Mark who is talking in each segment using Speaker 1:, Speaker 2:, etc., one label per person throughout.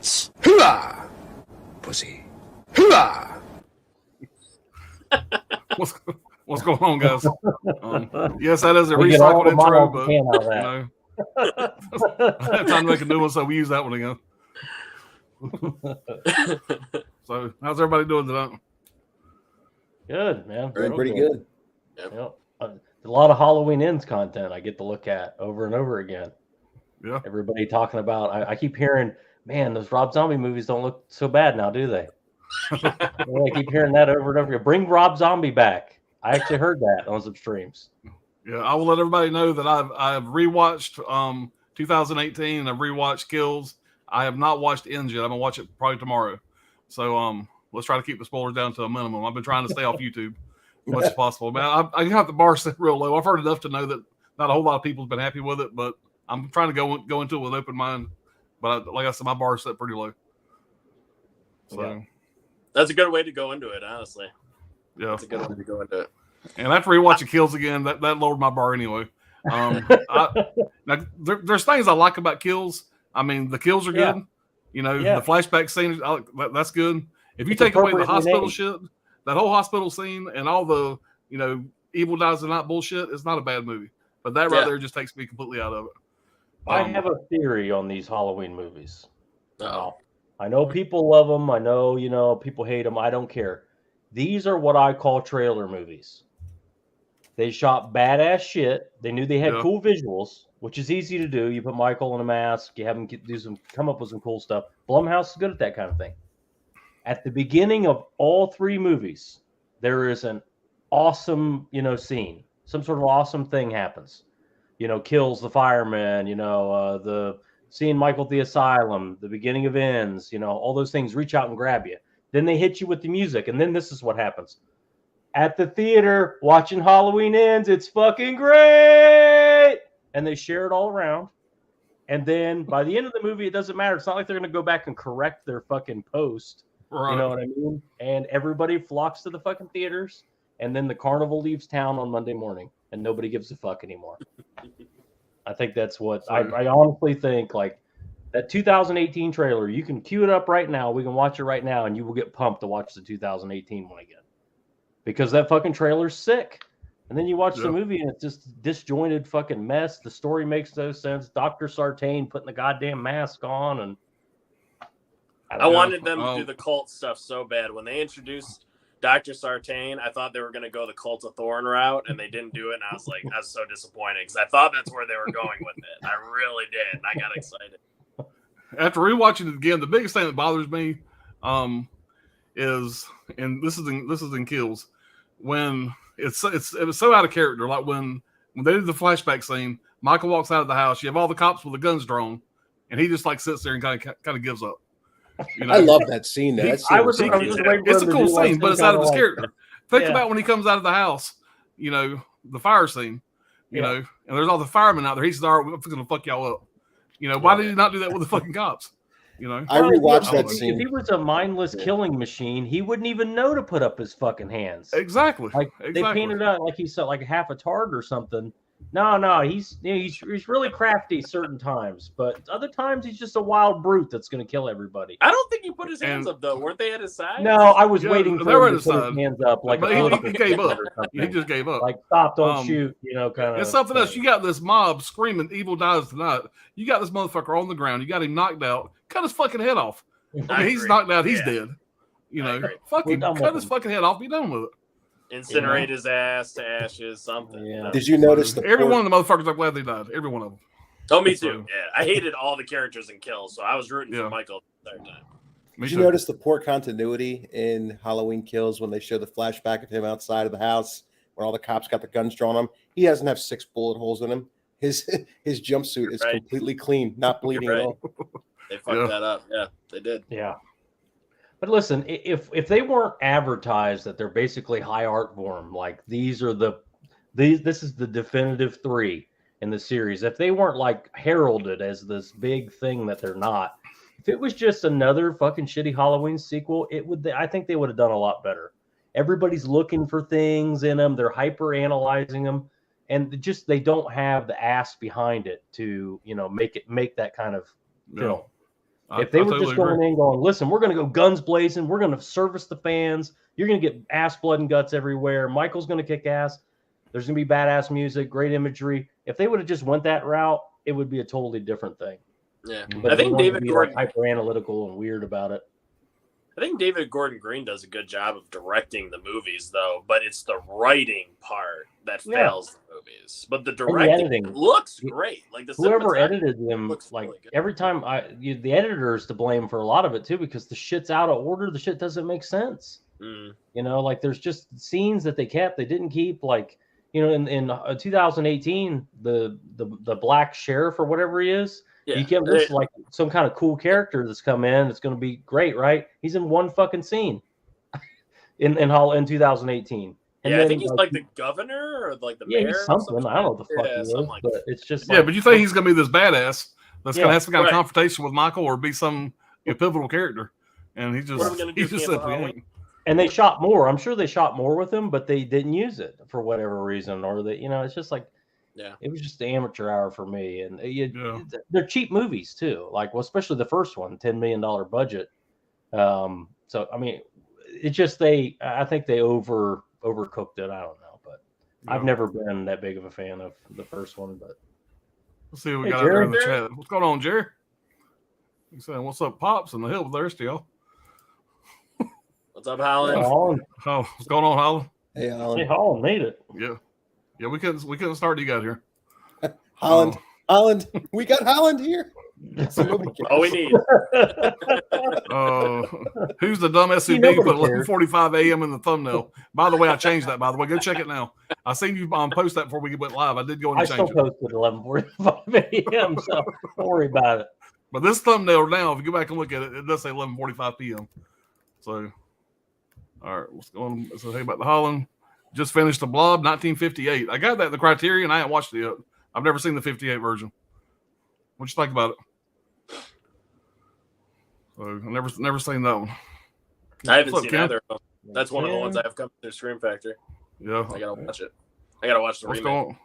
Speaker 1: dance. Hooah! Pussy. Hooah!
Speaker 2: What's going on, guys? Yes, that is a
Speaker 3: We get all
Speaker 2: recycled
Speaker 3: the
Speaker 2: intro,
Speaker 3: miles
Speaker 2: but
Speaker 3: we can out of
Speaker 2: you
Speaker 3: that.
Speaker 2: know, I had time to make a new one, so we use that one again. So, how's everybody doing tonight?
Speaker 3: Good, man.
Speaker 4: Doing
Speaker 3: Real
Speaker 4: pretty good.
Speaker 3: Yep. A lot of Halloween Ends content I get to look at over and over again.
Speaker 2: Yeah.
Speaker 3: Everybody talking about, I keep hearing, man, those Rob Zombie movies don't look so bad now, do they? I keep hearing that over and over again. Bring Rob Zombie back. I actually heard that on some streams.
Speaker 2: Yeah, I will let everybody know that I've rewatched 2018 and I've rewatched Kills. I have not watched Ends yet. I'm gonna watch it probably tomorrow. So let's try to keep the spoilers down to a minimum. I've been trying to stay off YouTube as much as possible. Man, I got the bar set real low. I've heard enough to know that not a whole lot of people have been happy with it, but I'm trying to go into it with an open mind. But like I said, my bar is set pretty low. So
Speaker 3: Yeah.
Speaker 5: That's a good way to go into it, honestly.
Speaker 2: yeah,
Speaker 5: That's a good way to go into it.
Speaker 2: and after rewatching Kills again, that lowered my bar anyway. Now there's things I like about Kills. I mean, the kills are good.
Speaker 3: Yeah.
Speaker 2: You know,
Speaker 3: Yeah.
Speaker 2: the flashback scene, that's good. If you take away the
Speaker 3: appropriately
Speaker 2: hospital
Speaker 3: named.
Speaker 2: shit, that whole hospital scene and all the, you know, Evil Dies the Night bullshit, it's not a bad movie. But that right
Speaker 5: Yeah.
Speaker 2: there just takes me completely out of it.
Speaker 3: I have a theory on these Halloween movies.
Speaker 5: Uh-oh.
Speaker 3: I know people love them. I know, people hate them. I don't care. These are what I call trailer movies. They shot badass shit. They knew they had
Speaker 2: Yeah.
Speaker 3: cool visuals, which is easy to do. You put Michael in a mask, you have him come up with some cool stuff. Blumhouse is good at that kind of thing. At the beginning of all three movies, there is an awesome, scene. Some sort of awesome thing happens. Kills the fireman, the seeing Michael at the asylum, the beginning of Ends, all those things reach out and grab you. Then they hit you with the music, and then this is what happens. At the theater, watching Halloween Ends, it's fucking great! And they share it all around. And then by the end of the movie, it doesn't matter. It's not like they're going to go back and correct their fucking post.
Speaker 2: Right.
Speaker 3: You know what I mean? And everybody flocks to the fucking theaters, and then the carnival leaves town on Monday morning, and nobody gives a fuck anymore. I think that's what I honestly think. Like that 2018 trailer, you can cue it up right now. We can watch it right now, and you will get pumped to watch the 2018 one again because that fucking trailer's sick. And then you watch the movie, and it's just disjointed fucking mess. The story makes no sense. Dr. Sartain putting the goddamn mask on, and
Speaker 5: I wanted them to do the cult stuff so bad. When they introduced Dr. Sartain, I thought they were going to go the Cult of Thorn route, and they didn't do it. And I was so disappointed because I thought that's where they were going with it. I really did. And I got excited.
Speaker 2: After rewatching it again, the biggest thing that bothers me is, and this is in Kills, when it was so out of character. Like when they did the flashback scene, Michael walks out of the house. You have all the cops with the guns drawn, and he just like sits there and kind of gives up.
Speaker 4: I love that scene. That scene
Speaker 3: was just waiting for
Speaker 2: it's
Speaker 3: him
Speaker 2: a
Speaker 3: to
Speaker 2: cool
Speaker 3: do one
Speaker 2: scene, but
Speaker 3: thing
Speaker 2: it's out of his
Speaker 3: kinda like-
Speaker 2: character. Think about when he comes out of the house, the fire scene, you know, and there's all the firemen out there. He says, "All right, we're going to fuck y'all up." Why did he not do that with the fucking cops?
Speaker 4: I rewatched that scene.
Speaker 3: If he was a mindless killing machine, he wouldn't even know to put up his fucking hands.
Speaker 2: Exactly.
Speaker 3: Like they painted out like he's like half a tard or something. No, he's really crafty certain times, but other times he's just a wild brute that's going to kill everybody.
Speaker 5: I don't think he put his hands up though. Weren't they at his side?
Speaker 3: No, I was waiting
Speaker 2: they
Speaker 3: for
Speaker 2: were
Speaker 3: him
Speaker 2: at
Speaker 3: to
Speaker 2: his
Speaker 3: put his
Speaker 2: side.
Speaker 3: hands up like
Speaker 2: But he gave up. He just gave up.
Speaker 3: Like stop, don't shoot, kind of.
Speaker 2: It's something else. You got this mob screaming "Evil Dies Tonight." You got this motherfucker on the ground. You got him knocked out. Cut his fucking head off. I mean, he's knocked out. He's dead. Fucking cut his fucking head off. Be done with it.
Speaker 5: Incinerate his ass to ashes. Something.
Speaker 3: Yeah.
Speaker 4: Did you notice
Speaker 2: every one of the motherfuckers? I'm glad they died. Every one of them.
Speaker 5: Oh, me too. Yeah, I hated all the characters in Kills, so I was rooting for Michael the third time.
Speaker 4: Did you notice the poor continuity in Halloween Kills when they show the flashback of him outside of the house when all the cops got the guns drawn on him? He doesn't have 6 bullet holes in him. His jumpsuit is completely clean, not bleeding at all.
Speaker 5: They fucked that up. Yeah, they did.
Speaker 3: Yeah. But listen, if they weren't advertised that they're basically high art form, like this is the definitive 3 in the series. If they weren't like heralded as this big thing that they're not, if it was just another fucking shitty Halloween sequel, I think they would have done a lot better. Everybody's looking for things in them. They're hyper analyzing them, and they don't have the ass behind it to make that kind of film. If they were
Speaker 2: totally
Speaker 3: just going
Speaker 2: agree.
Speaker 3: in going, listen, we're going to go guns blazing. We're going to service the fans. You're going to get ass, blood, and guts everywhere. Michael's going to kick ass. There's going to be badass music, great imagery. If they would have just went that route, it would be a totally different thing.
Speaker 5: Yeah,
Speaker 3: But
Speaker 5: I think David Gordon
Speaker 3: hyper analytical and weird about it.
Speaker 5: I think David Gordon Green does a good job of directing the movies, though. But it's the writing part that fails the movies. But the directing
Speaker 3: editing
Speaker 5: looks great. Like the
Speaker 3: whoever
Speaker 5: cinematography
Speaker 3: edited them,
Speaker 5: looks
Speaker 3: like
Speaker 5: really good.
Speaker 3: every time the editor is to blame for a lot of it too, because the shit's out of order. The shit doesn't make sense.
Speaker 5: Mm.
Speaker 3: You know, like there's just scenes that they kept, they didn't keep. Like, you know, in 2018, the black sheriff or whatever he is,
Speaker 5: Yeah.
Speaker 3: you kept this is like some kind of cool character that's come in. It's going to be great, right? He's in one fucking scene in 2018. And
Speaker 5: Yeah,
Speaker 3: then,
Speaker 5: I think he's like the governor or like the mayor.
Speaker 3: he's
Speaker 5: or
Speaker 3: something. I don't know what the fuck he is,
Speaker 5: something like
Speaker 3: but
Speaker 5: that.
Speaker 3: it's just
Speaker 2: Yeah, but you think he's going to be this badass that's going to have some kind of
Speaker 5: right.
Speaker 2: confrontation with Michael or be some pivotal character? And he
Speaker 5: What are we
Speaker 2: just
Speaker 5: gonna do,
Speaker 2: he just
Speaker 5: cancel
Speaker 2: simply
Speaker 5: Halloween?
Speaker 2: ain't.
Speaker 3: And they shot more. I'm sure they shot more with him, but they didn't use it for whatever reason, or that, you know, it's just like,
Speaker 5: Yeah.
Speaker 3: it was just the amateur hour for me. And
Speaker 2: Yeah.
Speaker 3: they're cheap movies too. Like, well, especially the first one, $10 million budget. So, I mean, it's just, I think they overcooked it. I don't know, but I've never been that big of a fan of the first one, but
Speaker 2: Let's see what we
Speaker 3: Hey,
Speaker 2: got out there in the
Speaker 5: Jerry.
Speaker 2: chat. What's going on, Jerry? He's saying, "What's up, Pops?" And the hill thirsty, y'all.
Speaker 5: What's up, Holland?
Speaker 3: Holland,
Speaker 2: Oh, what's going on, Holland?
Speaker 4: Hey, Holland.
Speaker 3: hey, Holland made it.
Speaker 2: Yeah. We couldn't start till you got here.
Speaker 4: Holland. Holland. We got Holland here. It's a movie cast.
Speaker 5: All we need.
Speaker 2: Who's the dumb SUV
Speaker 3: nobody
Speaker 2: who put
Speaker 3: cares.
Speaker 2: 11:45 a.m. in the thumbnail? By the way, I changed that. By the way, go check it now. I seen you post that before we went live. I did go in
Speaker 3: I
Speaker 2: and
Speaker 3: still
Speaker 2: change it.
Speaker 3: posted 11:45 a.m. So don't worry about it.
Speaker 2: But this thumbnail now, if you go back and look at it, it does say 11:45 p.m. So, all right, what's going on? So, hey, about the Holland. Just finished the Blob, 1958. I got that in the Criterion. I ain't watched it yet. I've never seen the 58 version. What you think about it? So, I've never seen that one.
Speaker 5: I haven't
Speaker 2: What's up,
Speaker 5: seen
Speaker 2: Ken?
Speaker 5: either. That's one of the ones I have come through Scream Factory.
Speaker 2: Yeah.
Speaker 5: I gotta watch it. I gotta watch the
Speaker 2: What's
Speaker 5: remake.
Speaker 2: going on?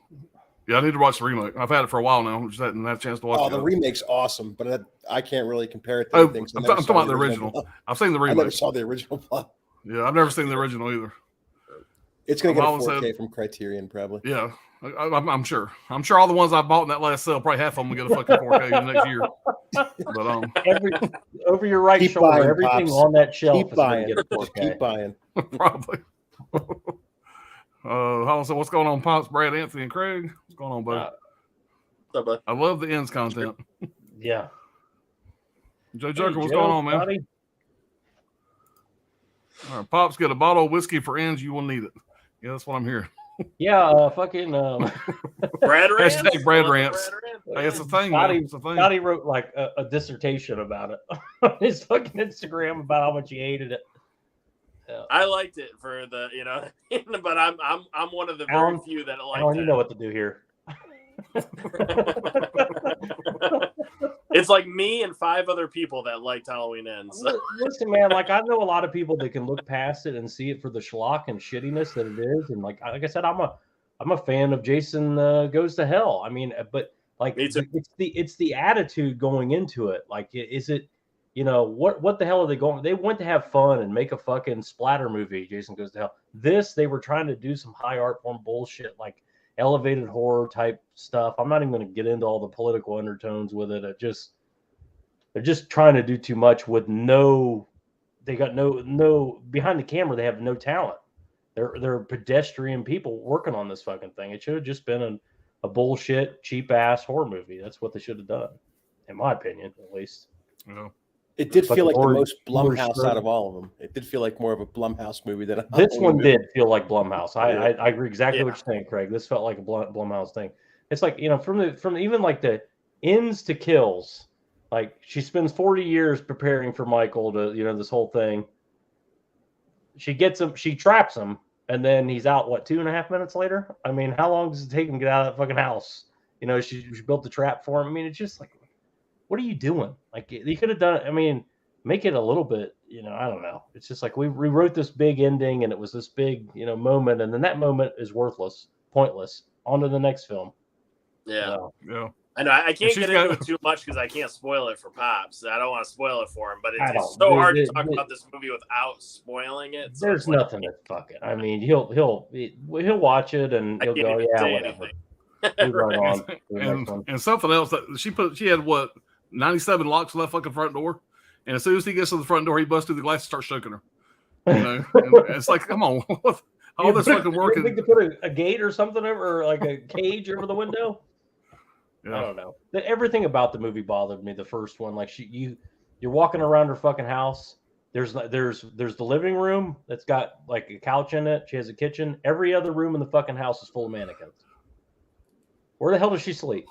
Speaker 2: Yeah, I need to watch the remake. I've had it for a while now. Just hadn't had a chance to watch
Speaker 4: Oh,
Speaker 2: it.
Speaker 4: the
Speaker 2: yet.
Speaker 4: remake's awesome, but I can't really compare it to
Speaker 2: Oh,
Speaker 4: anything.
Speaker 2: I'm talking about the original. I've seen the
Speaker 4: I never
Speaker 2: remake.
Speaker 4: saw the original plot.
Speaker 2: Yeah, I've never seen the original either.
Speaker 4: It's going to get a
Speaker 2: Holland
Speaker 4: 4K
Speaker 2: said-
Speaker 4: from Criterion, probably.
Speaker 2: Yeah, I'm sure. I'm sure all the ones I bought in that last sale, probably half of them will get a fucking 4K in the next year. But
Speaker 3: Over your right
Speaker 4: Keep
Speaker 3: shoulder,
Speaker 4: buying,
Speaker 3: everything
Speaker 4: Pops.
Speaker 3: on that shelf
Speaker 4: Keep
Speaker 3: is going
Speaker 4: buying.
Speaker 3: to get a
Speaker 4: Just
Speaker 3: 4K.
Speaker 4: keep buying.
Speaker 2: probably. Holland said, "What's going on, Pops, Brad, Anthony, and Craig? What's going on, buddy?
Speaker 5: What's up, bud?
Speaker 2: I love the ends content.
Speaker 3: Yeah.
Speaker 2: Joe Joker,
Speaker 3: Hey,
Speaker 2: what's
Speaker 3: Joe,
Speaker 2: going on, man?
Speaker 3: buddy.
Speaker 2: All right, Pops, get a bottle of whiskey for ends. You will need it. Yeah, that's what I'm hearing.
Speaker 3: Yeah, fucking
Speaker 5: Brad Rants?
Speaker 2: Hashtag Brad
Speaker 5: I love the
Speaker 2: Rants.
Speaker 5: Brad Rants.
Speaker 2: Hey, it's a thing,
Speaker 3: Scotty,
Speaker 2: man. It's a thing.
Speaker 3: Scotty wrote like a dissertation about it on his fucking Instagram about how much he hated it.
Speaker 5: I liked it for the, but I'm one of the very
Speaker 3: Alan-
Speaker 5: few that like
Speaker 3: Alan,
Speaker 5: that.
Speaker 3: you know what to do here.
Speaker 5: It's like me and 5 other people that liked Halloween Ends.
Speaker 3: Listen, man, like I know a lot of people that can look past it and see it for the schlock and shittiness that it is, and like I said, I'm a fan of Jason Goes to Hell. I mean, but like
Speaker 5: Me too.
Speaker 3: it's the attitude going into it. Like, is it, what the hell are they going? They went to have fun and make a fucking splatter movie. Jason Goes to Hell. They were trying to do some high art form bullshit, like elevated horror type stuff. I'm not even going to get into all the political undertones with it. They're just trying to do too much with they got no behind the camera. They have no talent. They're pedestrian people working on this fucking thing. It should have just been a bullshit, cheap ass horror movie. That's what they should have done, in my opinion, at least.
Speaker 2: Yeah.
Speaker 4: It did
Speaker 3: But
Speaker 4: feel like the
Speaker 3: Lori-
Speaker 4: most
Speaker 3: Lori
Speaker 4: Blumhouse
Speaker 3: Strode-
Speaker 4: out of all of them. It did feel like more of a Blumhouse movie than a
Speaker 3: This
Speaker 4: Halloween
Speaker 3: one
Speaker 4: movie.
Speaker 3: did feel like Blumhouse. I agree exactly
Speaker 5: Yeah.
Speaker 3: what you're saying, Craig. This felt like a Blumhouse thing. It's like, from even like the ends to kills, like she spends 40 years preparing for Michael to, this whole thing. She gets him, she traps him, and then he's out, 2.5 minutes later? I mean, how long does it take him to get out of that fucking house? She built the trap for him. I mean, it's just like, what are you doing? Like, you could have done it. I mean, make it a little bit, I don't know. It's just like we wrote this big ending and it was this big, moment, and then that moment is worthless, pointless. On to the next film.
Speaker 5: Yeah.
Speaker 3: So,
Speaker 2: Yeah.
Speaker 5: I know I can't
Speaker 2: She's
Speaker 5: get
Speaker 2: got-
Speaker 5: into it too much because I can't spoil it for Pops. I don't want to spoil it for him, but
Speaker 3: I
Speaker 5: it's
Speaker 3: don't.
Speaker 5: so hard to
Speaker 3: It-
Speaker 5: talk
Speaker 3: it-
Speaker 5: about this movie without spoiling it. So
Speaker 3: There's
Speaker 5: it's like,
Speaker 3: nothing to fucking. I mean, he'll watch it and
Speaker 5: I
Speaker 3: he'll
Speaker 5: can't
Speaker 3: go,
Speaker 5: even
Speaker 3: yeah,
Speaker 5: say
Speaker 3: whatever.
Speaker 5: anything.
Speaker 3: Move right on to the next
Speaker 2: and,
Speaker 3: one.
Speaker 2: and something else that she had what 97 locks on that fucking front door, and as soon as he gets to the front door, he busts through the glass and starts shaking her. You know, and it's like, come on, all this fucking work.
Speaker 3: You think to put a gate or something over, or like a cage over the window? I
Speaker 2: Yeah.
Speaker 3: don't know. Everything about the movie bothered me. The first one, like you're walking around her fucking house. There's the living room that's got like a couch in it. She has a kitchen. Every other room in the fucking house is full of mannequins. Where the hell does she sleep?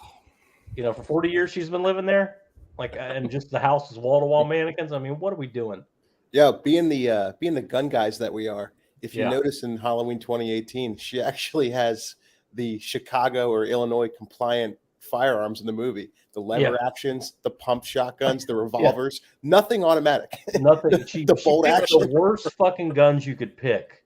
Speaker 3: You know, for 40 years she's been living there. Like, and just the house is wall to wall mannequins. I mean, what are we doing?
Speaker 4: Yeah, being the gun guys that we are, if you
Speaker 3: Yeah.
Speaker 4: notice in Halloween 2018, she actually has the Chicago or Illinois compliant firearms in the movie. The lever actions, the pump shotguns, the revolvers, nothing automatic.
Speaker 3: Nothing. She
Speaker 4: The bolt
Speaker 3: picked
Speaker 4: action.
Speaker 3: the worst fucking guns you could pick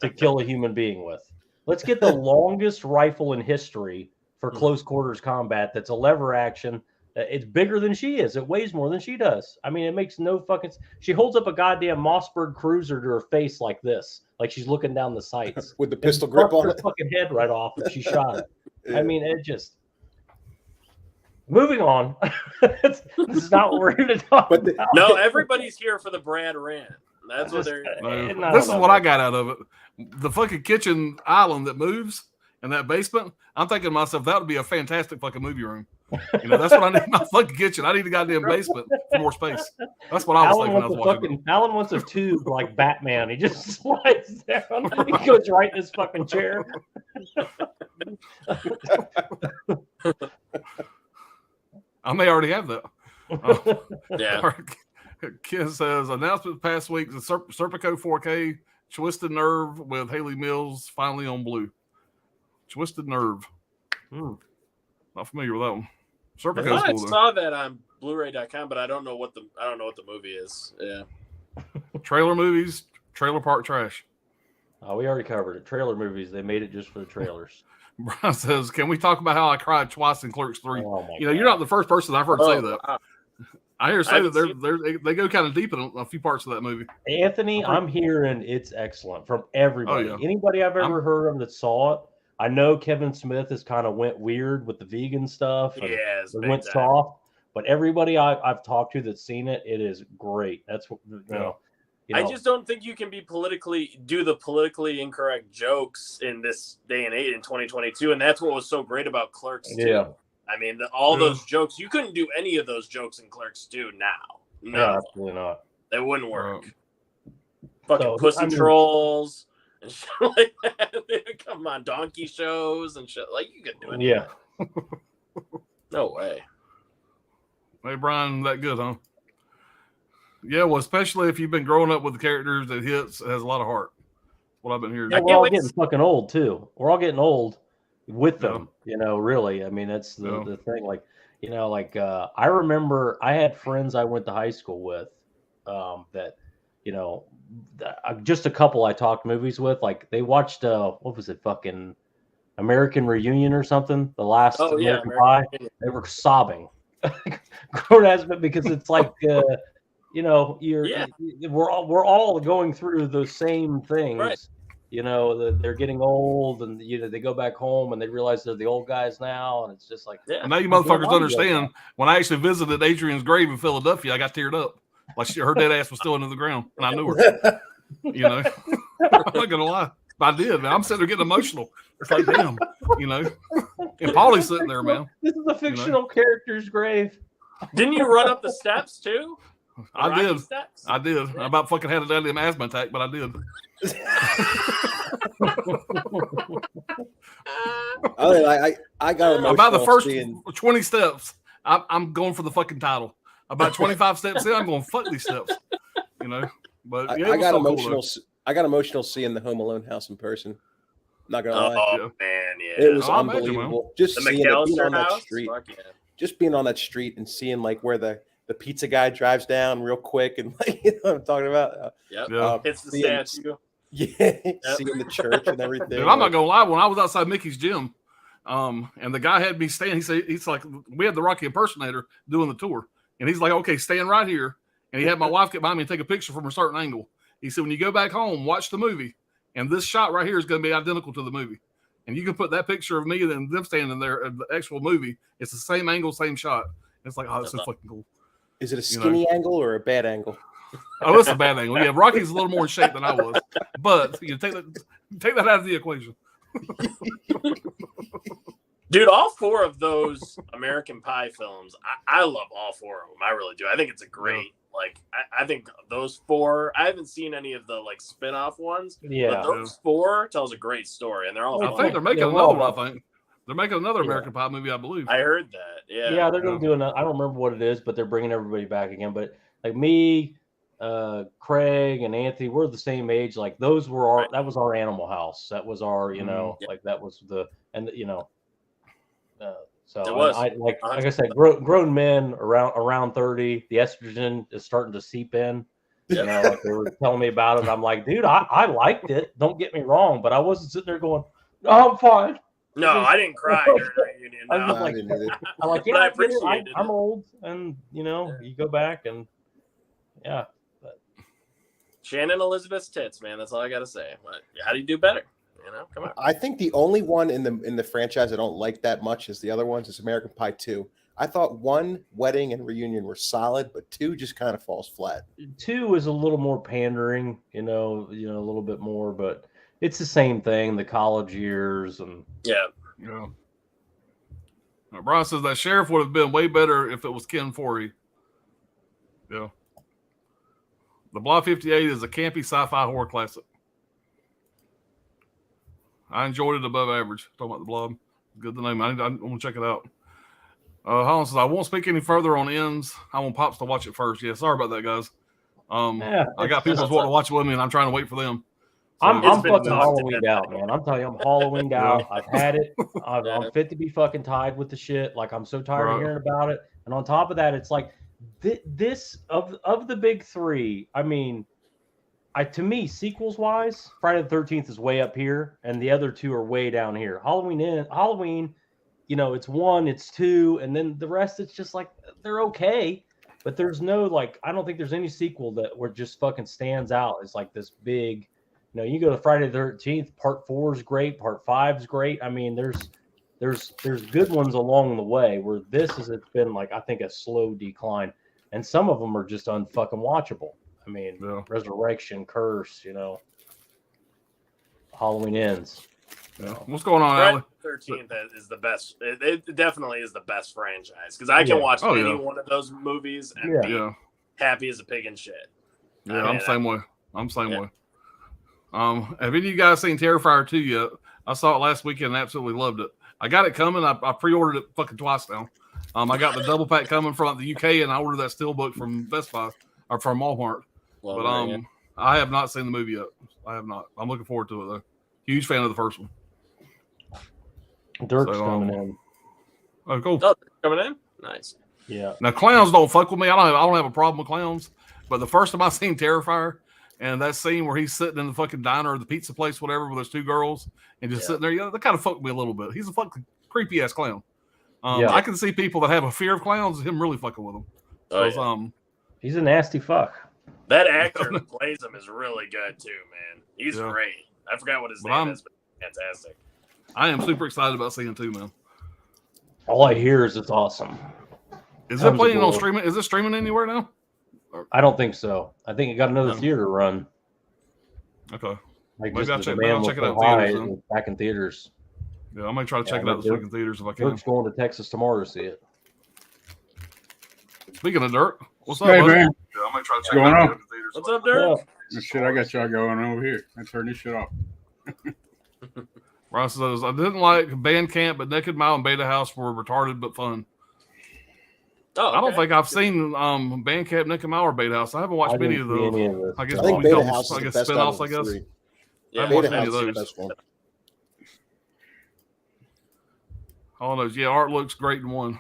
Speaker 3: to kill a human being with. Let's get the longest rifle in history for close quarters combat. That's a lever action. It's bigger than she is. It weighs more than she does. I mean, it makes no fucking. She holds up a goddamn Mossberg Cruiser to her face like this, like she's looking down the sights
Speaker 4: With the pistol grip
Speaker 3: Fuck
Speaker 4: on
Speaker 3: her
Speaker 4: it.
Speaker 3: fucking head right off if she shot it. I mean, it just. Moving on. This is not what we're here to talk
Speaker 4: But the-
Speaker 3: about.
Speaker 5: No, everybody's here for the Brad rant. That's what
Speaker 3: Just-
Speaker 5: they're.
Speaker 2: No,
Speaker 3: No,
Speaker 2: this is
Speaker 3: no,
Speaker 2: what
Speaker 3: no.
Speaker 2: I got out of it. The fucking kitchen island that moves and that basement. I'm thinking to myself, that would be a fantastic fucking movie room. You know, that's what I need in my fucking kitchen. I need a goddamn basement for more space. That's what I was thinking when I was watching it.
Speaker 3: Alan wants a tube like Batman. He just slides down. He goes right in his fucking chair.
Speaker 2: I may already have that.
Speaker 5: Yeah.
Speaker 2: Ken says, announcement past week, the Serpico 4K Twisted Nerve with Haley Mills finally on Blue. Twisted Nerve. Not familiar with that one.
Speaker 5: I
Speaker 2: Serpico's
Speaker 5: thought I
Speaker 2: cool though.
Speaker 5: saw that on Blu-ray.com, but I don't know what the movie is. Yeah.
Speaker 2: Trailer movies, trailer park trash.
Speaker 3: Oh, we already covered it. Trailer movies. They made it just for the trailers.
Speaker 2: Brian says, can we talk about how I cried twice in Clerks 3?
Speaker 3: Oh my
Speaker 2: You know, you're not the first person I've heard say that.
Speaker 5: wow.
Speaker 2: I hear
Speaker 5: I
Speaker 2: say that
Speaker 5: haven't
Speaker 2: they go kind of deep in a few parts of that movie.
Speaker 3: Anthony, I'm hearing it's excellent from everybody.
Speaker 2: Oh, yeah.
Speaker 3: Anybody I've ever heard of that saw it. I know Kevin Smith has kind of went weird with the vegan stuff. And
Speaker 5: Yeah, it's
Speaker 3: it
Speaker 5: big
Speaker 3: went
Speaker 5: time.
Speaker 3: soft. But everybody I've talked to that's seen it, it is great. That's what you know.
Speaker 5: I just don't think you can do the politically incorrect jokes in this day and age in 2022, and that's what was so great about Clerks 2.
Speaker 3: Yeah.
Speaker 5: I mean, all those jokes, you couldn't do any of those jokes in Clerks 2 now. No,
Speaker 3: No, absolutely not.
Speaker 5: they wouldn't work.
Speaker 2: Um,
Speaker 5: Fucking
Speaker 3: So,
Speaker 5: pussy
Speaker 3: I mean-
Speaker 5: trolls and shit like that. They would come on donkey shows and shit. Like, you could do it.
Speaker 3: Yeah.
Speaker 5: No way.
Speaker 2: Hey, Brian, that good, huh? Yeah, well, especially if you've been growing up with the characters that hits, it has a lot of heart. What I've been hearing.
Speaker 3: Yeah,
Speaker 5: I
Speaker 3: we're
Speaker 5: can't
Speaker 3: all
Speaker 5: wait to
Speaker 3: getting fucking old too. We're all getting old with them,
Speaker 2: Yeah.
Speaker 3: you know, really. I mean, that's the,
Speaker 2: Yeah.
Speaker 3: the thing. Like, you know, like I remember I had friends I went to high school with that, you know, just a couple I talked movies with. Like they watched what was it, fucking American Reunion or something? The last American Pie. They were sobbing, grown ass men, because it's like you know, we're all going through those same things.
Speaker 5: Right.
Speaker 3: You know, they're getting old, and you know they go back home and they realize they're the old guys now, and it's just like,
Speaker 5: Yeah.
Speaker 2: And now you motherfuckers understand. When I actually visited Adrian's grave in Philadelphia, I got teared up. Like her dead ass was still into the ground, and I knew her. You know, I'm not gonna lie, but I did. Man, I'm sitting there getting emotional. It's like, damn, you know. And Paulie's sitting there, man.
Speaker 3: This is a fictional character's grave.
Speaker 5: Didn't you run up the steps too? The
Speaker 2: I
Speaker 5: Rocky
Speaker 2: did.
Speaker 5: Steps?
Speaker 2: I did. I about fucking had a goddamn asthma attack, but I did.
Speaker 4: I got emotional
Speaker 2: About the first
Speaker 4: seeing,
Speaker 2: 20 steps, I'm going for the fucking title. About 25 steps in, I'm going fuck these steps. You know, but yeah,
Speaker 4: I
Speaker 2: it was
Speaker 4: got
Speaker 2: so cool,
Speaker 4: emotional. I got emotional seeing the Home Alone house in person. Not gonna lie,
Speaker 5: Oh
Speaker 2: Yeah.
Speaker 5: man, yeah.
Speaker 4: it was
Speaker 2: Oh, I imagine,
Speaker 4: unbelievable. Just
Speaker 5: The
Speaker 4: seeing it, being
Speaker 5: McAllister
Speaker 4: on that
Speaker 5: house.
Speaker 4: street,
Speaker 5: Fuck yeah.
Speaker 4: just being on that street and seeing like where the pizza guy drives down real quick and like you know what I'm talking about.
Speaker 5: Yep.
Speaker 2: Yeah.
Speaker 5: It's the
Speaker 4: seeing-
Speaker 5: statue.
Speaker 4: Yeah, seeing the church and everything.
Speaker 2: Dude, I'm not gonna lie. When I was outside Mickey's gym, And the guy had me stand. He said, he's like, we had the Rocky impersonator doing the tour, and he's like, okay, stand right here. And he had my wife get behind me and take a picture from a certain angle. He said, when you go back home, watch the movie, and this shot right here is going to be identical to the movie. And you can put that picture of me and them standing there at the actual movie. It's the same angle, same shot. It's like, oh, it's so fucking cool.
Speaker 4: Is it a skinny angle or a bad angle?
Speaker 2: Oh, it's a bad angle. Yeah, Rocky's a little more in shape than I was, but you take that out of the equation.
Speaker 5: Dude, all 4 of those American Pie films, I love all 4 of them. I really do. I think it's a great, I think those 4, I haven't seen any of the, like, spin-off ones, but those 4 tells a great story, and they're all
Speaker 2: I think they're making another one, I think. They're making another American Pie movie, I believe.
Speaker 5: I heard that, yeah.
Speaker 3: Yeah, they're going to do another, I don't remember what it is, but they're bringing everybody back again. But, like, me, Craig, and Anthony, we're the same age. Like, those were that was our Animal House. That was our, like, that was so
Speaker 5: it was.
Speaker 3: like I said, grown men around 30, the estrogen is starting to seep in. You know, like they were telling me about it. I'm like, dude, I liked it. Don't get me wrong, but I wasn't sitting there going, "No, I'm fine."
Speaker 5: No, I didn't cry during the reunion. No.
Speaker 3: I'm like, yeah,
Speaker 5: I appreciate it.
Speaker 3: I'm old, and you go back and
Speaker 5: Shannon Elizabeth's tits, man. That's all I gotta say. But how do you do better? Come on.
Speaker 4: I think the only one in the franchise I don't like that much as the other ones is American Pie 2. I thought 1, Wedding and Reunion, were solid, but 2 just kind of falls flat.
Speaker 3: 2 is a little more pandering, a little bit more, but it's the same thing. The college years and
Speaker 2: yeah. Brian says that sheriff would have been way better if it was Ken Foree. Yeah. The Blob 58 is a campy sci-fi horror classic. I enjoyed it above average. Talking about the Blob. Good to know. I want to check it out. Holland says, I won't speak any further on Ends. I want Pops to watch it first. Yeah, sorry about that, guys. I got people wanting to watch it with me, and I'm trying to wait for them. So
Speaker 3: I'm fucking Halloweened out, man. I'm telling you, I'm Halloweened out. I've had it. I'm fit to be fucking tied with the shit. Like, I'm so tired of hearing about it. And on top of that, it's like, this of the big 3, I mean, to me, sequels wise, Friday the 13th is way up here, and the other 2 are way down here. Halloween, it's 1, it's 2, and then the rest, it's just like they're okay, but there's no I don't think there's any sequel that where just fucking stands out. It's like this big, you go to Friday the 13th, part 4 is great, part 5 is great. I mean, there's good ones along the way. Where it's been I think a slow decline, and some of them are just unfucking watchable. I mean, Resurrection, Curse, Halloween Ends.
Speaker 2: Yeah. What's going on, Allie?
Speaker 5: 13th is the best. It definitely is the best franchise because I can watch any one of those movies and be happy as a pig in shit.
Speaker 2: Yeah, I'm same way. Way. Have any of you guys seen Terrifier 2 yet? I saw it last weekend and absolutely loved it. I got it coming. I pre-ordered it fucking twice now. I got the double pack coming from the UK, and I ordered that steelbook from Best Buy or from Walmart. I have not seen the movie yet. I have not. I'm looking forward to it though. Huge fan of the first one.
Speaker 3: Dirk's coming in.
Speaker 2: Oh, cool.
Speaker 5: Oh, coming in. Nice.
Speaker 3: Yeah.
Speaker 2: Now clowns don't fuck with me. I don't have a problem with clowns. But the first time I seen Terrifier, and that scene where he's sitting in the fucking diner or the pizza place, whatever, where there's 2 girls and just sitting there, that kind of fucked me a little bit. He's a fucking creepy ass clown. I can see people that have a fear of clowns, him really fucking with them.
Speaker 3: He's a nasty fuck.
Speaker 5: That actor who plays him is really good too, man. He's great. I forgot what his name is, but fantastic.
Speaker 2: I am super excited about seeing 2, man.
Speaker 3: All I hear is it's awesome.
Speaker 2: Is it playing on streaming? Is it streaming anywhere now?
Speaker 3: I don't think so. I think it got another theater run.
Speaker 2: Okay.
Speaker 3: Maybe I'll check it out in theaters. Back in theaters.
Speaker 2: Yeah, I might try to check it out in theaters if I can.
Speaker 3: Dirk's going to Texas tomorrow to see it.
Speaker 2: Speaking of Dirk, what's up,
Speaker 6: man?
Speaker 2: Yeah, I might try to check it out in theaters.
Speaker 5: What's up, Dirk?
Speaker 6: The shit I got y'all going over here. I turn this shit off.
Speaker 2: Ross says, I didn't like Bandcamp, but Naked Mile and Beta House were retarded but fun.
Speaker 5: Oh, okay.
Speaker 2: I don't think I've seen Bandcamp, Naked Mile, or Beta House. I haven't watched many of those.
Speaker 4: I think Beta House is the best
Speaker 2: spin-offs, I guess.
Speaker 4: 3.
Speaker 2: Yeah,
Speaker 4: Beta House is the best one.
Speaker 2: All those. Yeah, art looks great in 1.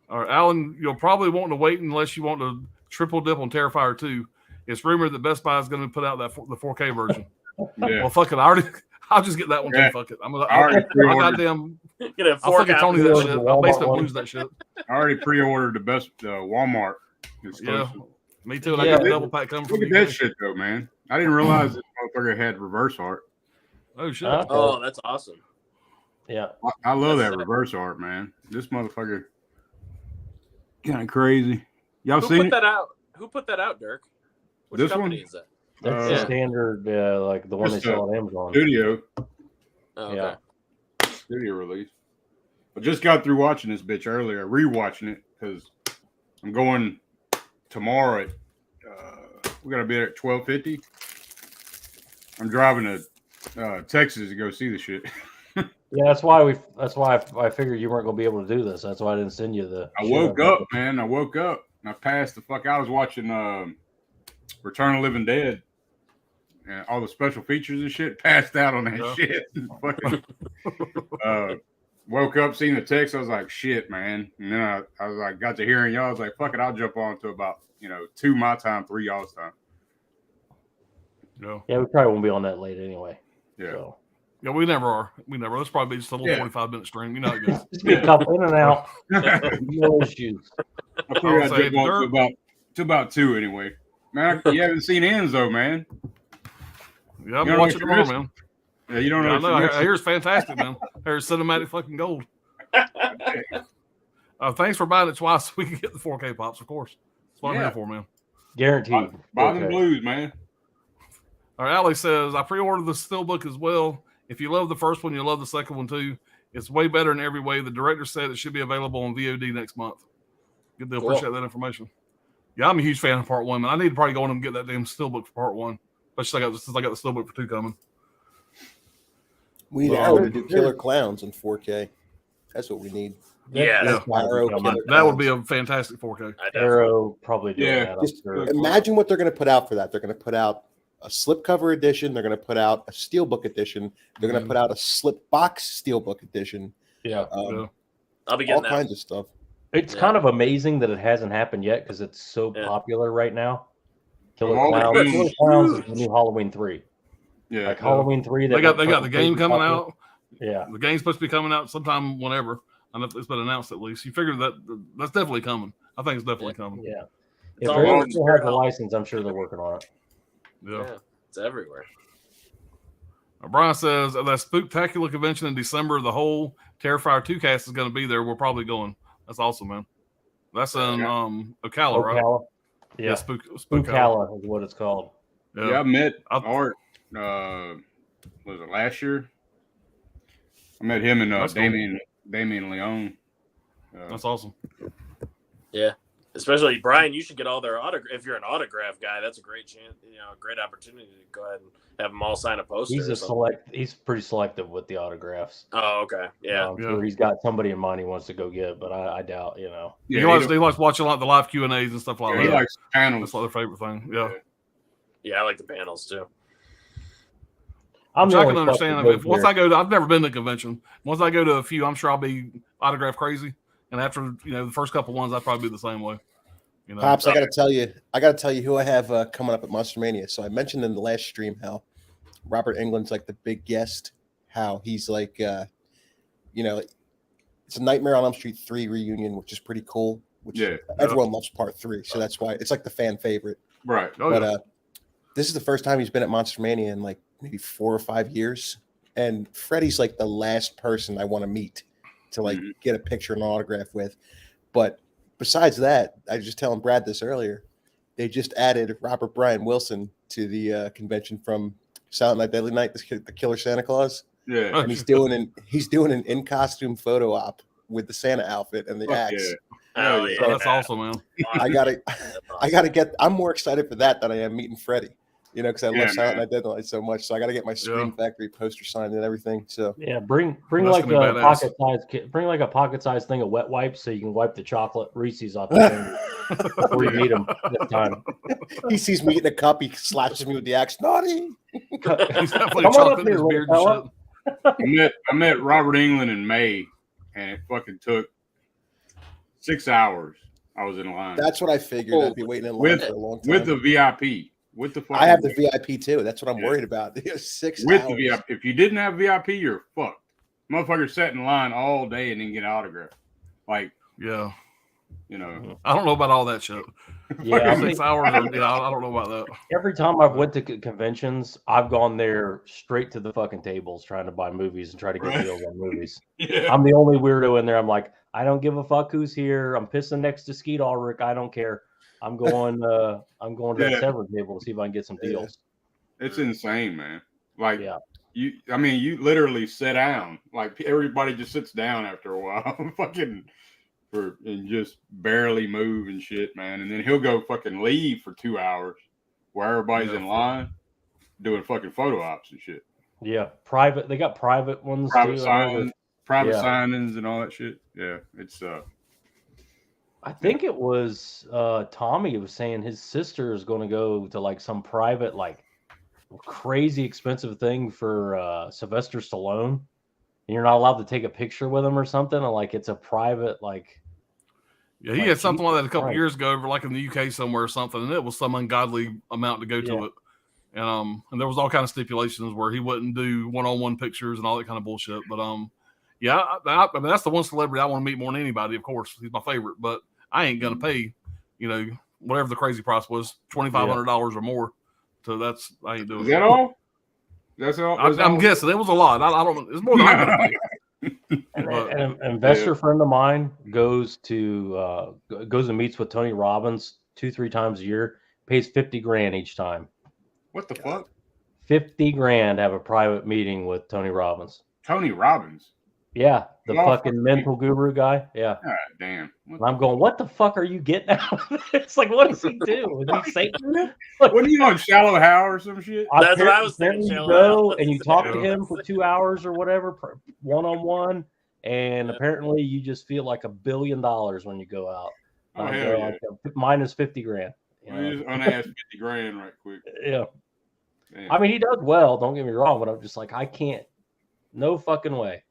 Speaker 2: All right, Alan, you'll probably want to wait unless you want to triple dip on Terrifier 2. It's rumored that Best Buy is going to put out the 4K version.
Speaker 6: Yeah.
Speaker 2: Well, fuck it. I I'll just get that one
Speaker 6: Yeah.
Speaker 2: too. Fuck it.
Speaker 6: I already
Speaker 2: I'll
Speaker 6: pre-ordered.
Speaker 2: goddamn.
Speaker 5: Get a
Speaker 2: I'll
Speaker 5: four
Speaker 2: fucking Tony that
Speaker 3: copies.
Speaker 2: shit.
Speaker 3: The
Speaker 2: I'll
Speaker 3: Walmart
Speaker 2: basically
Speaker 3: one.
Speaker 2: lose that shit.
Speaker 6: I already pre-ordered the best Walmart
Speaker 2: Yeah,
Speaker 6: exclusive.
Speaker 2: me too. And I
Speaker 3: Yeah.
Speaker 2: got a double pack coming from
Speaker 6: Look at
Speaker 2: you.
Speaker 6: that shit though, man. I didn't realize this motherfucker had reverse art.
Speaker 2: Oh shit.
Speaker 3: Okay.
Speaker 5: Oh, that's awesome.
Speaker 3: Yeah.
Speaker 6: I love
Speaker 5: That's
Speaker 6: that
Speaker 5: sick.
Speaker 6: reverse art, man. This motherfucker kind of crazy. Y'all
Speaker 5: Who
Speaker 6: seen
Speaker 5: put
Speaker 6: it?
Speaker 5: that out? Who put that out, Dirk? Which
Speaker 6: This
Speaker 5: company
Speaker 6: one?
Speaker 5: is that?
Speaker 3: That's the standard, like the one they
Speaker 6: Just
Speaker 3: sell on Amazon.
Speaker 6: Studio
Speaker 5: Oh, okay.
Speaker 3: Yeah.
Speaker 6: studio release. I just got through watching this bitch earlier, rewatching it because I'm going tomorrow at we gotta be there at 12:50. I'm driving to Texas to go see the shit.
Speaker 3: Yeah, that's why I figured you weren't gonna be able to do this. That's why I didn't send you the.
Speaker 6: I
Speaker 3: shit
Speaker 6: woke
Speaker 3: about
Speaker 6: up, man. I woke up and I passed the fuck out. I was watching Return of the Living Dead and all the special features and shit. Passed out on that
Speaker 2: Yeah.
Speaker 6: shit. Fucking woke up, seen the text. I was like, shit, man. And then I was like, got to hearing y'all. I was like, fuck it, I'll jump on to about 2 my time, 3 y'all's time.
Speaker 2: Yeah.
Speaker 3: Yeah, we probably won't be on that late anyway.
Speaker 6: Yeah.
Speaker 3: So.
Speaker 2: Yeah, we never are. We never. Let's probably be just a little
Speaker 6: Yeah.
Speaker 2: 45-minute stream. You know how it goes.
Speaker 3: Just be a couple in and out. No issues.
Speaker 6: I figured I'd
Speaker 2: say
Speaker 6: jump on to about 2 anyway. Man, you haven't seen Enzo, man.
Speaker 2: Yeah, I'm
Speaker 6: You know
Speaker 2: gonna watch it
Speaker 6: what
Speaker 2: tomorrow,
Speaker 6: you're
Speaker 2: man.
Speaker 6: Yeah, you don't
Speaker 2: Yeah, I
Speaker 6: know.
Speaker 2: know.
Speaker 6: what you're
Speaker 2: I hear it's fantastic, man. I hear it's cinematic fucking gold. Thanks for buying it twice so we can get the 4K pops, of course. That's what I'm
Speaker 6: Yeah.
Speaker 2: here for, man.
Speaker 3: Guaranteed.
Speaker 6: Buy them
Speaker 3: Okay.
Speaker 6: blues, man.
Speaker 2: All right, Alex says, I pre-ordered the Steelbook as well. If you love the first one, you'll love the second one too. It's way better in every way. The director said it should be available on VOD next month. Good deal.
Speaker 5: Cool.
Speaker 2: Appreciate that information. Yeah, I'm a huge fan of part one, man. I need to probably go in and get that damn Steelbook for part one. Especially since I got the Steelbook for 2 coming.
Speaker 4: We need
Speaker 6: Well,
Speaker 4: Arrow to do Killer Clowns in 4K. That's what we need.
Speaker 5: Yeah.
Speaker 3: That's not
Speaker 4: Arrow
Speaker 3: gonna
Speaker 4: Killer
Speaker 3: come.
Speaker 2: That would be a fantastic 4K.
Speaker 5: I definitely.
Speaker 3: Arrow probably doing
Speaker 6: Yeah,
Speaker 3: that. I'm
Speaker 4: Just
Speaker 3: sure.
Speaker 4: imagine what they're going to put out for that. They're going to put out a slipcover edition. They're going to put out a steelbook edition. They're going to put out a slip box steelbook edition.
Speaker 3: Yeah.
Speaker 2: Yeah.
Speaker 5: I'll be
Speaker 4: All
Speaker 5: getting that.
Speaker 4: kinds of stuff.
Speaker 3: It's
Speaker 5: Yeah.
Speaker 3: kind of amazing that it hasn't happened yet because it's so
Speaker 5: Yeah.
Speaker 3: popular right now. Killer
Speaker 6: Well,
Speaker 3: Clowns.
Speaker 6: it's
Speaker 3: Killer Clowns is the new Halloween 3.
Speaker 6: Yeah.
Speaker 3: Like Halloween 3.
Speaker 2: They got the game coming out.
Speaker 3: Yeah.
Speaker 2: The game's supposed to be coming out sometime whenever. I know it's been announced at least. You figure that's definitely coming. I think it's definitely coming.
Speaker 3: Yeah.
Speaker 5: It's
Speaker 3: If
Speaker 5: all
Speaker 3: Arrow
Speaker 5: over
Speaker 3: still has the
Speaker 5: Spirit
Speaker 3: license, I'm sure they're working on it.
Speaker 2: Yeah.
Speaker 5: Yeah, it's everywhere.
Speaker 2: Brian says at that Spooktacular convention in December, the whole Terrifier 2 cast is going to be there. We're probably going. That's awesome, man. That's in Ocala, right?
Speaker 3: Ocala. Yeah.
Speaker 2: Spookala.
Speaker 3: Spookala is what it's called.
Speaker 6: Yeah, I met
Speaker 2: I'll-
Speaker 6: Art. Was it last year? I met him and
Speaker 2: That's cool.
Speaker 6: Damien Leone.
Speaker 2: That's awesome.
Speaker 5: Yeah. Especially Brian, you should get all their autograph. If you're an autograph guy, that's a great chance. A great opportunity to go ahead and have them all sign a poster.
Speaker 3: He's pretty selective with the autographs.
Speaker 5: Oh, okay. Yeah.
Speaker 3: I'm sure he's got somebody in mind he wants to go get, but I doubt,
Speaker 6: Yeah,
Speaker 2: he likes watching like the live Q&As and stuff like
Speaker 6: he
Speaker 2: that.
Speaker 6: likes panels.
Speaker 2: That's like their favorite thing. Yeah.
Speaker 5: Yeah, I like the panels too.
Speaker 3: I'm
Speaker 2: Which
Speaker 3: the
Speaker 2: I
Speaker 3: only
Speaker 2: can understand.
Speaker 3: fucking
Speaker 2: If once
Speaker 3: there.
Speaker 2: I go to, I've never been to a convention. Once I go to a few, I'm sure I'll be autograph crazy. And after the first couple ones, I'd probably be the same way.
Speaker 4: Pops, I got to tell you who I have coming up at Monster Mania. So I mentioned in the last stream how Robert Englund's like the big guest. How he's like, it's a Nightmare on Elm Street 3 reunion, which is pretty cool. Which everyone loves part 3, so that's why it's like the fan favorite.
Speaker 6: Right.
Speaker 4: But this is the first time he's been at Monster Mania in like maybe 4 or 5 years, and Freddy's like the last person I want to meet to like get a picture and an autograph with. But besides that, I was just telling Brad this earlier. They just added Robert Brian Wilson to the convention from Silent Night, Deadly Night, the Killer Santa Claus.
Speaker 6: Yeah,
Speaker 4: and he's doing an in costume photo op with the Santa outfit and the axe.
Speaker 6: Yeah.
Speaker 5: Oh, yeah.
Speaker 2: So that's awesome, man.
Speaker 4: I gotta get. I'm more excited for that than I am meeting Freddy. Because I love Silent Night, Deadly Night so much. So I got to get my Scream Factory poster signed and everything. So
Speaker 3: yeah, bring
Speaker 2: Well,
Speaker 3: like
Speaker 2: that's
Speaker 3: a
Speaker 2: gonna be
Speaker 3: pocket size. Bring like a pocket size thing of wet wipes so you can wipe the chocolate Reese's off the thing before you meet him this time.
Speaker 4: He sees me getting a cup, he slashes me with the axe. Naughty.
Speaker 2: He's definitely
Speaker 3: Come on
Speaker 2: chocolate
Speaker 3: up
Speaker 2: in
Speaker 3: here,
Speaker 2: his
Speaker 3: little
Speaker 2: beard and
Speaker 3: fella.
Speaker 2: shit.
Speaker 6: I met Robert Englund in May, and it fucking took 6 hours. I was in line
Speaker 4: That's what I figured. I'd be waiting in line
Speaker 6: with
Speaker 4: for a long time.
Speaker 6: with the VIP. with the
Speaker 4: I have the
Speaker 6: fucking-
Speaker 4: VIP too. That's what I'm
Speaker 6: Yeah.
Speaker 4: worried about. 6
Speaker 6: with
Speaker 4: hours.
Speaker 6: the VIP. If you didn't have VIP, you're fucked. Motherfuckers sat in line all day and didn't get an autograph. Like,
Speaker 2: Yeah.
Speaker 6: you know,
Speaker 2: I don't know about all that shit.
Speaker 3: Yeah, I mean,
Speaker 2: 6 hours. I don't know about that.
Speaker 3: every time I've went to conventions, I've gone there straight to the fucking tables trying to buy movies and try to get
Speaker 6: Right.
Speaker 3: deals on movies.
Speaker 6: yeah.
Speaker 3: I'm the only weirdo in there. I'm like, I don't give a fuck who's here. I'm pissing next to Skeet Ulrich. I don't care. I'm going to
Speaker 6: Yeah.
Speaker 3: that Severn table to see if I can get some deals.
Speaker 6: It's insane, man. Like,
Speaker 3: Yeah.
Speaker 6: you literally sit down. Like, everybody just sits down after a while, fucking, and just barely move and shit, man. And then he'll go fucking leave for 2 hours where everybody's in line doing fucking photo ops and shit.
Speaker 3: Yeah, private. They got private ones
Speaker 6: Private
Speaker 3: too. I know
Speaker 6: signings, private
Speaker 3: Yeah.
Speaker 6: signings and all that shit. Yeah, it's
Speaker 3: I think it was Tommy was saying his sister is going to go to like some private, like crazy expensive thing for Sylvester Stallone, and you're not allowed to take a picture with him or something. And like it's a private, like
Speaker 2: Yeah, he
Speaker 3: Like,
Speaker 2: had something like that a couple
Speaker 3: right.
Speaker 2: years ago, over like in the UK somewhere or something, and it was some ungodly amount to go to
Speaker 3: Yeah.
Speaker 2: it. And there was all kind of stipulations where he wouldn't do one-on-one pictures and all that kind of bullshit. But yeah, I mean that's the one celebrity I want to meet more than anybody. Of course, he's my favorite, but I ain't gonna pay, whatever the crazy price was, $2,500 or more. So I ain't doing.
Speaker 6: is that all? That's all. That's
Speaker 2: I'm
Speaker 6: all?
Speaker 2: guessing it was a lot. I don't. It's more than I'm gonna pay.
Speaker 3: And,
Speaker 2: But-
Speaker 3: and an investor friend of mine goes and meets with Tony Robbins 2-3 times a year, pays $50,000 each time.
Speaker 6: What the fuck?
Speaker 3: $50,000 to have a private meeting with Tony Robbins.
Speaker 6: Tony Robbins.
Speaker 3: Yeah, the
Speaker 6: Oh,
Speaker 3: fucking
Speaker 6: fuck.
Speaker 3: mental guru guy. Yeah.
Speaker 6: God damn.
Speaker 3: And I'm going, what the fuck are you getting out of this? Like, what does he do? Is he Satan?
Speaker 6: What are you on Shallow How or some shit?
Speaker 5: That's what I was thinking,
Speaker 3: You
Speaker 5: Shallow
Speaker 3: go
Speaker 5: Hal.
Speaker 3: and you talk to
Speaker 2: Yeah.
Speaker 3: him for 2 hours or whatever, one-on-one, and
Speaker 5: Yeah.
Speaker 3: apparently you just feel like $1 billion when you go out.
Speaker 6: Oh,
Speaker 3: Go
Speaker 6: hell yeah.
Speaker 3: like minus $50,000. You
Speaker 6: Well,
Speaker 3: know?
Speaker 6: you just unasked $50,000 right quick.
Speaker 3: Yeah.
Speaker 6: Damn.
Speaker 3: I mean, he does well. Don't get me wrong, but I'm just like, I can't. No fucking way.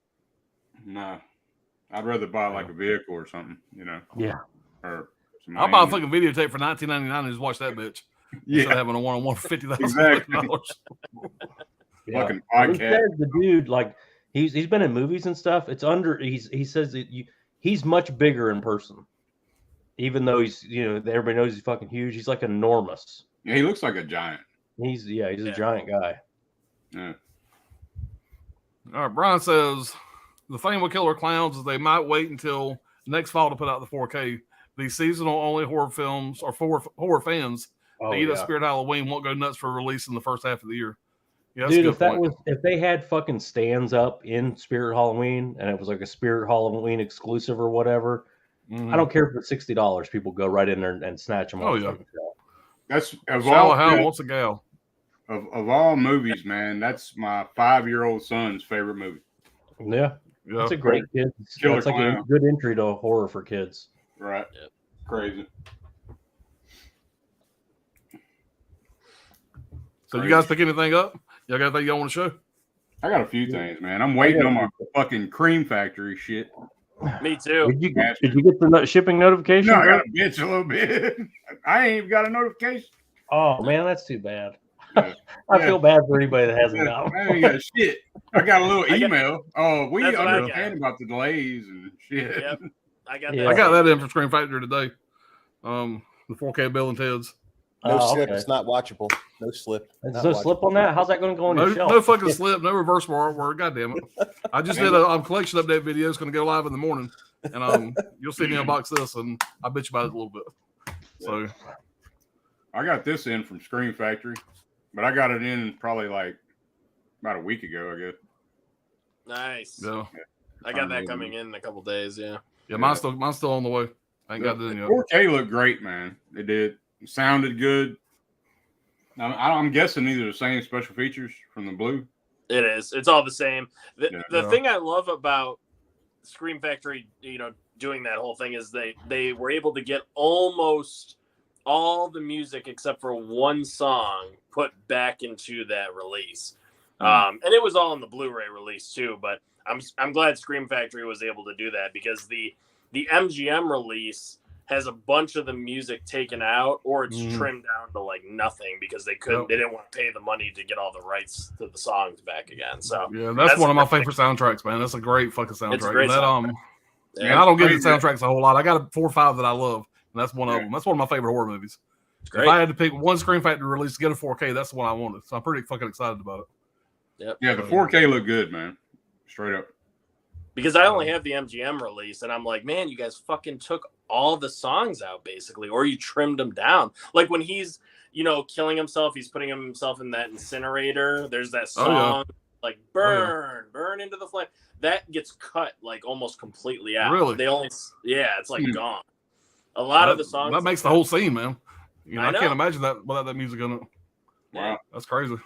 Speaker 6: Nah. I'd rather buy like a vehicle or something,
Speaker 3: Yeah.
Speaker 6: or some
Speaker 2: I'll buy a
Speaker 6: land.
Speaker 2: fucking videotape for $19.99 and just watch that bitch. Instead
Speaker 6: Yeah,
Speaker 2: of having a one-on-one for $50,000.
Speaker 6: Exactly.
Speaker 3: Yeah.
Speaker 6: fucking
Speaker 3: Well, he
Speaker 6: podcast.
Speaker 3: says the dude, like, he's been in movies and stuff. It's he says that he's much bigger in person, even though he's everybody knows he's fucking huge. He's like enormous.
Speaker 6: Yeah, he looks like a giant.
Speaker 3: He's a
Speaker 5: Yeah.
Speaker 3: giant guy.
Speaker 6: Yeah.
Speaker 2: All right, Brian says the thing with Killer Clowns is they might wait until next fall to put out the 4K. These seasonal only horror films are for horror fans.
Speaker 3: Oh,
Speaker 2: They eat up
Speaker 3: yeah.
Speaker 2: Spirit Halloween won't go nuts for release in the first half of the year. Yeah, that's
Speaker 3: Dude,
Speaker 2: a
Speaker 3: if
Speaker 2: good
Speaker 3: that
Speaker 2: point.
Speaker 3: was if they had fucking stands up in Spirit Halloween and it was like a Spirit Halloween exclusive or whatever,
Speaker 2: Mhm.
Speaker 3: I don't care if it's $60. People go right in there and snatch them.
Speaker 2: Oh,
Speaker 3: off
Speaker 2: yeah.
Speaker 3: the shelf.
Speaker 6: That's of
Speaker 2: Shallow
Speaker 6: all
Speaker 2: Hal wants a gal.
Speaker 6: of all movies, man. That's my 5-year-old son's favorite movie.
Speaker 3: Yeah,
Speaker 2: Yeah.
Speaker 3: that's a great kid.
Speaker 6: Killer
Speaker 3: It's like a
Speaker 6: Clown.
Speaker 3: good entry to horror for kids.
Speaker 6: Right.
Speaker 5: Yep.
Speaker 6: Crazy.
Speaker 2: So you guys pick anything up? Y'all got anything y'all want to show?
Speaker 6: I got a few things, man. I'm waiting on my fucking Cream Factory shit.
Speaker 5: Me too.
Speaker 3: Did you get the shipping notification?
Speaker 6: No, I
Speaker 3: bro?
Speaker 6: got a bitch a little bit. I ain't even got a notification.
Speaker 3: Oh man, that's too bad.
Speaker 6: Yeah.
Speaker 3: I
Speaker 6: Yeah.
Speaker 3: feel bad for anybody that hasn't got
Speaker 6: I
Speaker 3: one.
Speaker 6: ain't got shit. I got a little
Speaker 5: I got-
Speaker 6: email. Oh, we
Speaker 5: That's what I
Speaker 6: understand about the delays and shit.
Speaker 5: Yep. I got
Speaker 3: Yeah.
Speaker 5: that.
Speaker 2: I got that in from Scream Factory today. The 4K Bill and Ted's.
Speaker 4: No
Speaker 3: Oh,
Speaker 4: slip.
Speaker 3: okay.
Speaker 4: It's not watchable. No slip.
Speaker 3: There's
Speaker 4: Not
Speaker 3: no
Speaker 4: watchable.
Speaker 3: slip on that. How's that going to go on
Speaker 2: No,
Speaker 3: your shelf?
Speaker 2: no fucking slip, no reversible artwork. God damn it! I just did a collection update video. It's going to go live in the morning, and you'll see me unbox this, and I bet you about it a little bit. So
Speaker 6: I got this in from Scream Factory, but I got it in probably like about a week ago, I guess.
Speaker 5: Nice.
Speaker 2: yeah,
Speaker 5: I got that coming in a couple days. Yeah.
Speaker 2: yeah, mine's still on the way. I ain't got it in yet.
Speaker 6: 4K looked great, man. It did. It sounded good. I'm guessing these are the same special features from the blue.
Speaker 5: It is. It's all the same. The
Speaker 2: Yeah.
Speaker 5: thing I love about Scream Factory, doing that whole thing is they were able to get almost all the music except for one song put back into that release. And it was all in the Blu-ray release too, but I'm glad Scream Factory was able to do that because the MGM release has a bunch of the music taken out, or it's
Speaker 2: Mhm.
Speaker 5: trimmed down to like nothing because they
Speaker 2: Yep.
Speaker 5: didn't want to pay the money to get all the rights to the songs back again. So
Speaker 2: Yeah, that's
Speaker 5: That's
Speaker 2: one of my
Speaker 5: the thing.
Speaker 2: favorite soundtracks, man. That's a great fucking soundtrack.
Speaker 5: It's a great
Speaker 2: That,
Speaker 5: soundtrack.
Speaker 2: and
Speaker 5: yeah,
Speaker 2: I don't get the
Speaker 6: crazy.
Speaker 2: soundtracks a whole lot. I got 4 or 5 that I love, and that's one of
Speaker 6: Yeah.
Speaker 2: them. That's one of my favorite horror movies.
Speaker 5: it's
Speaker 2: If
Speaker 5: great.
Speaker 2: I had to pick one Scream Factory release to get a 4K, that's the one I wanted. So I'm pretty fucking excited about it.
Speaker 6: Yeah, the 4K look good, man. Straight up.
Speaker 5: Because I only have the MGM release, and I'm like, man, you guys fucking took all the songs out basically, or you trimmed them down. Like when he's, killing himself, he's putting himself in that incinerator. There's that
Speaker 2: Oh,
Speaker 5: song, like
Speaker 2: Oh, yeah.
Speaker 5: burn into the flame. That gets cut like almost completely out.
Speaker 2: Really?
Speaker 5: They only, it's like
Speaker 6: Hmm.
Speaker 5: gone. A lot of the songs.
Speaker 2: That makes the whole scene, man.
Speaker 5: I
Speaker 2: I
Speaker 5: know.
Speaker 2: can't imagine that without that music in it.
Speaker 6: Wow.
Speaker 2: That's crazy.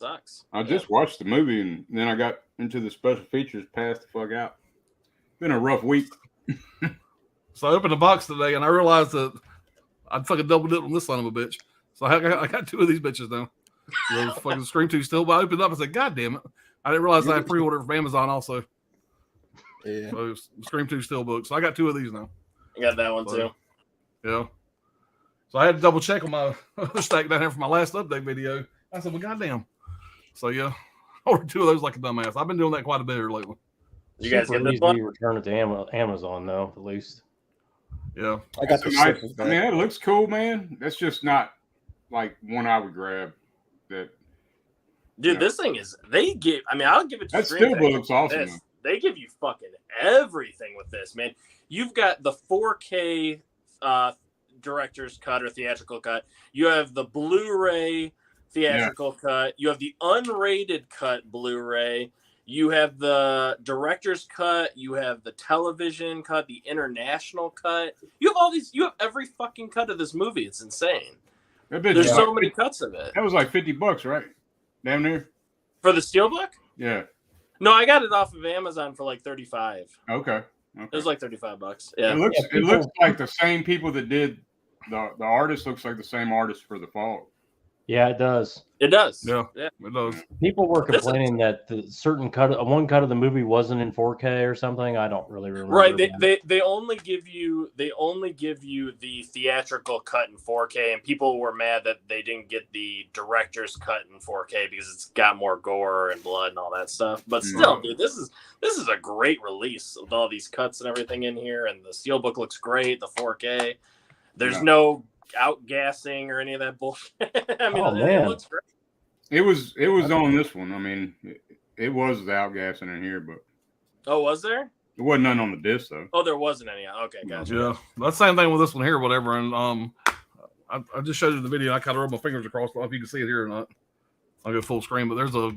Speaker 5: Sucks.
Speaker 6: I just watched the movie and then I got into the special features, passed the fuck out. Been a rough week.
Speaker 2: So I opened the box today and I realized that I'd fucking double dipped on this son of a bitch. So I got 2 of these bitches now. Those fucking Scream 2 still. But I opened it up and said, God damn it. I didn't realize I had pre-ordered from Amazon also.
Speaker 4: Yeah.
Speaker 2: So Scream 2 Steelbook. So I got 2 of these now.
Speaker 5: I got that one too.
Speaker 2: Yeah. So I had to double check on my other stack down here for my last update video. I said, well, goddamn. So yeah, I ordered 2 of those like a dumbass. I've been doing that quite a bit here lately.
Speaker 5: You guys
Speaker 3: Super
Speaker 5: get this
Speaker 3: easy
Speaker 5: one?
Speaker 3: to return it to Amazon, though, at least.
Speaker 2: Yeah.
Speaker 4: I got the
Speaker 6: Nice.
Speaker 4: simple
Speaker 6: I mean, it looks cool, man. That's just not like one I would grab. That
Speaker 5: Dude,
Speaker 6: Yeah.
Speaker 5: this thing is, I'll give it to
Speaker 6: that
Speaker 5: Scream
Speaker 6: still
Speaker 5: Factory
Speaker 6: looks
Speaker 5: for
Speaker 6: awesome.
Speaker 5: this. They give you fucking everything with this, man. You've got the 4K director's cut or theatrical cut. You have the Blu-ray theatrical cut. You have the unrated cut Blu-ray. You have the director's cut. You have the television cut, the international cut. You have all these. You have every fucking cut of this movie. It's insane.
Speaker 6: That bitch
Speaker 5: There's
Speaker 6: was
Speaker 5: so
Speaker 6: like-
Speaker 5: many cuts of it.
Speaker 6: That was like $50, right? Damn near.
Speaker 5: For the Steelbook?
Speaker 6: Yeah.
Speaker 5: No, I got it off of Amazon for like 35.
Speaker 6: Okay.
Speaker 5: It was like $35. Yeah.
Speaker 6: It looks like the same people that did the artist looks like the same artist for The Fog.
Speaker 3: Yeah, it does.
Speaker 5: It does.
Speaker 2: Yeah.
Speaker 5: Yeah.
Speaker 2: It does.
Speaker 3: People were
Speaker 5: This is-
Speaker 3: complaining that the certain one cut of the movie wasn't in 4K or something. I don't really remember.
Speaker 5: Right.
Speaker 3: that.
Speaker 5: They only give you the theatrical cut in 4K, and people were mad that they didn't get the director's cut in 4K because it's got more gore and blood and all that stuff. But still, dude, this is a great release with all these cuts and everything in here, and the Steelbook looks great. The 4K. There's no outgassing or any of that bullshit. I mean, it looks great.
Speaker 6: It was on this one. I mean, it was the outgassing in here, but
Speaker 5: Oh, was there?
Speaker 6: it wasn't none on the disc though.
Speaker 5: Oh, there wasn't any. Okay, gotcha.
Speaker 2: Yeah. That's the same thing with this one here, whatever. And I just showed you the video. I kind of rubbed my fingers across. I don't know if you can see it here or not. I'll go full screen, but there's a.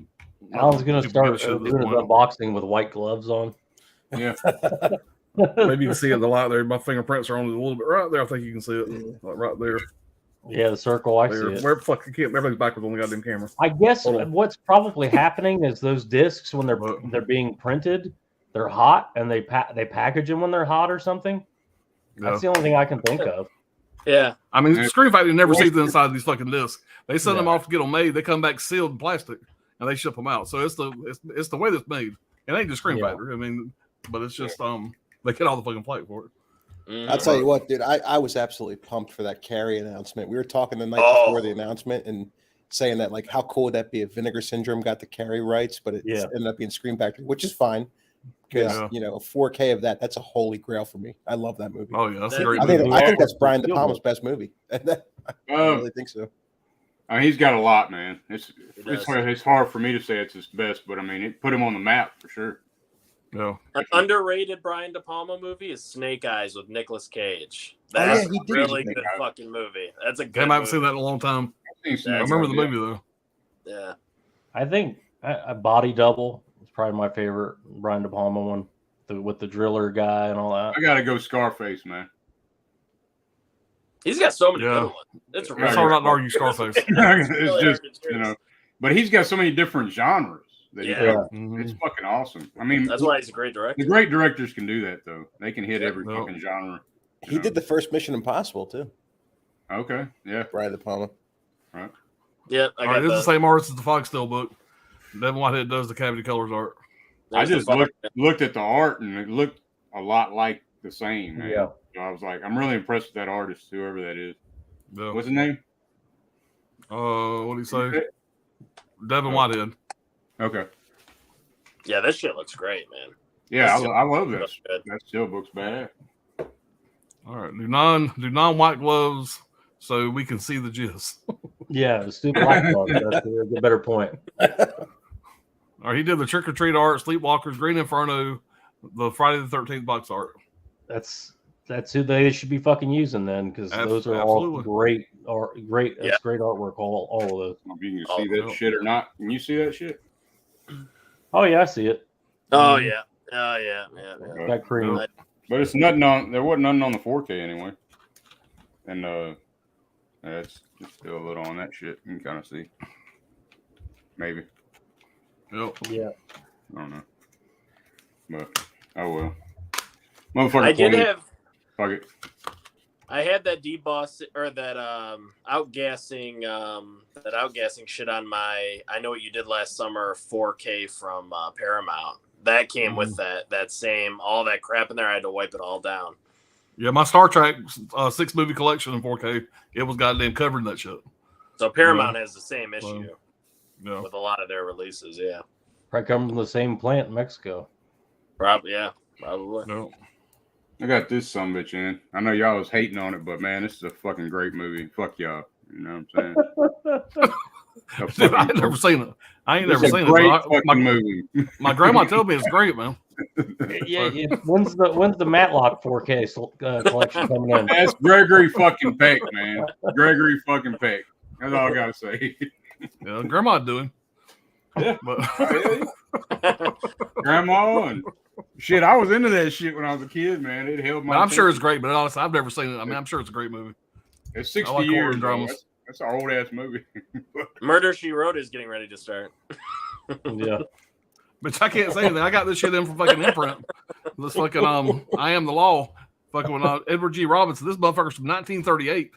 Speaker 3: Alan's going to
Speaker 2: people give
Speaker 3: start
Speaker 2: a shit at this
Speaker 3: doing his
Speaker 2: point.
Speaker 3: unboxing with white gloves on.
Speaker 6: Yeah.
Speaker 2: Maybe you can see it in the light there. My fingerprints are on it a little bit right there. I think you can see it, like right there.
Speaker 3: Yeah, the circle. I see
Speaker 2: There.
Speaker 3: it.
Speaker 2: Where the fuck you can't? Everything's backwards on the goddamn camera.
Speaker 3: I guess
Speaker 2: Hold on.
Speaker 3: what's probably happening is those discs when
Speaker 2: What?
Speaker 3: they're being printed, they're hot and they package them when they're hot or something.
Speaker 2: Yeah.
Speaker 3: That's the only thing I can think of.
Speaker 5: Yeah.
Speaker 2: I mean,
Speaker 6: Yeah.
Speaker 2: Screen Factory never sees the inside of these fucking discs. They send them
Speaker 3: Yeah.
Speaker 2: off to get them made. They come back sealed in plastic and they ship them out. So it's the way that's made. It ain't just Screen
Speaker 3: Yeah.
Speaker 2: Factory. I mean, but it's just they get all the fucking plate for it.
Speaker 5: Mhm.
Speaker 4: I'll tell you what, dude. I was absolutely pumped for that Carrie announcement. We were talking the night
Speaker 5: Oh.
Speaker 4: before the announcement and saying that, like, how cool would that be if Vinegar Syndrome got the Carrie rights, but it
Speaker 3: Yeah.
Speaker 4: ended up being Scream Factory, which is fine because
Speaker 2: Yeah.
Speaker 4: a 4K of that's a holy grail for me. I love that movie.
Speaker 2: Oh yeah, that's a
Speaker 5: That-
Speaker 2: great
Speaker 4: I think
Speaker 2: movie.
Speaker 4: I think that's Brian De
Speaker 3: Steelbook.
Speaker 4: Palma's best movie. I really think so.
Speaker 6: I mean, he's got a lot, man.
Speaker 5: does.
Speaker 6: It's hard for me to say it's his best, but I mean, it put him on the map for sure.
Speaker 2: Yeah.
Speaker 5: An underrated Brian De Palma movie is Snake Eyes with Nicolas Cage.
Speaker 4: Oh, yeah,
Speaker 5: That's
Speaker 4: he
Speaker 5: a
Speaker 4: did
Speaker 5: really
Speaker 6: Snake
Speaker 5: good
Speaker 6: Eyes.
Speaker 5: fucking movie. That's a good
Speaker 2: Damn, I haven't
Speaker 5: movie.
Speaker 2: seen that in a long time.
Speaker 6: I've seen
Speaker 2: I
Speaker 5: That's
Speaker 2: remember the
Speaker 6: yeah.
Speaker 2: movie though.
Speaker 5: Yeah.
Speaker 3: I think a Body Double is probably my favorite Brian De Palma one, with the driller guy and all that.
Speaker 6: I gotta go Scarface, man.
Speaker 5: He's got so many
Speaker 2: Yeah.
Speaker 5: good ones. It's
Speaker 6: It's
Speaker 5: really
Speaker 2: It's hard not to argue Scarface.
Speaker 6: It's
Speaker 5: really
Speaker 6: just,
Speaker 5: hard to choose.
Speaker 6: but he's got so many different genres that
Speaker 5: Yeah.
Speaker 6: yeah.
Speaker 2: Mhm.
Speaker 6: It's fucking awesome. I mean,
Speaker 5: That's why he's a great
Speaker 6: the
Speaker 5: director.
Speaker 6: great directors can do that though. They can hit every
Speaker 2: No.
Speaker 6: fucking genre.
Speaker 4: He did the first Mission Impossible too,
Speaker 6: Okay, yeah.
Speaker 4: Brian De Palma.
Speaker 5: Yeah, I
Speaker 2: All
Speaker 5: got
Speaker 2: right, this is
Speaker 5: the,
Speaker 2: the same artist as the Fox Still book. Devin Whitehead does the Cavity Colors art.
Speaker 6: I
Speaker 5: there's the
Speaker 6: just
Speaker 5: fuck-
Speaker 6: looked at the art and it looked a lot like the same, man.
Speaker 3: Yeah.
Speaker 6: So I was like, I'm really impressed with that artist, whoever that is.
Speaker 2: Yeah.
Speaker 6: What's his name?
Speaker 2: What do you say? Devin Whitehead.
Speaker 6: Okay.
Speaker 5: Yeah, this shit looks great, man.
Speaker 6: Yeah,
Speaker 5: This
Speaker 6: I love this.
Speaker 5: looks good.
Speaker 6: That still looks bad.
Speaker 2: All right. Do non-white gloves so we can see the jizz.
Speaker 3: Yeah, the stupid black dog. That's the better point.
Speaker 2: All right. He did the Trick or Treat art, Sleepwalkers, Green Inferno, the Friday the 13th box art.
Speaker 3: That's who they should be fucking using then, because those are all
Speaker 2: Absolutely.
Speaker 3: great art. Great,
Speaker 5: Yeah.
Speaker 3: that's great artwork. All of those.
Speaker 6: If you can see that shit or not. Can you see that shit?
Speaker 3: Oh yeah, I see it.
Speaker 5: Oh yeah. Oh yeah.
Speaker 6: Okay.
Speaker 3: That cream.
Speaker 2: Yeah.
Speaker 6: But it's nothing on. There wasn't nothing on the 4K anyway. And it's still a little on that shit. You can kind of see. Maybe.
Speaker 2: Yep.
Speaker 3: Yeah.
Speaker 6: I don't know. But oh well. Motherfucker.
Speaker 5: I did
Speaker 6: played.
Speaker 5: have.
Speaker 6: Fuck it.
Speaker 5: I had that deboss or that outgassing shit on my I Know What You Did Last Summer 4K from Paramount. That came with that same all that crap in there. I had to wipe it all down.
Speaker 2: Yeah, my Star Trek 6 movie collection in 4K, it was goddamn covered in that shit.
Speaker 5: So Paramount has the same issue
Speaker 2: Yeah.
Speaker 5: with a lot of their releases. Yeah,
Speaker 3: Probably come from the same plant in Mexico.
Speaker 5: probably. Yeah, probably.
Speaker 2: No.
Speaker 6: I got this sumbitch in. I know y'all was hating on it, but man, this is a fucking great movie. Fuck y'all. You know what I'm saying?
Speaker 2: Dude, I ain't never seen it. I ain't never
Speaker 6: It's a
Speaker 2: seen
Speaker 6: great
Speaker 2: it.
Speaker 6: fucking movie.
Speaker 2: My grandma told me it's great, man.
Speaker 3: Yeah. When's the Matlock 4K collection coming in?
Speaker 6: That's Gregory fucking Peck, man. Gregory fucking Peck. That's all I gotta say.
Speaker 2: Yeah, grandma doing.
Speaker 6: Yeah.
Speaker 2: But
Speaker 6: Grandma and shit. I was into that shit when I was a kid, man. It held my.
Speaker 2: I'm sure it's
Speaker 6: attention.
Speaker 2: great, but honestly, I've never seen it. I mean, I'm sure it's a great movie.
Speaker 6: It's 60
Speaker 2: I like
Speaker 6: years.
Speaker 2: horror
Speaker 6: Bro.
Speaker 2: dramas.
Speaker 6: That's an old ass movie.
Speaker 5: Murder She Wrote is getting ready to start.
Speaker 3: Yeah.
Speaker 2: But I can't say anything. I got this shit in from fucking Imprint. This fucking I Am the Law. Fucking with Edward G. Robinson. This motherfucker's from 1938.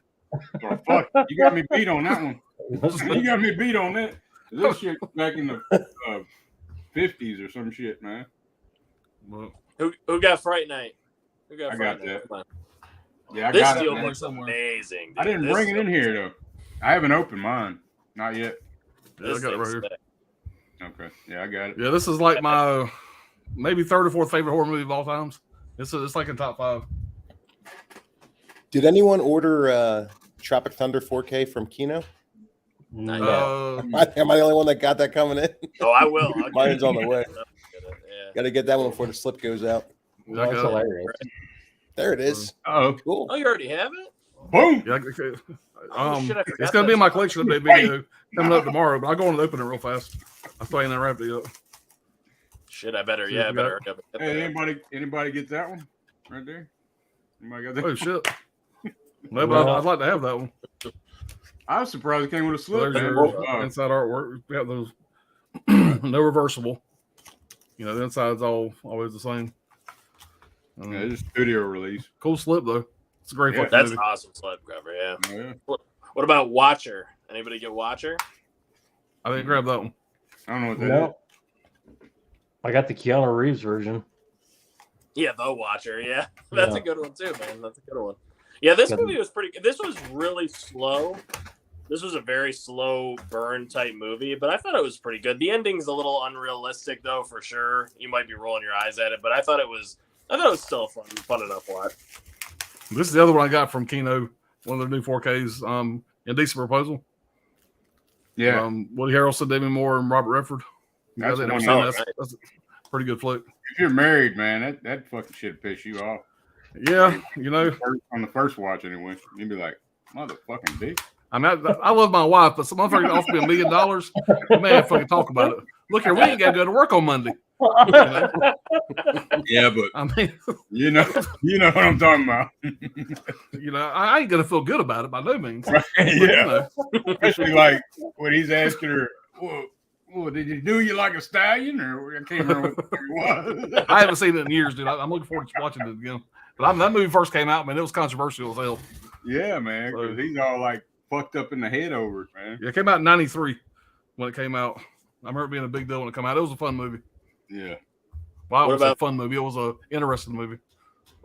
Speaker 6: Oh, fuck. You got me beat on that one. You got me beat on that. This shit back in the 50s or some shit, man.
Speaker 2: But,
Speaker 5: Who got Fright Night? Who got
Speaker 6: I
Speaker 5: Fright
Speaker 6: got
Speaker 5: Night?
Speaker 6: that.
Speaker 5: Come on.
Speaker 6: Yeah, I
Speaker 5: This
Speaker 6: got it.
Speaker 5: deal
Speaker 6: Man.
Speaker 5: looks amazing. Dude.
Speaker 6: I didn't
Speaker 5: This
Speaker 6: bring it in
Speaker 5: stuff-
Speaker 6: here though. I haven't opened mine. Not yet.
Speaker 2: yeah, I
Speaker 5: This
Speaker 2: got it right
Speaker 5: thing's
Speaker 2: here.
Speaker 5: sick.
Speaker 6: Okay. Yeah, I got it.
Speaker 2: Yeah, this is like my maybe third or fourth favorite horror movie of all times. It's like in top 5.
Speaker 4: Did anyone order Tropic Thunder 4K from Kino?
Speaker 5: Not
Speaker 3: No.
Speaker 5: yet.
Speaker 4: Am I the only one that got that coming in?
Speaker 5: Oh, I will. I'll get
Speaker 4: Mine's
Speaker 5: it.
Speaker 4: on the way.
Speaker 5: Yeah.
Speaker 4: Got to get that one before the slip goes out.
Speaker 3: That's
Speaker 2: got it.
Speaker 3: hilarious.
Speaker 4: There it is.
Speaker 6: Oh,
Speaker 4: Cool.
Speaker 5: Oh, you already have it?
Speaker 6: boom.
Speaker 2: Yeah, okay.
Speaker 5: Oh, shit, I forgot
Speaker 2: It's gonna be in
Speaker 5: that.
Speaker 2: my collection update video coming up tomorrow, but I'll go on and open it real fast. I still ain't wrapped it up.
Speaker 5: Shit, I better.
Speaker 2: See
Speaker 5: Yeah,
Speaker 2: if
Speaker 5: I
Speaker 2: you
Speaker 5: better.
Speaker 2: got
Speaker 5: get
Speaker 6: Hey,
Speaker 5: that.
Speaker 6: anybody get that one right there? Anybody got that?
Speaker 2: Oh shit! No, but I'd like to have that one.
Speaker 6: I was surprised it came with a slip.
Speaker 2: There's
Speaker 6: man.
Speaker 2: your inside artwork. We got those no reversible. You know, the inside's always the same.
Speaker 6: Yeah, it's a studio release.
Speaker 2: Cool slip though. It's a great
Speaker 6: Yeah,
Speaker 2: fucking
Speaker 5: That's
Speaker 2: movie.
Speaker 5: awesome slip cover. Yeah.
Speaker 6: Oh, yeah.
Speaker 5: What about Watcher? Anybody get Watcher?
Speaker 2: I didn't grab that one.
Speaker 6: I don't know what that is.
Speaker 3: No. I got the Keanu Reeves version.
Speaker 5: Yeah, the Watcher. Yeah, that's
Speaker 3: Yeah.
Speaker 5: a good one too, man. That's a good one. Yeah, this
Speaker 3: Good.
Speaker 5: movie was pretty good. This was really slow. This was a very slow burn type movie, but I thought it was pretty good. The ending's a little unrealistic though, for sure. You might be rolling your eyes at it, but I thought it was still fun enough watch.
Speaker 2: This is the other one I got from Kino, one of their new 4Ks. Indecent Proposal.
Speaker 6: Yeah,
Speaker 2: Woody Harrelson, Demi Moore, and Robert Redford.
Speaker 6: That's
Speaker 2: I've
Speaker 6: one
Speaker 2: seen
Speaker 5: of
Speaker 2: that. That's a pretty good flick.
Speaker 6: if you're married, man, that fucking shit piss you off.
Speaker 2: Yeah, you know,
Speaker 6: On the first watch, anyway, you'd be like, motherfucking bitch.
Speaker 2: I mean, I love my wife, but some motherfucker offered me $1 million. Man, fucking talk about it. Look here, we ain't got to go to work on Monday. You know?
Speaker 6: Yeah, but
Speaker 2: I mean,
Speaker 6: you know what I'm talking about.
Speaker 2: you know, I ain't gonna feel good about it by no means. But,
Speaker 6: Yeah,
Speaker 2: you know,
Speaker 6: especially like when he's asking her, well, did you do you like a stallion, or I can't remember what it was.
Speaker 2: I haven't seen it in years, dude. I'm looking forward to watching it again. But that movie first came out, man. It was controversial as hell.
Speaker 6: Yeah, man, because he's all like fucked up in the head over it, man.
Speaker 2: Yeah, it came out in '93 when it came out. I remember it being a big deal when it came out. It was a fun movie.
Speaker 6: Yeah.
Speaker 2: Well, I
Speaker 5: What
Speaker 2: was a
Speaker 5: about-
Speaker 2: fun movie. It was a interesting movie.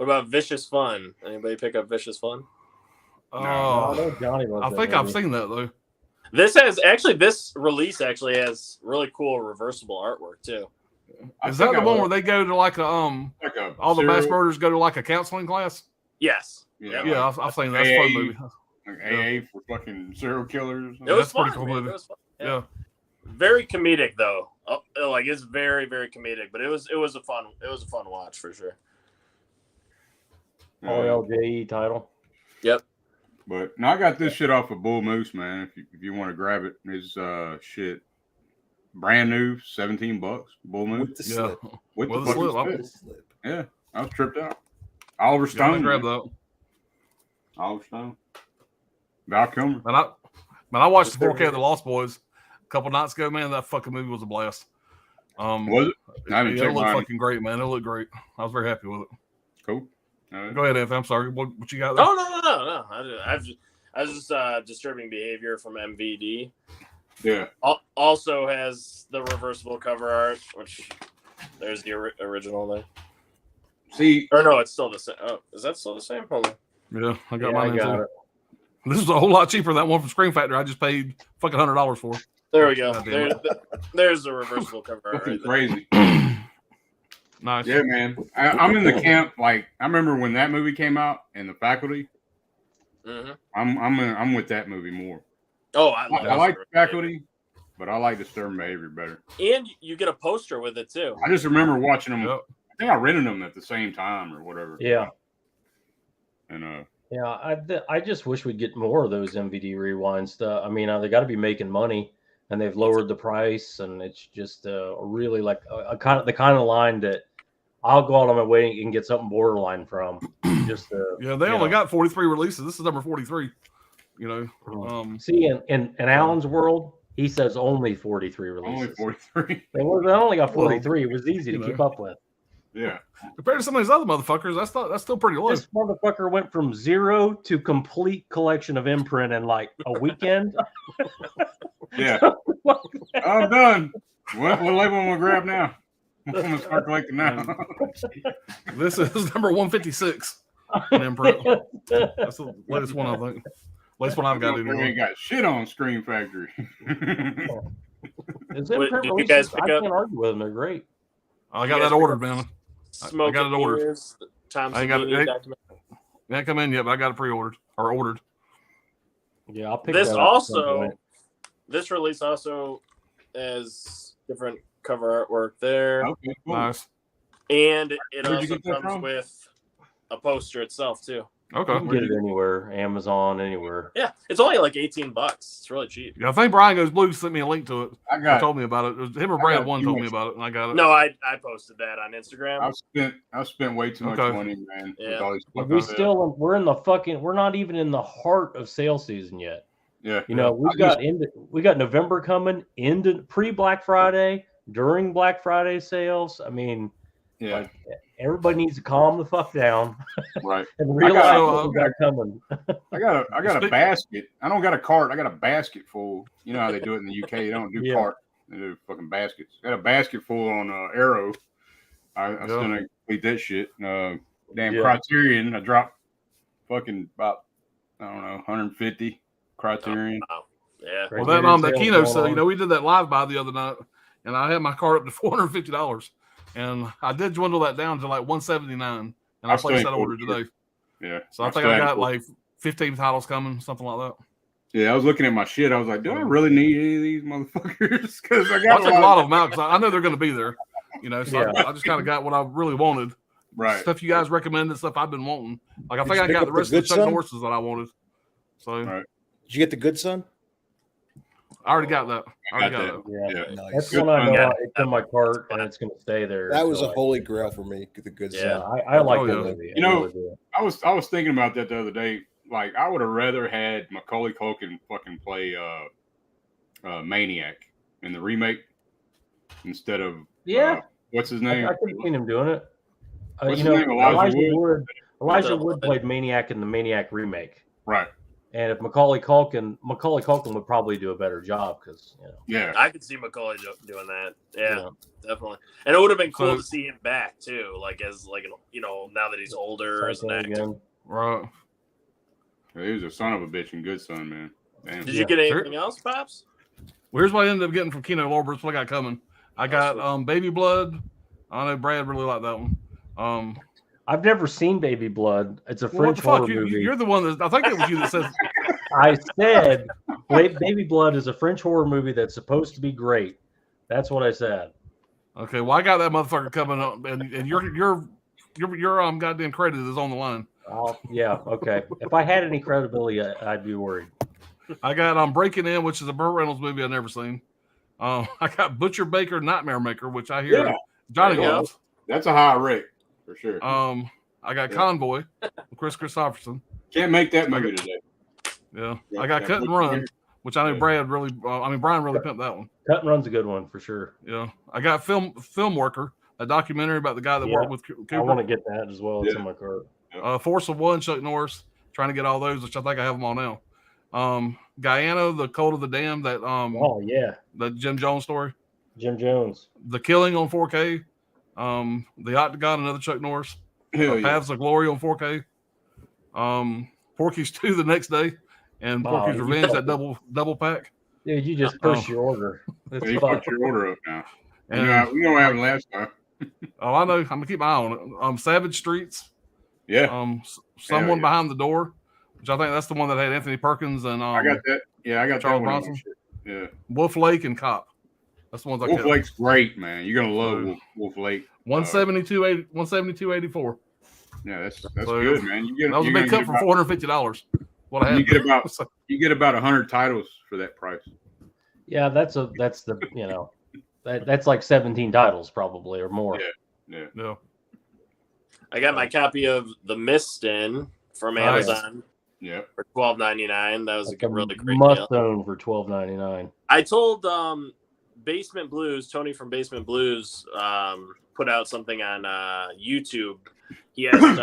Speaker 5: What about Vicious Fun? Anybody pick up Vicious Fun?
Speaker 3: I
Speaker 2: Oh,
Speaker 3: know Johnny loves
Speaker 2: I
Speaker 3: that
Speaker 2: think I've
Speaker 3: movie.
Speaker 2: seen that though.
Speaker 5: This release has really cool reversible artwork too.
Speaker 2: Is that the one where they go to like a
Speaker 6: like a
Speaker 2: all the mass
Speaker 6: serial-
Speaker 2: murders go to like a counseling class?
Speaker 5: Yes.
Speaker 6: Yeah,
Speaker 2: Yeah,
Speaker 6: like
Speaker 2: I've seen that. That's a fun
Speaker 6: AA.
Speaker 2: movie.
Speaker 6: like AA for fucking serial killers.
Speaker 5: It was
Speaker 2: that's pretty
Speaker 5: fun,
Speaker 2: cool
Speaker 5: man.
Speaker 2: movie.
Speaker 5: It was fun.
Speaker 2: Yeah.
Speaker 5: Very comedic though. Like it's very, very comedic, but it was a fun watch for sure.
Speaker 3: Paul LJE title.
Speaker 5: Yep.
Speaker 6: But no, I got this shit off of Bull Moose, man. If you want to grab it, it's shit brand new, $17. Bull Moose
Speaker 4: With the
Speaker 2: Yeah.
Speaker 4: slip.
Speaker 6: with
Speaker 2: With
Speaker 6: the
Speaker 2: the
Speaker 6: fucking
Speaker 2: slip,
Speaker 6: slip.
Speaker 4: With the slip.
Speaker 6: Yeah, I was tripped out. Oliver
Speaker 2: Yeah,
Speaker 6: Stone,
Speaker 2: grab
Speaker 6: man.
Speaker 2: that.
Speaker 6: Oliver Stone, Val Kilmer.
Speaker 2: Man, I watched the 4K of the Lost Boys a couple nights ago. Man, that fucking movie was a blast.
Speaker 6: Was it? I didn't
Speaker 2: it
Speaker 6: check
Speaker 2: looked
Speaker 6: mine.
Speaker 2: fucking great, man. It looked great. I was very happy with it.
Speaker 6: Cool. All right.
Speaker 2: Go ahead, Anthony. I'm sorry. What you got there?
Speaker 5: No. I was just disturbing behavior from MVD.
Speaker 6: Yeah.
Speaker 5: Also has the reversible cover art, which there's the original there.
Speaker 6: See,
Speaker 5: Or no, it's still the same. Oh, is that still the same? Hold on.
Speaker 2: Yeah, I got
Speaker 3: Yeah,
Speaker 2: mine.
Speaker 3: I got
Speaker 2: too.
Speaker 3: it.
Speaker 2: This is a whole lot cheaper than that one from Scream Factory. I just paid fucking $100 for.
Speaker 5: There we go.
Speaker 2: God damn
Speaker 5: There's the reversible cover art.
Speaker 6: fucking
Speaker 5: Right there.
Speaker 6: crazy.
Speaker 2: Nice.
Speaker 6: Yeah, man. I'm in the camp. Like I remember when that movie came out and The Faculty.
Speaker 5: Mhm.
Speaker 6: I'm with that movie more.
Speaker 5: Oh,
Speaker 6: I like The Faculty, but I like Disturbing Behavior better.
Speaker 5: And you get a poster with it too.
Speaker 6: I just remember watching them.
Speaker 2: Yep.
Speaker 6: I think I rented them at the same time or whatever.
Speaker 3: Yeah.
Speaker 6: And
Speaker 3: Yeah, I just wish we'd get more of those MVD rewind stuff. I mean, they got to be making money, and they've lowered the price, and it's just really like a kind of the kind of line that I'll go out on my way and get something borderline from. Just
Speaker 2: Yeah, they only got 43 releases. This is number 43. You know,
Speaker 3: see in Alan's world, he says only 43 releases.
Speaker 6: only 43.
Speaker 3: They only got 43. It was easy to
Speaker 2: you
Speaker 3: keep
Speaker 2: know.
Speaker 3: up with.
Speaker 6: Yeah.
Speaker 2: compared to some of these other motherfuckers, that's still pretty low.
Speaker 3: This motherfucker went from 0 to complete collection of imprint in like a weekend.
Speaker 6: Yeah. I'm done. What label am I gonna grab now? I'm gonna start collecting now.
Speaker 2: This is number 156 in imprint. That's the latest one, I think. Latest one I've got
Speaker 6: We
Speaker 2: anyway.
Speaker 6: ain't got shit on Scream Factory.
Speaker 3: His
Speaker 5: What,
Speaker 3: imprint
Speaker 5: did you guys
Speaker 3: releases,
Speaker 5: pick
Speaker 3: I
Speaker 5: up?
Speaker 3: can't argue with them. They're great.
Speaker 2: I got
Speaker 5: You guys
Speaker 2: that
Speaker 5: pick
Speaker 2: ordered,
Speaker 5: up
Speaker 2: man.
Speaker 5: Smoke
Speaker 2: got it ordered.
Speaker 5: Mirrors, Tom
Speaker 2: I ain't got it.
Speaker 5: Savini documentary.
Speaker 2: It ain't come in yet, but I got it pre-ordered or ordered.
Speaker 3: Yeah, I'll pick
Speaker 5: This
Speaker 3: that up at some
Speaker 5: also,
Speaker 3: point.
Speaker 5: this release also has different cover artwork there,
Speaker 6: Okay, cool.
Speaker 2: Nice.
Speaker 5: and it
Speaker 6: Where'd you
Speaker 5: also
Speaker 6: get that
Speaker 5: comes
Speaker 6: from?
Speaker 5: with a poster itself too.
Speaker 3: You
Speaker 2: Okay.
Speaker 3: can get it anywhere, Amazon, anywhere.
Speaker 5: Yeah, it's only like $18. It's really cheap.
Speaker 2: Yeah, I think Brian Goes Blue sent me a link to it.
Speaker 6: I
Speaker 2: He
Speaker 6: got.
Speaker 2: told me about it. It was him or
Speaker 6: I
Speaker 2: Brad
Speaker 6: got
Speaker 2: one
Speaker 6: too
Speaker 2: told me
Speaker 6: much-
Speaker 2: about it, and I got it.
Speaker 5: No, I posted that on Instagram.
Speaker 6: I've spent way too much
Speaker 2: Okay.
Speaker 6: money, man.
Speaker 5: Yeah.
Speaker 6: With all these
Speaker 3: But
Speaker 6: fucking-
Speaker 3: we're in the fucking, we're not even in the heart of sale season yet.
Speaker 6: Yeah.
Speaker 3: You know, we got November coming into pre-Black Friday, during Black Friday sales. I mean,
Speaker 6: Yeah.
Speaker 3: like, everybody needs to calm the fuck down
Speaker 6: Right.
Speaker 3: and realize
Speaker 2: got-
Speaker 3: what we got coming.
Speaker 6: I got a basket. I don't got a cart. I got a basket full. You know how they do it in the UK. They don't do
Speaker 3: Yeah.
Speaker 6: cart. They do fucking baskets. I got a basket full on Arrow. I still
Speaker 2: Yeah.
Speaker 6: ain't complete that shit. Damn
Speaker 3: Yeah.
Speaker 6: Criterion. I dropped fucking about, I don't know, 150 Criterion.
Speaker 5: Wow. Yeah.
Speaker 2: Well,
Speaker 3: Criterion
Speaker 2: that
Speaker 3: sales
Speaker 2: Kino
Speaker 3: going
Speaker 2: sale, you
Speaker 3: on.
Speaker 2: know, we did that live buy the other night, and I had my cart up to $450, and I did dwindle that down to like $179, and I
Speaker 6: still
Speaker 2: placed
Speaker 6: ain't
Speaker 2: that order
Speaker 6: pulled
Speaker 2: today.
Speaker 6: Yeah.
Speaker 2: So I think I got like 15 titles coming, something like that.
Speaker 6: Yeah, I was looking at my shit. I was like, do I really need any of these motherfuckers? Because I
Speaker 2: I
Speaker 6: got
Speaker 2: took a lot of them out because I know they're going to be there. You know, so
Speaker 3: Yeah.
Speaker 2: I just kind of got what I really wanted.
Speaker 6: Right.
Speaker 2: Stuff you guys recommended, stuff I've been wanting. Like I
Speaker 4: Did
Speaker 2: think
Speaker 4: you
Speaker 2: I
Speaker 4: pick
Speaker 2: got
Speaker 4: up
Speaker 2: the
Speaker 4: the
Speaker 2: rest of the
Speaker 4: Good
Speaker 2: Chuck
Speaker 4: Son?
Speaker 2: Norris's that I wanted. So
Speaker 6: Right.
Speaker 4: Did you get the good son?
Speaker 2: I already got that. I already
Speaker 6: Got
Speaker 2: got
Speaker 6: that.
Speaker 2: that.
Speaker 3: Yeah.
Speaker 6: Yeah.
Speaker 3: That's
Speaker 6: Good
Speaker 3: one I know
Speaker 5: one.
Speaker 3: it's in my cart and it's going to stay there.
Speaker 4: That was a
Speaker 3: until
Speaker 4: holy grail for me. The good
Speaker 5: Yeah.
Speaker 4: son.
Speaker 3: I like
Speaker 2: Oh,
Speaker 3: the
Speaker 2: yeah.
Speaker 3: movie.
Speaker 6: You know,
Speaker 3: really do.
Speaker 6: I was thinking about that the other day. Like, I would have rather had Macaulay Culkin fucking play Maniac in the remake instead of
Speaker 3: Yeah.
Speaker 6: what's his
Speaker 3: I
Speaker 6: name?
Speaker 3: could have seen him doing it.
Speaker 6: What's
Speaker 3: you
Speaker 6: his
Speaker 3: know,
Speaker 6: name? Elijah
Speaker 3: Elijah Wood
Speaker 5: Wood
Speaker 3: played Maniac in the Maniac remake.
Speaker 6: Right.
Speaker 3: And if Macaulay Culkin would probably do a better job because
Speaker 6: Yeah.
Speaker 5: I could see Macaulay doing that. Yeah,
Speaker 3: Yeah.
Speaker 5: definitely. And it would have been cool
Speaker 2: So-
Speaker 5: to see him back too, like as like now that he's older as an
Speaker 3: Same
Speaker 5: actor.
Speaker 3: thing again.
Speaker 2: Right.
Speaker 6: He was a son of a bitch and good son, man. Damn.
Speaker 5: Did you get anything else, Pops?
Speaker 2: Well, here's what I ended up getting from Kino Lorber. What I got coming. I got
Speaker 5: sweet.
Speaker 2: Baby Blood. I know Brad really liked that one.
Speaker 3: I've never seen Baby Blood. It's a
Speaker 2: Well, what
Speaker 3: French
Speaker 2: the fuck?
Speaker 3: horror movie.
Speaker 2: You're the one that I think it was you that says.
Speaker 3: I said Baby Blood is a French horror movie that's supposed to be great. That's what I said.
Speaker 2: Okay, well I got that motherfucker coming up, and your goddamn credit is on the line.
Speaker 3: Yeah, okay. If I had any credibility, I'd be worried.
Speaker 2: I got Breaking In, which is a Burt Reynolds movie I've never seen. I got Butcher Baker, Nightmare Maker, which I hear
Speaker 6: Yeah.
Speaker 2: Johnny
Speaker 5: There you go.
Speaker 2: loves.
Speaker 6: That's a high rate for sure.
Speaker 2: I got Convoy, with Chris Christopherson.
Speaker 6: Can't make that movie today.
Speaker 2: Yeah,
Speaker 6: Yeah,
Speaker 2: I got
Speaker 6: yeah,
Speaker 2: Cut and
Speaker 6: Butcher
Speaker 2: Run,
Speaker 6: Baker.
Speaker 2: which I know
Speaker 6: Yeah.
Speaker 2: Brian really pimped that one.
Speaker 3: Cut and Run's a good one for sure.
Speaker 2: Yeah, I got Film Worker, a documentary about the guy that
Speaker 3: Yeah.
Speaker 2: worked with Cooper.
Speaker 3: I want to get that as well. It's
Speaker 6: Yeah.
Speaker 3: in my cart.
Speaker 2: Force of One, Chuck Norris, trying to get all those, which I think I have them all now. Guyana, The Cult of the Damned, that
Speaker 3: Oh yeah,
Speaker 2: the Jim Jones story.
Speaker 3: Jim Jones.
Speaker 2: The Killing on 4K. The Octagon, another Chuck Norris.
Speaker 6: Hell yeah.
Speaker 2: Paths of Glory on 4K. Porky's 2 the next day, and
Speaker 3: Wow,
Speaker 2: Porky's
Speaker 3: you
Speaker 2: Revenge,
Speaker 3: got-
Speaker 2: that double pack.
Speaker 3: Dude, you just pushed your order. It's
Speaker 6: You
Speaker 3: fun.
Speaker 6: put your order up now.
Speaker 2: And-
Speaker 6: You know what happened last time.
Speaker 2: Oh, I know. I'm gonna keep my eye on it. Savage Streets.
Speaker 6: Yeah,
Speaker 2: Someone
Speaker 6: yeah.
Speaker 2: Behind the Door, which I think that's the one that had Anthony Perkins and
Speaker 6: I got that. Yeah, I got
Speaker 2: Charles
Speaker 6: that one.
Speaker 2: Bronson?
Speaker 6: Yeah,
Speaker 2: Wolf Lake and Cop. That's the ones I
Speaker 6: Wolf
Speaker 2: kept.
Speaker 6: Lake's great, man. You're gonna love Wolf Lake.
Speaker 2: 172.84.
Speaker 6: Yeah, that's
Speaker 2: So,
Speaker 6: good, man. You get
Speaker 2: That was a
Speaker 6: you're
Speaker 2: big
Speaker 6: gonna
Speaker 2: cut for
Speaker 6: get
Speaker 2: $450. What I
Speaker 6: You
Speaker 2: had.
Speaker 6: get about you get about 100 titles for that price.
Speaker 3: Yeah, that's the that's like 17 titles probably or more.
Speaker 6: Yeah.
Speaker 2: Yeah.
Speaker 5: I got my copy of The Mist in from
Speaker 2: Nice.
Speaker 5: Amazon
Speaker 6: Yeah.
Speaker 5: for $12.99. That was
Speaker 3: Like
Speaker 5: a really great
Speaker 3: must
Speaker 5: deal.
Speaker 3: own for $12.99.
Speaker 5: I told Basement Blues, Tony from Basement Blues, put out something on YouTube. He asked,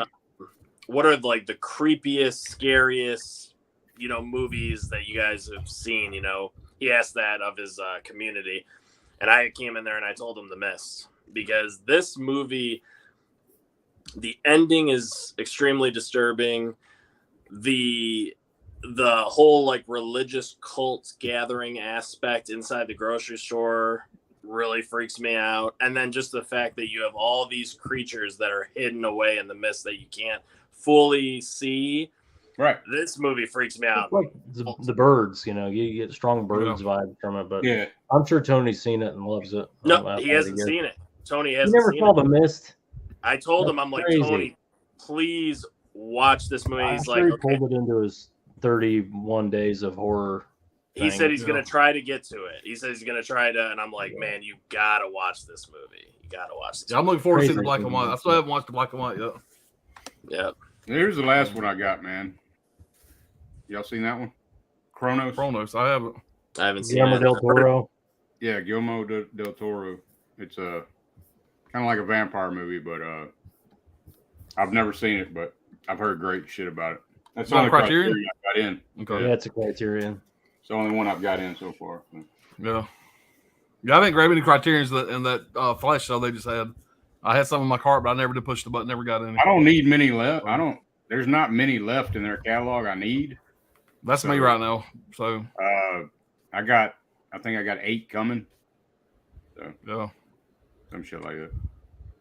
Speaker 5: "What are like the creepiest, scariest, movies that you guys have seen?" He asked that of his community, and I came in there and I told him The Mist, because this movie, the ending is extremely disturbing. The whole like religious cult gathering aspect inside the grocery store really freaks me out, and then just the fact that you have all these creatures that are hidden away in the mist that you can't fully see.
Speaker 6: Right.
Speaker 5: This movie freaks me out.
Speaker 3: It's like the birds, you get strong birds vibe from it, but
Speaker 6: Yeah.
Speaker 3: I'm sure Tony's seen it and loves it.
Speaker 5: No, he hasn't seen it. Tony
Speaker 3: You
Speaker 5: hasn't
Speaker 3: never
Speaker 5: seen
Speaker 3: saw
Speaker 5: it.
Speaker 3: The Mist?
Speaker 5: I told him, I'm like,
Speaker 3: crazy.
Speaker 5: Tony, please watch this movie.
Speaker 3: I'm
Speaker 5: He's
Speaker 3: sure
Speaker 5: like,
Speaker 3: he
Speaker 5: okay.
Speaker 3: pulled it into his 31 days of horror.
Speaker 5: He said he's
Speaker 2: Yeah.
Speaker 5: gonna try to get to it. He said he's gonna try to, and I'm like, man, you gotta watch this movie. You gotta watch this.
Speaker 2: Yeah, I'm looking forward to seeing the
Speaker 3: Crazy.
Speaker 2: black and white. I still haven't watched the black and white yet.
Speaker 5: Yeah.
Speaker 6: Here's the last one I got, man. Y'all seen that one? Kronos.
Speaker 2: Chronos, I haven't.
Speaker 5: I haven't seen
Speaker 3: Guillermo
Speaker 5: it.
Speaker 3: del Toro.
Speaker 6: Yeah, Guillermo del Toro. It's a kind of like a vampire movie, but I've never seen it, but I've heard great shit about it. That's
Speaker 2: Is
Speaker 6: the
Speaker 2: that
Speaker 6: only
Speaker 2: Criterion?
Speaker 6: Criterion I've got in.
Speaker 2: Okay.
Speaker 3: Yeah, it's a Criterion.
Speaker 6: It's the only one I've got in so far.
Speaker 2: Yeah. Yeah, I didn't grab any criterions in that flash show they just had. I had some in my cart, but I never did push the button, never got any.
Speaker 6: I don't need many left. There's not many left in their catalog I need.
Speaker 2: That's me right now. So,
Speaker 6: I think I got 8 coming. So
Speaker 2: yeah.
Speaker 6: some shit like that.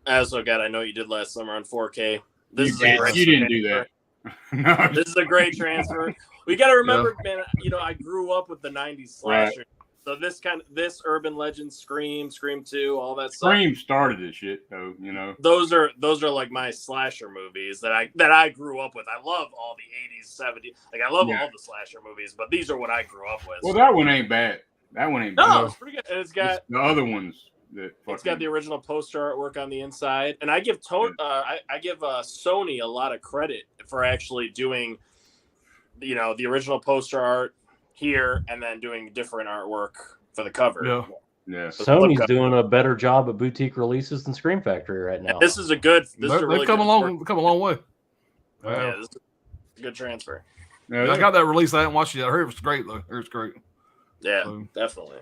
Speaker 5: I also got I Know You Did Last Summer on 4K. This is a
Speaker 6: You
Speaker 5: great
Speaker 6: didn't do
Speaker 5: transfer.
Speaker 6: that. No.
Speaker 5: This is a great transfer. We got to remember, man. I grew up with the '90s slasher. So this urban legend, Scream 2, all that stuff.
Speaker 6: Scream started this shit, though.
Speaker 5: Those are like my slasher movies that I grew up with. I love all the 80s, 70s. Like I love all the slasher movies, but these are what I grew up with.
Speaker 6: Well, that one ain't bad. That one ain't
Speaker 5: no,
Speaker 6: bad.
Speaker 5: it's pretty good. And it's got
Speaker 6: The other ones that
Speaker 5: it's got the original poster artwork on the inside, and I give I give Sony a lot of credit for actually doing, the original poster art here and then doing different artwork for the cover.
Speaker 2: Yeah.
Speaker 6: Yeah.
Speaker 3: Sony's doing a better job at boutique releases than Scream Factory right now.
Speaker 5: This is a good. This is a really
Speaker 2: They've come
Speaker 5: good
Speaker 2: a long way.
Speaker 5: Yeah, this is a good transfer.
Speaker 6: Yeah,
Speaker 2: I got that release. I haven't watched it yet. I heard it was great though. I heard it's great.
Speaker 5: Yeah,
Speaker 2: So,
Speaker 5: definitely.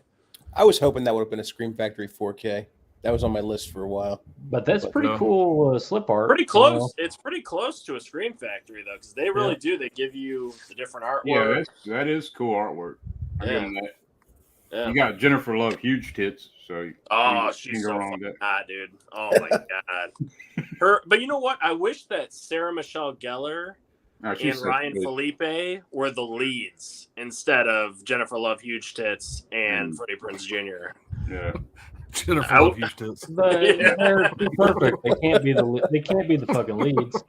Speaker 4: I was hoping that would have been a Scream Factory 4K. That was on my list for a while.
Speaker 3: But that's pretty
Speaker 2: Yeah.
Speaker 3: cool slip art.
Speaker 5: Pretty
Speaker 3: you
Speaker 5: close.
Speaker 3: know?
Speaker 5: It's pretty close to a Scream Factory though, because they really do. They give you the different artwork.
Speaker 6: Yeah, that is cool artwork. I give
Speaker 5: Yeah.
Speaker 6: them that.
Speaker 5: Yeah.
Speaker 6: You got Jennifer Love, huge tits. So
Speaker 5: Oh,
Speaker 6: you
Speaker 5: she's
Speaker 6: can't
Speaker 5: so
Speaker 6: go wrong with that.
Speaker 5: hot, dude. Oh my god. But you know what? I wish that Sarah Michelle Gellar
Speaker 6: Oh, she's
Speaker 5: and
Speaker 6: so
Speaker 5: Ryan
Speaker 6: good.
Speaker 5: Felipe were the leads instead of Jennifer Love, huge tits, and Freddie Prinze Jr.
Speaker 6: Yeah.
Speaker 2: Jennifer Love huge tits.
Speaker 3: They're too perfect. They can't be the fucking leads.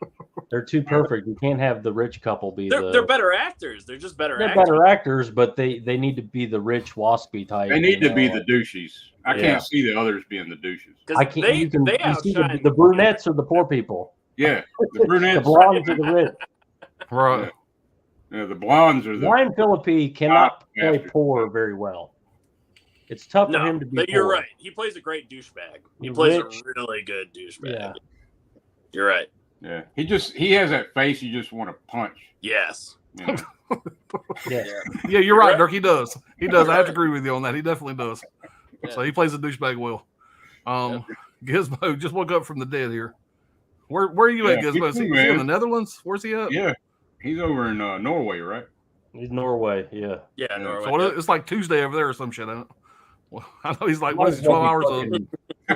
Speaker 3: They're too perfect. You can't have the rich couple be
Speaker 5: They're better actors. They're just better
Speaker 3: They're
Speaker 5: actors.
Speaker 3: better actors, but they need to be the rich waspy type.
Speaker 6: They need
Speaker 3: you
Speaker 6: to be
Speaker 3: know?
Speaker 6: the douches. I
Speaker 3: Yeah.
Speaker 6: can't see the others being the douches.
Speaker 5: 'Cause
Speaker 3: I can't.
Speaker 5: They,
Speaker 3: you can
Speaker 5: they
Speaker 3: you see
Speaker 5: outshine
Speaker 3: the brunettes are the poor people.
Speaker 6: Yeah. The
Speaker 3: The
Speaker 6: brunettes.
Speaker 3: blondes are the rich.
Speaker 2: Right.
Speaker 6: Yeah, the blondes are the.
Speaker 3: Ryan Phillippe cannot play
Speaker 6: bastard.
Speaker 3: poor very well. It's tough for
Speaker 5: No,
Speaker 3: him to be.
Speaker 5: but you're
Speaker 3: poor.
Speaker 5: right. He plays a great douchebag. He
Speaker 3: He's
Speaker 5: plays
Speaker 3: rich.
Speaker 5: a really good douchebag.
Speaker 3: Yeah.
Speaker 5: You're right.
Speaker 6: Yeah. He has that face you just want to punch.
Speaker 5: Yes.
Speaker 6: You know?
Speaker 3: Yeah.
Speaker 2: Yeah, you're right, Dirk. He does. He does. I have to agree with you on that. He definitely does.
Speaker 5: Yeah.
Speaker 2: So he plays a douchebag well. Gizmo just woke up from the dead here. Where are you at,
Speaker 6: Yeah,
Speaker 2: Gizmo? Is he
Speaker 6: man.
Speaker 2: in the Netherlands? Where's he at?
Speaker 6: Yeah. He's over in Norway, right?
Speaker 3: He's Norway. Yeah.
Speaker 5: Yeah.
Speaker 6: Yeah.
Speaker 5: Norway.
Speaker 2: So what, it's like Tuesday over there or some shit, ain't it? Well, I know he's like,
Speaker 3: Might
Speaker 2: what is
Speaker 3: as
Speaker 2: he, 12
Speaker 3: well
Speaker 2: hours
Speaker 3: be
Speaker 2: of?
Speaker 3: fucking-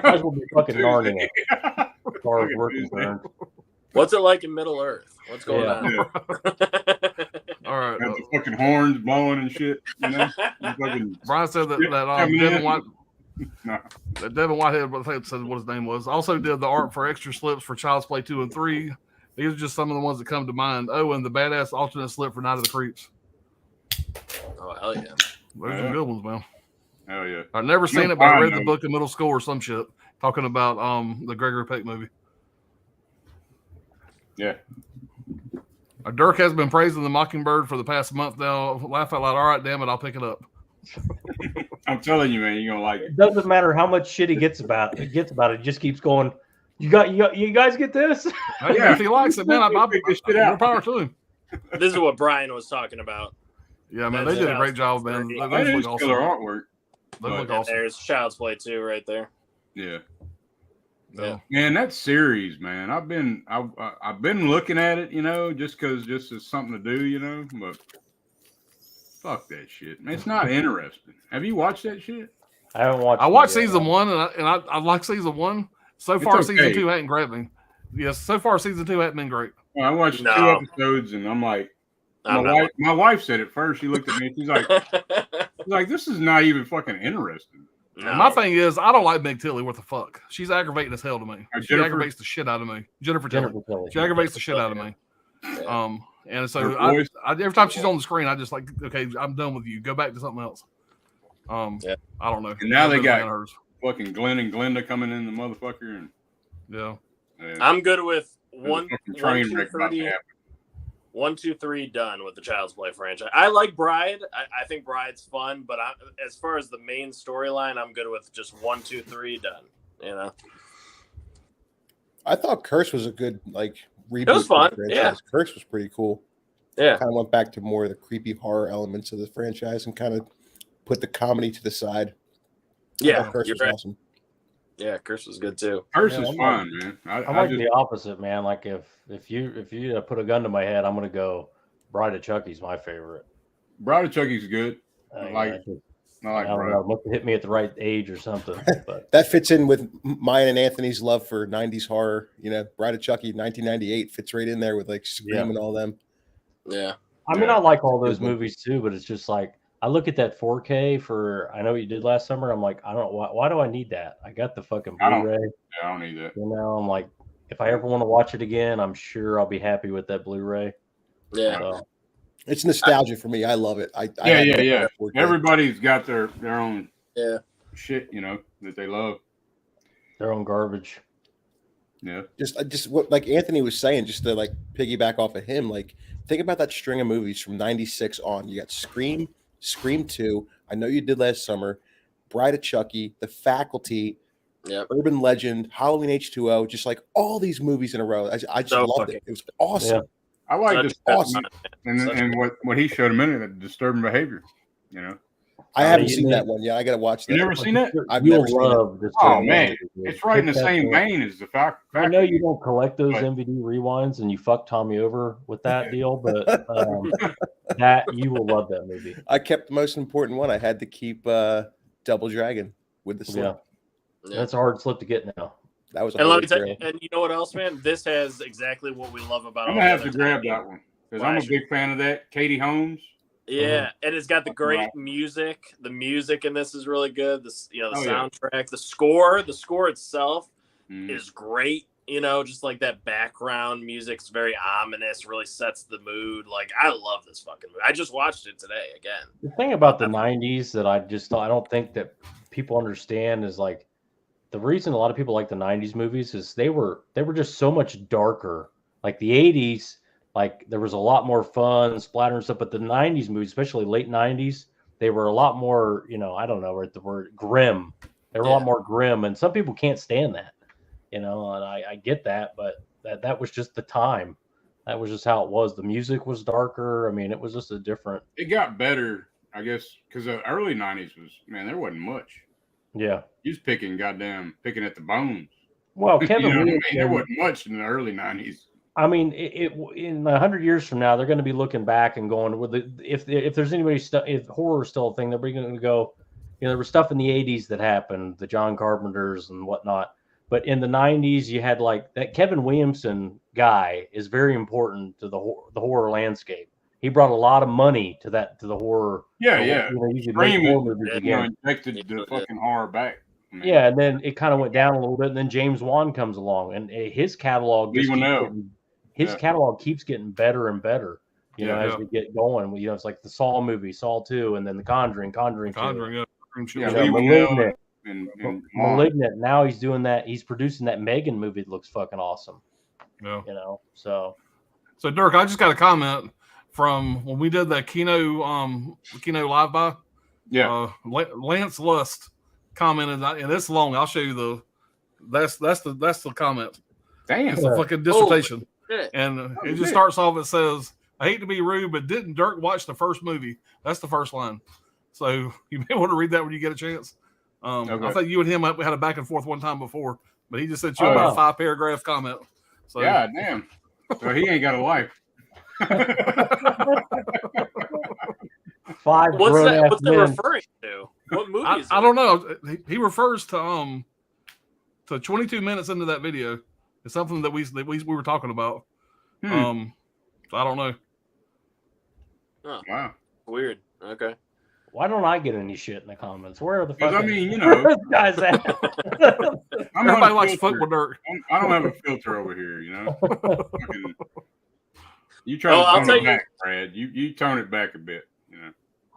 Speaker 3: might as well be fucking Narnia as far as we're concerned.
Speaker 5: What's it like in Middle Earth? What's going
Speaker 3: Yeah.
Speaker 5: on?
Speaker 6: Yeah.
Speaker 2: All right.
Speaker 6: Got the fucking horns blowing and shit. You know? You fucking,
Speaker 2: Brian said that,
Speaker 6: Coming
Speaker 2: Devin
Speaker 6: in.
Speaker 2: White.
Speaker 6: no.
Speaker 2: That Devin Whitehead, I think said what his name was. Also did the art for extra slips for Child's Play 2 and 3. These are just some of the ones that come to mind. Oh, and the badass alternate slip for Night of the Creeps.
Speaker 5: Oh hell yeah!
Speaker 2: Those
Speaker 6: Yeah.
Speaker 2: are good ones, man.
Speaker 6: Hell yeah.
Speaker 2: I've never seen
Speaker 6: No
Speaker 2: it, but I
Speaker 6: fine,
Speaker 2: read the
Speaker 6: though.
Speaker 2: book in middle school or some shit talking about the Gregory Peck movie.
Speaker 6: Yeah.
Speaker 2: Dirk has been praising the Mockingbird for the past month now. Laugh out loud. All right, damn it, I'll pick it up.
Speaker 6: I'm telling you, man, you're gonna like it.
Speaker 3: It doesn't matter how much shit he gets about it. He just keeps going. You guys get this?
Speaker 2: Hey,
Speaker 6: Yeah.
Speaker 2: if he likes it, man, I'll
Speaker 6: Pick this shit
Speaker 2: more
Speaker 6: out.
Speaker 2: power to him.
Speaker 5: This is what Brian was talking about.
Speaker 2: Yeah, man,
Speaker 5: That's
Speaker 2: they did a
Speaker 5: it.
Speaker 2: great job, man. They
Speaker 6: That
Speaker 2: look
Speaker 6: is
Speaker 2: awesome.
Speaker 6: killer artwork.
Speaker 2: They look
Speaker 6: but-
Speaker 2: awesome.
Speaker 5: There's Child's Play 2 right there.
Speaker 6: Yeah.
Speaker 2: Yeah.
Speaker 6: Man, that series, man. I've been looking at it, you know, just as something to do, you know, but fuck that shit. Man, it's not interesting. Have you watched that shit?
Speaker 3: I haven't watched.
Speaker 2: I watched
Speaker 3: it yet.
Speaker 2: season 1, and I like season 1. So
Speaker 6: It's
Speaker 2: far,
Speaker 6: okay.
Speaker 2: season 2 hadn't grabbed me. Yes, so far, season 2 hadn't been great.
Speaker 6: Well, I watched
Speaker 5: No.
Speaker 6: 2 episodes and I'm like,
Speaker 5: I'm not-
Speaker 6: my wife said it first. She looked at me and she's like, this is not even fucking interesting.
Speaker 5: No.
Speaker 2: My thing is, I don't like Meg Tilly. What the fuck? She's aggravating as hell to me. She
Speaker 6: Jennifer-
Speaker 2: aggravates the shit out of me. Jennifer Tilly.
Speaker 3: Jennifer Tilly.
Speaker 2: She aggravates the shit out of me.
Speaker 5: Yeah.
Speaker 2: And so
Speaker 6: Her
Speaker 2: I,
Speaker 6: voice.
Speaker 2: every time she's on the screen, I just like, okay, I'm done with you. Go back to something else.
Speaker 5: Yeah.
Speaker 2: I don't know.
Speaker 6: And now they
Speaker 2: I've been
Speaker 6: got-
Speaker 2: fan of hers.
Speaker 6: Fucking Glenn and Glenda coming in the motherfucker and
Speaker 2: Yeah.
Speaker 5: I'm good with
Speaker 6: there's a
Speaker 5: one,
Speaker 6: fucking
Speaker 5: one,
Speaker 6: train
Speaker 5: two,
Speaker 6: wreck about to
Speaker 5: three,
Speaker 6: happen.
Speaker 5: 1, 2, 3 done with the Child's Play franchise. I like Bride. I think Bride's fun, but as far as the main storyline, I'm good with just 1, 2, 3 done. You know,
Speaker 4: I thought Curse was a good reboot.
Speaker 5: It was fun,
Speaker 4: for the franchise. Curse was pretty cool.
Speaker 5: yeah,
Speaker 4: Kind of went back to more of the creepy horror elements of the franchise and kind of put the comedy to the side. I
Speaker 5: yeah.
Speaker 4: thought Curse
Speaker 5: You're
Speaker 4: was
Speaker 5: right.
Speaker 4: awesome.
Speaker 5: Yeah, Curse was good too.
Speaker 6: Curse
Speaker 3: Yeah,
Speaker 6: is
Speaker 3: I'm
Speaker 6: fun, man.
Speaker 3: I'm
Speaker 6: I
Speaker 3: like
Speaker 6: just,
Speaker 3: the opposite, man. Like if you put a gun to my head, I'm gonna go. Bride of Chucky's my favorite.
Speaker 6: Bride of Chucky's good. I like
Speaker 3: I don't
Speaker 6: Bride.
Speaker 3: know. Must have hit me at the right age or something. But
Speaker 4: That fits in with mine and Anthony's love for 90s horror. You know, Bride of Chucky, 1998 fits right in there with Scream
Speaker 3: Yeah.
Speaker 4: and all them.
Speaker 5: Yeah,
Speaker 3: I mean,
Speaker 6: Yeah.
Speaker 3: I like all those
Speaker 4: Good one.
Speaker 3: movies too. But it's just like I look at that 4K for I know what you did last summer. I'm like, I don't know why do I need that? I got the fucking
Speaker 6: I don't-
Speaker 3: Blu-ray.
Speaker 6: Yeah, I don't need that.
Speaker 3: You know, I'm like, if I ever want to watch it again, I'm sure I'll be happy with that Blu-ray.
Speaker 5: yeah.
Speaker 3: So,
Speaker 4: It's nostalgia for me. I love it. I
Speaker 6: Yeah,
Speaker 4: have
Speaker 6: yeah,
Speaker 4: it
Speaker 6: yeah.
Speaker 4: on 4K.
Speaker 6: Everybody's got their own
Speaker 5: Yeah.
Speaker 6: shit, you know, that they love.
Speaker 3: their own garbage.
Speaker 6: Yeah.
Speaker 4: Just what like Anthony was saying, just to piggyback off of him, think about that string of movies from 96 on. You got Scream, Scream 2, I Know You Did Last Summer, Bride of Chucky, The Faculty,
Speaker 5: Yep.
Speaker 4: Urban Legend, Halloween H2O, just all these movies in a row. I just
Speaker 5: So
Speaker 4: loved
Speaker 5: fucking
Speaker 4: it. It was awesome.
Speaker 6: I like
Speaker 5: Such
Speaker 6: this
Speaker 4: awesome.
Speaker 6: and what he showed a minute of disturbing behavior. You know,
Speaker 4: I haven't
Speaker 3: you
Speaker 4: seen
Speaker 3: know-
Speaker 4: that one yet. I got to watch that.
Speaker 6: you never seen it?
Speaker 4: I've
Speaker 3: You'll
Speaker 4: never seen it.
Speaker 3: love this.
Speaker 6: Oh man, it's right in the same vein as the fact.
Speaker 3: I know you don't collect those
Speaker 6: Right.
Speaker 3: MVD rewinds and you fuck Tommy over with that deal, but that you will love that movie.
Speaker 4: I kept the most important one. I had to keep Double Dragon with the slip.
Speaker 3: Yeah, that's a hard slip to get now.
Speaker 4: That was a
Speaker 5: And let
Speaker 4: holy
Speaker 5: me tell
Speaker 4: grail.
Speaker 5: you, and you know what else, man? This has exactly what we love about.
Speaker 6: I'm
Speaker 5: all
Speaker 6: gonna have
Speaker 5: the
Speaker 6: to
Speaker 5: other
Speaker 6: grab
Speaker 5: tiny-
Speaker 6: that one because I'm a big fan of that. Katie Holmes.
Speaker 5: Yeah, and it's got the great
Speaker 6: Right.
Speaker 5: music. The music in this is really good. The the
Speaker 6: Oh, yeah.
Speaker 5: soundtrack, the score itself
Speaker 6: Mm.
Speaker 5: is great. You know, just like that background music's very ominous, really sets the mood. Like, I love this fucking movie. I just watched it today again.
Speaker 3: The thing about the '90s that I don't think that people understand is like the reason a lot of people like the '90s movies is they were just so much darker. Like the '80s, like there was a lot more fun, splatter and stuff, but the '90s movies, especially late '90s, they were a lot more, I don't know, the word grim. They were a lot
Speaker 5: Yeah.
Speaker 3: more grim, and some people can't stand that, and I get that, but that was just the time. That was just how it was. The music was darker. I mean, it was just a different.
Speaker 6: It got better, I guess, because the early '90s was there wasn't much.
Speaker 3: Yeah.
Speaker 6: You was picking at the bones.
Speaker 3: Well,
Speaker 6: You
Speaker 3: Kevin
Speaker 6: know what I mean?
Speaker 3: Williamson,
Speaker 6: There wasn't much in the early '90s.
Speaker 3: I mean, it in 100 years from now, they're going to be looking back and going, if there's anybody, if horror is still a thing, they're going to go, there was stuff in the '80s that happened, the John Carpenters and whatnot. But in the '90s, you had like that Kevin Williamson guy is very important to the horror landscape. He brought a lot of money to the horror.
Speaker 6: Yeah, yeah.
Speaker 3: You could make
Speaker 6: Scream
Speaker 3: horror movies again.
Speaker 6: injected the fucking horror back.
Speaker 3: Yeah, and then it kind of went down a little bit, and then James Wan comes along, and his catalog
Speaker 6: We will know.
Speaker 3: his
Speaker 6: Yeah.
Speaker 3: catalog keeps getting better and better.
Speaker 6: Yeah,
Speaker 3: as we get going, it's like the Saw movie, Saw 2, and then the Conjuring 2.
Speaker 2: Conjuring, yeah.
Speaker 6: Yeah,
Speaker 3: You know,
Speaker 6: we will know.
Speaker 3: Malignant.
Speaker 6: And
Speaker 3: Malignant. Now he's doing that. He's producing that Megan movie that looks fucking awesome.
Speaker 2: Yeah.
Speaker 3: So
Speaker 2: So Dirk, I just got a comment from when we did that Kino live by.
Speaker 6: yeah,
Speaker 2: Lance Lust commented, and it's long. I'll show you that's the comment.
Speaker 6: damn.
Speaker 2: It's a fucking dissertation,
Speaker 5: shit.
Speaker 2: and it just starts off. It says, "I hate to be rude, but didn't Dirk watch the first movie?" That's the first line. So you may want to read that when you get a chance. I
Speaker 6: Okay.
Speaker 2: think you and him had a back and forth one time before, but he just sent you
Speaker 6: Oh,
Speaker 2: about
Speaker 3: yeah.
Speaker 2: a 5-paragraph comment. So
Speaker 6: Yeah, damn. So he ain't got a life.
Speaker 3: 5
Speaker 5: What's
Speaker 3: grown
Speaker 5: that?
Speaker 3: ass
Speaker 5: What's that
Speaker 3: men.
Speaker 5: referring to? What movie is it?
Speaker 2: I don't know. He refers to 22 minutes into that video. It's something that we were talking about.
Speaker 6: Hmm.
Speaker 2: I don't know.
Speaker 6: Wow.
Speaker 5: Weird. Okay.
Speaker 3: Why don't I get any shit in the comments? Where are the
Speaker 6: Because
Speaker 3: fucking
Speaker 6: I mean,
Speaker 3: where are those guys at?
Speaker 6: I'm
Speaker 2: Everybody likes
Speaker 6: unfiltered.
Speaker 2: football Dirk.
Speaker 6: I don't have a filter over here. Fucking- you try
Speaker 5: Oh, I'll
Speaker 6: to
Speaker 5: tell
Speaker 6: tone it
Speaker 5: you-
Speaker 6: back, Brad. You tone it back a bit.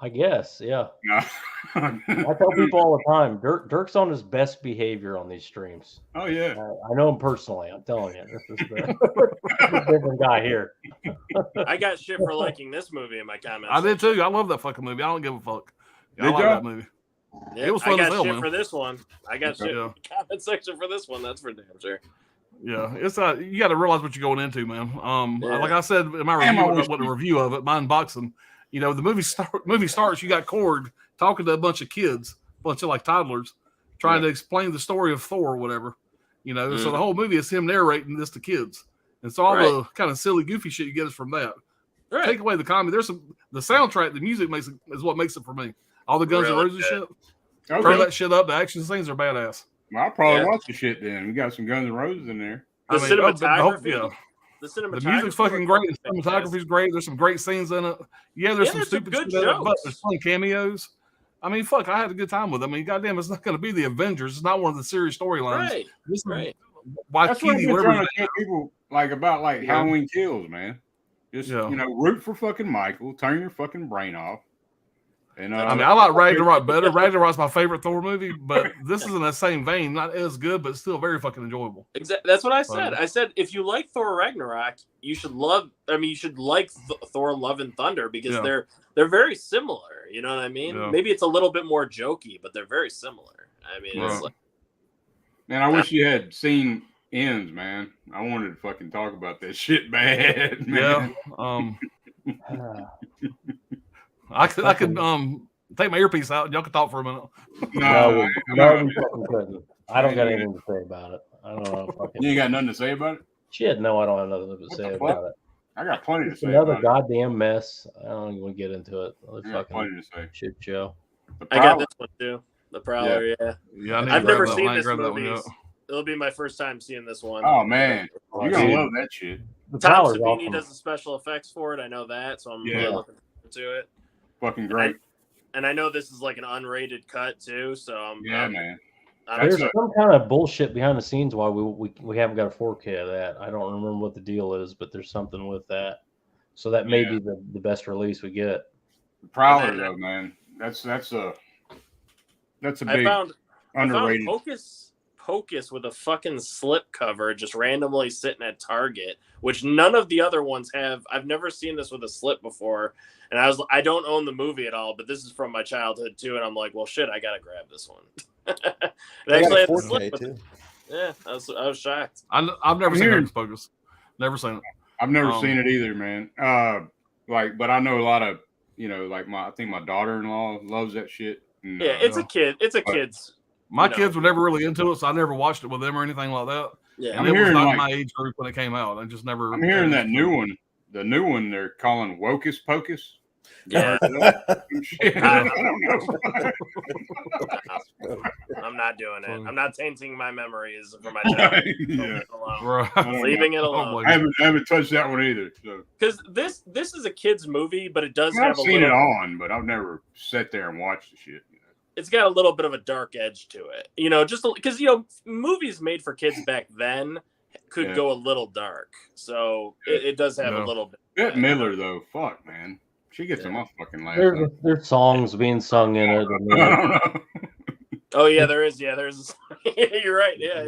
Speaker 3: I guess, yeah.
Speaker 6: No.
Speaker 3: I tell people all the time, Dirk's on his best behavior on these streams.
Speaker 6: Oh yeah.
Speaker 3: I know him personally. I'm telling you, this is the different guy here.
Speaker 5: I got shit for liking this movie in my comments.
Speaker 2: I did too. I love that fucking movie. I don't give a fuck. Yeah, I
Speaker 6: Did
Speaker 2: like
Speaker 6: ya?
Speaker 2: that movie.
Speaker 5: Yeah,
Speaker 2: It was
Speaker 5: I
Speaker 2: fun
Speaker 5: got
Speaker 2: as hell,
Speaker 5: shit
Speaker 2: man.
Speaker 5: for this one. I got shit
Speaker 2: Yeah.
Speaker 5: in the comment section for this one. That's for damn sure.
Speaker 2: Yeah, it's you got to realize what you're going into, man.
Speaker 5: Yeah.
Speaker 2: Like I said in my
Speaker 6: Damn, I
Speaker 2: review,
Speaker 6: wish
Speaker 2: what the
Speaker 6: you-
Speaker 2: review of it, my unboxing. The movie starts. You got Cord talking to a bunch of kids, a bunch of like toddlers, trying to explain the story of Thor or whatever. So the whole movie is him narrating this to kids, and so all the kind of silly, goofy shit you get is from that.
Speaker 5: Right.
Speaker 2: Take away the comedy. There's the soundtrack, the music is what makes it for me. All the Guns N'
Speaker 5: Really
Speaker 2: Roses
Speaker 5: good.
Speaker 2: shit.
Speaker 6: Okay.
Speaker 2: Turn that shit up. The action scenes are badass.
Speaker 6: Well, I'll probably
Speaker 5: Yeah.
Speaker 6: watch the shit then. We got some Guns N' Roses in there.
Speaker 5: The cinematography. The
Speaker 2: The
Speaker 5: cinematography.
Speaker 2: music's fucking great. The cinematography's great. There's some great scenes in it. Yeah, there's
Speaker 5: Yeah,
Speaker 2: some
Speaker 5: there's some
Speaker 2: stupid
Speaker 5: good
Speaker 2: shit in it, but
Speaker 5: jokes.
Speaker 2: there's fun cameos. I mean, fuck, I had a good time with it. I mean, goddamn, it's not going to be the Avengers. It's not one of the serious storylines.
Speaker 5: Right.
Speaker 2: This is
Speaker 5: Right.
Speaker 2: why
Speaker 6: That's what I've
Speaker 2: Keith
Speaker 6: been
Speaker 2: Liberty.
Speaker 6: trying to tell people about
Speaker 2: Yeah.
Speaker 6: Halloween Kills, man. Just
Speaker 2: Yeah.
Speaker 6: root for fucking Michael. Turn your fucking brain off. And
Speaker 2: I mean, I like Ragnarok better. Ragnarok's my favorite Thor movie, but this is in that same vein. Not as good, but still very fucking enjoyable.
Speaker 5: Exactly. That's what I said.
Speaker 2: Fun.
Speaker 5: I said if you like Thor Ragnarok, you should love. I mean, you should like Thor: Love and Thunder because
Speaker 2: Yeah.
Speaker 5: they're very similar. You know what I mean?
Speaker 2: Yeah.
Speaker 5: Maybe it's a little bit more jokey, but they're very similar. I mean, it's
Speaker 2: Right.
Speaker 5: like
Speaker 6: man, I wish you had seen ends, man. I wanted to fucking talk about that shit bad,
Speaker 2: Yeah.
Speaker 6: man.
Speaker 2: I could take my earpiece out and y'all can talk for a minute.
Speaker 3: No, we fucking couldn't. I don't got anything to say about it. I don't know. Fucking
Speaker 6: You ain't got nothing to say about it?
Speaker 3: shit. No, I don't have nothing to say
Speaker 6: the
Speaker 3: about it.
Speaker 6: I got plenty to
Speaker 3: It's
Speaker 6: say
Speaker 3: another
Speaker 6: about
Speaker 3: goddamn mess. I don't even want to get into it. Another
Speaker 6: it. I got plenty
Speaker 3: fucking
Speaker 6: to say.
Speaker 3: shit show.
Speaker 6: The
Speaker 5: I got
Speaker 6: Prowler-
Speaker 5: this one too. The Prowler, yeah.
Speaker 2: Yeah, I need to
Speaker 5: I've
Speaker 2: grab
Speaker 5: never
Speaker 2: that
Speaker 5: seen
Speaker 2: one. I ain't
Speaker 5: this
Speaker 2: grabbed that one
Speaker 5: movie.
Speaker 2: yet.
Speaker 5: It'll be my first time seeing this one.
Speaker 6: Oh man, you're gonna
Speaker 3: Dude.
Speaker 6: love that shit.
Speaker 3: The
Speaker 5: Tom
Speaker 3: Prowler's
Speaker 5: Savini
Speaker 3: awesome.
Speaker 5: does the special effects for it. I know that, so I'm
Speaker 6: Yeah.
Speaker 5: really looking forward to it.
Speaker 6: Fucking great.
Speaker 5: And I know this is like an unrated cut too, so
Speaker 6: Yeah, man.
Speaker 3: There's
Speaker 6: That's
Speaker 3: some kind of bullshit behind the scenes why we haven't got a 4K of that. I don't remember what the deal is, but there's something with that. So that may be the best release we get.
Speaker 6: The Prowler, though, man. That's a big
Speaker 5: I
Speaker 6: underrated.
Speaker 5: found Hocus with a fucking slip cover just randomly sitting at Target, which none of the other ones have. I've never seen this with a slip before, and I don't own the movie at all, but this is from my childhood too, and I'm like, well, shit, I gotta grab this one. It actually had the slip with it. Yeah, I was shocked.
Speaker 2: I've never seen Hocus Pocus. Never seen it.
Speaker 6: I've never seen it either, man. But I know a lot of, I think my daughter-in-law loves that shit. And,
Speaker 5: Yeah, it's a kid. It's a kid's.
Speaker 2: My kids were never really into it, so I never watched it with them or anything like that.
Speaker 5: Yeah,
Speaker 2: and it was not my age group when it came out. I just never.
Speaker 6: I'm hearing that new one. The new one they're calling Wocus Pocus.
Speaker 5: Yeah.
Speaker 6: Shit, I don't know.
Speaker 5: I'm not doing it. I'm not tainting my memories for my child.
Speaker 6: Yeah.
Speaker 5: Leaving it alone.
Speaker 6: I haven't touched that one either.
Speaker 5: Because this is a kid's movie, but it does
Speaker 6: I've
Speaker 5: have
Speaker 6: seen it on, but I've never sat there and watched the shit.
Speaker 5: It's got a little bit of a dark edge to it, just because movies made for kids back then could go a little dark, so it does have a little bit.
Speaker 6: Bette Midler though, fuck man, she gets on my fucking laugh.
Speaker 3: There's songs being sung in it.
Speaker 5: Oh yeah, there is. Yeah, there's. You're right. Yeah.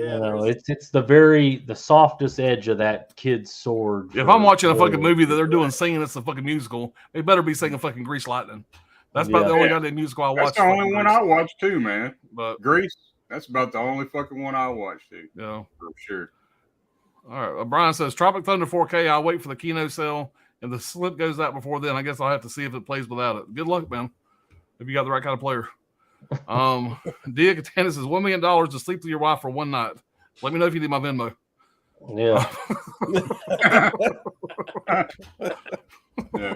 Speaker 3: It's the softest edge of that kid's sword.
Speaker 2: If I'm watching a fucking movie that they're doing singing, it's a fucking musical. They better be singing fucking Grease Lightning. That's about the only goddamn musical I watched.
Speaker 6: That's the only one I watched too, man.
Speaker 2: But
Speaker 6: Grease, that's about the only fucking one I watched too.
Speaker 2: Yeah,
Speaker 6: for sure.
Speaker 2: All right. Brian says Tropic Thunder 4K. I'll wait for the Kino sale. If the slip goes out before then, I guess I'll have to see if it plays without it. Good luck, man. If you got the right kind of player. Dia Katana says $1 million to sleep with your wife for one night. Let me know if you need my Venmo.
Speaker 3: Yeah.
Speaker 6: Yeah.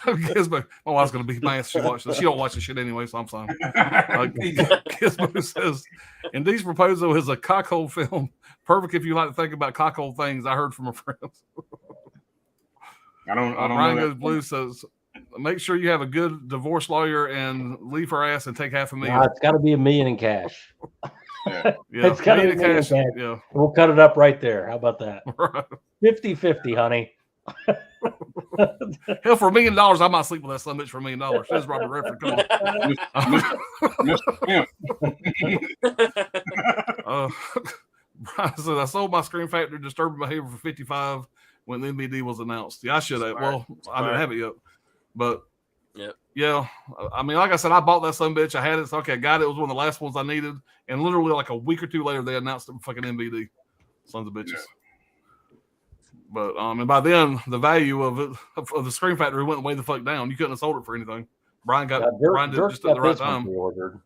Speaker 2: Gizmo, my wife's gonna be mad if she watches this. She don't watch this shit anyway, so I'm fine. Gizmo says, Indeed's Proposal is a cockhole film. Perfect if you like to think about cockhole things. I heard from a friend.
Speaker 6: I don't
Speaker 2: Ryan
Speaker 6: know
Speaker 2: Goes Blue says, make sure you have a good divorce lawyer and leave her ass and take $500,000.
Speaker 3: Nah, it's got to be $1 million in cash.
Speaker 6: Yeah.
Speaker 3: It's got to be $1 million in cash.
Speaker 2: Yeah.
Speaker 3: We'll cut it up right there. How about that?
Speaker 2: Right.
Speaker 3: 50-50, honey.
Speaker 2: Hell, for $1 million, I might sleep with that son of a bitch for $1 million. Says Robert Redford. Come on. Brian said, I sold my Scream Factory Disturbing Behavior for $55 when the MVD was announced. Yeah, I should have. Well, I didn't have it yet. But yeah, I mean, like I said, I bought that son of a bitch. I had it. So, okay, I got it. It was one of the last ones I needed. And literally like a week or two later, they announced it fucking MVD. Sons of bitches. Yeah. But and by then the value of it of the Scream Factory went way the fuck down. You couldn't have sold it for anything. Brian did just at the right time.
Speaker 3: Pre-ordered.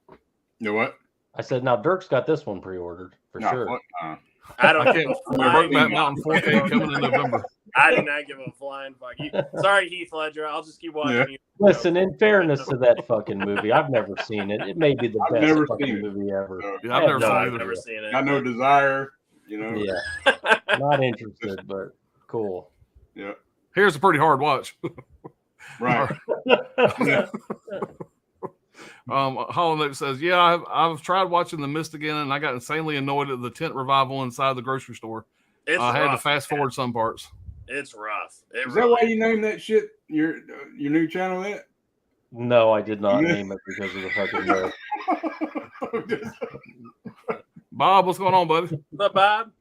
Speaker 6: You know what?
Speaker 3: I said now Dirk's got this one pre-ordered for sure.
Speaker 5: I can't.
Speaker 2: Brokeback Mountain 4K coming in November.
Speaker 5: I do not give a flying fuck. Sorry, Heath Ledger. I'll just keep watching you.
Speaker 3: Listen, in fairness to that fucking movie, I've never seen it. It may be the best fucking movie ever.
Speaker 2: Yeah, I've
Speaker 5: never seen it.
Speaker 6: Got no desire.
Speaker 3: Yeah, not interested, but cool.
Speaker 6: Yeah,
Speaker 2: here's a pretty hard watch.
Speaker 6: Right.
Speaker 2: Hollow Note says, "Yeah, I've tried watching The Mist again, and I got insanely annoyed at the tent revival inside the grocery store. I had to fast forward some parts.
Speaker 5: It's rough.
Speaker 6: Is that why you named that shit your new channel? That?
Speaker 3: No, I did not name it because of the fucking.
Speaker 2: Bob, what's going on, buddy?
Speaker 5: What's up, Bob?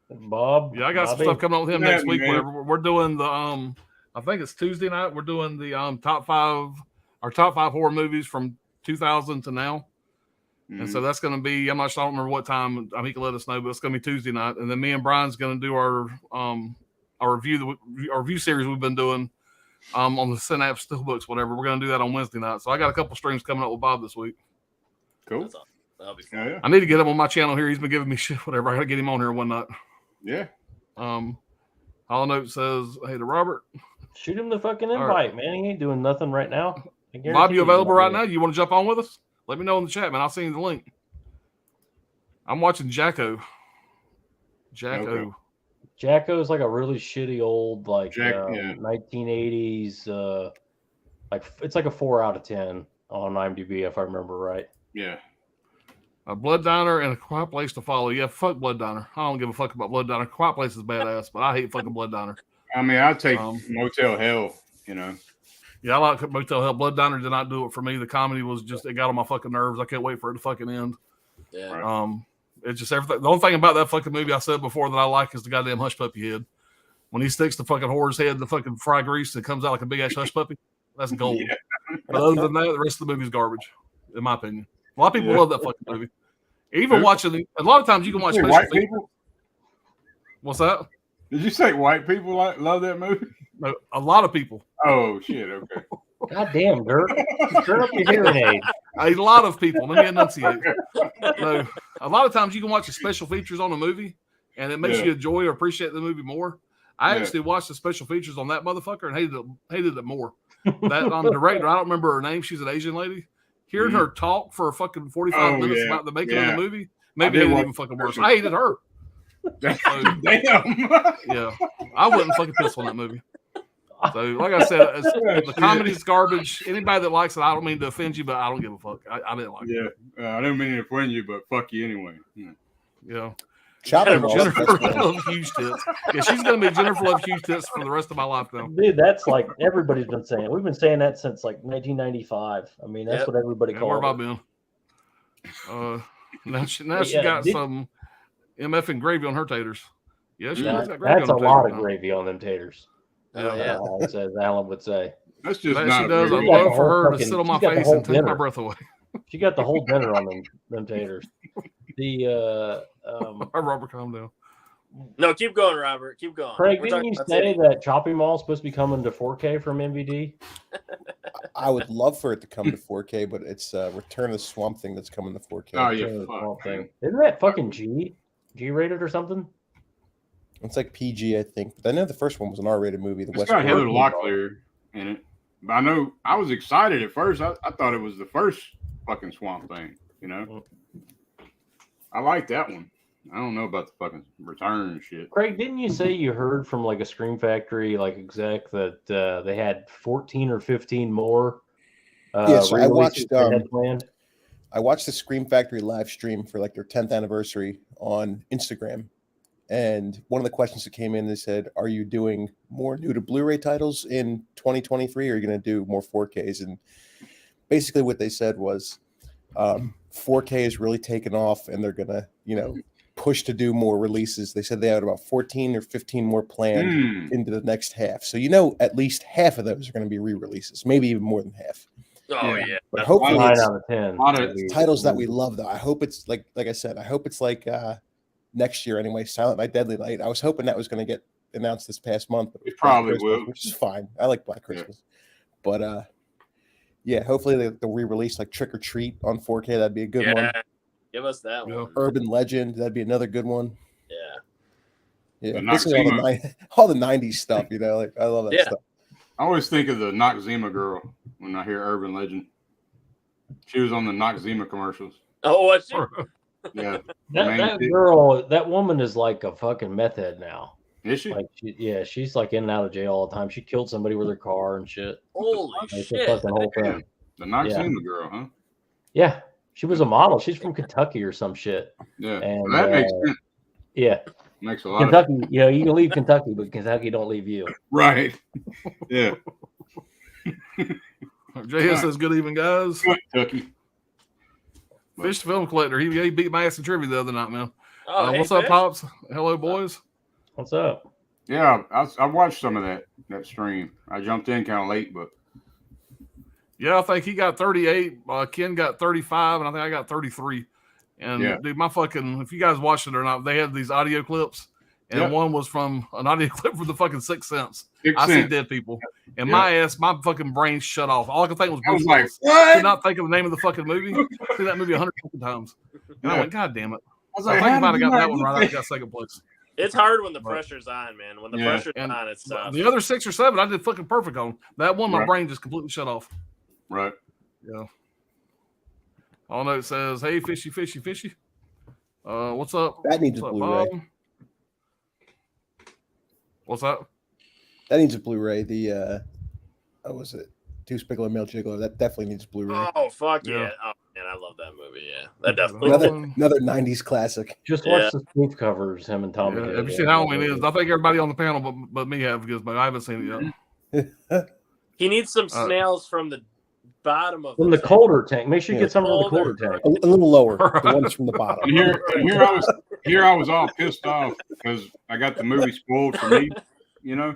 Speaker 3: Bob.
Speaker 2: Yeah, I got some stuff coming up with him next week. We're doing the I think it's Tuesday night. We're doing the top five horror movies from 2000 to now. And so that's going to be, I don't remember what time. He can let us know, but it's going to be Tuesday night. And then me and Brian's going to do our review series we've been doing on the Synapse Steelbooks, whatever. We're going to do that on Wednesday night. So I got a couple streams coming up with Bob this week.
Speaker 6: Cool.
Speaker 5: That'll be fun.
Speaker 6: Yeah.
Speaker 2: I need to get him on my channel here. He's been giving me shit, whatever. I got to get him on here one night.
Speaker 6: Yeah.
Speaker 2: Hollow Note says, hey to Robert.
Speaker 3: Shoot him the fucking
Speaker 2: All
Speaker 3: invite,
Speaker 2: right.
Speaker 3: man. He ain't doing nothing right now.
Speaker 2: Bob, you available right now? You want to jump on with us? Let me know in the chat, man. I'll send you the link. I'm watching Jacko.
Speaker 6: Okay.
Speaker 3: Jacko is like a really shitty old 1980s. It's like a 4 out of 10 on IMDb if I remember right.
Speaker 6: Yeah.
Speaker 2: A Blood Diner and A Quiet Place to Follow. Yeah, fuck Blood Diner. I don't give a fuck about Blood Diner. Quiet Place is badass, but I hate fucking Blood Diner.
Speaker 6: I mean, I'll take Motel Hell, you know.
Speaker 2: Yeah, I like Motel Hell. Blood Diner did not do it for me. The comedy was just, it got on my fucking nerves. I can't wait for it to fucking end.
Speaker 5: Yeah.
Speaker 2: It's just everything. The only thing about that fucking movie I said before that I like is the goddamn hush puppy head. When he sticks the fucking whore's head in the fucking fry grease and it comes out like a big ass hush puppy, that's gold.
Speaker 6: Yeah.
Speaker 2: But other than that, the rest of the movie's garbage, in my opinion. A lot of people love that fucking movie. Even watching a lot of times you can watch
Speaker 6: white people.
Speaker 2: What's that?
Speaker 6: Did you say white people love that movie?
Speaker 2: No, a lot of people.
Speaker 6: Oh shit! Okay.
Speaker 3: God damn, Dirk. Turn up your hearing aid.
Speaker 2: A lot of people. Let me enunciate. No, a lot of times you can watch the special features on a movie, and it makes you enjoy or appreciate the movie more. I actually watched the special features on that motherfucker and hated it more. That director, I don't remember her name. She's an Asian lady. Hearing her talk for fucking 45 minutes about the making of the movie made it even fucking worse. I hated her.
Speaker 6: Damn.
Speaker 2: Yeah, I wouldn't fucking piss on that movie. So, like I said, the comedy's garbage. Anybody that likes it, I don't mean to offend you, but I don't give a fuck. I didn't like it.
Speaker 6: I didn't mean to offend you, but fuck you anyway.
Speaker 2: Yeah.
Speaker 4: Jennifer
Speaker 2: Love Huge Tits. Yeah, she's gonna be Jennifer Love Huge Tits for the rest of my life now.
Speaker 3: Dude, that's like everybody's been saying. We've been saying that since like 1995. I mean, that's what everybody calls
Speaker 2: Where have I
Speaker 3: it.
Speaker 2: been? Now she got some MF and gravy on her taters. Yeah,
Speaker 3: That's
Speaker 2: got gravy on
Speaker 3: a
Speaker 2: her
Speaker 3: lot
Speaker 2: taters
Speaker 3: of gravy on them taters.
Speaker 5: Yeah.
Speaker 3: As Alan would say.
Speaker 6: That's just
Speaker 2: that
Speaker 6: not.
Speaker 2: She does.
Speaker 6: Very
Speaker 2: I'd
Speaker 6: good.
Speaker 2: love for her to sit on my face and take my breath away.
Speaker 3: She got the whole dinner on them taters.
Speaker 2: Robert, calm down.
Speaker 5: No, keep going, Robert. Keep going.
Speaker 3: Craig, didn't you say that Chopping Mall is supposed to be coming to 4K from MVD?
Speaker 4: I would love for it to come to 4K, but it's Return of the Swamp Thing that's coming to 4K.
Speaker 6: Oh yeah,
Speaker 3: Thing. Isn't that fucking G-rated or something?
Speaker 4: It's like PG, I think. But I know the first one was an R-rated movie.
Speaker 6: It's got Heather Locklear in it. But I know I was excited at first. I thought it was the first fucking Swamp Thing. You know, I like that one. I don't know about the fucking return and shit.
Speaker 3: Craig, didn't you say you heard from like a Scream Factory exec that they had 14 or 15 more?
Speaker 4: Yes, I watched.
Speaker 3: Planned?
Speaker 4: I watched the Scream Factory live stream for like their 10th anniversary on Instagram, and one of the questions that came in, they said, "Are you doing more new to Blu-ray titles in 2023, or are you going to do more 4Ks?" And basically, what they said was, 4K is really taken off, and they're gonna, push to do more releases. They said they had about 14 or 15 more planned into the next half. So at least half of those are going to be re-releases, maybe even more than half.
Speaker 5: Oh yeah,
Speaker 4: but hopefully
Speaker 3: 9 out of 10
Speaker 4: titles that we love. Though I hope it's like I said, I hope it's like next year anyway. Silent Night, Deadly Night. I was hoping that was going to get announced this past month. But
Speaker 6: it probably will,
Speaker 4: which is fine. I like Black Christmas, but hopefully they'll re-release like Trick or Treat on 4K. That'd be a good one.
Speaker 5: Give us that one.
Speaker 4: Urban Legend, that'd be another good one.
Speaker 5: Yeah.
Speaker 4: Basically all the 90s stuff, I love that stuff.
Speaker 6: I always think of the Noxzema girl when I hear Urban Legend. She was on the Noxzema commercials.
Speaker 5: Oh, was she?
Speaker 6: Yeah.
Speaker 3: That girl, that woman is like a fucking meth head now.
Speaker 6: Is she?
Speaker 3: She's like in and out of jail all the time. She killed somebody with her car and shit.
Speaker 5: Holy shit.
Speaker 3: The whole thing.
Speaker 6: The Noxzema girl, huh?
Speaker 3: Yeah. She was a model. She's from Kentucky or some shit.
Speaker 6: Yeah.
Speaker 3: And,
Speaker 6: that makes sense.
Speaker 3: Yeah.
Speaker 6: Makes a lot
Speaker 3: Kentucky,
Speaker 6: of
Speaker 3: you can leave Kentucky, but Kentucky don't leave you.
Speaker 6: Right. Yeah.
Speaker 2: JS says, good evening, guys.
Speaker 6: Kentucky.
Speaker 2: Fish the Film Collector. He beat my ass in trivia the other night, man.
Speaker 5: Oh,
Speaker 2: what's up, Pops? Hello, boys.
Speaker 3: What's up?
Speaker 6: Yeah, I watched some of that stream. I jumped in kind of late, but
Speaker 2: Yeah, I think he got 38. Ken got 35, and I think I got 33. And dude, my fucking, if you guys watched it or not, they had these audio clips, and one was from an audio clip from the fucking Sixth Sense. I see dead people, and my fucking brain shut off. All I could think was Bruce Willis. I could not think of the name of the fucking movie. I've seen that movie 100 times, and I went, God damn it! I was like, I might have got that one right. I got second place.
Speaker 5: It's hard when the pressure's on, man. When the pressure's on, it's tough.
Speaker 2: The other 6 or 7, I did fucking perfect on. That one, my brain just completely shut off.
Speaker 6: Right.
Speaker 2: Yeah. All I know it says, "Hey, fishy, fishy, fishy." What's up?
Speaker 4: That needs
Speaker 2: what's
Speaker 4: a Blu-ray.
Speaker 2: What's that?
Speaker 4: That needs a Blu-ray. The what was it? Two Spickle and Male Jiggler. That definitely needs a Blu-ray.
Speaker 5: Oh fuck yeah! Oh man, I love that movie. Yeah, that definitely
Speaker 4: another '90s classic.
Speaker 3: Just watch the spoof covers. Him and Tommy.
Speaker 2: Have you seen Halloween Ends? I think everybody on the panel but me have, because I haven't seen it yet.
Speaker 5: He needs some snails from the bottom of
Speaker 3: the colder tank. Make sure you get some from the colder tank.
Speaker 4: A little lower. The ones from the bottom.
Speaker 6: Here I was all pissed off because I got the movie spoiled for me. You know,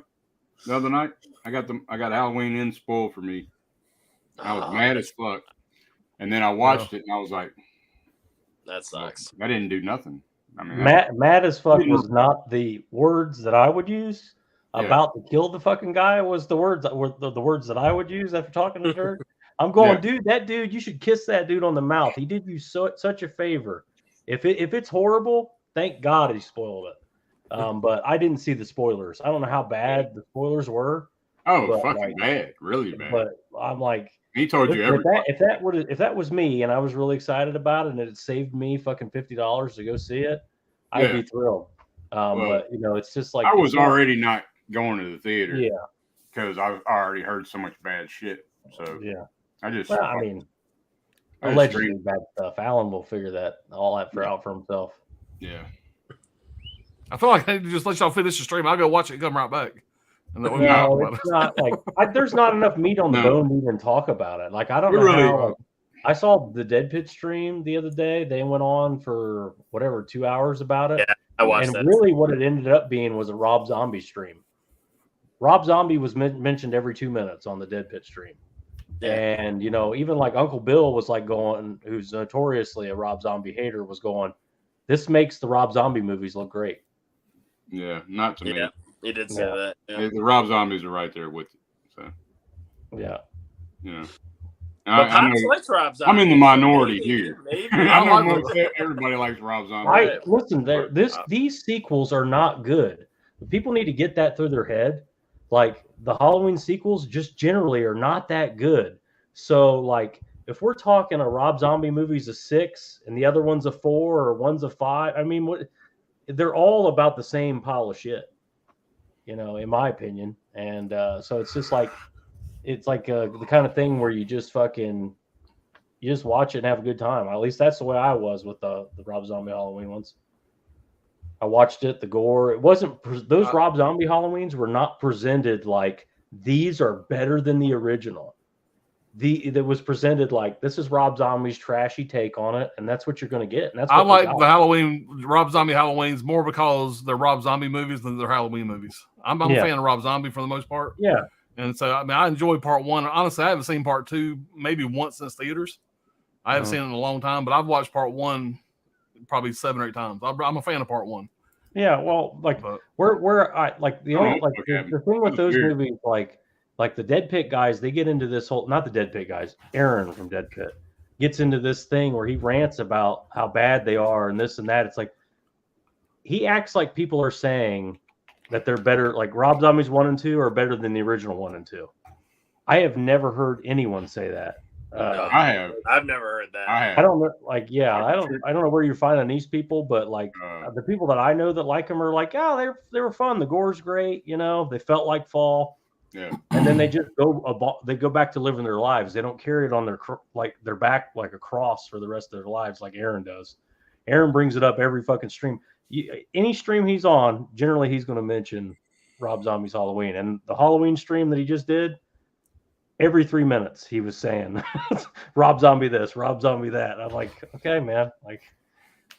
Speaker 6: the other night I got Halloween Ends spoiled for me. I was mad as fuck, and then I watched it and I was like,
Speaker 5: "That sucks."
Speaker 6: I didn't do nothing. I mean,
Speaker 3: mad as fuck was not the words that I would use. About to kill the fucking guy was the words that were the words that I would use after talking to her. I'm going, dude, that dude, you should kiss that dude on the mouth. He did you such a favor. If it's horrible, thank God he spoiled it. But I didn't see the spoilers. I don't know how bad the spoilers were.
Speaker 6: Oh, fucking bad, really bad.
Speaker 3: But I'm like,
Speaker 6: he told you everything.
Speaker 3: If that was me and I was really excited about it and it saved me fucking $50 to go see it, I'd be thrilled. But you know, it's just like
Speaker 6: I was already not going to the theater.
Speaker 3: Yeah,
Speaker 6: because I already heard so much bad shit. So I just.
Speaker 3: Well, I mean, allegedly bad stuff. Alan will figure that all out for himself.
Speaker 6: Yeah.
Speaker 2: I feel like I need to just let y'all finish the stream. I'll go watch it and come right back. And then
Speaker 3: it's not like there's not enough meat on the bone to even talk about it. Like I don't know how. I saw the Dead Pit stream the other day. They went on for 2 hours about it.
Speaker 5: Yeah, I watched that.
Speaker 3: And really, what it ended up being was a Rob Zombie stream. Rob Zombie was mentioned every 2 minutes on the Dead Pit stream. Yeah. And, you know, even like Uncle Bill was like going, who's notoriously a Rob Zombie hater, was going, this makes the Rob Zombie movies look great.
Speaker 6: Yeah, not to me.
Speaker 5: Yeah, he did say that.
Speaker 6: Yeah. The Rob Zombies are right there with you. So.
Speaker 3: Yeah.
Speaker 6: Yeah.
Speaker 5: I'm
Speaker 6: in the minority here. Everybody likes Rob Zombie.
Speaker 3: Listen, these sequels are not good. People need to get that through their head. Like the Halloween sequels just generally are not that good. So like if we're talking a Rob Zombie movie's a 6 and the other one's a 4 or one's a 5, I mean, they're all about the same pile of shit, you know, in my opinion. And so it's just like, the kind of thing where you just watch it and have a good time. At least that's the way I was with the Rob Zombie Halloween ones. I watched it, the gore. It wasn't those Rob Zombie Halloweens were not presented like these are better than the original. That was presented like this is Rob Zombie's trashy take on it, and that's what you're going to get. And that's what
Speaker 2: I like the Rob Zombie Halloweens more because they're Rob Zombie movies than they're Halloween movies. I'm a fan of Rob Zombie for the most part.
Speaker 3: Yeah.
Speaker 2: And so, I mean, I enjoyed part 1. Honestly, I haven't seen part 2 maybe once since theaters. I haven't seen it in a long time, but I've watched part 1 probably 7 or 8 times. I'm a fan of part 1.
Speaker 3: Yeah, well, like the thing with those movies, like the Dead Pit guys, they get into this whole, not the Dead Pit guys, Aaron from Dead Pit gets into this thing where he rants about how bad they are and this and that. It's like he acts like people are saying that they're better, like Rob Zombies 1 and 2 are better than the original 1 and 2. I have never heard anyone say that.
Speaker 6: I have.
Speaker 5: I've never heard that.
Speaker 3: I don't know. Like, I don't know where you're finding these people, but like the people that I know that like them are like, they were fun. The gore's great. You know, they felt like fall.
Speaker 6: Yeah.
Speaker 3: And then they just go back to living their lives. They don't carry it on their back like a cross for the rest of their lives, like Aaron does. Aaron brings it up every fucking stream. Any stream he's on, generally he's going to mention Rob Zombie's Halloween. And the Halloween stream that he just did, every 3 minutes he was saying Rob Zombie this, Rob Zombie that. I'm like, okay, man. Like,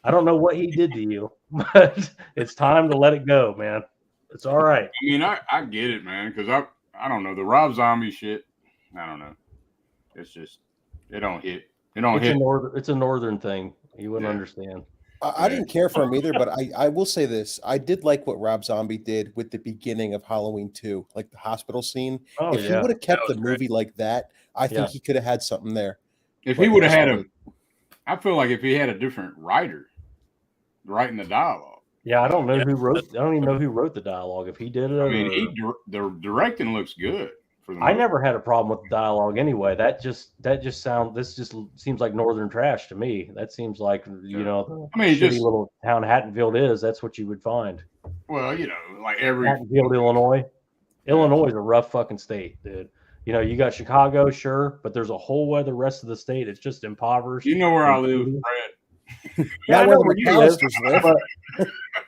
Speaker 3: I don't know what he did to you, but it's time to let it go, man. It's all right.
Speaker 6: I mean, I get it, man, because I don't know. The Rob Zombie shit, I don't know. It's just it don't hit. It don't
Speaker 3: It's
Speaker 6: hit.
Speaker 3: it's a northern thing. You wouldn't understand.
Speaker 4: I didn't care for him either, but I will say this. I did like what Rob Zombie did with the beginning of Halloween 2, like the hospital scene.
Speaker 3: Oh,
Speaker 4: If he would have kept
Speaker 5: That
Speaker 4: the
Speaker 5: was
Speaker 4: movie like that, I think he could have had something there.
Speaker 6: If
Speaker 4: But
Speaker 6: he would have had
Speaker 4: honestly-
Speaker 6: I feel like if he had a different writer writing the dialogue.
Speaker 3: Yeah, I don't know who wrote. I don't even know who wrote the dialogue. If he did it,
Speaker 6: I mean, the directing looks good for the
Speaker 3: I
Speaker 6: movie.
Speaker 3: never had a problem with the dialogue anyway. This just seems like northern trash to me. That seems like the
Speaker 6: I mean,
Speaker 3: shitty
Speaker 6: just
Speaker 3: little town Hattonfield is. That's what you would find.
Speaker 6: well, like every
Speaker 3: Hattonfield, Illinois. Illinois is a rough fucking state, dude. You got Chicago, sure, but there's a whole other rest of the state. It's just impoverished.
Speaker 6: you know where I live, Brad.
Speaker 3: Yeah, I know
Speaker 4: Not
Speaker 3: where
Speaker 4: the
Speaker 3: you live.
Speaker 4: McAllisters live.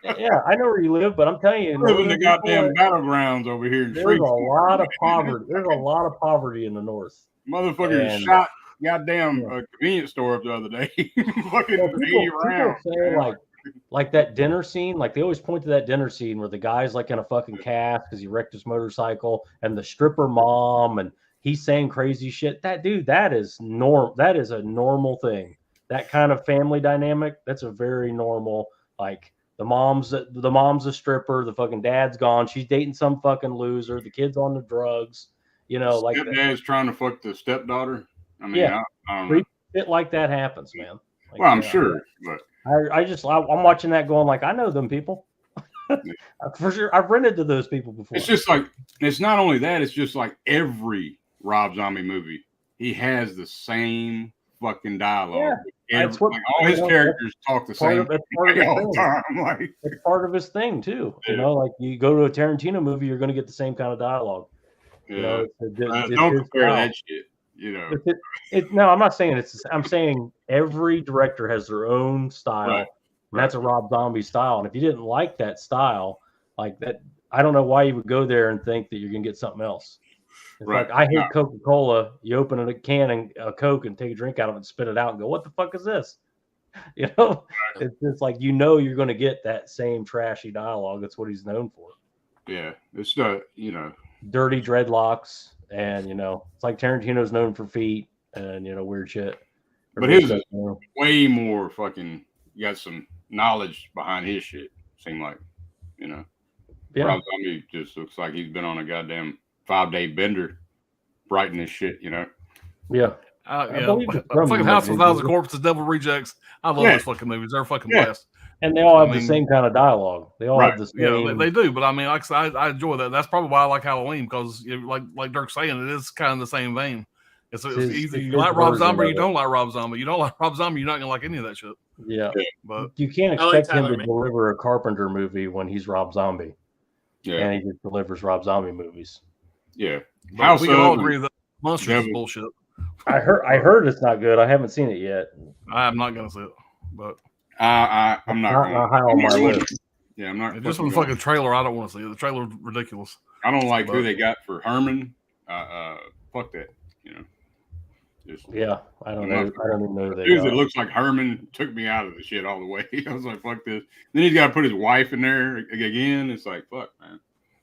Speaker 3: But, yeah, I know where you live, but I'm telling you,
Speaker 6: I live in the
Speaker 3: northern
Speaker 6: goddamn
Speaker 3: Illinois,
Speaker 6: battlegrounds over here in
Speaker 3: there's a
Speaker 6: Shreveport.
Speaker 3: lot of poverty. There's a lot of poverty in the north.
Speaker 6: Motherfucker
Speaker 3: And-
Speaker 6: shot goddamn convenience store up the other day. Fucking
Speaker 3: Well,
Speaker 6: 80 rounds.
Speaker 3: say like that dinner scene, like they always point to that dinner scene where the guy's like in a fucking cast because he wrecked his motorcycle, and the stripper mom, and he's saying crazy shit. That dude, that is a normal thing. That kind of family dynamic, that's a very normal. Like the mom's a stripper, the fucking dad's gone, she's dating some fucking loser, the kid's on the drugs, like that.
Speaker 6: Stepdad's trying to fuck the stepdaughter. I mean,
Speaker 3: Yeah.
Speaker 6: I don't know.
Speaker 3: Shit like that happens, man. Like,
Speaker 6: Well, I'm sure, but
Speaker 3: I'm watching that going like, I know them people. For sure. I've rented to those people before.
Speaker 6: it's just like it's not only that, it's just like every Rob Zombie movie, he has the same fucking dialogue.
Speaker 3: Yeah, that's what-
Speaker 6: like, all his characters talk the same
Speaker 3: That's part of his
Speaker 6: all
Speaker 3: thing.
Speaker 6: the time. Like,
Speaker 3: It's part of his thing too.
Speaker 6: Yeah.
Speaker 3: Like you go to a Tarantino movie, you're going to get the same kind of dialogue.
Speaker 6: yeah.
Speaker 3: It's
Speaker 6: Don't
Speaker 3: his
Speaker 6: compare
Speaker 3: style.
Speaker 6: that shit.
Speaker 3: No, I'm not saying it's. I'm saying every director has their own style,
Speaker 6: Right.
Speaker 3: and that's a Rob Zombie style. And if you didn't like that style, like that, I don't know why you would go there and think that you're going to get something else. It's
Speaker 6: Right.
Speaker 3: like I hate
Speaker 6: No.
Speaker 3: Coca-Cola. You open a can and a Coke and take a drink out of it and spit it out and go, "What the fuck is this?" It's just like you're going to get that same trashy dialogue. That's what he's known for.
Speaker 6: Yeah, it's
Speaker 3: Dirty dreadlocks, and it's like Tarantino's known for feet and weird shit.
Speaker 6: But his is way more fucking. You got some knowledge behind his shit. Seem like,
Speaker 3: yeah.
Speaker 6: Rob Zombie just looks like he's been on a goddamn 5-day bender writing this shit.
Speaker 3: Yeah.
Speaker 2: Yeah,
Speaker 3: believe it's from
Speaker 2: fucking House of a
Speaker 3: Movie.
Speaker 2: Thousand Corpses, Devil Rejects. I love
Speaker 6: Yeah.
Speaker 2: those fucking movies. They're fucking
Speaker 6: Yeah.
Speaker 2: blast.
Speaker 3: And they all have
Speaker 2: I mean-
Speaker 3: the same kind of dialogue. They all
Speaker 6: Right.
Speaker 3: have the same.
Speaker 2: Yeah, they do. But I mean, like I said, I enjoy that. That's probably why I like Halloween because, like Dirk's saying, it is kind of the same vein. It's
Speaker 3: It's
Speaker 2: either
Speaker 3: his
Speaker 2: you like Rob
Speaker 3: version
Speaker 2: Zombie or you
Speaker 3: of it.
Speaker 2: don't like Rob Zombie. You don't like Rob Zombie, you're not gonna like any of that shit.
Speaker 3: Yeah.
Speaker 2: But
Speaker 3: You can't
Speaker 5: I like
Speaker 3: expect him
Speaker 5: Tyler
Speaker 3: to
Speaker 5: Mane.
Speaker 3: deliver a Carpenter movie when he's Rob Zombie,
Speaker 6: Yeah,
Speaker 3: and he just delivers Rob Zombie movies.
Speaker 6: yeah.
Speaker 2: But
Speaker 6: House
Speaker 2: we can all
Speaker 6: of-
Speaker 2: agree that Monsters is
Speaker 6: Devil-
Speaker 2: bullshit.
Speaker 3: I heard it's not good. I haven't seen it yet.
Speaker 2: I'm not gonna say it, but
Speaker 6: I'm not.
Speaker 3: Not high on my
Speaker 6: going-
Speaker 3: list.
Speaker 6: Yeah, I'm not.
Speaker 2: just from the fucking trailer, I don't want to see it. The trailer's ridiculous.
Speaker 6: I don't like who
Speaker 2: but-
Speaker 6: they got for Herman. Fuck that. Just
Speaker 3: Yeah, I don't know. I don't even know who they
Speaker 6: dude that
Speaker 3: are.
Speaker 6: looks like Herman took me out of the shit all the way. I was like, fuck this. Then he's got to put his wife in there again. It's like, fuck, man.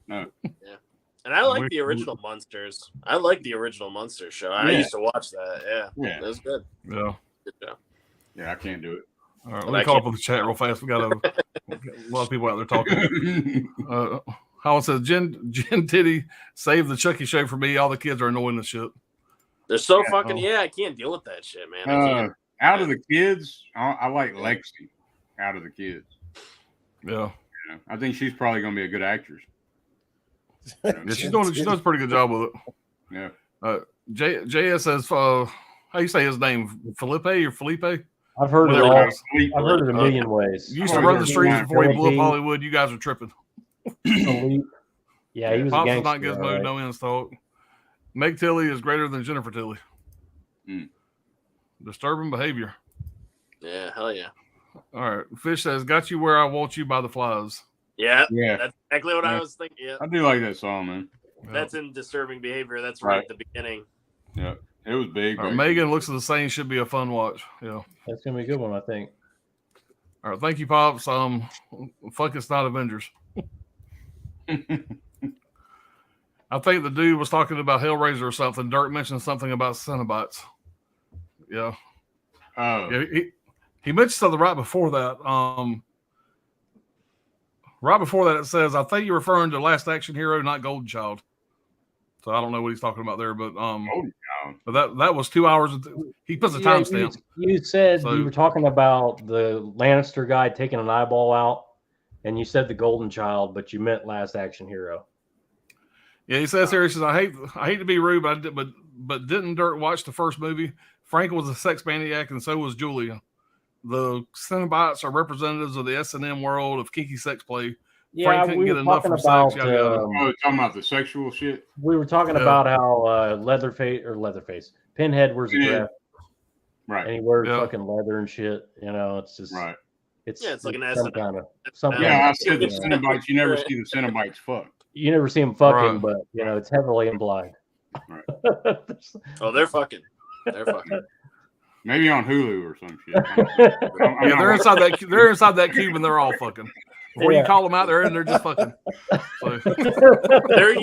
Speaker 6: No.
Speaker 5: And I like
Speaker 2: We-
Speaker 5: the original Munsters. I like the original Munsters show. I
Speaker 6: Yeah.
Speaker 5: used to watch that. Yeah,
Speaker 6: Yeah.
Speaker 5: it was good.
Speaker 2: Yeah.
Speaker 5: Good show.
Speaker 6: Yeah, I can't do
Speaker 2: All right,
Speaker 5: And
Speaker 2: let
Speaker 5: I
Speaker 2: me call
Speaker 5: can't-
Speaker 2: up with the chat real fast. We got a lot of people out there talking.
Speaker 6: it.
Speaker 2: Howard says, Jen Titty saved the Chucky show for me. All the kids are annoying as shit.
Speaker 5: They're so
Speaker 6: Yeah.
Speaker 5: fucking I can't deal with that shit, man. I can't.
Speaker 6: Out of the kids, I like Lexi. Out of the kids,
Speaker 2: Yeah.
Speaker 6: I think she's probably gonna be a good actress.
Speaker 2: Yeah, she does a pretty good job with it.
Speaker 6: Yeah,
Speaker 2: JS says, how you say his name? Felipe or Felipe?
Speaker 3: I've heard it
Speaker 2: Whatever
Speaker 3: all.
Speaker 2: it is.
Speaker 3: I've heard it a million ways.
Speaker 2: You used to
Speaker 6: Oh,
Speaker 2: run
Speaker 6: yeah.
Speaker 2: the streets before he blew up
Speaker 3: Philippe.
Speaker 2: Hollywood. You guys are tripping.
Speaker 3: Philippe. Yeah, he was a
Speaker 2: Pops is
Speaker 3: gangster.
Speaker 2: not Gizmo,
Speaker 3: all right.
Speaker 2: no insult. Meg Tilly is greater than Jennifer Tilly.
Speaker 6: Mm.
Speaker 2: Disturbing behavior.
Speaker 5: Yeah, hell yeah.
Speaker 2: All right. Fish says, got you where I want you by the flies.
Speaker 5: Yeah,
Speaker 6: yeah.
Speaker 5: that's exactly what I
Speaker 6: Yeah.
Speaker 5: was thinking. Yeah,
Speaker 6: I do like that song, man.
Speaker 2: Yeah.
Speaker 5: that's in disturbing behavior. That's right,
Speaker 6: Right.
Speaker 5: at the beginning.
Speaker 6: Yeah, it was big.
Speaker 2: All right,
Speaker 6: back
Speaker 2: Megan looks at the same. Should be a fun watch. Yeah.
Speaker 3: That's gonna be a good one, I think.
Speaker 2: All right. Thank you, Pops. Fuck, it's not Avengers.
Speaker 6: then.
Speaker 2: I think the dude was talking about Hellraiser or something. Dirk mentioned something about Cenobites. Yeah.
Speaker 6: Oh,
Speaker 2: Yeah, he mentioned something right before that. Right before that, it says, "I think you're referring to Last Action Hero, not Golden Child." So I don't know what he's talking about there, but
Speaker 6: Golden Child.
Speaker 2: but that was 2 hours. He puts a timestamp.
Speaker 3: You said
Speaker 2: So-
Speaker 3: you were talking about the Lannister guy taking an eyeball out, and you said the Golden Child, but you meant Last Action Hero.
Speaker 2: Yeah, he says here, he says, I hate to be rude, but didn't Dirk watch the first movie? Frank was a sex maniac, and so was Julia. The Cenobites are representatives of the S&M world of kinky sex play.
Speaker 3: Yeah,
Speaker 2: Frank couldn't
Speaker 3: we
Speaker 2: get
Speaker 3: were
Speaker 2: enough
Speaker 3: talking
Speaker 2: from
Speaker 3: about.
Speaker 2: sex. Yada, yada.
Speaker 6: Oh, talking about the sexual shit.
Speaker 3: We were talking
Speaker 2: Yeah.
Speaker 3: about how Leatherface, Pinhead wears a
Speaker 6: Yeah.
Speaker 3: dress, and
Speaker 6: Right.
Speaker 3: he wears
Speaker 2: Yeah.
Speaker 3: fucking leather and shit. You know, it's just
Speaker 6: Right.
Speaker 3: It's
Speaker 5: Yeah, it's like an
Speaker 3: some
Speaker 5: S&M.
Speaker 3: kind of some
Speaker 5: Yeah,
Speaker 3: kind
Speaker 6: Yeah, I
Speaker 3: of,
Speaker 6: said the
Speaker 3: you know,
Speaker 6: Cenobites. You never see the Cenobites fuck.
Speaker 3: you never see him fucking,
Speaker 2: Right.
Speaker 3: but you know it's heavily implied.
Speaker 6: Right.
Speaker 5: Oh, they're fucking. They're fucking.
Speaker 6: Maybe on Hulu or some shit.
Speaker 2: Yeah, they're inside that. They're inside that cube, and they're all fucking. Before you
Speaker 3: Yeah.
Speaker 2: call them out, they're in there just fucking. So,
Speaker 5: They're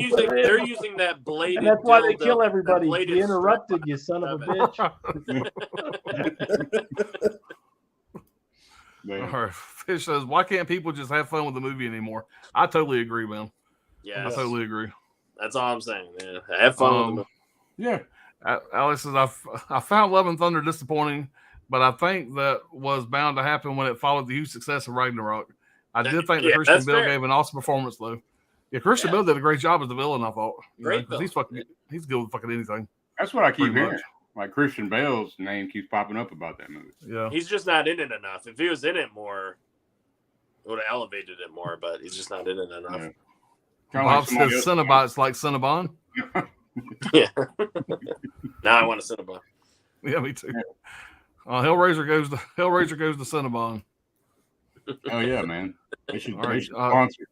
Speaker 5: using that bladed.
Speaker 3: And that's why they
Speaker 5: dildo-
Speaker 3: kill
Speaker 5: that
Speaker 3: everybody.
Speaker 5: bladed
Speaker 3: You interrupted, you son of a bitch.
Speaker 6: They-
Speaker 2: all right. Fish says, "Why can't people just have fun with the movie anymore?" I totally agree, man.
Speaker 5: Yeah,
Speaker 2: I totally agree.
Speaker 5: that's all I'm saying. Yeah, have fun with them.
Speaker 6: yeah.
Speaker 2: Alex says, I found Love and Thunder disappointing, but I think that was bound to happen when it followed the huge success of Ragnarok. I did think that
Speaker 5: Yeah,
Speaker 2: Christian
Speaker 5: that's
Speaker 2: Bale
Speaker 5: fair.
Speaker 2: gave an awesome performance, though. Yeah, Christian
Speaker 5: Yeah.
Speaker 2: Bale did a great job as the villain, I thought.
Speaker 5: Great
Speaker 2: 'Cause he's good with fucking anything.
Speaker 6: That's what I keep
Speaker 2: Pretty
Speaker 6: hearing.
Speaker 2: much.
Speaker 6: Like Christian Bale's name keeps popping up about that movie.
Speaker 2: Yeah.
Speaker 5: He's just not in it enough. If he was in it more, it would have elevated it more. But he's just not in it enough.
Speaker 6: Yeah.
Speaker 2: Bob
Speaker 6: somebody
Speaker 2: says
Speaker 6: else-
Speaker 2: Cenobites like Cinnabon.
Speaker 5: Yeah. Now I want a Cinnabon.
Speaker 2: Yeah, me too. Hellraiser goes to Cinnabon.
Speaker 6: Oh yeah, man. They should,
Speaker 2: All right,
Speaker 6: sponsor.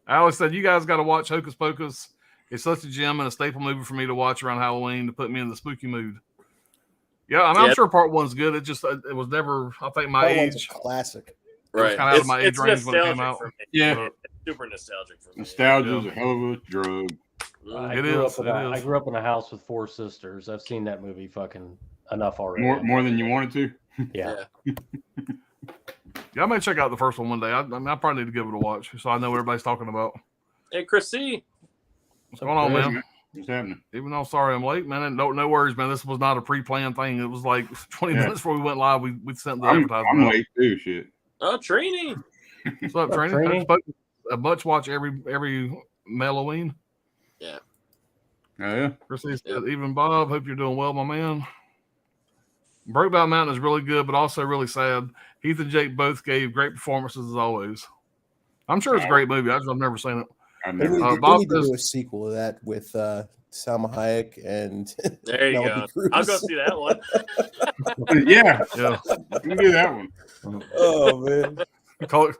Speaker 2: Alex said, "You guys got to watch Hocus Pocus. It's such a gem and a staple movie for me to watch around Halloween to put me in the spooky mood." Yeah, I'm
Speaker 5: Yeah.
Speaker 2: sure part one's good. It just it was never. I think my
Speaker 4: That one's a
Speaker 2: age.
Speaker 4: classic.
Speaker 5: Right.
Speaker 2: kinda out of my age
Speaker 5: it's
Speaker 2: range when it came
Speaker 5: nostalgic
Speaker 2: out.
Speaker 5: for me.
Speaker 6: Yeah.
Speaker 5: It's super nostalgic for me.
Speaker 6: Nostalgia is
Speaker 2: Yeah.
Speaker 6: a hell of a drug.
Speaker 5: Mhm.
Speaker 2: It
Speaker 3: grew
Speaker 2: is,
Speaker 3: up in
Speaker 2: it
Speaker 3: a- I
Speaker 2: is.
Speaker 3: grew up in a house with 4 sisters. I've seen that movie fucking enough already.
Speaker 6: More than you wanted to.
Speaker 3: Yeah.
Speaker 2: Yeah, I may check out the first one day. I probably need to give it a watch so I know what everybody's talking about.
Speaker 5: Hey, Chris C.
Speaker 2: What's going on, man?
Speaker 6: What's happening?
Speaker 2: Even though sorry I'm late, man. No worries, man. This was not a pre-planned thing. It was like 20
Speaker 6: Yeah.
Speaker 2: minutes before we went live. We sent the
Speaker 6: I'm
Speaker 2: advertisement. out.
Speaker 6: late too. Shit.
Speaker 5: Oh, Trini.
Speaker 2: What's up, Training?
Speaker 3: Trini?
Speaker 2: A bunch watch every Halloween.
Speaker 6: Oh yeah.
Speaker 2: Chrissy said, "Even Bob, hope you're doing well, my man." Brokeback Mountain is really good, but also really sad. Heath and Jake both gave great performances as always. I'm sure it's a great movie. I've never seen it.
Speaker 6: I've
Speaker 4: They
Speaker 6: never.
Speaker 4: need, they
Speaker 2: Bob
Speaker 4: need to
Speaker 2: says-
Speaker 4: do a sequel to that with Salma Hayek and
Speaker 5: There you
Speaker 4: Penelope
Speaker 5: go.
Speaker 4: Cruz.
Speaker 5: I'll go see that one.
Speaker 6: Yeah,
Speaker 2: Yeah,
Speaker 6: we can do that one.
Speaker 4: Oh man.
Speaker 2: call it.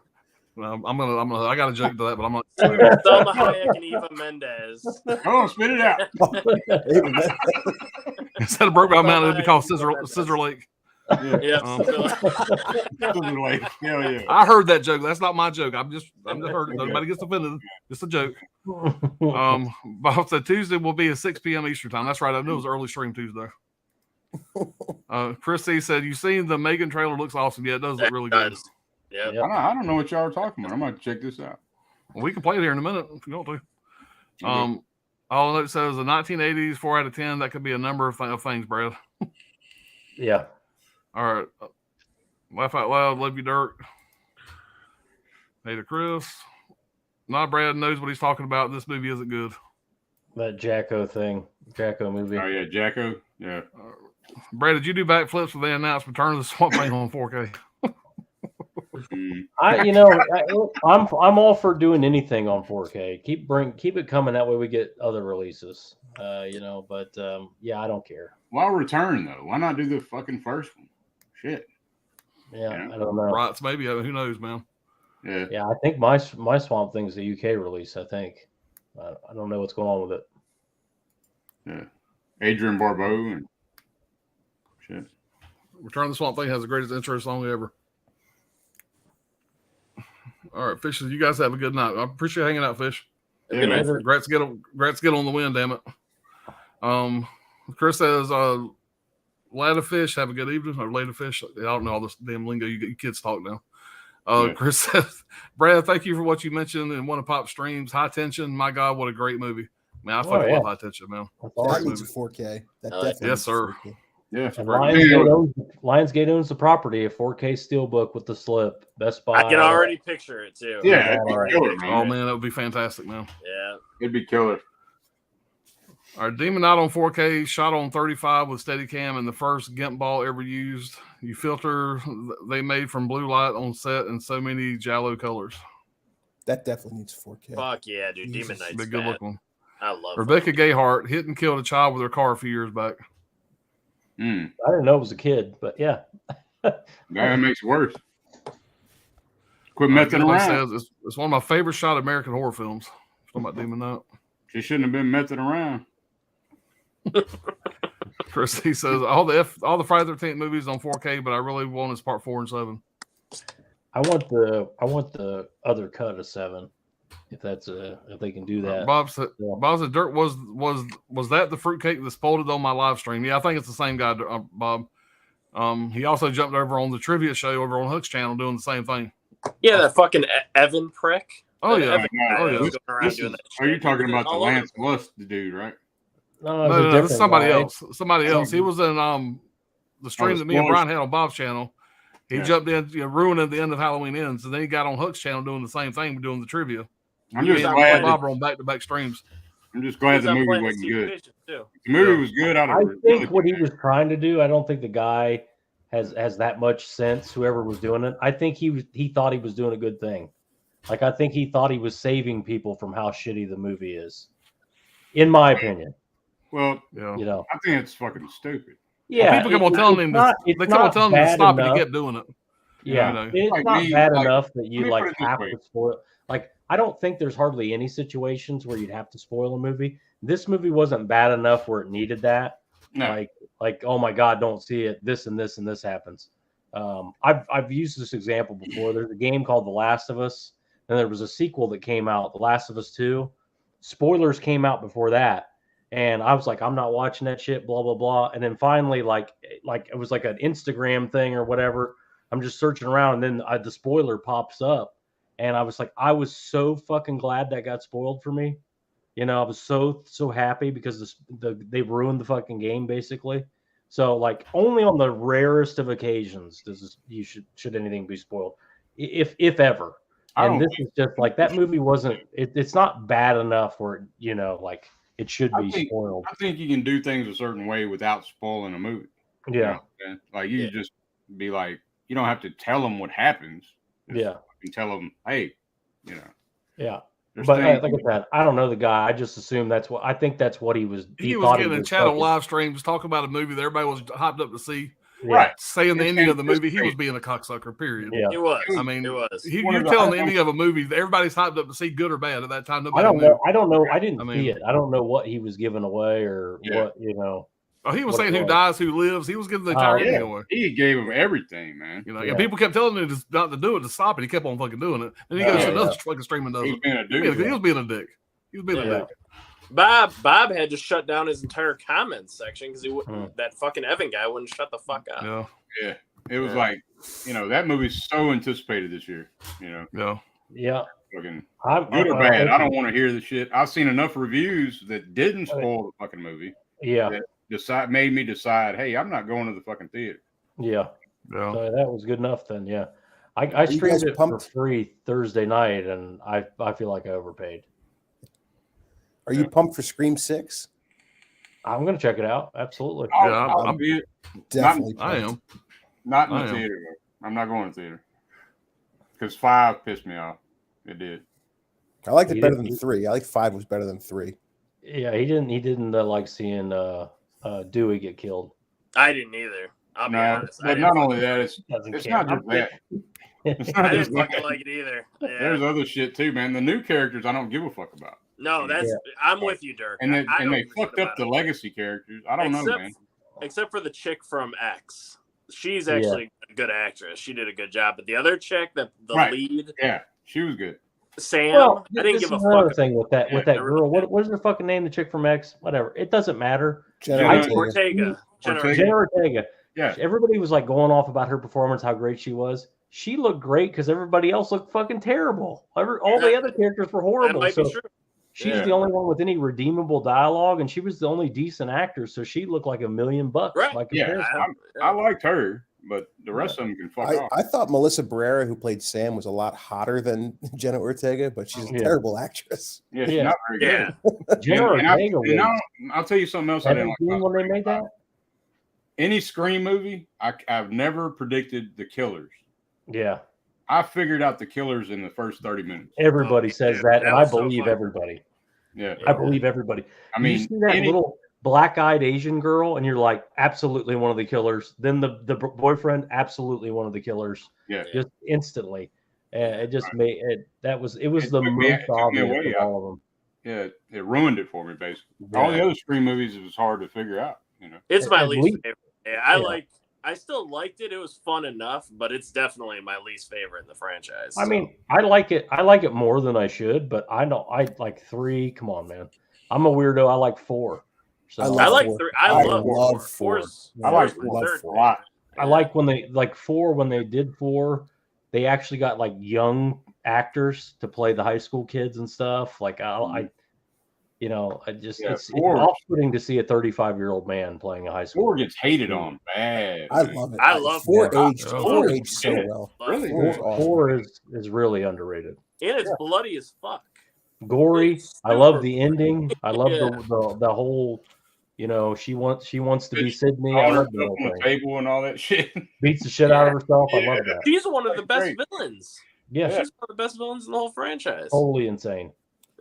Speaker 2: I got a joke to that, but I'm not.
Speaker 5: Selma Hayek and Eva Mendes.
Speaker 6: Oh, spit it out.
Speaker 4: Even that-
Speaker 2: Instead of Brokeback Mountain, it'd be called Scissor Lake.
Speaker 5: Yeah.
Speaker 6: Something like, hell yeah.
Speaker 2: I heard that joke. That's not my joke. I'm just heard it. Nobody gets offended. Just a joke. Bob said Tuesday will be at 6 p.m. Eastern time. That's right. I knew it was early stream Tuesday. Chris C said, "You seen the Megan trailer? Looks awesome. Yeah, it does look really good.
Speaker 5: Yeah.
Speaker 3: Yep.
Speaker 6: I don't know what y'all are talking about. I'm going to check this out.
Speaker 2: Well, we can play it here in a minute if you want to. All it says the 1980s, 4 out of 10. That could be a number of things, Brad.
Speaker 3: Yeah.
Speaker 2: All right. Laugh out loud. Love you, Dirk. Hey to Chris. Brad knows what he's talking about. This movie isn't good.
Speaker 3: That Jacko thing. Jacko movie.
Speaker 6: Oh yeah, Jacko. Yeah.
Speaker 2: Brad, did you do backflips when they announced Return of the Swamp Thing on 4K?
Speaker 6: Mm.
Speaker 3: I'm all for doing anything on 4K. Keep it coming. That way we get other releases. But yeah, I don't care.
Speaker 6: Why return though? Why not do the fucking first one? Shit.
Speaker 3: Yeah,
Speaker 6: Yeah.
Speaker 3: I don't know.
Speaker 2: Rights, maybe. Who knows, man?
Speaker 6: Yeah.
Speaker 3: Yeah, I think my Swamp Thing's a UK release. I think. I don't know what's going on with it.
Speaker 6: Yeah. Adrian Barbeau and shit.
Speaker 2: Return of the Swamp Thing has the greatest intro song ever. All right, Fish, you guys have a good night. I appreciate hanging out, Fish. Yeah, man. Congrats get on the win, damn it. Chris says, Ladafish, have a good evening. Or Ladafish. I don't know all this damn lingo you kids talk now. Chris says, Brad, thank you for what you mentioned in one of Pop's streams. High Tension, my God, what a great movie. Man, I fucking love High Tension, man.
Speaker 7: That needs a 4K. That definitely
Speaker 2: yes, sir.
Speaker 6: Yeah.
Speaker 3: Lionsgate owns the property, a 4K steelbook with the slip. Best Buy.
Speaker 5: I can already picture it too.
Speaker 6: Yeah, it'd be killer, man.
Speaker 2: Oh man, that would be fantastic, man.
Speaker 5: Yeah,
Speaker 6: it'd be killer.
Speaker 2: Our Demon Knight on 4K, shot on 35 with Steadicam, and the first GIMP ball ever used. You filter they made from blue light on set in so many Giallo colors.
Speaker 7: That definitely needs 4K.
Speaker 5: Fuck yeah, dude. Demon Knight's
Speaker 2: good looking.
Speaker 5: I love
Speaker 2: Rebecca Gayhart hit and killed a child with her car a few years back.
Speaker 3: I didn't know it was a kid, but yeah.
Speaker 6: That makes it worse. Quit messing around.
Speaker 2: Says, it's one of my favorite shot American horror films. Talking about Demon Knight.
Speaker 6: She shouldn't have been messing around.
Speaker 2: Chris, he says all the Friday the 13th movies on 4K, but I really want his part 4 and 7.
Speaker 3: I want the other cut of 7. If they can do that.
Speaker 2: Bob said, Dirt was that the fruitcake that spoiled it on my live stream? Yeah, I think it's the same guy, Bob. He also jumped over on the trivia show over on Hook's channel doing the same thing.
Speaker 5: Yeah, that fucking Evan prick.
Speaker 2: Oh yeah,
Speaker 6: Are you talking about the Lance Lust dude, right?
Speaker 2: No, that's somebody else. Somebody else. He was in the stream that me and Brian had on Bob's channel. He jumped in, ruining the end of Halloween Ends, and then he got on Hook's channel doing the same thing, doing the trivia.
Speaker 6: I'm just glad
Speaker 2: Bob on back-to-back streams.
Speaker 6: I'm just glad the movie wasn't good. The movie was good.
Speaker 3: I think what he was trying to do. I don't think the guy has that much sense. Whoever was doing it, I think he thought he was doing a good thing. Like I think he thought he was saving people from how shitty the movie is, in my opinion.
Speaker 6: Well,
Speaker 3: I
Speaker 6: think it's fucking stupid.
Speaker 2: Yeah, people kept on telling him to stop, and he kept doing it.
Speaker 3: Yeah, it's not bad enough that you have to spoil. Like, I don't think there's hardly any situations where you'd have to spoil a movie. This movie wasn't bad enough where it needed that. No. Like, oh my God, don't see it. This and this and this happens. I've used this example before. There's a game called The Last of Us, and there was a sequel that came out, The Last of Us 2. Spoilers came out before that. And I was like, I'm not watching that shit, blah, blah, blah. And then finally, like it was like an Instagram thing or whatever. I'm just searching around, and then the spoiler pops up. And I was like, I was so fucking glad that got spoiled for me. I was so happy because they ruined the fucking game, basically. So, like, only on the rarest of occasions should anything be spoiled, if ever. And this is just like, that movie wasn't. It's not bad enough where it should be spoiled.
Speaker 6: I think you can do things a certain way without spoiling a movie.
Speaker 3: Yeah.
Speaker 6: Like you just be like, you don't have to tell them what happens.
Speaker 3: You
Speaker 6: can tell them, hey,
Speaker 3: Yeah. But like I said, I don't know the guy. I just assume that's what he was.
Speaker 2: He was getting in chat on live streams talking about a movie that everybody was hyped up to see.
Speaker 6: Right.
Speaker 2: Saying the ending of the movie, he was being a cocksucker, period.
Speaker 3: Yeah.
Speaker 5: It was.
Speaker 2: I mean,
Speaker 5: it was.
Speaker 2: You're telling the ending of a movie that everybody's hyped up to see, good or bad, at that time.
Speaker 3: I don't know. I didn't see it. I don't know what he was giving away or what,
Speaker 2: Oh, he was saying who dies, who lives. He was giving the entire ending away.
Speaker 6: He gave him everything, man.
Speaker 2: And people kept telling him not to do it, to stop it. He kept on fucking doing it. And he goes to another fucking stream and does it. He was being a dick. He was being a dick.
Speaker 5: Bob had to shut down his entire comments section because that fucking Evan guy wouldn't shut the fuck up.
Speaker 6: Yeah. It was like, that movie's so anticipated this year.
Speaker 3: Yeah.
Speaker 6: Fucking good or bad. I don't want to hear the shit. I've seen enough reviews that didn't spoil the fucking movie.
Speaker 3: Yeah.
Speaker 6: That made me decide, hey, I'm not going to the fucking theater.
Speaker 3: Yeah. So that was good enough then. Yeah. I streamed it for free Thursday night, and I feel like I overpaid.
Speaker 7: Are you pumped for Scream 6?
Speaker 3: I'm going to check it out. Absolutely.
Speaker 6: I'll be it.
Speaker 7: Definitely.
Speaker 2: I am.
Speaker 6: Not in the theater, though. I'm not going to the theater. Because 5 pissed me off. It did.
Speaker 7: I liked it better than 3. I like 5 was better than 3.
Speaker 3: Yeah, he didn't like seeing Dewey get killed.
Speaker 5: I didn't either. I'll be honest.
Speaker 6: But not only that, it's not just that. It's not
Speaker 5: I
Speaker 6: just
Speaker 5: didn't fucking like it either. Yeah.
Speaker 6: There's other shit too, man. The new characters I don't give a fuck about.
Speaker 5: No, I'm with you, Dirk.
Speaker 6: And they fucked up the legacy characers. I don't know, man.
Speaker 5: Except for the chick from X. She's actually a good actress. She did a good job. But the other chick, the lead.
Speaker 6: Yeah, she was good.
Speaker 5: Sam.
Speaker 3: Well,
Speaker 5: I didn't
Speaker 3: this
Speaker 5: give a
Speaker 3: is another
Speaker 5: fuck.
Speaker 3: thing with that
Speaker 5: Yeah, I
Speaker 3: girl.
Speaker 5: really
Speaker 3: What is her fucking name? The chick from X? Whatever. It doesn't matter.
Speaker 7: Jenna
Speaker 6: Jenna
Speaker 7: Ortega.
Speaker 5: Ortega.
Speaker 3: Jenna Ortega.
Speaker 6: Yeah.
Speaker 3: Everybody was like going off about her performance, how great she was. She looked great because everybody else looked fucking terrible. All the other characters were
Speaker 5: That
Speaker 3: horrible.
Speaker 5: might
Speaker 3: So
Speaker 5: be true.
Speaker 3: she's
Speaker 6: Yeah.
Speaker 3: the only one with any redeemable dialogue, and she was the only decent actor. So she looked like $1 million by
Speaker 6: Yeah,
Speaker 3: comparison.
Speaker 6: I liked her, but the rest of them can fuck off.
Speaker 7: I thought Melissa Barrera, who played Sam, was a lot hotter than Jenna Ortega, but she's a
Speaker 3: Yeah.
Speaker 7: terrible actress.
Speaker 6: Yeah, she's
Speaker 3: Yeah.
Speaker 6: not very good.
Speaker 5: Yeah.
Speaker 3: Jenna
Speaker 6: And
Speaker 3: Ortega was
Speaker 6: I'll tell you something else I didn't like.
Speaker 3: 17 when they made that.
Speaker 6: Any Scream movie, I've never predicted the killers.
Speaker 3: Yeah,
Speaker 6: I figured out the killers in the first 30 minutes.
Speaker 3: everybody says
Speaker 5: yeah,
Speaker 3: that,
Speaker 5: that
Speaker 3: and I
Speaker 5: was so
Speaker 3: believe
Speaker 5: fun.
Speaker 3: everybody.
Speaker 6: Yeah.
Speaker 3: I believe everybody.
Speaker 6: I
Speaker 3: You
Speaker 6: mean,
Speaker 3: see that little black-eyed Asian girl, and you're like, absolutely one of the killers. Then the boyfriend, absolutely one of the killers.
Speaker 6: yeah.
Speaker 3: Just instantly. It just made it. It was the
Speaker 6: took me
Speaker 3: most obvious
Speaker 6: away.
Speaker 3: of all of them.
Speaker 6: Yeah, it ruined it for me, basically. All the other Scream movies, it was hard to figure out, you know.
Speaker 5: It's my
Speaker 3: At
Speaker 5: least
Speaker 3: least-
Speaker 5: favorite. Yeah, I still liked it. It was fun enough, but it's definitely my least favorite in the franchise.
Speaker 3: I
Speaker 5: so.
Speaker 3: mean, I like it. I like it more than I should, but I like 3. Come on, man. I'm a weirdo. I like 4. So
Speaker 7: I
Speaker 5: I
Speaker 7: love
Speaker 5: like
Speaker 7: four.
Speaker 5: 3. I
Speaker 7: I
Speaker 5: love
Speaker 7: love
Speaker 5: 4.
Speaker 7: four.
Speaker 6: I like
Speaker 5: my
Speaker 7: love
Speaker 5: third
Speaker 7: four.
Speaker 6: a lot.
Speaker 3: I like when they 4 when they did 4, they actually got like young actors to play the high school kids and stuff. Like I just it's
Speaker 6: 4
Speaker 3: off-putting to see a 35-year-old man playing a high school.
Speaker 6: 4 gets hated on bad.
Speaker 7: I
Speaker 6: man.
Speaker 7: love it.
Speaker 5: I love
Speaker 7: four
Speaker 2: four.
Speaker 7: aged
Speaker 2: Yeah.
Speaker 7: four aged so
Speaker 6: Yeah.
Speaker 7: well.
Speaker 6: Really?
Speaker 7: Four is
Speaker 3: Four,
Speaker 7: awesome.
Speaker 3: 4 is really underrated.
Speaker 5: And it's bloody as fuck.
Speaker 3: Gory.
Speaker 5: It's
Speaker 3: I love
Speaker 5: super-
Speaker 3: the ending. I love
Speaker 5: Yeah.
Speaker 3: the whole. She wants to be Sydney. I
Speaker 6: All her
Speaker 3: love the
Speaker 6: stuff
Speaker 3: whole
Speaker 6: on the
Speaker 3: thing.
Speaker 6: table and all that shit.
Speaker 3: Beats the shit out of herself. I
Speaker 6: Yeah.
Speaker 3: love that.
Speaker 5: She's one of the best
Speaker 6: Great.
Speaker 5: villains.
Speaker 3: Yeah,
Speaker 5: She's one of the best villains in the whole franchise.
Speaker 3: totally insane.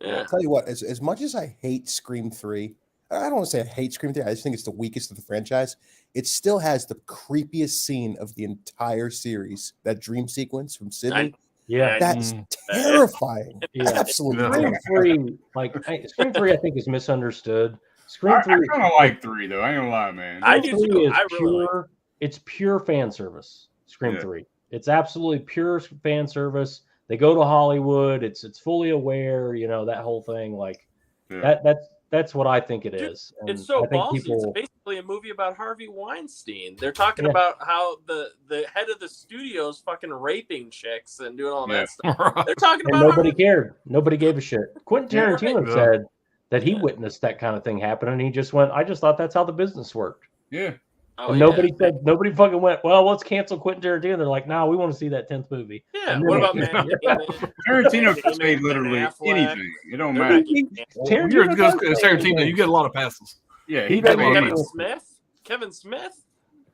Speaker 5: Yeah.
Speaker 7: I'll tell you what, as much as I hate Scream 3, I don't want to say I hate Scream 3, I just think it's the weakest of the franchise. It still has the creepiest scene of the entire series. That dream sequence from Sydney.
Speaker 3: Yeah,
Speaker 7: That's
Speaker 2: Mm.
Speaker 7: terrifying.
Speaker 3: yeah.
Speaker 7: Absolutely
Speaker 2: Yeah.
Speaker 7: terrifying.
Speaker 3: Scream 3, I think is misunderstood. Scream
Speaker 6: I
Speaker 3: 3,
Speaker 6: kind of like 3 though. I ain't gonna lie, man.
Speaker 5: I do
Speaker 3: Scream
Speaker 5: too.
Speaker 3: 3 is
Speaker 5: I really like
Speaker 3: pure. It's pure fan service. Scream
Speaker 6: Yeah.
Speaker 3: 3. It's absolutely pure fan service. They go to Hollywood. It's fully aware. That whole thing. Like
Speaker 6: Yeah.
Speaker 3: that's what I think it
Speaker 5: Dude,
Speaker 3: is. And
Speaker 5: It's so
Speaker 3: I think
Speaker 5: ballsy.
Speaker 3: people.
Speaker 5: It's basically a movie about Harvey Weinstein. They're talking
Speaker 3: Yeah.
Speaker 5: about how the head of the studio's fucking raping chicks and doing all
Speaker 6: Yeah.
Speaker 5: that stuff. They're talking
Speaker 3: And
Speaker 5: about
Speaker 3: nobody cared. Nobody gave a shit. Quentin
Speaker 5: Yeah,
Speaker 3: Tarantino
Speaker 2: right.
Speaker 3: said that he witnessed that kind of thing happen, and he just went, "I just thought that's how the business worked."
Speaker 6: Yeah.
Speaker 5: Oh,
Speaker 3: And nobody fucking went, "Well, let's cancel Quentin Tarantino." They're like, "No, we want to see that 10th movie."
Speaker 5: Yeah.
Speaker 3: And
Speaker 5: What
Speaker 3: then-
Speaker 5: about Matt Damon?
Speaker 6: Tarantino
Speaker 5: Matt
Speaker 6: can say
Speaker 5: Damon,
Speaker 6: literally
Speaker 5: Ben Affleck.
Speaker 6: anything. It don't
Speaker 5: They're
Speaker 6: matter.
Speaker 5: not getting canceled.
Speaker 3: Tarantino
Speaker 2: You're as good
Speaker 3: does
Speaker 2: as
Speaker 3: say
Speaker 2: Tarantino.
Speaker 3: anything.
Speaker 2: You get a lot of passes.
Speaker 6: Yeah,
Speaker 3: He
Speaker 6: he
Speaker 3: does
Speaker 6: can say
Speaker 3: Kevin
Speaker 5: Kevin
Speaker 6: anything.
Speaker 5: Smith. Kevin Smith.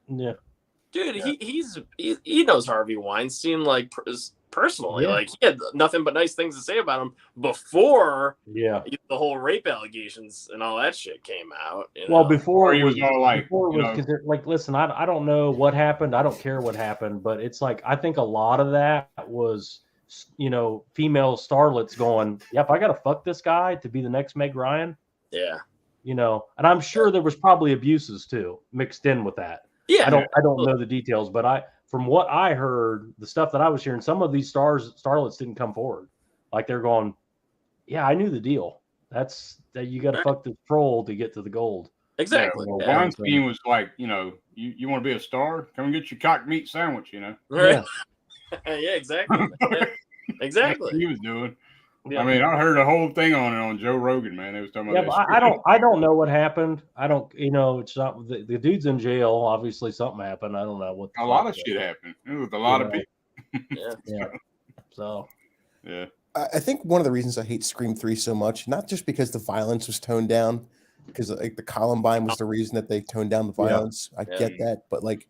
Speaker 3: Yeah,
Speaker 5: Dude, he knows Harvey Weinstein like personally.
Speaker 3: Yeah.
Speaker 5: Like he had nothing but nice things to say about him before
Speaker 3: yeah.
Speaker 5: the whole rape allegations and all that shit came out.
Speaker 3: Well, before
Speaker 6: Or
Speaker 3: it
Speaker 6: he was all like,
Speaker 3: before it
Speaker 6: you
Speaker 3: was
Speaker 6: know-
Speaker 3: considered, like, listen, I don't know what happened. I don't care what happened, but it's like I think a lot of that was, female starlets going, "Yep, I got to fuck this guy to be the next Meg Ryan."
Speaker 5: yeah,
Speaker 3: And I'm sure there was probably abuses too mixed in with that.
Speaker 5: yeah,
Speaker 3: I don't know the details, but from what I heard, the stuff that I was hearing, some of these starlets didn't come forward. Like they're going, "Yeah, I knew the deal. That's that you got to
Speaker 5: Right.
Speaker 3: fuck this troll to get to the gold."
Speaker 5: exactly.
Speaker 3: Yeah,
Speaker 5: Yeah.
Speaker 6: Weinstein was like, you want to be a star? Come and get your cocked meat sandwich,
Speaker 5: Right. Yeah, exactly. Yeah,
Speaker 6: That's
Speaker 5: exactly.
Speaker 6: what he was doing.
Speaker 3: Yeah.
Speaker 6: I mean, I heard a whole thing on it on Joe Rogan, man. They was talking
Speaker 3: Yeah,
Speaker 6: about
Speaker 3: but
Speaker 6: that.
Speaker 3: I don't know what happened. I don't, it's not the dude's in jail. Obviously, something happened. I don't know what.
Speaker 6: A lot of shit happened. It was a lot of people.
Speaker 5: Yeah.
Speaker 3: Yeah. So
Speaker 6: Yeah.
Speaker 7: I think one of the reasons I hate Scream 3 so much, not just because the violence was toned down, because like the Columbine was the reason that they toned down the
Speaker 3: Yeah.
Speaker 7: violence. I
Speaker 5: Yeah.
Speaker 7: get that, but like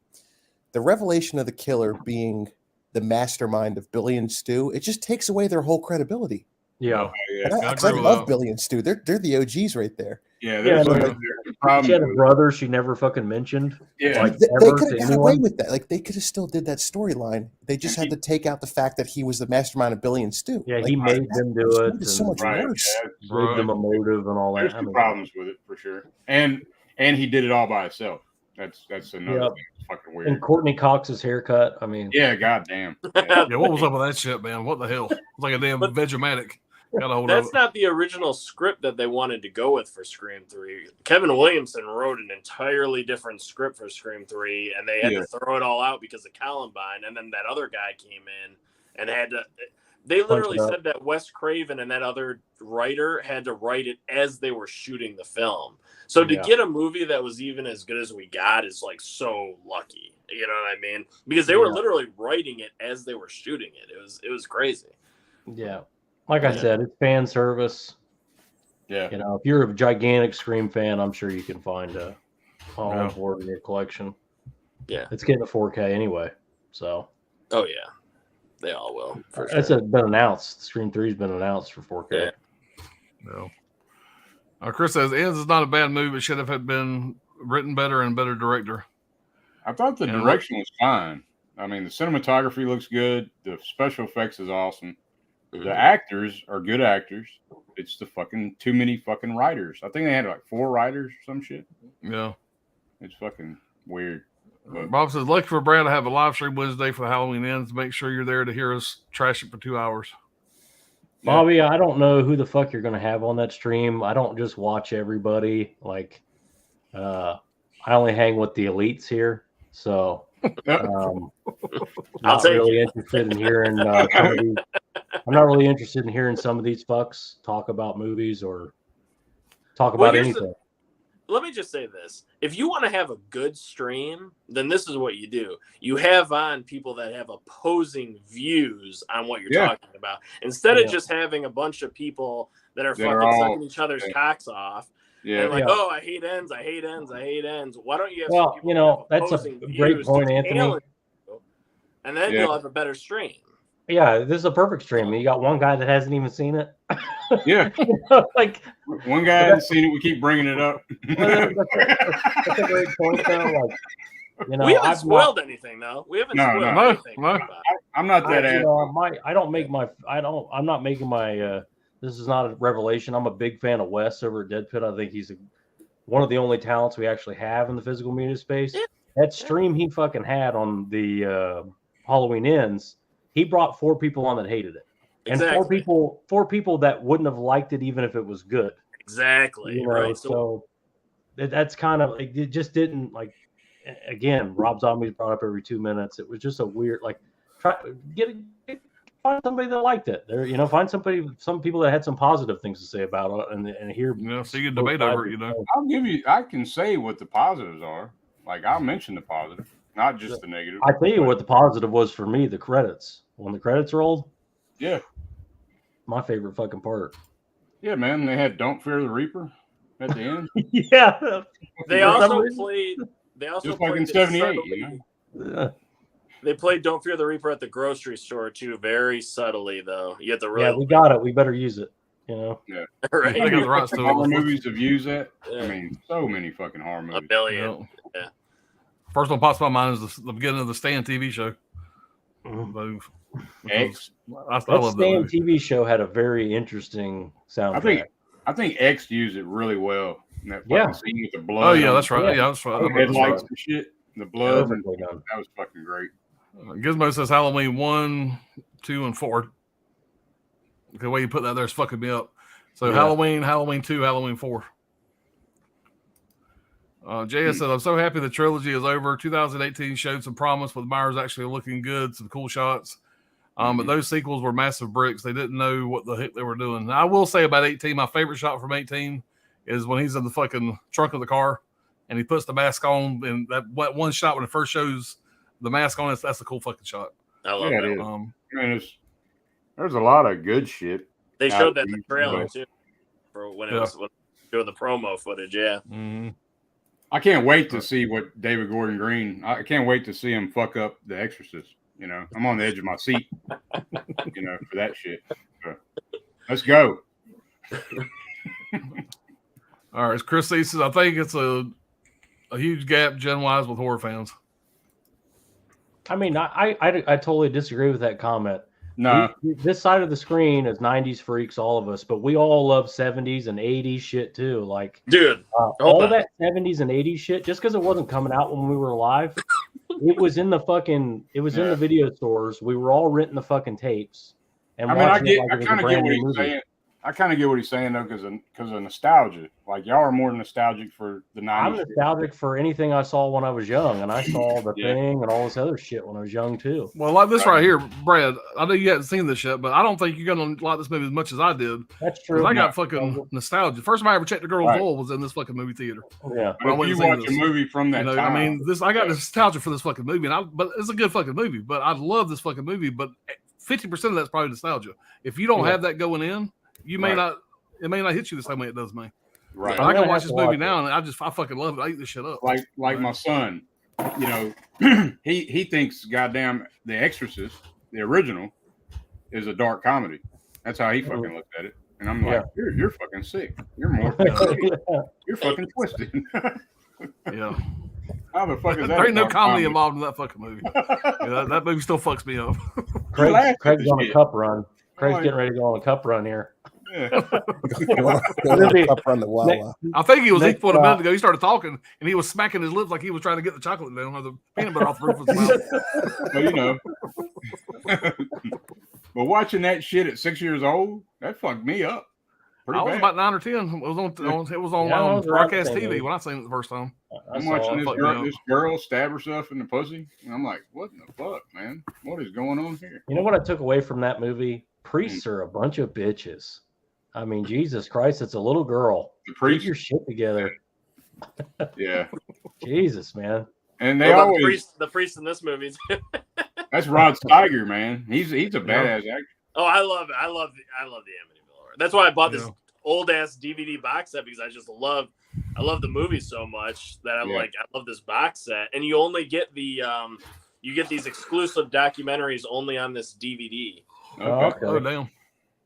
Speaker 7: the revelation of the killer being the mastermind of Billy and Stu, it just takes away their whole credibility.
Speaker 3: yeah,
Speaker 6: Yeah.
Speaker 7: And I,
Speaker 2: I
Speaker 7: 'cause I
Speaker 2: agree with
Speaker 7: love
Speaker 2: that.
Speaker 7: Billy and Stu. They're the OGs right there.
Speaker 6: Yeah.
Speaker 3: Yeah,
Speaker 6: There's
Speaker 3: like,
Speaker 6: a problem.
Speaker 3: she had a
Speaker 6: with-
Speaker 3: brother she never fucking mentioned.
Speaker 6: Yeah.
Speaker 3: Like
Speaker 7: They
Speaker 3: ever
Speaker 7: could
Speaker 3: to
Speaker 7: have got away
Speaker 3: anyone.
Speaker 7: with that. Like they could have still did that storyline. They just
Speaker 6: And
Speaker 7: had to take out the fact that he was the mastermind of Billy and Stu.
Speaker 3: Yeah,
Speaker 7: Like,
Speaker 3: he made
Speaker 7: that
Speaker 3: them do
Speaker 7: just
Speaker 3: it.
Speaker 7: made so
Speaker 3: and
Speaker 7: much
Speaker 6: Right.
Speaker 7: worse.
Speaker 6: Yeah.
Speaker 3: Gave them a motive and all that.
Speaker 6: There's
Speaker 3: I
Speaker 6: some
Speaker 3: mean,
Speaker 6: problems with it for sure. And he did it all by himself. That's another
Speaker 3: Yeah.
Speaker 6: thing. It's fucking
Speaker 3: And
Speaker 6: weird.
Speaker 3: Courtney Cox's haircut. I mean,
Speaker 6: Yeah, goddamn. Yeah.
Speaker 2: Yeah, what was up with that shit, man? What the hell? It's like a damn
Speaker 5: But-
Speaker 2: Vegematic. Got a hold of
Speaker 5: That's
Speaker 2: it.
Speaker 5: not the original script that they wanted to go with for Scream 3. Kevin Williamson wrote an entirely different script for Scream 3, and they had
Speaker 6: Yeah.
Speaker 5: to throw it all out because of Columbine. And then that other guy came in and had to. They literally
Speaker 3: it up.
Speaker 5: said that Wes Craven and that other writer had to write it as they were shooting the film. So to
Speaker 3: Yeah.
Speaker 5: get a movie that was even as good as we got is like so lucky. You know what I mean? Because they were
Speaker 3: Yeah.
Speaker 5: literally writing it as they were shooting it. It was crazy.
Speaker 3: yeah. Like I said, it's fan service.
Speaker 6: Yeah.
Speaker 3: You know, if you're a gigantic Scream fan, I'm sure you can find all
Speaker 2: Yeah.
Speaker 3: on board in your collection.
Speaker 5: Yeah.
Speaker 3: It's getting a 4K anyway. So
Speaker 5: Oh yeah, they all will for sure.
Speaker 3: that's been announced. Scream 3's been announced for 4K.
Speaker 5: Yeah.
Speaker 2: No. Chris says Ends is not a bad movie. It should have been written better and better director.
Speaker 6: I thought the
Speaker 2: And
Speaker 6: direction was fine. I mean, the cinematography looks good. The special effects is awesome. The actors are good actors. It's the fucking too many fucking writers. I think they had like 4 writers or some shit.
Speaker 2: Yeah.
Speaker 6: It's fucking weird. But
Speaker 2: Bob says, lucky for Brad to have a live stream Wednesday for the Halloween Ends. Make sure you're there to hear us trash it for 2 hours.
Speaker 3: Bobby, I don't know who the fuck you're going to have on that stream. I don't just watch everybody. Like, I only hang with the elites here. So,
Speaker 5: I'll
Speaker 3: not
Speaker 5: take
Speaker 3: really interested in hearing some of these. I'm not really interested in hearing some of these fucks talk about movies or talk
Speaker 5: Well,
Speaker 3: about
Speaker 5: here's
Speaker 3: anything.
Speaker 5: Let me just say this. If you want to have a good stream, then this is what you do. You have on people that have opposing views on what you're
Speaker 6: Yeah.
Speaker 5: talking about. Instead of
Speaker 3: Yeah.
Speaker 5: just having a bunch of people that are
Speaker 6: That are
Speaker 5: fucking
Speaker 6: all-
Speaker 5: sucking each other's
Speaker 6: yeah.
Speaker 5: cocks off.
Speaker 6: yeah.
Speaker 5: And like,
Speaker 3: Yeah.
Speaker 5: oh, I hate ends, I hate ends, I hate ends. Why don't you have
Speaker 3: Well,
Speaker 5: some people
Speaker 3: you know,
Speaker 5: that have
Speaker 3: that's a
Speaker 5: opposing
Speaker 3: great
Speaker 5: views
Speaker 3: point,
Speaker 5: to
Speaker 3: Anthony.
Speaker 5: challenge you, and then
Speaker 6: Yeah.
Speaker 5: you'll have a better stream.
Speaker 3: Yeah, this is a perfect stream. You got one guy that hasn't even seen it.
Speaker 6: Yeah.
Speaker 3: Like,
Speaker 6: One guy hasn't seen it. We keep bringing it up.
Speaker 3: that's a great point, though. Like, you know,
Speaker 5: we haven't
Speaker 3: I've
Speaker 5: spoiled anything though. We haven't
Speaker 6: No,
Speaker 5: spoiled
Speaker 2: no.
Speaker 5: anything.
Speaker 2: No.
Speaker 6: I'm not that ass.
Speaker 3: I'm not making my. This is not a revelation. I'm a big fan of Wes over at Dead Pit. I think he's one of the only talents we actually have in the physical media space.
Speaker 5: Yeah.
Speaker 3: That stream he fucking had on the Halloween Ends, he brought 4 people on that hated it, and
Speaker 5: Exactly.
Speaker 3: 4 people that wouldn't have liked it even if it was good.
Speaker 5: Exactly.
Speaker 3: You know,
Speaker 5: Right.
Speaker 3: so that's kind of like it just didn't like. Again, Rob Zombie's brought up every 2 minutes. It was just a weird like find somebody that liked it. There, you know, find some people that had some positive things to say about it, and hear.
Speaker 2: You know, so you can debate over it, you know.
Speaker 6: I can say what the positives are. Like, I'll mention the positive, not just the negative.
Speaker 3: I tell you what the positive was for me: the credits. When the credits rolled,
Speaker 6: Yeah.
Speaker 3: my favorite fucking part.
Speaker 6: Yeah, man. They had Don't Fear the Reaper at the end.
Speaker 3: Yeah,
Speaker 5: They
Speaker 3: For some
Speaker 5: also
Speaker 3: reason.
Speaker 5: played. They also
Speaker 6: Just like in
Speaker 5: played it
Speaker 6: 78,
Speaker 5: subtly.
Speaker 6: you know?
Speaker 5: They played "Don't Fear the Reaper" at the grocery store too, very subtly though. You have to really,
Speaker 3: yeah, we got it. We better use it. You know,
Speaker 5: right?
Speaker 2: I got the rights to it.
Speaker 6: Horror movies have used that.
Speaker 5: Yeah.
Speaker 6: I mean, so many fucking horror
Speaker 5: A
Speaker 6: movies.
Speaker 5: billion.
Speaker 2: Yeah. First one pops to my mind is the beginning of the Stan TV show. Move.
Speaker 6: X.
Speaker 2: I
Speaker 3: that
Speaker 2: love that
Speaker 3: Stan
Speaker 2: movie.
Speaker 3: TV show had a very interesting soundtrack.
Speaker 6: I think X used it really well. In that fucking
Speaker 3: Yeah.
Speaker 6: scene with the blood.
Speaker 2: Oh yeah, that's right.
Speaker 3: Yeah.
Speaker 2: Yeah, that's right.
Speaker 6: The
Speaker 2: That's right.
Speaker 6: headlights and shit. The blood.
Speaker 3: Perfectly done.
Speaker 6: That was fucking great.
Speaker 2: Gizmo says Halloween 1, 2, and 4. The way you put that there is fucking me up. So
Speaker 3: Yeah.
Speaker 2: Halloween 2, Halloween 4. JS says, I'm so happy the trilogy is over. 2018 showed some promise with Myers actually looking good, some cool shots. But those sequels were massive bricks. They didn't know what the heck they were doing. Now, I will say about 18, my favorite shot from 18 is when he's in the fucking trunk of the car and he puts the mask on. And that one shot when it first shows the mask on, that's a cool fucking shot.
Speaker 5: I love
Speaker 6: Yeah,
Speaker 5: that.
Speaker 6: it is.
Speaker 2: Um,
Speaker 6: I mean, there's a lot of good shit.
Speaker 5: They showed that in the trailer
Speaker 6: Yeah.
Speaker 5: too, for when it
Speaker 2: Yeah.
Speaker 5: was doing the promo footage. Yeah,
Speaker 2: mhm.
Speaker 6: I can't wait to see what David Gordon Green. I can't wait to see him fuck up The Exorcist. You know, I'm on the edge of my seat. You know, for that shit. So, let's go.
Speaker 2: All right, Chris C says, I think it's a huge gap gen-wise with horror fans.
Speaker 3: I mean, I totally disagree with that comment.
Speaker 6: No,
Speaker 3: This side of the screen is 90s freaks, all of us, but we all love 70s and 80s shit too. Like,
Speaker 5: Dude,
Speaker 3: all that 70s and 80s shit, just because it wasn't coming out when we were alive, it was in the fucking, it was in the video stores. We were all renting the fucking tapes. And
Speaker 6: I mean, I
Speaker 3: watching it
Speaker 6: get,
Speaker 3: like
Speaker 6: I
Speaker 3: it was a
Speaker 6: kind of get
Speaker 3: brand
Speaker 6: what
Speaker 3: new
Speaker 6: he's
Speaker 3: movie.
Speaker 6: saying. I kind of get what he's saying though, because of nostalgia. Like y'all are more nostalgic for the 90s.
Speaker 3: I'm nostalgic for anything I saw when I was young, and I saw The
Speaker 6: Yeah.
Speaker 3: Thing and all this other shit when I was young too.
Speaker 2: Well, like this right here, Brad. I know you haven't seen this yet, but I don't think you're gonna like this movie as much as I did.
Speaker 3: That's
Speaker 2: 'Cause
Speaker 3: true.
Speaker 2: I got fucking nostalgia. First time I ever checked the girl's
Speaker 6: Right.
Speaker 2: oil was in this fucking movie theater.
Speaker 3: Yeah.
Speaker 6: But if you watch a movie from that
Speaker 2: You know,
Speaker 6: time,
Speaker 2: I mean, I got nostalgia for this fucking movie, but it's a good fucking movie. But I love this fucking movie. But 50% of that's probably nostalgia. If you don't have that going in, you may not. It may not hit you the same way it does me.
Speaker 6: right?
Speaker 2: But I can watch this movie now, and I fucking love it. I eat this shit up.
Speaker 6: Like my son, you know, he thinks goddamn The Exorcist, the original, is a dark comedy. That's how he fucking looked at it. And I'm like, you're fucking sick. You're more you're fucking twisted.
Speaker 2: Yeah.
Speaker 6: How the fuck is that?
Speaker 2: There ain't no comedy involved in that fucking movie. That movie still fucks me up.
Speaker 3: Craig's on a cup run. Craig's getting ready to go on a cup run here.
Speaker 6: Yeah.
Speaker 7: Up on the Wawa.
Speaker 2: I think he was equal a minute ago. He started talking and he was smacking his lips like he was trying to get the chocolate down or the peanut butter off the roof of his mouth.
Speaker 6: Well, you know. But watching that shit at 6 years old, that fucked me up. Pretty
Speaker 2: I was
Speaker 6: bad.
Speaker 2: about 9 or 10. It was on broadcast TV when I seen it the first time.
Speaker 6: I'm watching this girl stab herself in the pussy, and I'm like, what in the fuck, man? What is going on here?
Speaker 3: You know what I took away from that movie? Priests are a bunch of bitches. I mean, Jesus Christ, it's a little girl.
Speaker 6: The
Speaker 3: Get
Speaker 6: priest,
Speaker 3: your shit together.
Speaker 6: yeah.
Speaker 3: Jesus, man.
Speaker 6: And
Speaker 5: What
Speaker 6: they
Speaker 5: about
Speaker 6: always
Speaker 5: the priest in this movie.
Speaker 6: that's Rod Steiger, man. He's a badass actor.
Speaker 5: Oh, I love it. I love the Amityville Horror. That's why I bought this old ass DVD box set, because I just love the movie so much that I love this box set. And you only get the you get these exclusive documentaries only on this DVD.
Speaker 6: Okay.
Speaker 2: Oh damn.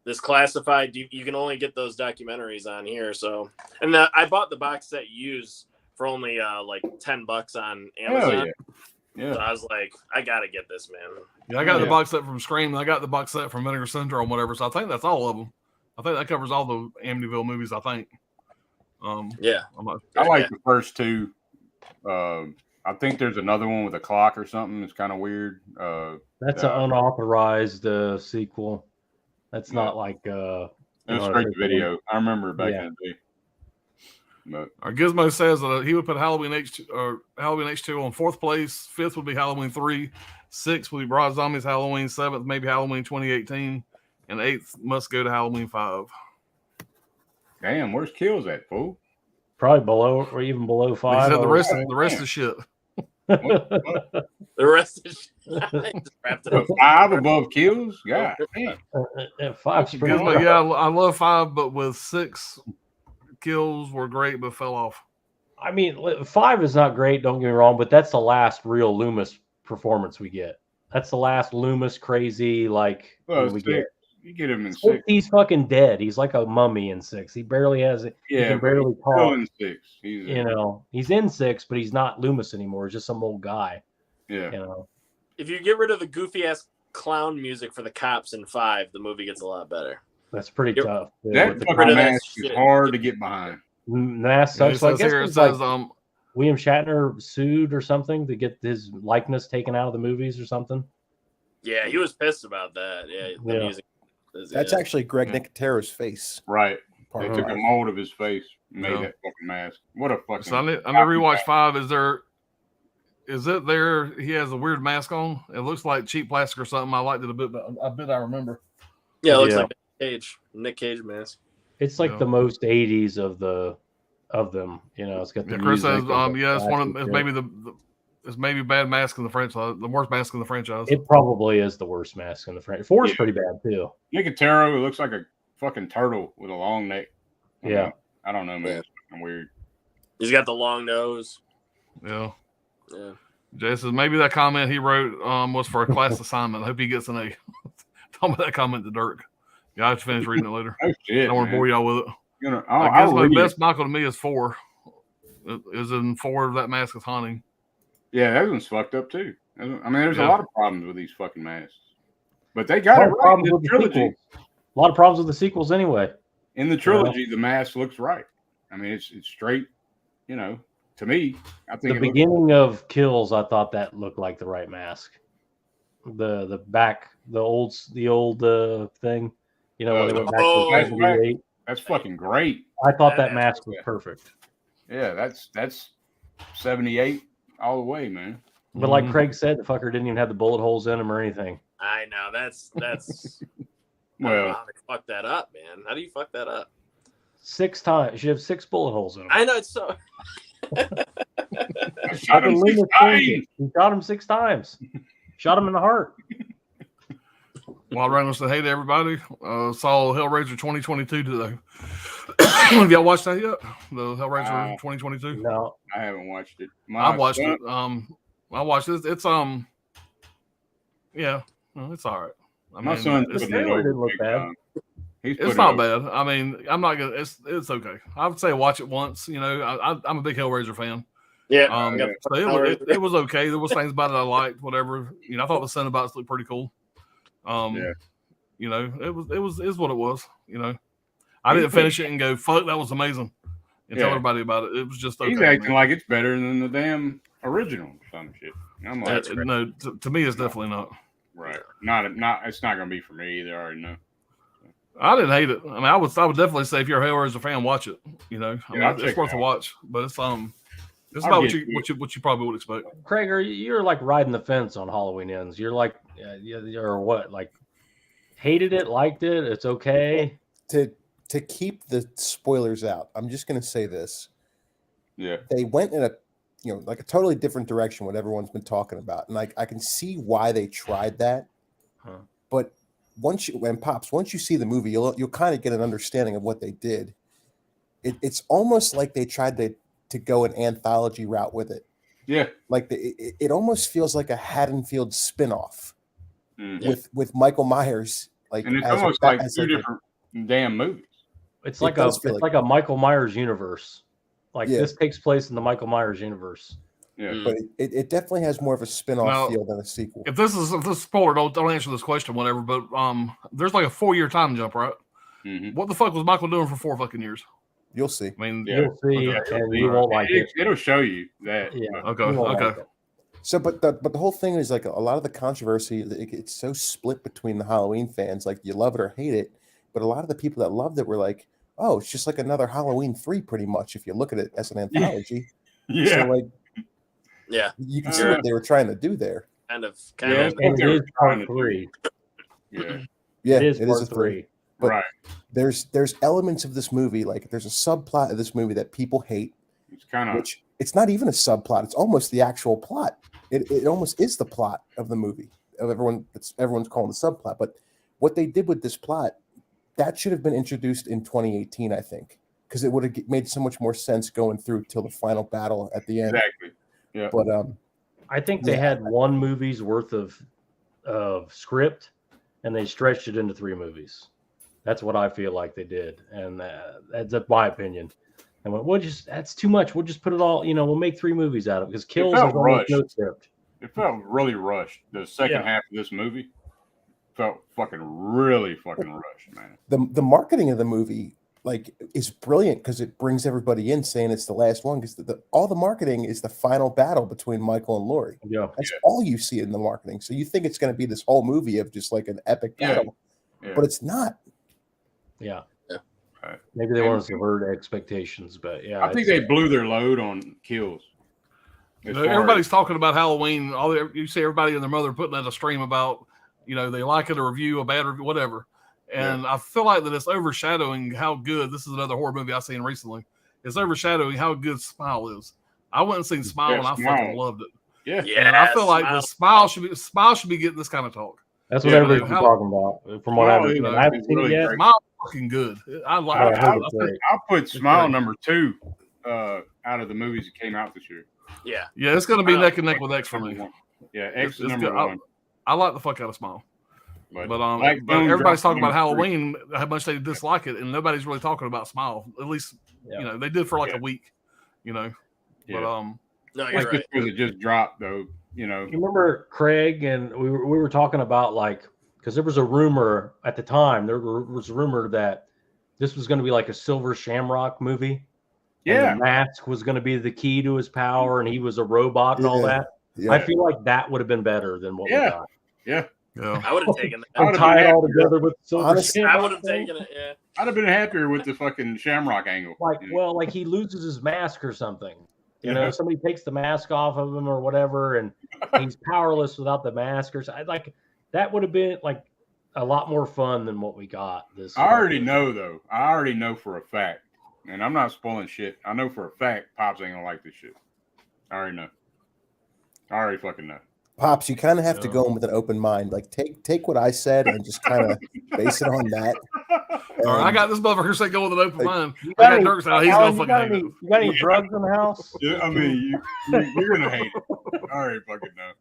Speaker 5: This classified, you can only get those documentaries on here. So, and I bought the box set used for only like $10 on Amazon.
Speaker 6: Yeah.
Speaker 5: So I was like, I gotta get this, man.
Speaker 2: Yeah, I got the box set from Scream. And I got the box set from Vinegar Syndrome, whatever. So I think that's all of them. I think that covers all the Amityville movies. I think.
Speaker 6: I like the first two. I think there's another one with a clock or something. It's kind of weird.
Speaker 3: That's an unauthorized sequel. That's not like
Speaker 6: it was straight to video. I remember back in the day. But
Speaker 2: Our Gizmo says that he would put Halloween H2 on 4th place. 5th would be Halloween 3. 6th would be Broad Zombies Halloween. 7th maybe Halloween 2018, and 8th must go to Halloween 5.
Speaker 6: damn, where's Kills at, fool?
Speaker 3: probably below or even below 5.
Speaker 2: He said the rest is shit.
Speaker 5: The rest is just wrapped it up.
Speaker 6: 5 above Kills? God damn.
Speaker 3: 5's pretty
Speaker 2: Gizmo,
Speaker 3: good.
Speaker 2: yeah, I love 5, but with 6 kills were great, but fell off.
Speaker 3: I mean, 5 is not great, don't get me wrong, but that's the last real Loomis performance we get. That's the last Loomis crazy, like,
Speaker 6: Well,
Speaker 3: we
Speaker 6: 6.
Speaker 3: get.
Speaker 6: You get him in 6.
Speaker 3: He's fucking dead. He's like a mummy in 6. He barely has it.
Speaker 6: Yeah,
Speaker 3: he can barely
Speaker 6: Still
Speaker 3: talk.
Speaker 6: in 6. He's
Speaker 3: You know, he's in 6, but he's not Loomis anymore. He's just some old guy.
Speaker 6: yeah.
Speaker 3: You know,
Speaker 5: If you get rid of the goofy ass clown music for the cops in 5, the movie gets a lot better.
Speaker 3: that's pretty
Speaker 5: Yep.
Speaker 3: tough. dude,
Speaker 6: That
Speaker 3: with the
Speaker 6: fucking
Speaker 5: that
Speaker 6: mask is
Speaker 5: shit.
Speaker 6: hard to get behind.
Speaker 3: mask
Speaker 2: Yeah,
Speaker 3: sucks. So I guess
Speaker 2: here, it
Speaker 3: it's like
Speaker 2: says
Speaker 3: William Shatner sued or something to get his likeness taken out of the movies or something.
Speaker 5: Yeah, he was pissed about that. Yeah, the
Speaker 3: Yeah.
Speaker 5: music.
Speaker 7: That's actually Greg Nicotero's face.
Speaker 6: Right.
Speaker 7: Part
Speaker 6: They
Speaker 7: of
Speaker 6: took
Speaker 7: it.
Speaker 6: a mold of his face and made
Speaker 2: Yeah.
Speaker 6: that fucking mask. What a fucking.
Speaker 2: So I need to rewatch 5. Is it there? He has a weird mask on. It looks like cheap plastic or something. I liked it a bit, but I bet I remember.
Speaker 5: Yeah, it looks
Speaker 3: Yeah.
Speaker 5: like Nick Cage mask.
Speaker 3: It's like
Speaker 2: Yeah.
Speaker 3: the most 80s of them. You know, it's got the
Speaker 2: Yeah, Chris says,
Speaker 3: music and the
Speaker 2: it's one of
Speaker 3: classic
Speaker 2: it's
Speaker 3: shit.
Speaker 2: maybe it's maybe bad mask in the franchise, the worst mask in the franchise.
Speaker 3: It probably is the worst mask in the franchise. 4 is
Speaker 6: Yeah.
Speaker 3: pretty bad too.
Speaker 6: Nicotero, it looks like a fucking turtle with a long neck.
Speaker 3: Yeah.
Speaker 6: I don't know, man. It's fucking weird.
Speaker 5: He's got the long nose.
Speaker 2: Yeah.
Speaker 5: Yeah.
Speaker 2: Jay says maybe that comment he wrote was for a class assignment. I hope he gets an A. Tell me that comment to Dirk. Yeah, I have to finish reading it later.
Speaker 6: Oh
Speaker 2: I
Speaker 6: shit!
Speaker 2: don't want to
Speaker 6: man.
Speaker 2: bore y'all with it.
Speaker 6: You know,
Speaker 2: I
Speaker 6: I'll
Speaker 2: guess my
Speaker 6: read
Speaker 2: best
Speaker 6: it.
Speaker 2: Michael to me is 4. Is in 4 that mask is haunting.
Speaker 6: Yeah, that one's fucked up too. I mean, there's a
Speaker 2: Yeah.
Speaker 6: lot of problems with these fucking masks. But they
Speaker 3: A
Speaker 6: got
Speaker 3: lot
Speaker 6: it
Speaker 3: of
Speaker 6: right in
Speaker 3: problems
Speaker 6: the
Speaker 3: with the
Speaker 6: trilogy.
Speaker 3: sequels. A lot of problems with the sequels anyway.
Speaker 6: In the trilogy, the mask looks right. I mean, it's straight. You know, to me, I think
Speaker 3: The beginning of Kills, I thought that looked like the right mask. The back, the old thing. You know, when they went back to
Speaker 6: Flashback.
Speaker 3: 78.
Speaker 6: That's fucking great.
Speaker 3: I thought that mask was perfect.
Speaker 6: Yeah, that's 78 all the way, man.
Speaker 3: But like Craig said, the fucker didn't even have the bullet holes in him or anything.
Speaker 5: I know that's I don't know
Speaker 6: Well,
Speaker 5: how they fuck that up, man. How do you fuck that up?
Speaker 3: 6 times. You have 6 bullet holes in him.
Speaker 5: I know it's so.
Speaker 6: I shot him 6 times.
Speaker 3: He shot him 6 times. Shot him in the heart.
Speaker 2: Wild Reynolds said, "Hey to everybody. Saw Hellraiser 2022 today. Have y'all watched that yet? The Hellraiser 2022?
Speaker 3: No,
Speaker 6: I haven't watched it.
Speaker 2: I watched it. I watched it. It's yeah, well, it's all right. I
Speaker 6: My
Speaker 2: mean,
Speaker 6: son's
Speaker 2: it's,
Speaker 6: putting it
Speaker 3: trailer
Speaker 6: over
Speaker 3: didn't look
Speaker 6: big
Speaker 3: bad.
Speaker 6: time. He's
Speaker 2: it's
Speaker 6: putting
Speaker 2: not
Speaker 6: it over.
Speaker 2: bad. I mean, I'm not gonna. It's okay. I would say watch it once. You know, I'm a big Hellraiser fan.
Speaker 5: Yeah.
Speaker 2: So it was okay. There was things about it I liked. Whatever. You know, I thought the Cenobites looked pretty cool.
Speaker 6: Yeah.
Speaker 2: You know, it was what it was. You know, I didn't finish it and go, "Fuck, that was amazing," and tell
Speaker 6: Yeah.
Speaker 2: everybody about it. It was just okay.
Speaker 6: He's acting like it's better than the damn original or some shit. I'm like,
Speaker 5: That's great.
Speaker 2: no, to me, it's definitely not.
Speaker 6: right. Not. It's not going to be for me either. I already know.
Speaker 2: I didn't hate it. I mean, I would definitely say if you're a Hellraiser fan, watch it. You know, I mean,
Speaker 6: I'll check
Speaker 2: it's worth
Speaker 6: it
Speaker 2: a
Speaker 6: out.
Speaker 2: watch. But it's
Speaker 6: I'll
Speaker 2: about
Speaker 6: get to
Speaker 2: what you probably would expect.
Speaker 3: Craig, you're like riding the fence on Halloween Ends. You're like, or what? Like, hated it, liked it. It's okay.
Speaker 7: To keep the spoilers out, I'm just going to say this.
Speaker 6: Yeah.
Speaker 7: They went in a like a totally different direction what everyone's been talking about, and I can see why they tried that. But once you see the movie, you'll kind of get an understanding of what they did. It's almost like they tried to go an anthology route with it.
Speaker 6: Yeah.
Speaker 7: Like it almost feels like a Haddonfield spinoff
Speaker 6: Mhm.
Speaker 7: with Michael Myers. Like,
Speaker 6: And it's
Speaker 7: as
Speaker 6: almost
Speaker 7: a-
Speaker 6: like
Speaker 7: as
Speaker 6: two
Speaker 7: like a-
Speaker 6: different damn movies.
Speaker 3: It's
Speaker 7: It
Speaker 3: like
Speaker 7: does feel like-
Speaker 3: a Michael Myers universe. Like
Speaker 7: Yeah.
Speaker 3: this takes place in the Michael Myers universe.
Speaker 6: Yeah.
Speaker 7: but it definitely has more of a spin-off
Speaker 2: Now,
Speaker 7: feel than a sequel.
Speaker 2: If this is spoiler, don't answer this question, whatever. But there's like a 4-year time jump, right?
Speaker 6: Mhm.
Speaker 2: What the fuck was Michael doing for 4 fucking years?
Speaker 7: You'll see.
Speaker 2: I mean,
Speaker 6: Yeah.
Speaker 3: You'll see,
Speaker 2: Okay.
Speaker 3: and you won't like it.
Speaker 6: It'll show you that.
Speaker 3: Yeah.
Speaker 2: okay,
Speaker 3: You won't like
Speaker 2: okay.
Speaker 3: it.
Speaker 7: So, but the whole thing is like a lot of the controversy. It's so split between the Halloween fans. Like, you love it or hate it. But a lot of the people that loved it were like, "Oh, it's just like another Halloween 3, pretty much, if you look at it as an anthology."
Speaker 6: Yeah.
Speaker 7: So, like,
Speaker 5: Yeah.
Speaker 7: you can see
Speaker 6: Yeah.
Speaker 7: what they were trying to do there.
Speaker 5: Kind of.
Speaker 6: Yeah,
Speaker 5: Kind
Speaker 6: that's
Speaker 5: of.
Speaker 6: what
Speaker 3: And
Speaker 6: they
Speaker 3: it
Speaker 6: were
Speaker 3: is
Speaker 6: trying
Speaker 3: part
Speaker 6: to do.
Speaker 3: 3.
Speaker 6: Yeah.
Speaker 7: Yeah,
Speaker 3: It is
Speaker 7: a
Speaker 3: part
Speaker 7: 3.
Speaker 3: 3.
Speaker 7: But
Speaker 6: Right.
Speaker 7: there's elements of this movie, like there's a subplot of this movie that people hate,
Speaker 6: It's kind of.
Speaker 7: which it's not even a subplot. It's almost the actual plot. It almost is the plot of the movie of everyone's calling the subplot. But what they did with this plot, that should have been introduced in 2018, I think, because it would have made so much more sense going through till the final battle at the end.
Speaker 6: Exactly. Yeah.
Speaker 7: But
Speaker 3: I think they had 1 movie's worth of script, and they stretched it into 3 movies. That's what I feel like they did, and that's my opinion. And that's too much. We'll just put it all. We'll make 3 movies out of it because Kills
Speaker 6: felt
Speaker 3: is almost no
Speaker 6: rushed.
Speaker 3: script.
Speaker 6: It felt really rushed. The second half of this movie felt really fucking rushed, man.
Speaker 7: the marketing of the movie is brilliant because it brings everybody in saying it's the last one, because all the marketing is the final battle between Michael and Laurie.
Speaker 3: Yeah,
Speaker 7: That's all you see in the marketing. So you think it's going to be this whole movie of just like an epic
Speaker 6: Yeah.
Speaker 7: battle,
Speaker 6: Yeah.
Speaker 7: but it's not.
Speaker 3: yeah.
Speaker 6: Right.
Speaker 3: Maybe they want to subvert expectations, but yeah,
Speaker 6: I think they blew their load on Kills. As far
Speaker 2: everybody's talking about Halloween. You see everybody and their mother putting out a stream about, they like it, a review, a bad review, whatever. And I feel like that it's overshadowing how good. This is another horror movie I've seen recently. It's overshadowing how good Smile is. I went and seen Smile,
Speaker 6: Yeah,
Speaker 2: and I
Speaker 6: Smile.
Speaker 2: fucking loved it.
Speaker 6: Yeah.
Speaker 5: Yeah.
Speaker 2: And I feel like the
Speaker 5: Smile.
Speaker 2: Smile should be getting this kind of talk.
Speaker 3: that's what
Speaker 6: Yeah,
Speaker 3: everybody's
Speaker 2: but
Speaker 3: been
Speaker 2: how-
Speaker 3: talking about. From what I
Speaker 6: Smile,
Speaker 3: understand,
Speaker 6: you
Speaker 3: I haven't
Speaker 6: know,
Speaker 3: seen
Speaker 6: really
Speaker 3: it yet.
Speaker 6: great.
Speaker 2: Smile fucking good. I like.
Speaker 3: I
Speaker 2: it.
Speaker 3: heard it's great.
Speaker 6: I'll put Smile
Speaker 3: great.
Speaker 6: number 2 out of the movies that came out this year.
Speaker 5: Yeah.
Speaker 2: Yeah, it's going to be
Speaker 6: Smile
Speaker 2: neck and neck with X for me.
Speaker 6: Number 1. Yeah, X
Speaker 2: It's
Speaker 6: is number
Speaker 2: good.
Speaker 6: 1.
Speaker 2: I like the fuck out of Smile. But
Speaker 6: Black
Speaker 2: but
Speaker 6: Phone
Speaker 2: everybody's
Speaker 6: dropped
Speaker 2: talking about
Speaker 6: number 3.
Speaker 2: Halloween, how much they dislike it, and nobody's really talking about Smile. At least
Speaker 3: Yeah.
Speaker 2: they did for like
Speaker 6: Yeah.
Speaker 2: a week,
Speaker 6: Yeah.
Speaker 2: But
Speaker 5: No,
Speaker 6: That's
Speaker 5: you're
Speaker 6: just
Speaker 5: right.
Speaker 6: because it just dropped, though.
Speaker 3: You remember Craig and we were talking about, like, because there was a rumor at the time. There was a rumor that this was going to be like a Silver Shamrock movie.
Speaker 6: Yeah.
Speaker 3: And the mask was going to be the key to his power, and he was a robot and all that.
Speaker 7: Yeah.
Speaker 3: I feel like that would have been better than what we got.
Speaker 6: Yeah.
Speaker 2: Yeah.
Speaker 5: I would have taken that.
Speaker 3: And tie it all together with Silver
Speaker 7: Honestly,
Speaker 3: Shamrock.
Speaker 5: I would have
Speaker 3: thing.
Speaker 5: taken it. Yeah.
Speaker 6: I'd have been happier with the fucking Shamrock angle.
Speaker 3: Like,
Speaker 6: you know?
Speaker 3: well, like he loses his mask or something. You
Speaker 6: Yeah.
Speaker 3: know, somebody takes the mask off of him or whatever, and he's powerless without the mask. Or like that would have been like a lot more fun than what we got. This
Speaker 6: I already know though. I already know for a fact, and I'm not spoiling shit. I know for a fact Pops ain't gonna like this shit. I already know. I already fucking know.
Speaker 7: Pops, you kind of have to
Speaker 2: Yeah.
Speaker 7: go in with an open mind. Like take what I said and just kind of base it on that.
Speaker 2: All right, I
Speaker 7: And
Speaker 2: got this motherfucker say go with an open
Speaker 7: Like,
Speaker 2: mind.
Speaker 3: You
Speaker 2: I
Speaker 3: got
Speaker 2: got
Speaker 3: any,
Speaker 2: Dirk's out. He's
Speaker 3: Alan,
Speaker 2: gonna
Speaker 3: you got
Speaker 2: fucking hate
Speaker 3: any,
Speaker 2: it.
Speaker 3: you got any drugs in the house?
Speaker 6: Yeah, I mean, you're gonna hate it. I already fucking know.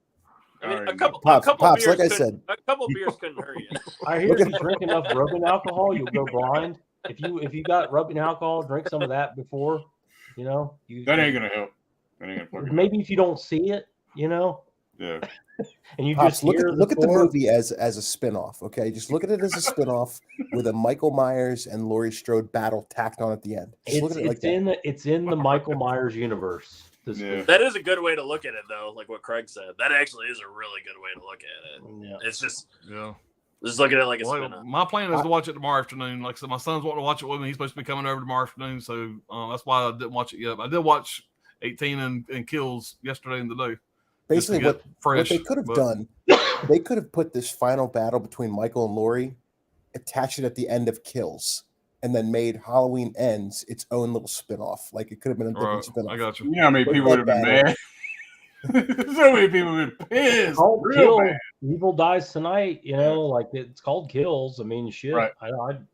Speaker 5: I mean,
Speaker 6: Alright.
Speaker 5: a couple
Speaker 7: Pops,
Speaker 5: beers
Speaker 7: like I
Speaker 5: couldn't-
Speaker 7: said.
Speaker 5: a couple beers couldn't hurt you.
Speaker 3: I hear if you drink enough rubbing alcohol, you'll go blind. If you got rubbing alcohol, drink some of that before. You know,
Speaker 6: That ain't gonna help. That ain't gonna fucking
Speaker 3: maybe if you don't see it, you know,
Speaker 6: yeah.
Speaker 3: and you
Speaker 7: Pops,
Speaker 3: just
Speaker 7: look
Speaker 3: hear
Speaker 7: at the
Speaker 3: score.
Speaker 7: movie as a spin-off, okay? Just look at it as a spin-off with a Michael Myers and Laurie Strode battle tacked on at the end. Just look at it like that.
Speaker 3: It's in the Michael Myers universe. This
Speaker 6: Yeah.
Speaker 5: That is a good way to look at it, though. Like what Craig said, that actually is a really good way to look at it.
Speaker 3: yeah.
Speaker 5: It's just
Speaker 2: Yeah.
Speaker 5: look at it like a
Speaker 2: Well,
Speaker 5: spin-off.
Speaker 2: my plan is to watch it tomorrow afternoon. Like I said, my son's wanting to watch it with me. He's supposed to be coming over tomorrow afternoon, so that's why I didn't watch it yet. But I did watch 18 and Kills yesterday and today. just to
Speaker 7: Basically,
Speaker 2: get
Speaker 7: what
Speaker 2: fresh,
Speaker 7: they could have
Speaker 2: but-
Speaker 7: done, they could have put this final battle between Michael and Laurie, attached it at the end of Kills, and then made Halloween Ends its own little spin-off. Like it could have been a different
Speaker 2: Right,
Speaker 7: spin-off.
Speaker 2: I got you.
Speaker 6: You know how many people would have been mad? So many people would have been pissed.
Speaker 3: Called
Speaker 6: Real
Speaker 3: Kill.
Speaker 6: bad.
Speaker 3: Evil Dies Tonight. You know, like it's called Kills. I mean, shit.
Speaker 6: Right. I'm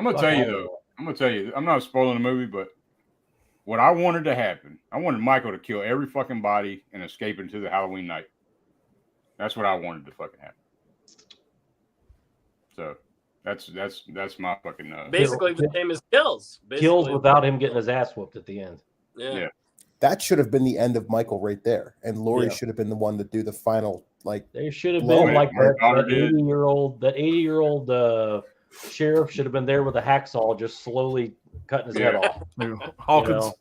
Speaker 6: gonna tell you though. I'm gonna tell you. I'm not spoiling the movie, but what I wanted to happen, I wanted Michael to kill every fucking body and escape into the Halloween night. That's what I wanted to fucking happen. So that's my fucking
Speaker 5: Basically, the same as Kills.
Speaker 3: Kills
Speaker 5: Basically.
Speaker 3: without him getting his ass whooped at the end.
Speaker 5: Yeah.
Speaker 7: That should have been the end of Michael right there, and Laurie
Speaker 3: Yeah.
Speaker 7: should have been the one to do the final. Like,
Speaker 3: There should have
Speaker 7: Blow
Speaker 3: been
Speaker 7: it.
Speaker 3: like
Speaker 6: My daughter
Speaker 3: that
Speaker 6: did.
Speaker 3: 80-year-old sheriff should have been there with a hacksaw, just slowly cutting his head
Speaker 6: Yeah.
Speaker 3: off.
Speaker 2: Yeah. Hawkins.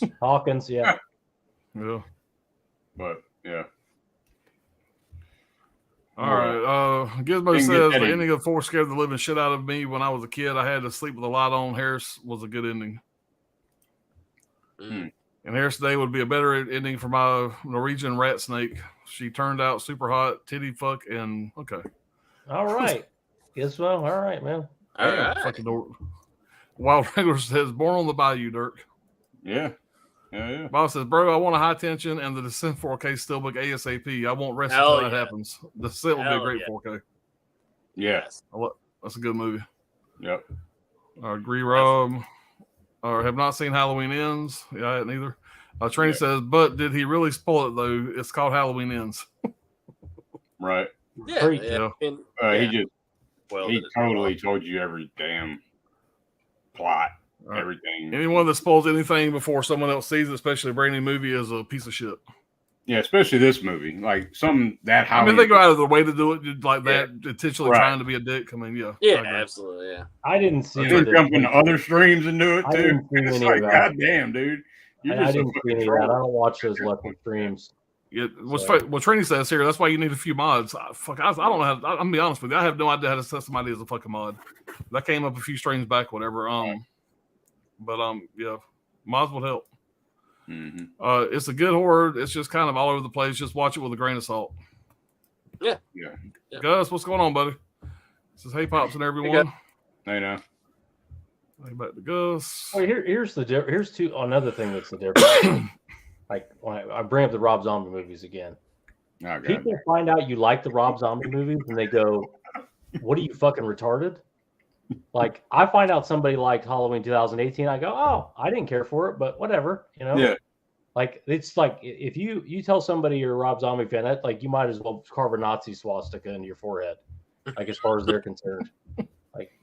Speaker 3: You know? Hawkins, yeah.
Speaker 2: Yeah.
Speaker 6: but yeah.
Speaker 2: All right. Gizmo
Speaker 6: Didn't get
Speaker 2: says
Speaker 6: that
Speaker 2: the
Speaker 6: in.
Speaker 2: ending of 4 scared the living shit out of me when I was a kid. I had to sleep with a light on. Harris was a good ending.
Speaker 5: Mm.
Speaker 2: And Harris Day would be a better ending for my Norwegian rat snake. She turned out super hot, titty fuck, and okay.
Speaker 3: All right. Guess well. All right, man.
Speaker 5: All
Speaker 2: Yeah,
Speaker 5: right.
Speaker 2: fucking Wild Wrangler says, born on the bayou, Dirk.
Speaker 6: Yeah. Yeah.
Speaker 2: Bob says, bro, I want a high tension and the Descent 4K Steelbook ASAP. I won't rest
Speaker 5: Hell
Speaker 2: until that
Speaker 5: yeah.
Speaker 2: happens. The Descent will be a
Speaker 5: Hell
Speaker 2: great
Speaker 5: yeah.
Speaker 2: 4K.
Speaker 6: Yeah.
Speaker 2: That's a good movie.
Speaker 6: Yep.
Speaker 2: I agree, Rob. Or have not seen Halloween Ends. Yeah, I hadn't either. Trini
Speaker 6: Yeah.
Speaker 2: says, but did he really spoil it though? It's called Halloween Ends.
Speaker 6: Right.
Speaker 5: Yeah.
Speaker 3: Freak.
Speaker 5: Yeah. I mean,
Speaker 6: He
Speaker 5: yeah.
Speaker 6: just
Speaker 5: Well,
Speaker 6: he totally told you every damn plot,
Speaker 2: Right.
Speaker 6: everything.
Speaker 2: Anyone that spoils anything before someone else sees it, especially a brand new movie, is a piece of shit.
Speaker 6: Yeah, especially this movie. Like something that
Speaker 2: I mean, they go out of their way to do it like
Speaker 6: Yeah.
Speaker 2: that, intentionally
Speaker 6: Right.
Speaker 2: trying to be a dick. I mean, yeah. I
Speaker 5: Yeah,
Speaker 2: agree.
Speaker 5: absolutely. Yeah.
Speaker 3: I didn't see
Speaker 6: They
Speaker 3: it.
Speaker 6: jump into other streams and do it
Speaker 3: I
Speaker 6: too.
Speaker 3: didn't see
Speaker 6: It's
Speaker 3: any
Speaker 6: like,
Speaker 3: of that.
Speaker 6: God damn, dude. You're
Speaker 3: I
Speaker 6: just a
Speaker 3: didn't see
Speaker 6: fucking
Speaker 3: any of that. I
Speaker 6: troll.
Speaker 3: don't watch those left streams.
Speaker 2: Yeah, what's
Speaker 3: So-
Speaker 2: what Trini says here, that's why you need a few mods. I don't know how to, I'm gonna be honest with you. I have no idea how to set somebody as a fucking mod. That came up a few streams back, whatever. But yeah, mods would help.
Speaker 6: Mhm.
Speaker 2: It's a good horror. It's just kind of all over the place. Just watch it with a grain of salt.
Speaker 5: Yeah.
Speaker 6: Yeah.
Speaker 2: Gus, what's going on, buddy? Says, hey, Pops and everyone.
Speaker 6: I know.
Speaker 2: Hey, back to Gus.
Speaker 3: Well, here's another thing that's the difference. Like when I bring up the Rob Zombie movies again.
Speaker 6: Oh, God.
Speaker 3: People find out you like the Rob Zombie movies and they go, "What are you fucking retarded?" Like I find out somebody liked Halloween 2018, I go, "Oh, I didn't care for it, but whatever," you know.
Speaker 6: Yeah.
Speaker 3: Like it's like if you tell somebody you're a Rob Zombie fan, that like you might as well carve a Nazi swastika into your forehead, like as far as they're concerned.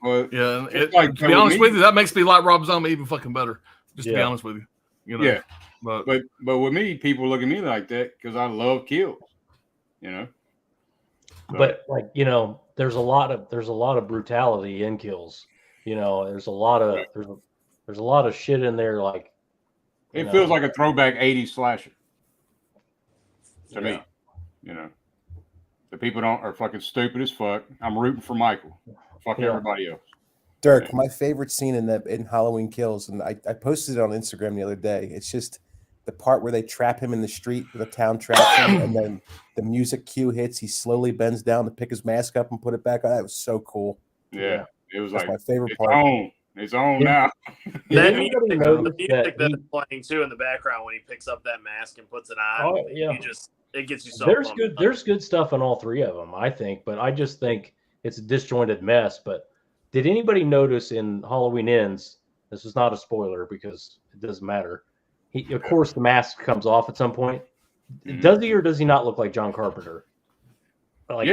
Speaker 6: Well,
Speaker 2: Yeah, and
Speaker 6: It's like
Speaker 2: to be honest
Speaker 6: me.
Speaker 2: with you, that makes me like Rob Zombie even fucking better. Just to be
Speaker 3: Yeah.
Speaker 2: honest with you. You know?
Speaker 6: Yeah.
Speaker 2: But
Speaker 6: but with me, people look at me like that because I love kills. You know.
Speaker 3: But like, there's a lot of brutality in Kills. There's a lot of there's a lot of shit in there. Like,
Speaker 6: it feels like a throwback 80s slasher to me. The people are fucking stupid as fuck. I'm rooting for Michael. Fuck everybody else.
Speaker 7: Dirk, my favorite scene in Halloween Kills, and I posted it on Instagram the other day. It's just the part where they trap him in the street, where the town traps him, and then the music cue hits. He slowly bends down to pick his mask up and put it back on. That was so cool.
Speaker 6: Yeah. It was
Speaker 7: That's
Speaker 6: like
Speaker 7: my favorite
Speaker 6: it's
Speaker 7: part.
Speaker 6: It's on now.
Speaker 5: That music that's playing too in the background when he picks up that mask and puts it on.
Speaker 3: Oh, yeah.
Speaker 5: It gets you so
Speaker 3: There's good stuff in all three of them, I think, but I just think it's a disjointed mess. But did anybody notice in Halloween Ends? This is not a spoiler because it doesn't matter. Of course, the mask comes off at some point.
Speaker 6: Mm-hmm.
Speaker 3: Does he or does he not look like John Carpenter? Like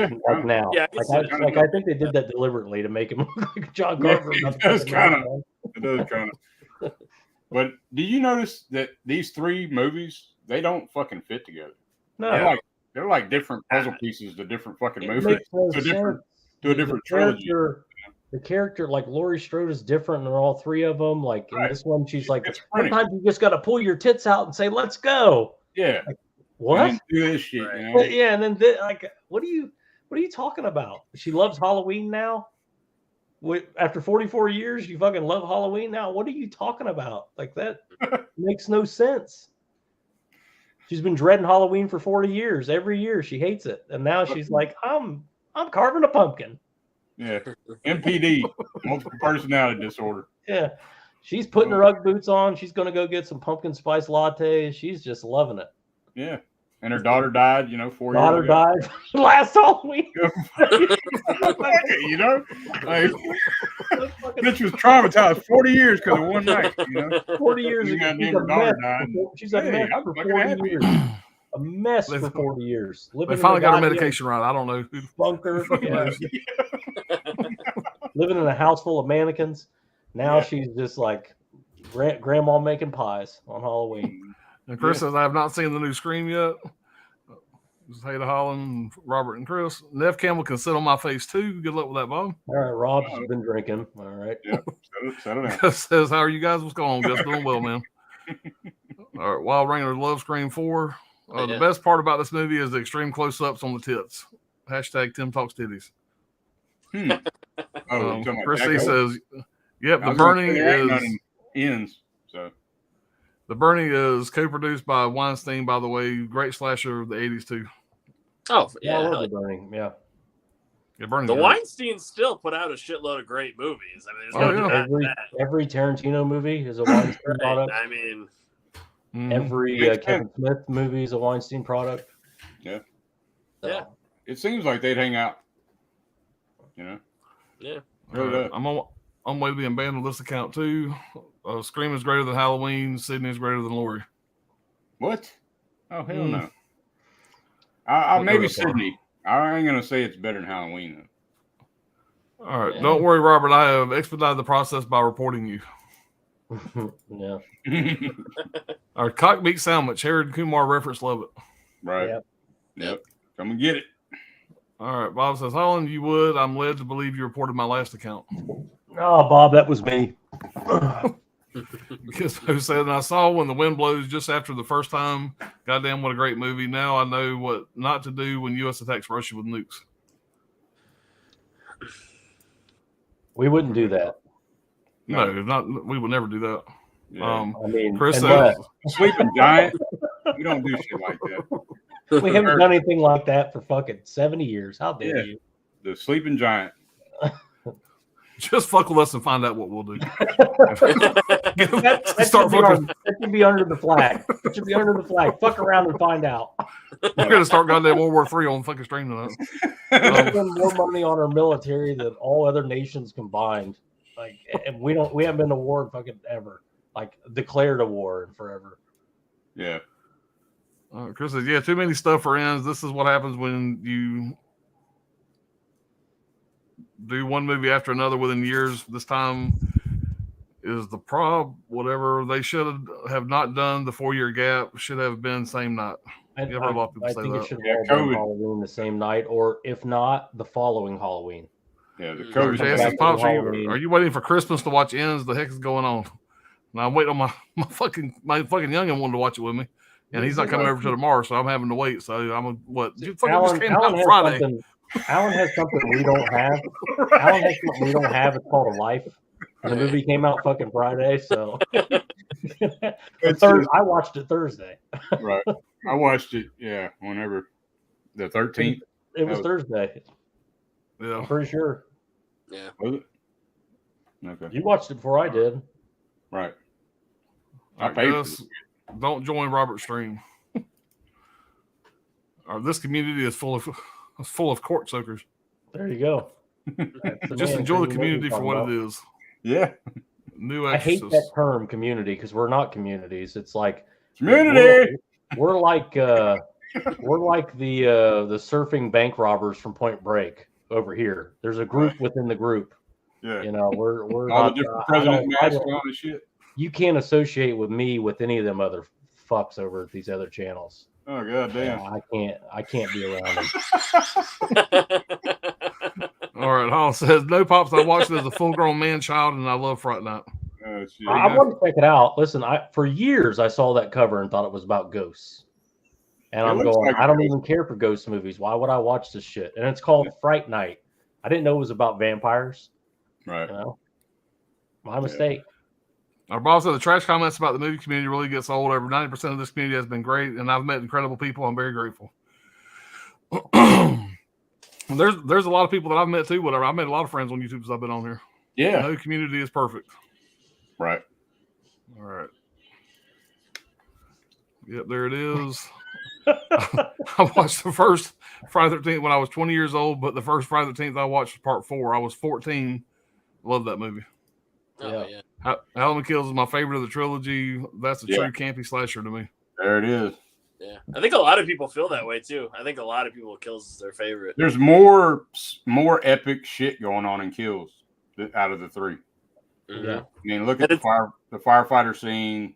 Speaker 3: now.
Speaker 5: Yeah,
Speaker 3: I think they did that deliberately to make him look like John Carpenter.
Speaker 6: It does kind of. But do you notice that these three movies, they don't fucking fit together?
Speaker 3: No.
Speaker 6: They're like different puzzle pieces to different fucking movies.
Speaker 3: Makes no
Speaker 6: to a different
Speaker 3: the
Speaker 6: trilogy.
Speaker 3: The character, like Laurie Strode, is different in all three of them. Like in this one, she's like,
Speaker 6: funny.
Speaker 3: sometimes you just got to pull your tits out and say, "Let's go."
Speaker 6: Yeah.
Speaker 3: Like, what?
Speaker 6: And do this shit.
Speaker 3: Right. Yeah, and then what are you talking about? She loves Halloween now. After 44 years, you fucking love Halloween now. What are you talking about? Like, that makes no sense. She's been dreading Halloween for 40 years. Every year she hates it, and now she's like, I'm carving a pumpkin.
Speaker 6: Yeah, MPD, multiple personality disorder.
Speaker 3: Yeah, she's putting her Ugg boots on. She's gonna go get some pumpkin spice latte. She's just loving it.
Speaker 6: Yeah, and her daughter died. 4 years ago.
Speaker 3: Daughter died last Halloween.
Speaker 6: Bitch was traumatized 40 years because of one night.
Speaker 3: 40 years ago, she's a mess for 40 years. A mess for 40 years.
Speaker 2: They finally got her medication right. I don't know.
Speaker 3: Bunker. Yeah. Living in a house full of mannequins. Now she's just like grandma making pies on Halloween.
Speaker 2: And Chris says, I have not seen the new Scream yet. This is Hayda Holland, Robert, and Chris. Nev Campbell can sit on my face too. Good luck with that, Bob.
Speaker 3: All right, Rob's been drinking. All right.
Speaker 6: Yeah, settle down.
Speaker 2: Gus says, how are you guys? What's going on? Gus doing well, man. All right, Wild Ranger love Scream 4. The best part about this movie is the extreme close-ups on the tits. Hashtag Tim Talks Titties. Chris C says, yep, the burning
Speaker 6: ends. So
Speaker 2: the burning is co-produced by Weinstein, by the way. Great slasher of the 80s too.
Speaker 5: Oh
Speaker 3: yeah, I love the burning. Yeah.
Speaker 2: Burning.
Speaker 5: The Weinstein still put out a shitload of great movies. I mean,
Speaker 3: every Tarantino movie is a Weinstein product.
Speaker 5: I mean,
Speaker 3: every Kevin Smith movie is a Weinstein product.
Speaker 6: Yeah.
Speaker 5: Yeah.
Speaker 6: It seems like they'd hang out.
Speaker 5: Yeah.
Speaker 2: Really I'm on way to being banned on this account too. Scream is greater than Halloween. Sydney is greater than Laurie.
Speaker 6: What? Oh hell no. I maybe Sydney. I ain't gonna say it's better than Halloween though.
Speaker 2: All right, don't worry, Robert. I have expedited the process by reporting you.
Speaker 3: Yeah.
Speaker 2: Our cock meat sandwich. Harold Kumar reference. Love it.
Speaker 6: Right. Yep. Come and get it.
Speaker 2: All right. Bob says, Holland, you would. I'm led to believe you reported my last account.
Speaker 3: Oh, Bob, that was me.
Speaker 2: Because who said, I saw When the Wind Blows just after the first time. Goddamn, what a great movie. Now I know what not to do when U.S. attacks Russia with nukes.
Speaker 3: We wouldn't do that.
Speaker 2: No, we would never do that.
Speaker 6: Yeah.
Speaker 3: I mean,
Speaker 2: Chris says,
Speaker 6: Sleeping Giant. We don't do shit like that.
Speaker 3: We haven't done anything like that for fucking 70 years. How dare you?
Speaker 6: The Sleeping Giant.
Speaker 2: Just fuck with us and find out what we'll do.
Speaker 3: That should be under the flag. It should be under the flag. Fuck around and find out.
Speaker 2: We're gonna start goddamn World War III on fucking stream tonight.
Speaker 3: We spend more money on our military than all other nations combined. Like, and we haven't been to war in fucking ever. Like, declared a war in forever.
Speaker 6: Yeah.
Speaker 2: Chris says, yeah, too many stuff for ends. This is what happens when you do one movie after another within years. This time is the prob. Whatever they should have not done, the 4-year gap should have been same night. I've heard a lot of people
Speaker 3: I
Speaker 2: say
Speaker 3: think it
Speaker 2: that.
Speaker 3: should
Speaker 6: Yeah,
Speaker 3: have all been
Speaker 6: COVID.
Speaker 3: Halloween the same night, or if not, the following Halloween.
Speaker 6: Yeah, the
Speaker 2: Sorry,
Speaker 6: COVID.
Speaker 3: Jay,
Speaker 2: Jay,
Speaker 3: back
Speaker 2: Pops,
Speaker 3: to
Speaker 2: are
Speaker 3: Halloween.
Speaker 2: you waiting for Christmas to watch Ends? The heck is going on? Now I'm waiting on my fucking youngin' wanted to watch it with me, and he's not coming over to tomorrow, so I'm having to wait. So I'm just came out Friday.
Speaker 3: Alan has something we don't have. Alan has something we don't have. It's called a life. And the movie came out fucking Friday, so I watched it Thursday.
Speaker 6: Right. I watched it. Yeah, whenever the 13th.
Speaker 3: It was Thursday.
Speaker 2: Yeah,
Speaker 3: I'm pretty sure.
Speaker 5: Yeah.
Speaker 6: Was it? Okay.
Speaker 3: You watched it before I did.
Speaker 6: Right. I paid for
Speaker 2: Gus, don't join Robert's stream. This community is full of court soakers.
Speaker 3: There you go.
Speaker 2: Just enjoy the community for what it is.
Speaker 6: Yeah.
Speaker 2: New
Speaker 3: I hate
Speaker 2: exorcists.
Speaker 3: that term community because we're not communities. It's like
Speaker 6: Community.
Speaker 3: we're like the surfing bank robbers from Point Break over here. There's a group within the group.
Speaker 6: Yeah.
Speaker 3: You know, we're
Speaker 6: All
Speaker 3: not,
Speaker 6: the different
Speaker 3: I don't-
Speaker 6: president
Speaker 3: I
Speaker 6: masks
Speaker 3: don't-
Speaker 6: on and shit.
Speaker 3: you can't associate with me with any of them other fucks over at these other channels.
Speaker 6: Oh god damn.
Speaker 3: I can't be around them.
Speaker 2: All right, Hall says, no, Pops, I watched it as a full-grown man-child, and I love Fright Night.
Speaker 6: Oh, shit.
Speaker 3: I want to check it out. Listen, for years I saw that cover and thought it was about ghosts. And
Speaker 6: It
Speaker 3: I'm
Speaker 6: looks
Speaker 3: going,
Speaker 6: like
Speaker 3: I don't
Speaker 6: ghost.
Speaker 3: even care for ghost movies. Why would I watch this shit? And it's called Fright Night. I didn't know it was about vampires.
Speaker 6: Right.
Speaker 3: You know, my mistake.
Speaker 2: Our boss said the trash comments about the movie community really gets old. Over 90% of this community has been great, and I've met incredible people. I'm very grateful. There's a lot of people that I've met too. Whatever, I've made a lot of friends on YouTube since I've been on here.
Speaker 6: Yeah.
Speaker 2: No community is perfect.
Speaker 6: Right.
Speaker 2: All right. Yep, there it is. I watched the first Friday the 13th when I was 20 years old, but the first Friday the 13th I watched was part 4. I was 14. Love that movie.
Speaker 5: Oh, yeah.
Speaker 2: Halloween Kills is my favorite of the trilogy. That's a true campy slasher to me.
Speaker 6: There it is.
Speaker 5: Yeah. I think a lot of people feel that way too. I think a lot of people Kills is their favorite.
Speaker 6: There's more epic shit going on in Kills out of the 3.
Speaker 3: Yeah.
Speaker 6: I mean, look at the firefighter scene.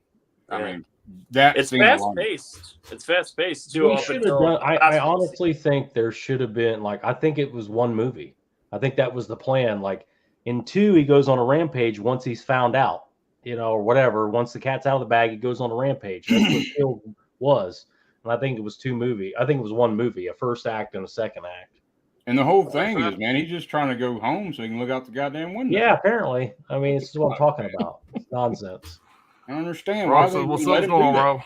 Speaker 6: I mean, that
Speaker 5: it's
Speaker 6: scene
Speaker 5: fast
Speaker 6: alone.
Speaker 5: paced. It's fast paced too.
Speaker 3: We
Speaker 5: Up
Speaker 3: should have
Speaker 5: until
Speaker 3: done, I
Speaker 5: last
Speaker 3: honestly think there should have been I think it was one movie. I think that was the plan. Like in 2, he goes on a rampage once he's found out, or whatever. Once the cat's out of the bag, he goes on a rampage. That's what Kill was. And I think it was 2 movies. I think it was one movie, a first act and a second act.
Speaker 6: And the whole thing is, man, he's just trying to go home so he can look out the goddamn window.
Speaker 3: Yeah, apparently. I mean, this is what I'm talking about. It's nonsense.
Speaker 6: I don't understand.
Speaker 2: Rob
Speaker 6: Why
Speaker 2: says,
Speaker 6: they
Speaker 2: what's
Speaker 6: let
Speaker 2: up
Speaker 6: him
Speaker 2: going
Speaker 6: do
Speaker 2: on,
Speaker 6: that?
Speaker 2: Rob?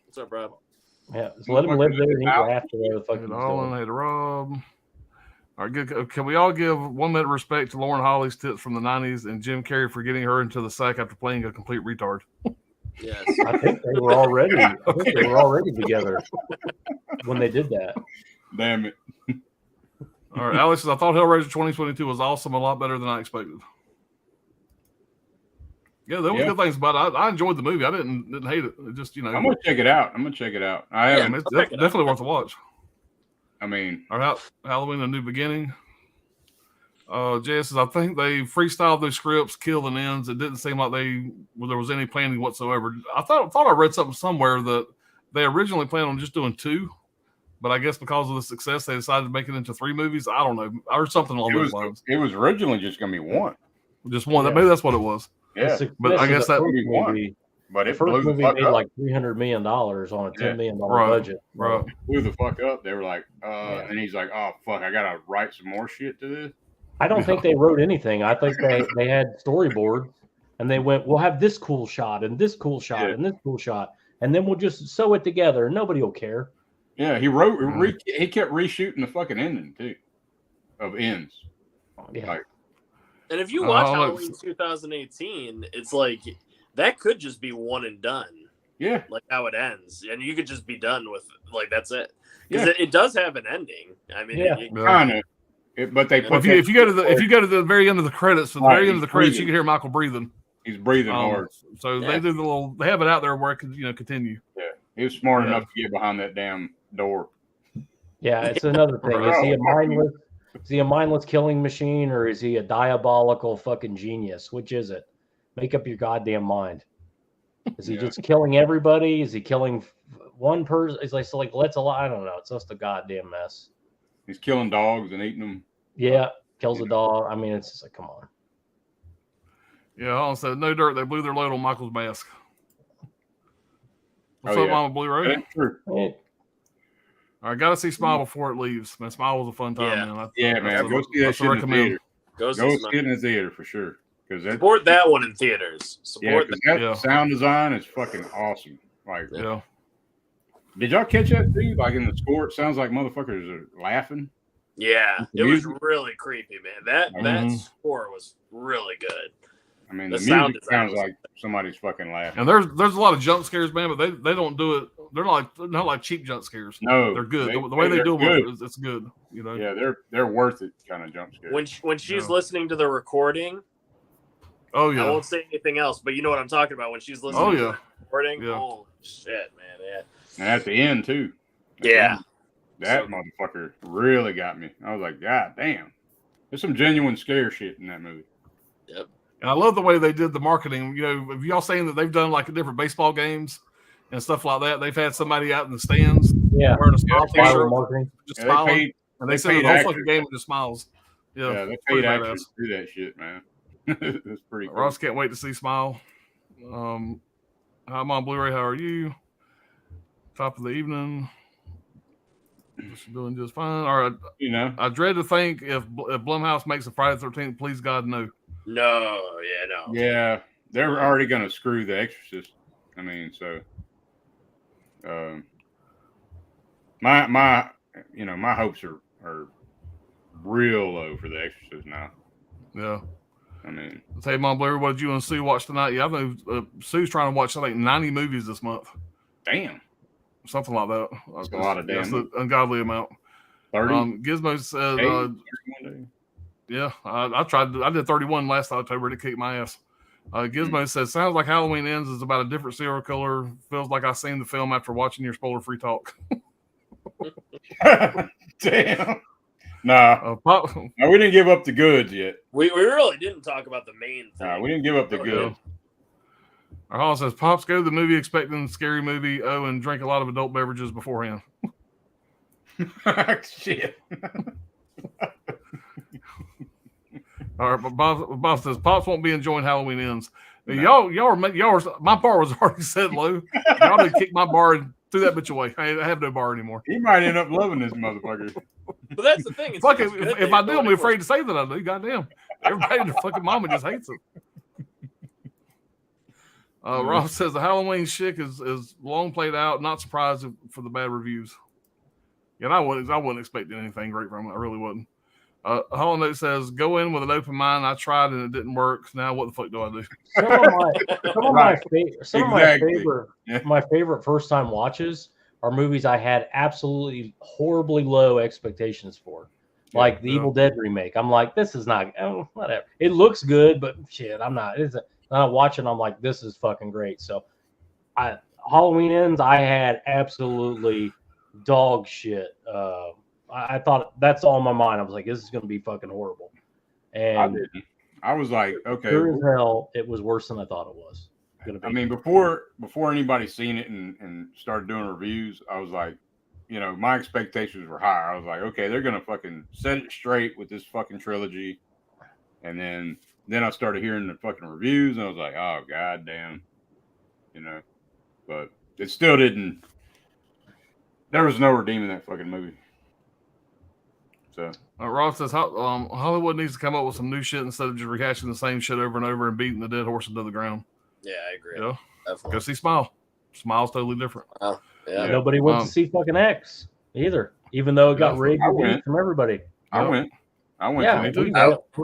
Speaker 5: What's up, Rob?
Speaker 3: Yeah, just let him live there and he can after whatever the fuck
Speaker 2: Hey,
Speaker 3: he's
Speaker 2: Nolan,
Speaker 3: doing.
Speaker 2: hey, Rob. All right, good. Can we all give 1 minute respect to Lauren Holly's tits from the 90s and Jim Carrey for getting her into the sack after playing a complete retard?
Speaker 5: Yes.
Speaker 3: I think they were already together when they did that.
Speaker 6: Damn it.
Speaker 2: All right, Alex says, I thought Hellraiser 2022 was awesome, a lot better than I expected. Yeah, there was good things about it. I enjoyed the movie. I didn't hate it. It just,
Speaker 6: I'm gonna check it out. I haven't.
Speaker 2: It's definitely worth a watch.
Speaker 6: I mean,
Speaker 2: Our Halloween: A New Beginning. Jay says, I think they freestyled those scripts, killed and ends. It didn't seem like there was any planning whatsoever. I thought I read something somewhere that they originally planned on just doing 2, but I guess because of the success, they decided to make it into 3 movies. I don't know. I heard something along those lines.
Speaker 6: it was originally just gonna be 1.
Speaker 2: Just one.
Speaker 3: Yeah.
Speaker 2: Maybe that's what it was.
Speaker 6: Yeah,
Speaker 2: But I guess that
Speaker 3: would
Speaker 6: would be one.
Speaker 3: movie.
Speaker 6: but
Speaker 3: The
Speaker 6: it blew
Speaker 3: first
Speaker 6: the
Speaker 3: movie
Speaker 6: fuck
Speaker 3: made
Speaker 6: up.
Speaker 3: like $300 million on a $10 million
Speaker 2: Right.
Speaker 3: budget.
Speaker 2: Right.
Speaker 6: Blew the fuck up. They were like, and he's like, oh fuck, I gotta write some more shit to this.
Speaker 3: I don't think they wrote anything. I think they had storyboards and they went, we'll have this cool shot and this cool shot and this cool shot, and then we'll just sew it together and nobody will care.
Speaker 6: Yeah, he he kept reshooting the fucking ending too, of ends.
Speaker 3: Yeah.
Speaker 6: Like,
Speaker 5: And if you watch Halloween 2018, it's like that could just be one and done.
Speaker 6: Yeah,
Speaker 5: like how it ends, and you could just be done with that's it. Because
Speaker 6: Yeah.
Speaker 5: it does have an ending. I mean,
Speaker 6: kind of. But they put
Speaker 2: If you go to the very end of the credits, the very end of the credits, you can hear Michael breathing.
Speaker 6: He's breathing hard.
Speaker 2: So they do they have it out there where it could continue.
Speaker 6: Yeah, he was smart enough to get behind that damn door.
Speaker 3: Yeah, it's another thing. Is he a mindless? Is he a mindless killing machine, or is he a diabolical fucking genius? Which is it? Make up your goddamn mind. Is he just killing everybody? Is he killing one person is like, so like, let's allow. I don't know. It's just a goddamn mess.
Speaker 6: He's killing dogs and eating them.
Speaker 3: Yeah, kills a dog. I mean, it's just like, come on.
Speaker 2: Yeah, also no dirt. They blew their load on Michael's mask. What's
Speaker 6: Oh,
Speaker 2: up,
Speaker 6: yeah.
Speaker 2: Mama Blue Ray?
Speaker 6: That's true.
Speaker 2: I gotta see Smile before it leaves. Man, Smile was a fun time,
Speaker 5: Yeah.
Speaker 2: man.
Speaker 6: Yeah, man. Go see that shit in the theater.
Speaker 5: Go
Speaker 6: Go
Speaker 5: see
Speaker 6: see
Speaker 5: Smile.
Speaker 6: it in the theater for sure. Because that,
Speaker 5: Support that one in theaters.
Speaker 6: yeah,
Speaker 5: Support
Speaker 6: 'cause
Speaker 5: that.
Speaker 6: that
Speaker 2: Yeah.
Speaker 6: sound design is fucking awesome. Like,
Speaker 2: Yeah.
Speaker 6: did y'all catch that too? Like in the score, it sounds like motherfuckers are laughing.
Speaker 5: Yeah,
Speaker 6: The
Speaker 5: it was
Speaker 6: music?
Speaker 5: really creepy, man. That
Speaker 2: Mhm.
Speaker 5: score was really good.
Speaker 6: I mean,
Speaker 5: The
Speaker 6: the
Speaker 5: sound
Speaker 6: music
Speaker 5: design
Speaker 6: sounds
Speaker 5: was-
Speaker 6: like somebody's fucking laughing.
Speaker 2: And there's a lot of jump scares, man, but they don't do it. They're not like cheap jump scares.
Speaker 6: No,
Speaker 2: They're good. The way they
Speaker 6: they're
Speaker 2: do
Speaker 6: good.
Speaker 2: them, it's good. You know.
Speaker 6: Yeah, they're worth it kind of jump scares.
Speaker 5: When she's
Speaker 2: Yeah.
Speaker 5: listening to the recording,
Speaker 2: Oh
Speaker 5: I
Speaker 2: yeah.
Speaker 5: won't say anything else, but you know what I'm talking about. When she's listening
Speaker 2: Oh
Speaker 5: to
Speaker 2: yeah.
Speaker 5: the recording,
Speaker 2: Yeah.
Speaker 5: oh shit, man, yeah.
Speaker 6: And at the end too. At the
Speaker 5: Yeah.
Speaker 6: end, that
Speaker 5: So-
Speaker 6: motherfucker really got me. I was like, God damn. There's some genuine scare shit in that movie.
Speaker 2: And I love the way they did the marketing. You know, have y'all seen that they've done like different baseball games and stuff like that? They've had somebody out in the stands
Speaker 3: Yeah.
Speaker 2: wearing a smile
Speaker 6: Yeah,
Speaker 2: t-shirt,
Speaker 3: marketing.
Speaker 2: just
Speaker 6: Yeah,
Speaker 2: smiling,
Speaker 6: they
Speaker 2: and they
Speaker 6: they
Speaker 2: said the
Speaker 6: paid
Speaker 2: whole
Speaker 6: actors.
Speaker 2: fucking game just smiles. Yeah,
Speaker 6: yeah, they
Speaker 2: pretty
Speaker 6: paid actors
Speaker 2: badass.
Speaker 6: to do that shit, man. It's pretty cool.
Speaker 2: Ross can't wait to see Smile. I'm on Blu-ray. How are you? Top of the evening. Just doing just fine. All right.
Speaker 6: You know,
Speaker 2: I dread to think if Blumhouse makes a Friday the 13th, please God no.
Speaker 5: No, yeah, no.
Speaker 6: yeah, they're already gonna screw The Exorcist. I mean, so my you know, my hopes are real low for The Exorcist now.
Speaker 2: Yeah.
Speaker 6: I mean,
Speaker 2: Hey, Mom Blair, what did you and Sue watch tonight? Yeah, I know Sue's trying to watch, I think, 90 movies this month.
Speaker 6: damn,
Speaker 2: Something like that.
Speaker 6: That's a lot of damn
Speaker 2: That's an ungodly amount.
Speaker 6: 30
Speaker 2: Gizmo says,
Speaker 6: 31 days.
Speaker 2: yeah, I tried. I did 31 last October. It kicked my ass. Gizmo says, sounds like Halloween Ends is about a different serial killer. Feels like I've seen the film after watching your spoiler-free talk.
Speaker 6: Damn. Nah,
Speaker 2: Pop,
Speaker 6: no, we didn't give up the goods yet.
Speaker 5: We really didn't talk about the main thing.
Speaker 6: Nah, we didn't give up the goods.
Speaker 2: Our Hall says, Pops, go to the movie expecting a scary movie. Oh, and drink a lot of adult beverages beforehand.
Speaker 6: Shit.
Speaker 2: All right, but Bob says, Pops won't be enjoying Halloween Ends. Y'all are, my bar was already set low. Y'all done kick my bar and threw that bitch away. I have no bar anymore.
Speaker 6: He might end up loving this motherfucker.
Speaker 5: But that's the thing. It's
Speaker 2: Fuck it.
Speaker 5: it's good
Speaker 2: If
Speaker 5: that
Speaker 2: I
Speaker 5: you're
Speaker 2: do, I'm
Speaker 5: going
Speaker 2: afraid to say that I do. Goddamn. Everybody in their fucking mama just hates it. Ross says the Halloween shtick is long played out. Not surprised for the bad reviews. Yeah, and I wasn't expecting anything great from it. I really wasn't. Hollow Note says, go in with an open mind. I tried and it didn't work. Now what the fuck do I do?
Speaker 3: Some of my favorite first time watches are movies I had absolutely horribly low expectations for. Like the Evil Dead remake. I'm like, this is not whatever. It looks good, but shit, I'm not watching. I'm like, this is fucking great. So Halloween Ends, I had absolutely dog shit. I thought that's all in my mind. I was like, this is gonna be fucking horrible. And
Speaker 6: I was like, okay.
Speaker 3: Sure as hell, it was worse than I thought it was.
Speaker 6: I mean, before anybody seen it and started doing reviews, I was like, you know, my expectations were higher. I was like, okay, they're gonna fucking set it straight with this fucking trilogy. And then I started hearing the fucking reviews, and I was like, oh goddamn, you know. But it still didn't. There was no redeeming that fucking movie. So
Speaker 2: Ross says Hollywood needs to come up with some new shit instead of just rehashing the same shit over and over and beating the dead horse into the ground.
Speaker 5: Yeah, I agree.
Speaker 2: Yeah,
Speaker 5: Definitely.
Speaker 2: go see Smile. Smile's totally different.
Speaker 5: Yeah.
Speaker 3: Nobody went to see fucking X either, even though it got rigged from everybody.
Speaker 6: I went.
Speaker 3: Yeah,
Speaker 2: me too.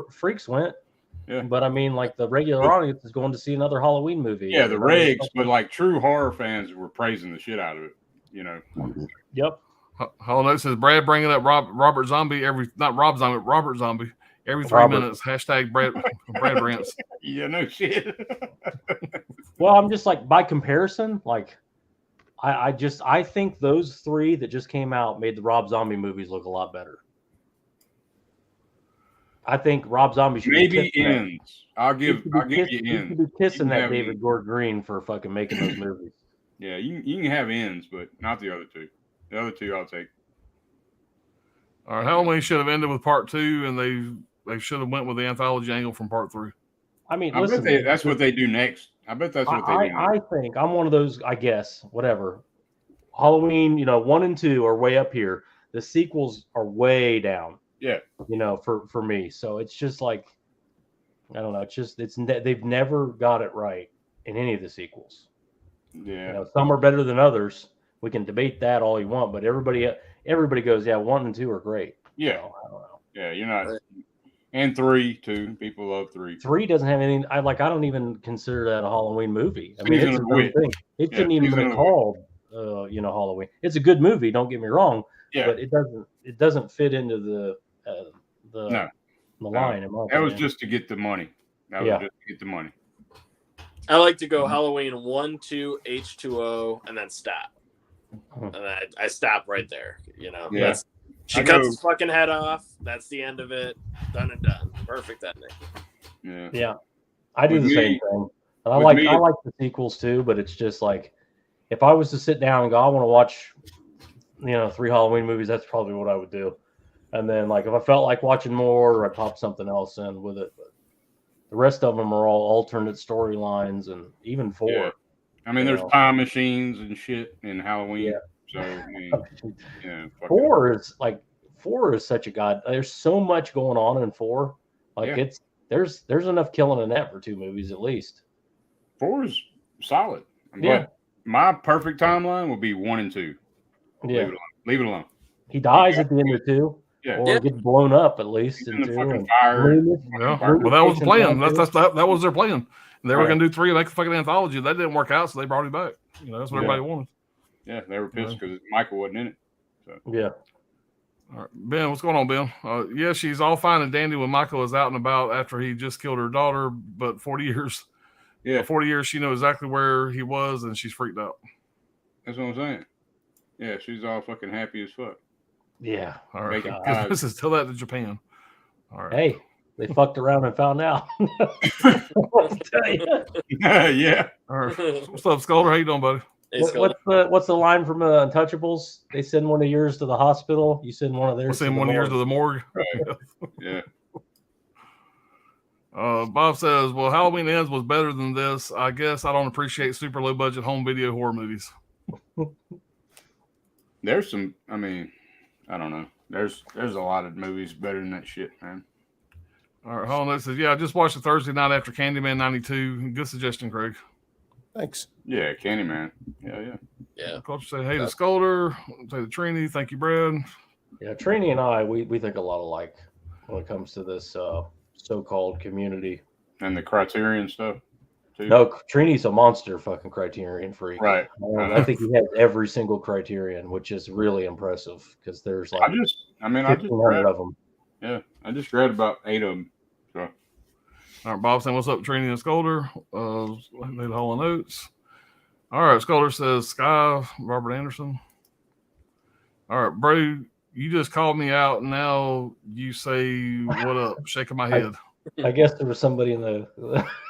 Speaker 3: freaks went.
Speaker 6: Yeah.
Speaker 3: But I mean, like the regular audience is going to see another Halloween movie.
Speaker 6: Yeah, the regs, but like true horror fans were praising the shit out of it. You know.
Speaker 3: Yep.
Speaker 2: Hollow Note says Brad bringing up Robert Zombie every 3 minutes. Hashtag Brad rants.
Speaker 6: Yeah, no shit.
Speaker 3: Well, I'm just like, by comparison, like I think those 3 that just came out made the Rob Zombie movies look a lot better. I think Rob Zombie should
Speaker 6: maybe Ends. I'll give you Ends.
Speaker 3: You could be kissing that David Gordon Green for fucking making those movies.
Speaker 6: Yeah, you can have ends, but not the other two. The other two I'll take.
Speaker 2: All right, Halloween should have ended with part 2, and they should have went with the anthology angle from part 3.
Speaker 3: I mean,
Speaker 6: I
Speaker 3: listen,
Speaker 6: bet that's what they do next. I bet that's what they do next.
Speaker 3: I think I'm one of those. I guess whatever. Halloween, 1 and 2 are way up here. The sequels are way down.
Speaker 6: Yeah.
Speaker 3: For me, so it's just like, I don't know. They've never got it right in any of the sequels.
Speaker 6: Yeah.
Speaker 3: Some are better than others. We can debate that all you want, but everybody goes, yeah, 1 and 2 are great.
Speaker 6: Yeah.
Speaker 3: So, I don't know.
Speaker 6: Yeah, you're not. And 3 too. People love 3.
Speaker 3: 3 doesn't have anything. I don't even consider that a Halloween movie. I mean,
Speaker 6: Season
Speaker 3: it's
Speaker 6: of
Speaker 3: a
Speaker 6: the
Speaker 3: good
Speaker 6: Witch.
Speaker 3: thing. It shouldn't even
Speaker 6: Season
Speaker 3: be
Speaker 6: of the
Speaker 3: called, Halloween. It's a good movie. Don't get me wrong.
Speaker 6: Yeah.
Speaker 3: But it doesn't fit into the
Speaker 6: No.
Speaker 3: line. In my
Speaker 6: That was
Speaker 3: opinion.
Speaker 6: just to get the money. That was
Speaker 3: Yeah.
Speaker 6: just to get the money.
Speaker 5: I like to go Halloween 1, 2, H2O, and then stop.
Speaker 3: Mhm.
Speaker 5: And I stop right there.
Speaker 6: Yeah.
Speaker 5: She
Speaker 6: I
Speaker 5: cuts
Speaker 6: go-
Speaker 5: his fucking head off. That's the end of it. Done and done. Perfect ending.
Speaker 6: Yeah.
Speaker 3: Yeah, I do
Speaker 6: With
Speaker 3: the
Speaker 6: me-
Speaker 3: same thing. And I
Speaker 6: with
Speaker 3: like
Speaker 6: me-
Speaker 3: I like the sequels too, but it's just like, if I was to sit down and go, I want to watch, 3 Halloween movies, that's probably what I would do. And then, like, if I felt like watching more, I'd pop something else in with it. But the rest of them are all alternate storylines, and even 4.
Speaker 6: Yeah. I mean, there's
Speaker 3: Yeah.
Speaker 6: time machines and shit in Halloween.
Speaker 3: Yeah.
Speaker 6: So, I mean, yeah. fuck it.
Speaker 3: 4 is such a god. There's so much going on in 4. Like,
Speaker 6: Yeah.
Speaker 3: there's enough killing in that for 2 movies at least.
Speaker 6: 4 is solid.
Speaker 3: Yeah.
Speaker 6: But my perfect timeline would be 1 and 2.
Speaker 3: Yeah,
Speaker 6: Leave it alone.
Speaker 3: he dies at the end of 2,
Speaker 6: Yeah.
Speaker 3: or gets blown up at least
Speaker 6: He's
Speaker 3: in
Speaker 6: in the
Speaker 3: 2.
Speaker 6: fucking
Speaker 3: and
Speaker 6: fire.
Speaker 3: Loomis-
Speaker 2: Yeah.
Speaker 6: Fire.
Speaker 2: Well, that was the plan.
Speaker 3: Loomis-
Speaker 2: That was their plan. They were
Speaker 3: Right.
Speaker 2: going to do 3 and make the fucking anthology. That didn't work out, so they brought him back. That's what
Speaker 6: Yeah.
Speaker 2: everybody wanted.
Speaker 6: Yeah, they were pissed because Michael wasn't in it.
Speaker 3: Yeah.
Speaker 2: All right. Ben, what's going on, Ben? Yeah, she's all fine and dandy when Michael is out and about after he just killed her daughter, but 40 years.
Speaker 6: Yeah,
Speaker 2: 40 years, she knows exactly where he was, and she's freaked out.
Speaker 6: that's what I'm saying. Yeah, she's all fucking happy as fuck.
Speaker 3: Yeah.
Speaker 2: All right.
Speaker 6: Making
Speaker 2: Because
Speaker 6: eyes.
Speaker 2: this is tell that to Japan. All right.
Speaker 3: Hey, they fucked around and found out. I'll tell you.
Speaker 6: Yeah.
Speaker 2: All right. What's up, Scolder? How you doing, buddy?
Speaker 5: It's called-
Speaker 3: What's the line from Untouchables? They send one of yours to the hospital. You send one of theirs.
Speaker 2: We'll
Speaker 3: to
Speaker 2: send
Speaker 3: the
Speaker 2: 1 year to
Speaker 3: morgue.
Speaker 2: the morgue.
Speaker 6: Yeah.
Speaker 2: Bob says, well, Halloween Ends was better than this. I guess I don't appreciate super low budget home video horror movies.
Speaker 6: There's some, I mean, I don't know. There's a lot of movies better than that shit, man.
Speaker 2: All right. Hold on. It says, yeah, I just watched it Thursday night after Candyman 92. Good suggestion, Craig.
Speaker 7: Thanks.
Speaker 6: Yeah, Candyman. Yeah.
Speaker 5: Yeah.
Speaker 2: Culture say, hey to Scolder. Say to Trini. Thank you, Brad.
Speaker 3: Yeah, Trini and I, we think a lot alike when it comes to this so-called community.
Speaker 6: And the Criterion stuff, too.
Speaker 3: No, Trini's a monster fucking Criterion freak.
Speaker 6: Right.
Speaker 3: I think he has every single Criterion, which is really impressive because there's like
Speaker 6: I just
Speaker 3: 1,500
Speaker 6: read,
Speaker 3: of them.
Speaker 6: yeah, I just read about 8 of them. So,
Speaker 2: All right, Bob saying, what's up, Trini and Scolder? Made a whole notes. All right, Scolder says, Sky, Robert Anderson. All right, bro, you just called me out, and now you say, what up? Shaking my head.
Speaker 3: I guess there was somebody in the.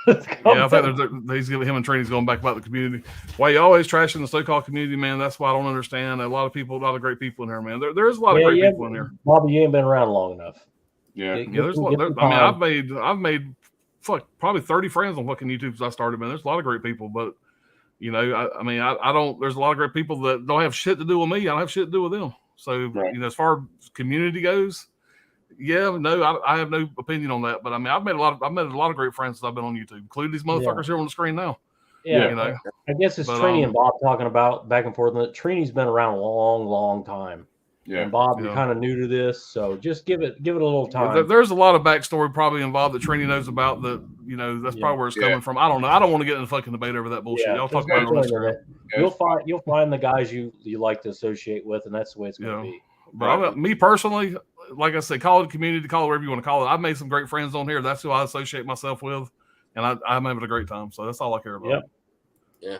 Speaker 2: Yeah, I think him and Trini's going back about the community. Why you always trashing the so-called community, man? That's why I don't understand. A lot of great people in here, man. There is a lot of great people in here.
Speaker 3: Bobby, you ain't been around long enough.
Speaker 6: yeah.
Speaker 2: Yeah, there's a lot. I've made probably 30 friends on fucking YouTube since I started, man. There's a lot of great people, but I don't. There's a lot of great people that don't have shit to do with me. I don't have shit to do with them. So
Speaker 6: Right.
Speaker 2: as far as community goes, yeah, no, I have no opinion on that. But I mean, I've made a lot of great friends since I've been on YouTube, including these motherfuckers here on the screen now.
Speaker 3: Yeah,
Speaker 2: You know,
Speaker 3: I guess it's
Speaker 2: But,
Speaker 3: Trini and Bob talking about back and forth. Trini's been around a long, long time.
Speaker 6: Yeah.
Speaker 3: And Bob, you're
Speaker 2: Yeah.
Speaker 3: kind of new to this, so just give it a little time.
Speaker 2: there's a lot of backstory probably involved that Trini knows about. That that's
Speaker 3: Yeah.
Speaker 2: probably where it's
Speaker 6: Yeah.
Speaker 2: coming from. I don't know. I don't want to get in a fucking debate over that bullshit. Y'all talk
Speaker 3: just
Speaker 2: about it on
Speaker 3: wait a
Speaker 2: Instagram.
Speaker 3: minute. You'll find the guys you like to associate with, and that's the way it's going to
Speaker 2: Yeah.
Speaker 3: be.
Speaker 2: But me personally, like I said, call it community, call it whatever you want to call it. I've made some great friends on here. That's who I associate myself with, and I'm having a great time. So that's all I care about.
Speaker 3: Yep.
Speaker 5: Yeah.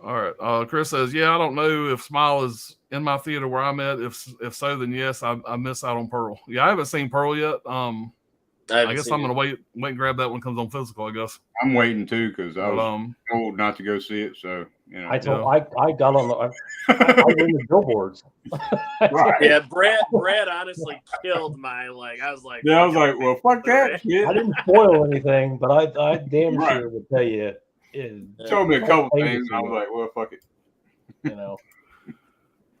Speaker 2: All right. Chris says, yeah, I don't know if Smile is in my theater where I'm at. If so, then yes, I miss out on Pearl. Yeah, I haven't seen Pearl yet.
Speaker 5: Don't
Speaker 2: I guess I'm gonna wait and grab that when it comes on physical. I guess
Speaker 6: I'm waiting too because I
Speaker 2: But,
Speaker 6: was told not to go see it. So you know,
Speaker 3: I got on the I was in the billboards.
Speaker 6: Right.
Speaker 5: Yeah, Brad honestly killed my I was like,
Speaker 6: yeah, I was like, well, fuck that shit.
Speaker 3: I didn't spoil anything, but I damn
Speaker 6: Right.
Speaker 3: sure would tell you.
Speaker 6: Told me a couple
Speaker 3: Famous
Speaker 6: things, and I was
Speaker 3: enough.
Speaker 6: like, well, fuck it.
Speaker 3: You know,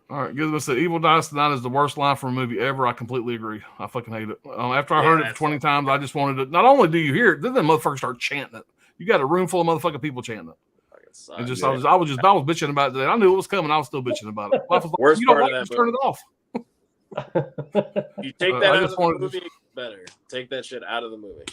Speaker 2: All right, Gizmo said Evil Dies Tonight is the worst line from a movie ever. I completely agree. I fucking hate it. After I heard it 20 times, I just wanted to. Not only do you hear it, then the motherfuckers start chanting it. You got a room full of motherfucking people chanting it. And just I was bitching about it today. I knew it was coming. I was still bitching about it. I was like,
Speaker 5: Worst
Speaker 2: you don't
Speaker 5: part
Speaker 2: like
Speaker 5: of
Speaker 2: it,
Speaker 5: that
Speaker 2: just turn it off.
Speaker 5: You take
Speaker 2: I
Speaker 5: that out of
Speaker 2: just
Speaker 5: the
Speaker 2: wanted to-
Speaker 5: movie, better. Take that shit out of the movie.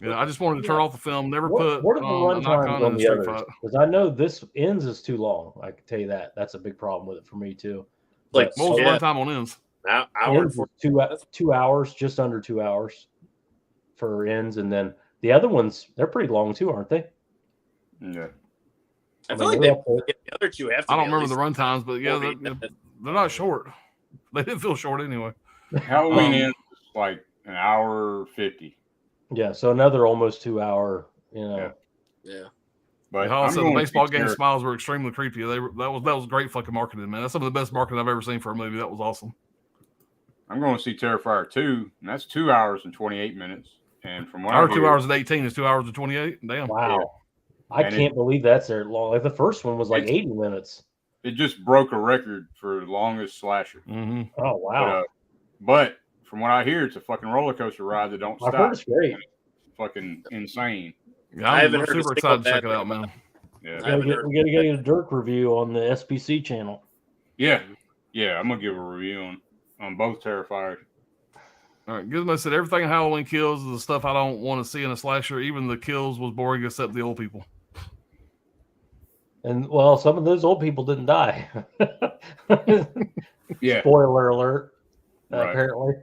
Speaker 2: Yeah, I just wanted to turn off the film. Never
Speaker 3: what
Speaker 2: put
Speaker 3: are the
Speaker 2: an
Speaker 3: run
Speaker 2: icon
Speaker 3: times
Speaker 2: in
Speaker 3: on
Speaker 2: the
Speaker 3: the
Speaker 2: street
Speaker 3: others?
Speaker 2: fight.
Speaker 3: Because I know this ends is too long. I can tell you that. That's a big problem with it for me too.
Speaker 5: Like,
Speaker 2: What was the
Speaker 5: yeah,
Speaker 2: runtime on ends?
Speaker 5: hour and
Speaker 3: Ends is
Speaker 5: 40.
Speaker 3: 2 hours, just under 2 hours for ends, and then the other ones they're pretty long too, aren't they?
Speaker 6: Yeah.
Speaker 5: I feel
Speaker 3: mean,
Speaker 5: like
Speaker 3: they're up there.
Speaker 5: the other two have to.
Speaker 2: I don't
Speaker 5: be at
Speaker 2: remember the
Speaker 5: least
Speaker 2: run times, but yeah,
Speaker 5: 40
Speaker 2: they're
Speaker 5: minutes.
Speaker 2: not short. They didn't feel short anyway.
Speaker 6: Halloween
Speaker 2: Um,
Speaker 6: ends like an hour 50.
Speaker 3: Yeah, so another almost 2 hour. You know,
Speaker 5: Yeah.
Speaker 6: But
Speaker 2: Hall
Speaker 6: I'm
Speaker 2: said the
Speaker 6: going to
Speaker 2: baseball
Speaker 6: see
Speaker 2: game
Speaker 6: Terror-
Speaker 2: smiles were extremely creepy. That was great fucking marketing, man. That's some of the best marketing I've ever seen for a movie. That was awesome.
Speaker 6: I'm going to see Terrifier 2, and that's 2 hours and 28 minutes. And from what
Speaker 2: Our
Speaker 6: I hear,
Speaker 2: 2 hours and 18 is 2 hours and 28. Damn.
Speaker 3: wow, I
Speaker 6: And
Speaker 3: can't believe that's their long. Like the first one was like 80 minutes.
Speaker 6: it just broke a record for longest slasher.
Speaker 2: Mm-hmm.
Speaker 3: Oh wow,
Speaker 6: But from what I hear, it's a fucking roller coaster ride that don't
Speaker 3: I've
Speaker 6: stop.
Speaker 3: heard it's great.
Speaker 6: Fucking insane.
Speaker 2: Yeah,
Speaker 5: I
Speaker 2: I'm
Speaker 5: haven't heard
Speaker 2: super
Speaker 5: a
Speaker 2: excited
Speaker 5: single
Speaker 2: to check
Speaker 5: bad
Speaker 2: it out,
Speaker 5: thing
Speaker 2: man.
Speaker 6: Yeah.
Speaker 5: I haven't heard
Speaker 3: We gotta get a Dirk review on the SPC channel.
Speaker 6: Yeah. Yeah. I'm going to give a review on both Terrifiers.
Speaker 2: All right, Gizmo said everything in Halloween Kills is the stuff I don't want to see in a slasher. Even the kills was boring except the old people.
Speaker 3: And well, some of those old people didn't die.
Speaker 6: Yeah.
Speaker 3: Spoiler alert.
Speaker 6: Right.
Speaker 3: Apparently,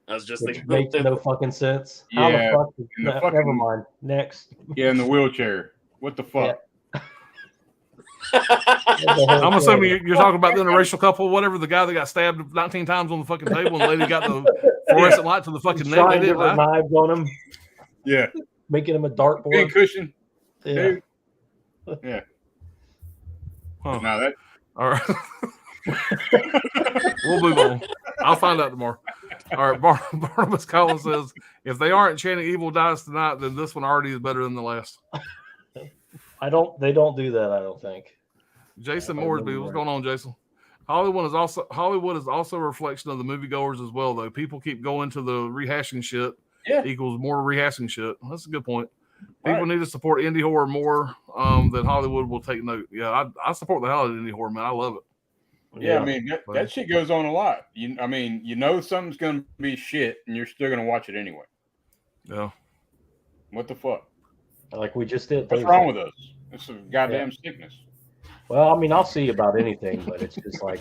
Speaker 5: I was just
Speaker 3: which
Speaker 5: thinking.
Speaker 3: makes no fucking sense. How
Speaker 6: Yeah,
Speaker 3: the fuck?
Speaker 6: and the
Speaker 3: Never
Speaker 6: fucking-
Speaker 3: mind. Next.
Speaker 6: Yeah. In the wheelchair. What the fuck?
Speaker 2: I'm assuming you're talking about the interracial couple, whatever, the guy that got stabbed 19 times on the fucking table and the lady got the fluorescent light to the fucking neck. They
Speaker 3: Trying
Speaker 2: didn't
Speaker 3: different
Speaker 2: die.
Speaker 3: knives on him,
Speaker 6: Yeah.
Speaker 3: making him a
Speaker 6: Big
Speaker 3: dartboard.
Speaker 6: cushion.
Speaker 3: Yeah.
Speaker 6: Dude.
Speaker 2: Huh.
Speaker 6: No, that.
Speaker 2: All right. We'll move on. I'll find out tomorrow. All right. Barnabas Collins says, if they aren't chanting Evil Dies Tonight, then this one already is better than the last.
Speaker 3: They don't do that, I don't think.
Speaker 2: Jason
Speaker 3: Yeah,
Speaker 2: Moresby, what's going on, Jason? Hollywood is also a reflection of the moviegoers as well, though. People keep going to the rehashing shit equals more rehashing shit. That's a good point. People need to support indie horror more than Hollywood will take note. Yeah, I support the hell out of indie horror, man. I love it.
Speaker 6: Yeah, I mean that shit goes on a lot. You know something's gonna be shit, and you're still gonna watch it anyway.
Speaker 2: Yeah.
Speaker 6: What the fuck?
Speaker 3: Like we just did.
Speaker 6: What's wrong with us? It's a goddamn sickness.
Speaker 3: Well, I mean, I'll see about anything, but it's just like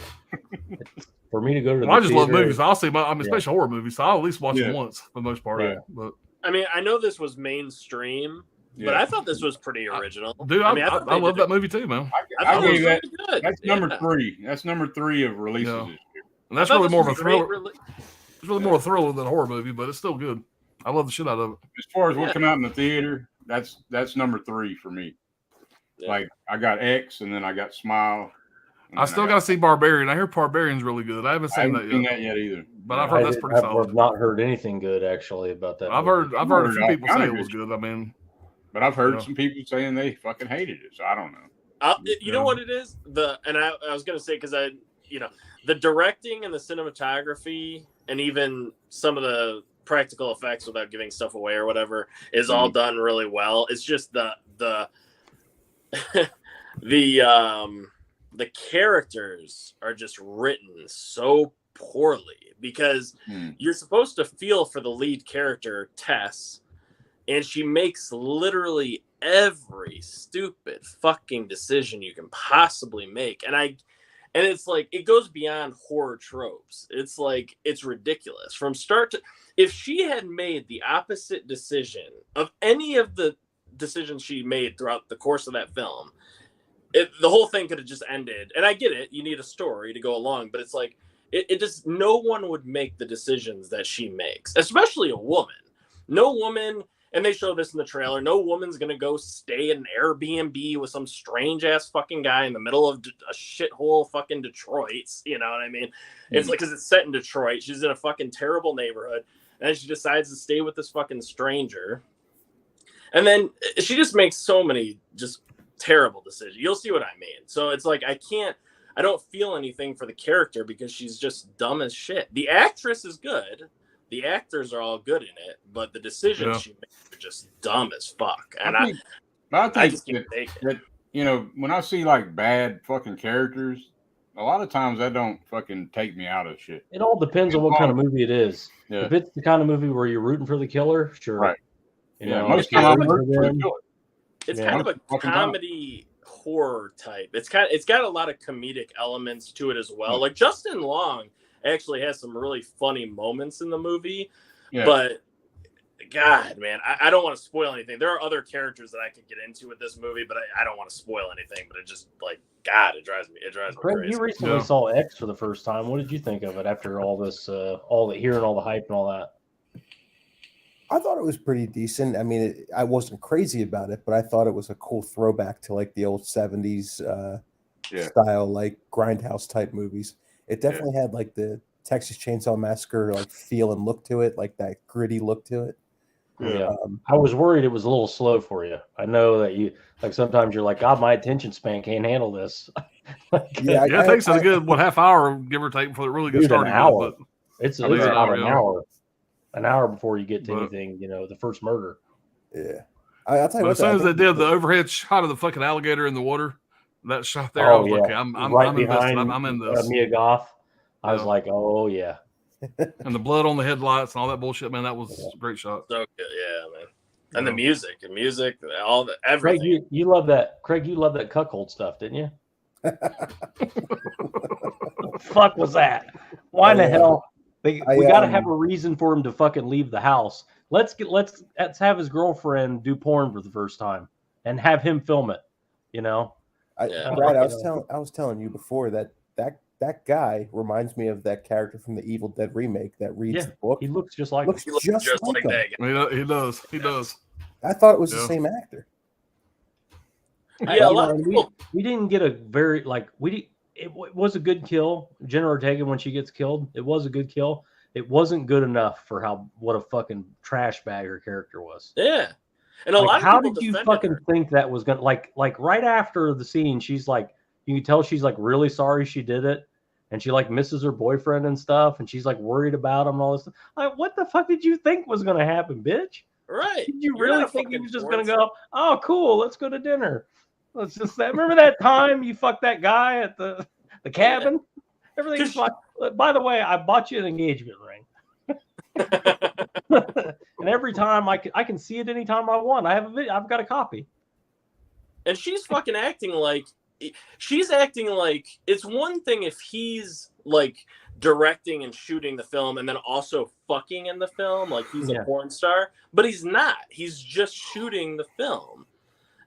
Speaker 3: for me to go to the
Speaker 2: Well, I just love
Speaker 3: theater,
Speaker 2: movies. I'll see especially horror movies. So I'll at least watch them once for the most part.
Speaker 6: Right.
Speaker 2: But
Speaker 5: I mean, I know this was mainstream, but I thought this was pretty original.
Speaker 2: dude,
Speaker 5: I mean,
Speaker 2: I
Speaker 5: thought they
Speaker 2: love
Speaker 5: did
Speaker 2: that movie too, man.
Speaker 5: I
Speaker 6: I
Speaker 5: thought it
Speaker 6: gave
Speaker 5: was
Speaker 6: that.
Speaker 5: really good.
Speaker 6: That's number 3. That's number 3 of releases
Speaker 2: Yeah.
Speaker 6: this year.
Speaker 2: And that's
Speaker 5: I thought
Speaker 2: really
Speaker 5: this
Speaker 2: more of a
Speaker 5: was great
Speaker 2: thriller. It's really more a thriller than a horror movie, but it's still good. I love the shit out of it.
Speaker 6: As far as what
Speaker 5: Yeah.
Speaker 6: come out in the theater, that's number 3 for me.
Speaker 5: Yeah.
Speaker 6: Like I got X, and then I got Smile. and
Speaker 2: I
Speaker 6: then
Speaker 2: still got to see Barbarian. I hear Barbarian's really good. I haven't
Speaker 6: I
Speaker 2: seen
Speaker 6: haven't
Speaker 2: that
Speaker 6: seen
Speaker 2: yet,
Speaker 6: that yet either.
Speaker 2: but I've heard that's pretty solid.
Speaker 3: I've not heard anything good actually about that.
Speaker 2: I've
Speaker 3: movie.
Speaker 2: heard a few
Speaker 6: all
Speaker 2: people say
Speaker 6: kinda
Speaker 2: it was
Speaker 6: good
Speaker 2: good. I mean,
Speaker 6: But I've heard
Speaker 2: Yeah.
Speaker 6: some people saying they fucking hated it, so I don't know.
Speaker 5: You know what it is? I was gonna say because the directing and the cinematography and even some of the practical effects without giving stuff away or whatever is all done really well. It's just the characters are just written so poorly because you're supposed to feel for the lead character Tess, and she makes literally every stupid fucking decision you can possibly make. And it's like, it goes beyond horror tropes. It's like, it's ridiculous from start to, if she had made the opposite decision of any of the decisions she made throughout the course of that film, the whole thing could have just ended. And I get it. You need a story to go along, but it's like, it just, no one would make the decisions that she makes, especially a woman. No woman, and they show this in the trailer, no woman's going to go stay in an Airbnb with some strange ass fucking guy in the middle of a shithole fucking Detroit. You know what I mean? It's like, because it's set in Detroit. She's in a fucking terrible neighborhood. And then she decides to stay with this fucking stranger. And then she just makes so many just terrible decisions. You'll see what I mean. So it's like, I don't feel anything for the character because she's just dumb as shit. The actress is good. The actors are all good in it, but the decisions she makes are just dumb as fuck. And I just can't take it.
Speaker 6: That, you know, when I see like bad fucking characters, a lot of times that don't fucking take me out of shit.
Speaker 3: It all depends on what kind of movie it is.
Speaker 6: Yeah.
Speaker 3: If it's the kind of movie where you're rooting for the killer, sure.
Speaker 6: Right.
Speaker 3: You know,
Speaker 6: most time I'm rooting for the
Speaker 3: them.
Speaker 6: killer.
Speaker 5: It's
Speaker 3: Yeah.
Speaker 5: kind of a comedy horror type. It's got a lot of comedic elements to it as well. Like Justin Long actually has some really funny moments in the movie, but God, man, I don't want to spoil anything. There are other characters that I could get into with this movie, but I don't want to spoil anything. But it just like God, it drives me
Speaker 3: Craig,
Speaker 5: crazy.
Speaker 3: you recently saw X for the first time. What did you think of it after all this, hearing all the hype and all that?
Speaker 7: I thought it was pretty decent. I mean, I wasn't crazy about it, but I thought it was a cool throwback to like the old 70s style, like Grindhouse type movies. It definitely had like the Texas Chainsaw Massacre like feel and look to it, like that gritty look to it.
Speaker 3: Yeah, I was worried it was a little slow for you. I know that you like sometimes you're like, God, my attention span can't handle this.
Speaker 2: It takes a good half hour, give or take, before it really gets started.
Speaker 3: An hour. It's
Speaker 2: about
Speaker 3: an hour before you get to anything. You know, the first murder.
Speaker 7: Yeah, I'll tell you
Speaker 2: what. As soon as they did the overhead shot of the fucking alligator in the water, that shot there, I was like, I'm invested. I'm in this.
Speaker 3: Mia Goth. I was like, oh yeah.
Speaker 2: And the blood on the headlights and all that bullshit, man, that was a great shot.
Speaker 5: So good, yeah, man. And the music, all the everything.
Speaker 3: Craig, you love that. Craig, you love that cuckold stuff, didn't you? What the fuck was that? Why in the hell? We got to have a reason for him to fucking leave the house. Let's have his girlfriend do porn for the first time and have him film it. You know,
Speaker 7: Brad, I was telling you before that guy reminds me of that character from the Evil Dead remake that reads the book.
Speaker 3: He looks just like
Speaker 5: He looks just like that guy.
Speaker 2: He does. He does.
Speaker 7: I thought it was the same actor.
Speaker 5: Yeah, a lot of people.
Speaker 3: We didn't get a very it was a good kill. Jenna Ortega, when she gets killed, it was a good kill. It wasn't good enough for what a fucking trash bag her character was.
Speaker 5: Yeah. And a lot of
Speaker 3: how
Speaker 5: people
Speaker 3: did you fucking think that was gonna like right after the scene, she's like, you can tell she's like really sorry she did it, and she like misses her boyfriend and stuff, and she's like worried about him and all this stuff. Like, what the fuck did you think was gonna happen, bitch?
Speaker 5: Right.
Speaker 3: Did you really think he was just gonna go, oh cool, let's go to dinner? Let's just remember that time you fucked that guy at the cabin? Everything's fine. By the way, I bought you an engagement ring. And every time I can see it anytime I want. I have a video. I've got a copy.
Speaker 5: And she's fucking acting like it's one thing if he's like directing and shooting the film and then also fucking in the film, like he's a porn star, but he's not. He's just shooting the film.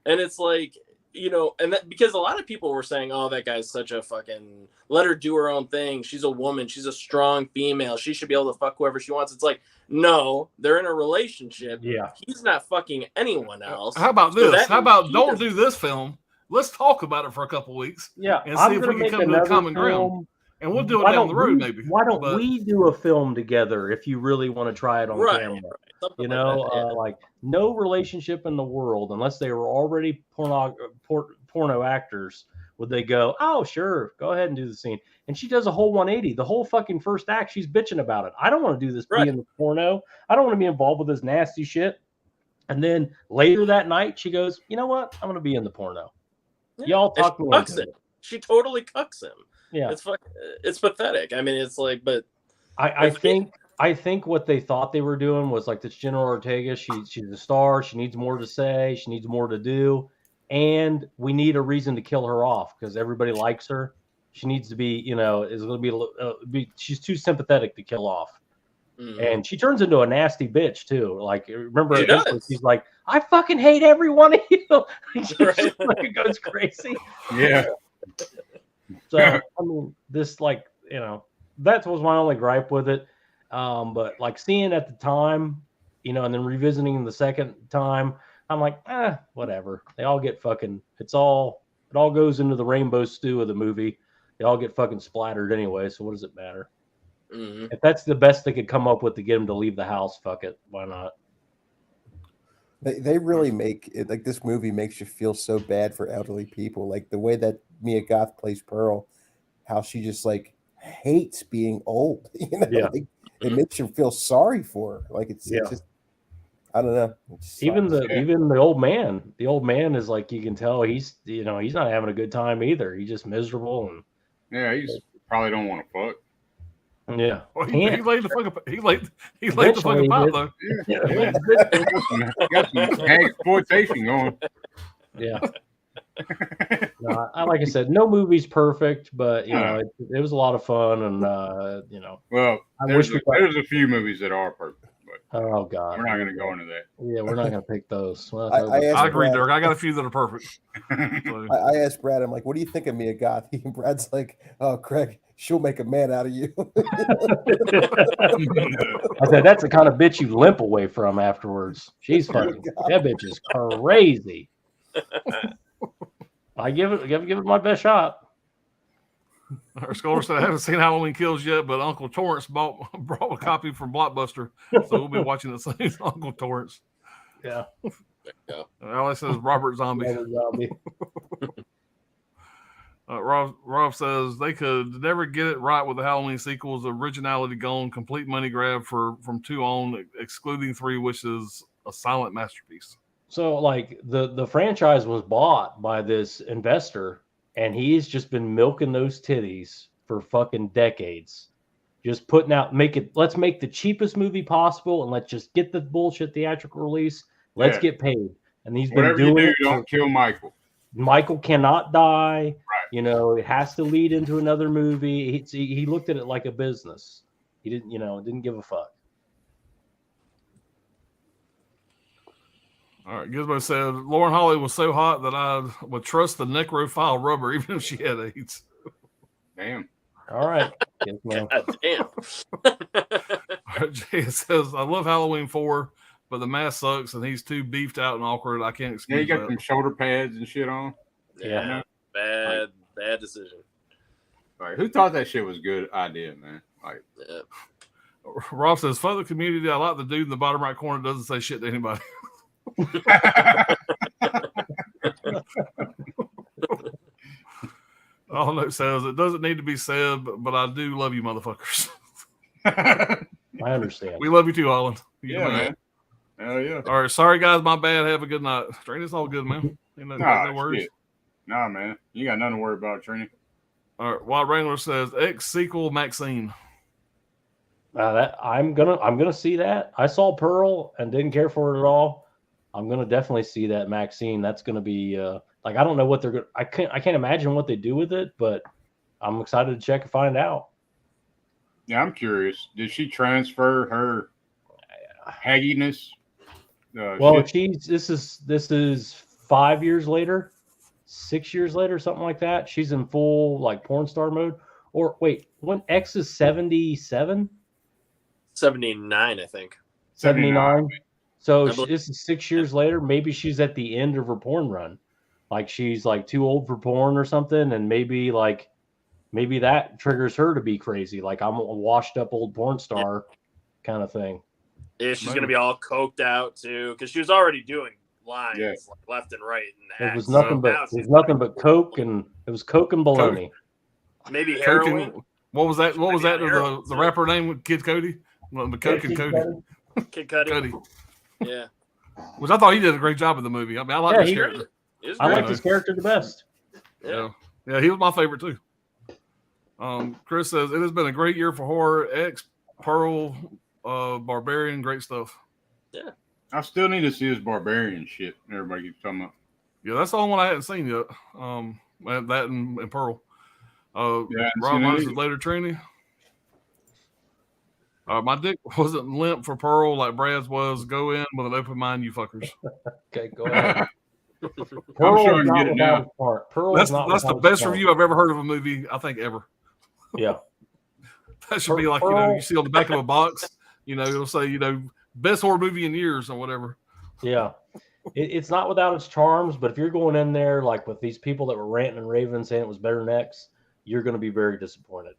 Speaker 5: And it's like, you know, and that because a lot of people were saying, oh, that guy's such a fucking, let her do her own thing. She's a woman. She's a strong female. She should be able to fuck whoever she wants. It's like, no, they're in a relationship.
Speaker 3: Yeah.
Speaker 5: He's not fucking anyone else.
Speaker 2: How about this? How about don't do this film? Let's talk about it for a couple weeks.
Speaker 3: Yeah.
Speaker 2: And see if we can come to a common ground. And we'll do it down the road, maybe.
Speaker 3: Why don't we do a film together if you really want to try it on camera?
Speaker 5: Right.
Speaker 3: You know, like no relationship in the world, unless they were already porno actors, would they go, oh, sure, go ahead and do the scene. And she does a whole 180. The whole fucking first act, she's bitching about it. I don't want to do this being the porno. I don't want to be involved with this nasty shit. And then later that night, she goes, you know what? I'm going to be in the porno. Yeah. Y'all talk me into it.
Speaker 5: She totally cucks him.
Speaker 3: Yeah.
Speaker 5: It's pathetic. I mean, it's like, but
Speaker 3: I think what they thought they were doing was like this Jenna Ortega. She's a star. She needs more to say. She needs more to do. And we need a reason to kill her off because everybody likes her. She needs to be, you know, is going to be she's too sympathetic to kill off. Mm-hmm. And she turns into a nasty bitch too. Like, remember, she's like, I fucking hate every one of you. It goes crazy.
Speaker 6: Yeah.
Speaker 3: So, I mean, this, like, you know, that was my only gripe with it. But like seeing at the time, you know, and then revisiting the second time, I'm like, whatever. They all get fucking. It all goes into the rainbow stew of the movie. They all get fucking splattered anyway. So what does it matter?
Speaker 5: Mm-hmm.
Speaker 3: If that's the best they could come up with to get him to leave the house, fuck it. Why not?
Speaker 7: They really make it like this movie makes you feel so bad for elderly people. Like the way that Mia Goth plays Pearl, how she just like hates being old. You know,
Speaker 3: Yeah.
Speaker 7: like, it makes you feel sorry for her. Like it's just, I don't know.
Speaker 3: Even the old man. The old man is like, you can tell he's not having a good time either. He's just miserable and
Speaker 6: he's probably don't want to fuck.
Speaker 3: yeah.
Speaker 2: Well, he laid the fucking pot though.
Speaker 6: Yeah. Got some exploitation going.
Speaker 3: Yeah. No, like I said, no movie's perfect, but you know, it was a lot of fun, and
Speaker 6: well, there's a few movies that are perfect, but
Speaker 3: oh god,
Speaker 6: we're not going to go into that.
Speaker 3: Yeah, we're not going to pick those.
Speaker 2: I agree, Dirk. I got a few that are perfect. So.
Speaker 7: I asked Brad, I'm like, what do you think of Mia Goth? And Brad's like, oh, Craig, she'll make a man out of you.
Speaker 3: I said, that's the kind of bitch you limp away from afterwards. She's fucking, that bitch is crazy. I give it my best shot.
Speaker 2: Our scholar said, I haven't seen Halloween Kills yet, but Uncle Torrance brought a copy from Blockbuster, so we'll be watching the same Uncle Torrance.
Speaker 3: Yeah.
Speaker 2: Alex says Robert Zombie. Rob says they could never get it right with the Halloween sequels. Originality gone, complete money grab from 2 on, excluding 3, which is a silent masterpiece.
Speaker 3: So, like the franchise was bought by this investor, and he's just been milking those titties for fucking decades. Just putting out, let's make the cheapest movie possible, and let's just get the bullshit theatrical release. Let's get paid. And he's been doing it.
Speaker 6: Don't kill Michael.
Speaker 3: Michael cannot die.
Speaker 6: Right.
Speaker 3: You know, it has to lead into another movie. He looked at it like a business. He didn't give a fuck.
Speaker 2: All right, Gizmo said Lauren Holly was so hot that I would trust the necrophile rubber even if she had AIDS.
Speaker 6: Damn.
Speaker 3: All right.
Speaker 5: God damn.
Speaker 2: Jay says, I love Halloween 4, but the mask sucks and he's too beefed out and awkward. I can't excuse
Speaker 6: you got
Speaker 2: that.
Speaker 6: them shoulder pads and shit on.
Speaker 3: Yeah.
Speaker 5: Bad decision.
Speaker 6: Like, who thought that shit was a good idea, man? Like,
Speaker 2: Rob says, fuck the community. I like the dude in the bottom right corner doesn't say shit to anybody. All note says it doesn't need to be said, but I do love you, motherfuckers.
Speaker 3: I understand.
Speaker 2: We love you too, Holland.
Speaker 6: Man. Hell yeah.
Speaker 2: All right, sorry guys, my bad. Have a good night. Trini, it's all good, man. No worries.
Speaker 6: Shit. Nah, man, you got nothing to worry about, Trini.
Speaker 2: All right, Wild Wrangler says X sequel Maxine.
Speaker 3: That I'm gonna see that. I saw Pearl and didn't care for it at all. I'm gonna definitely see that Maxine. That's gonna be like, I don't know what they're gonna. I can't imagine what they do with it, but I'm excited to check and find out.
Speaker 6: Yeah, I'm curious. Did she transfer her hagginess?
Speaker 3: Well, this is 5 years later, 6 years later, something like that. She's in full like porn star mode. Or wait, when X is 77?
Speaker 5: 79, I think.
Speaker 3: 79. So this is 6 years later. Maybe she's at the end of her porn run. Like she's like too old for porn or something. And maybe that triggers her to be crazy. Like, I'm a washed up old porn star kind of thing.
Speaker 5: Yeah, she's going to be all coked out too. Because she was already doing lines like left and right.
Speaker 3: It was nothing but coke, and it was coke and baloney.
Speaker 5: Maybe heroin.
Speaker 2: What was that? What was that? The rapper name? Kid Cody? The Coke and Cody.
Speaker 5: Kid Cudi. Yeah.
Speaker 2: Which I thought he did a great job in the movie. I mean, I like his character.
Speaker 3: I like his character the best.
Speaker 2: Yeah, he was my favorite too. Chris says it has been a great year for horror. X, Pearl, Barbarian, great stuff.
Speaker 5: Yeah.
Speaker 6: I still need to see this Barbarian shit. Everybody keeps talking about.
Speaker 2: Yeah, that's the only one I hadn't seen yet. That and Pearl. Rob says later, Trini. My dick wasn't limp for Pearl like Brad's was. Go in with an open mind, you fuckers.
Speaker 3: Okay, go ahead.
Speaker 6: I'm sure I can get it now.
Speaker 2: That's the best review I've ever heard of a movie, I think, ever.
Speaker 3: Yeah.
Speaker 2: That should be like, you see on the back of a box, it'll say, best horror movie in years or whatever.
Speaker 3: Yeah. It's not without its charms, but if you're going in there like with these people that were ranting and raving saying it was better than X, you're going to be very disappointed.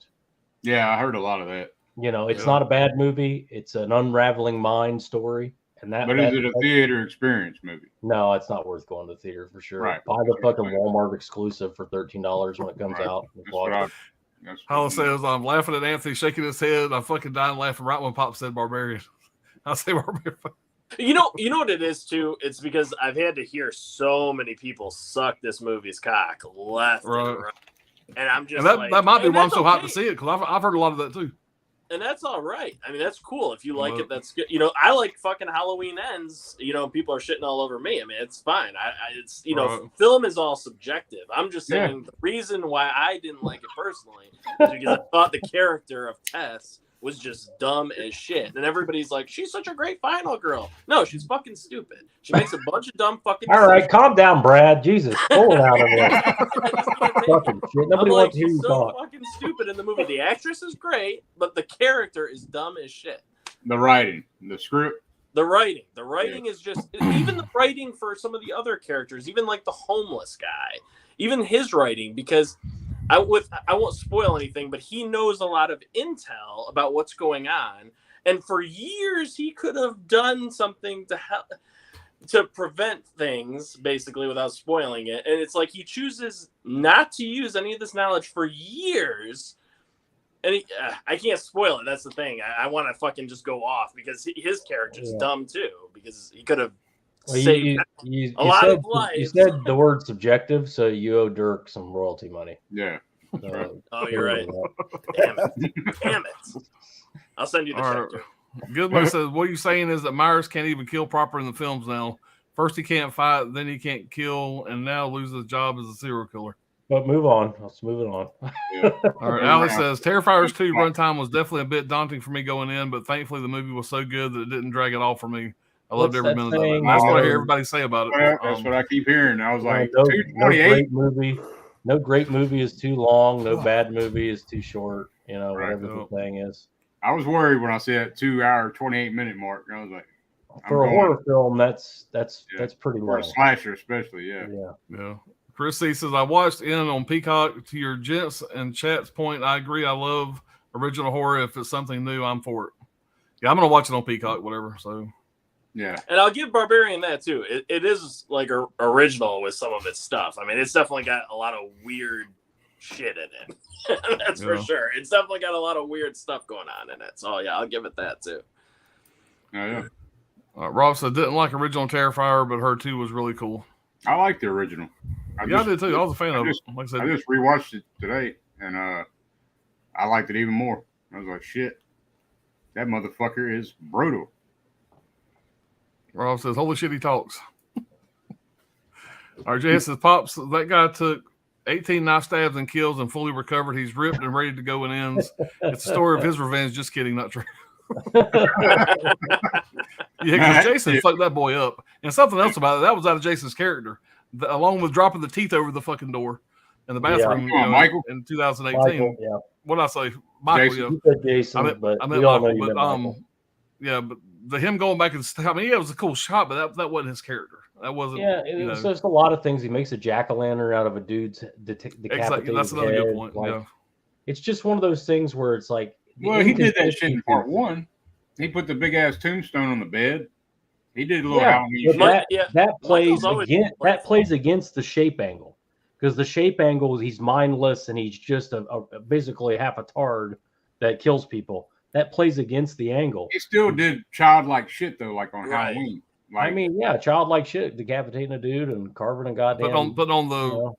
Speaker 6: Yeah, I heard a lot of that.
Speaker 3: You know, it's not a bad movie. It's an unraveling mind story. And
Speaker 6: But is it a theater experience movie?
Speaker 3: No, it's not worth going to the theater for sure.
Speaker 6: Right.
Speaker 3: Buy the fucking Walmart exclusive for $13 when it comes
Speaker 6: Right.
Speaker 3: out.
Speaker 6: That's what I- that's what
Speaker 2: Hollis says, I'm laughing at Anthony shaking his head. I'm fucking dying laughing right when Pop said Barbarian. I say Barbarian.
Speaker 5: You know what it is too? It's because I've had to hear so many people suck this movie's cock left and right. And I'm just
Speaker 2: and that might be why I'm so hyped to
Speaker 5: okay.
Speaker 2: see it, because I've heard a lot of that too.
Speaker 5: And that's all right. I mean, that's cool. If you like it, that's good. You know, I like fucking Halloween Ends. You know, people are shitting all over me. I mean, it's fine. It's you know, film is all subjective. I'm just saying the reason why I didn't like it personally is because I thought the character of Tess was just dumb as shit. And everybody's like, she's such a great final girl. No, she's fucking stupid. She makes a bunch of dumb fucking
Speaker 3: All right, calm down, Brad. Jesus. Pull it out of there.
Speaker 5: decisions.
Speaker 3: Fucking shit. Nobody wants to hear
Speaker 5: she's
Speaker 3: you
Speaker 5: so
Speaker 3: talk.
Speaker 5: fucking stupid in the movie. The actress is great, but the character is dumb as shit.
Speaker 6: The writing, the script.
Speaker 5: The writing is just even the writing for some of the other characters, even like the homeless guy, even his writing, because I won't spoil anything, but he knows a lot of intel about what's going on, and for years he could have done something to help to prevent things, basically, without spoiling it. And it's like he chooses not to use any of this knowledge for years. And I can't spoil it. That's the thing. I want to fucking just go off because his character's dumb too. Because he could have saved a lot of lives.
Speaker 3: You said the word subjective, so you owe Dirk some royalty money.
Speaker 6: Yeah.
Speaker 5: Oh, you're right. Damn it. I'll send you the check. Too.
Speaker 2: Goodman says, what you're saying is that Myers can't even kill proper in the films now. First he can't fight, then he can't kill, and now loses his job as a serial killer.
Speaker 3: But move on. Let's move it on.
Speaker 6: Yeah.
Speaker 2: All right, Alex says, Terrifiers 2 runtime was definitely a bit daunting for me going in, but thankfully the movie was so good that it didn't drag it off for me. I loved every minute of it. And that's what I hear everybody say about it.
Speaker 6: Well, that's what I keep hearing. I was like,
Speaker 3: no
Speaker 6: 228.
Speaker 3: No great movie is too long. No bad movie is too short. You know, whatever the thing is.
Speaker 6: I was worried when I said that 2 hour, 28 minute mark. I was like,
Speaker 3: for a horror film, that's pretty
Speaker 6: for
Speaker 3: long.
Speaker 6: a slasher, especially. Yeah.
Speaker 2: Chris C says, I watched in on Peacock. To your gents and chat's point, I agree. I love original horror. If it's something new, I'm for it. Yeah, I'm gonna watch it on Peacock, whatever. So
Speaker 6: yeah,
Speaker 5: and I'll give Barbarian that too. It is like original with some of its stuff. I mean, it's definitely got a lot of weird shit in it. That's for sure. It's definitely got a lot of weird stuff going on in it. So yeah, I'll give it that too.
Speaker 6: Oh yeah.
Speaker 2: Rob said didn't like original Terrifier, but her 2 was really cool.
Speaker 6: I like the original.
Speaker 2: I did too. I was a fan of it. Like I said,
Speaker 6: I just rewatched it today, and I liked it even more. I was like, shit, that motherfucker is brutal.
Speaker 2: Rob says, holy shit, he talks. RJ says, Pops, that guy took 18 knife stabs and kills and fully recovered. He's ripped and ready to go and ends. It's the story of his revenge. Just kidding, not true. Yeah, because Jason fucked that boy up. And something else about it, that was out of Jason's character, along with dropping the teeth over the fucking door in the bathroom
Speaker 6: Michael?
Speaker 2: in 2018.
Speaker 3: Michael,
Speaker 2: What did I say? Michael,
Speaker 6: Jason.
Speaker 3: You said Jason,
Speaker 2: I meant
Speaker 3: we all
Speaker 2: Michael,
Speaker 3: know you
Speaker 2: but
Speaker 3: meant Michael.
Speaker 2: yeah, but him going back and I mean, yeah, it was a cool shot, but that wasn't his character. That wasn't.
Speaker 3: Yeah, it's just a lot of things. He makes a jack-o'-lantern out of a dude's decapitated
Speaker 2: exactly. That's another
Speaker 3: head.
Speaker 2: good point.
Speaker 3: Like,
Speaker 2: yeah,
Speaker 3: it's just one of those things where it's like.
Speaker 6: Well, he did that shit in part 1. He put the big ass tombstone on the bed. He did a little Halloween shit.
Speaker 3: That plays against the shape angle, because the shape angle, he's mindless and he's just basically half a tard that kills people. That plays against the angle.
Speaker 6: He still did childlike shit though, like on Halloween. Like,
Speaker 3: I mean, yeah, childlike shit, decapitating a dude and carving a goddamn.
Speaker 2: but on the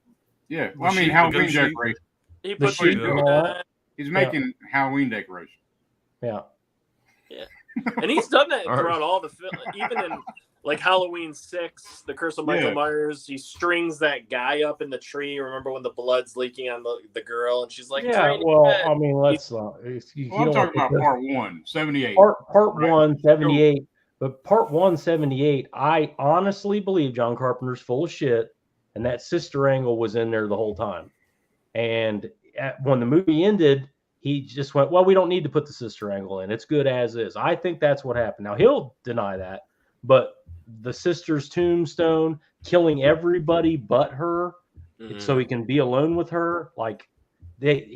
Speaker 6: yeah, well, I mean Halloween decoration.
Speaker 5: He put
Speaker 6: He's making Halloween decoration.
Speaker 3: Yeah.
Speaker 5: Yeah. And he's done that throughout all the film, even in like Halloween 6, The Curse of Michael Myers. He strings that guy up in the tree. Remember when the blood's leaking on the girl, and she's like,
Speaker 3: "Yeah, well, I mean, let's not."
Speaker 6: I'm talking about part 1, 78.
Speaker 3: Part 1, 78. But part 1, 78, I honestly believe John Carpenter's full of shit, and that sister angle was in there the whole time. And when the movie ended, he just went, well, we don't need to put the sister angle in. It's good as is. I think that's what happened. Now he'll deny that, but the sister's tombstone, killing everybody but her, so he can be alone with her. Like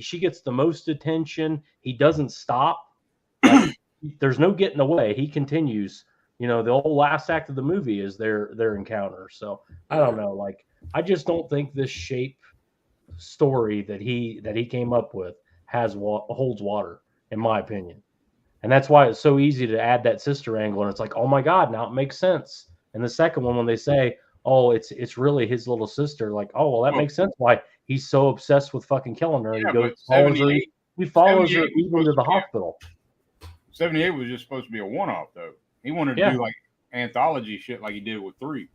Speaker 3: she gets the most attention. He doesn't stop. Like, there's no getting away. He continues. You know, the whole last act of the movie is their encounter. So I don't know. Like, I just don't think this shape story that he came up with holds water, in my opinion. And that's why it's so easy to add that sister angle. And it's like, oh my God, now it makes sense. And the second one, when they say, oh, it's really his little sister, like, oh, well, that makes sense why he's so obsessed with fucking killing her. And he follows her even to the hospital.
Speaker 6: 78 was just supposed to be a one-off, though. He wanted to do like anthology shit like he did with 3.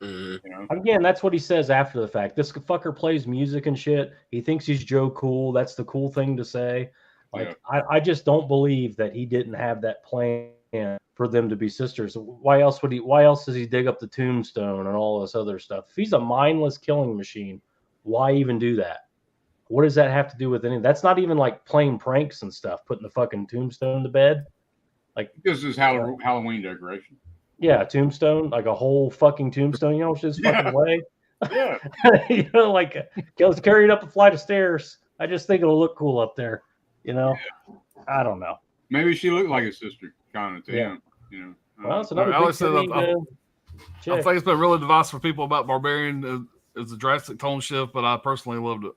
Speaker 6: You know?
Speaker 3: Again, that's what he says after the fact. This fucker plays music and shit. He thinks he's Joe Cool. That's the cool thing to say. Like, I just don't believe that he didn't have that plan for them to be sisters. Why else does he dig up the tombstone and all this other stuff? If he's a mindless killing machine, why even do that? What does that have to do with anything? That's not even like playing pranks and stuff, putting the fucking tombstone to bed. Like,
Speaker 6: this is Halloween decoration.
Speaker 3: Yeah, tombstone, like a whole fucking tombstone, you know, which is fucking way.
Speaker 6: Yeah.
Speaker 3: You know, like goes carried up a flight of stairs. I just think it'll look cool up there. You know, I don't know.
Speaker 6: Maybe she looked like a sister, kind of to him. You know,
Speaker 3: well, it's another
Speaker 2: I think it's been really divisive for people about Barbarian. It's a drastic tone shift, but I personally loved it.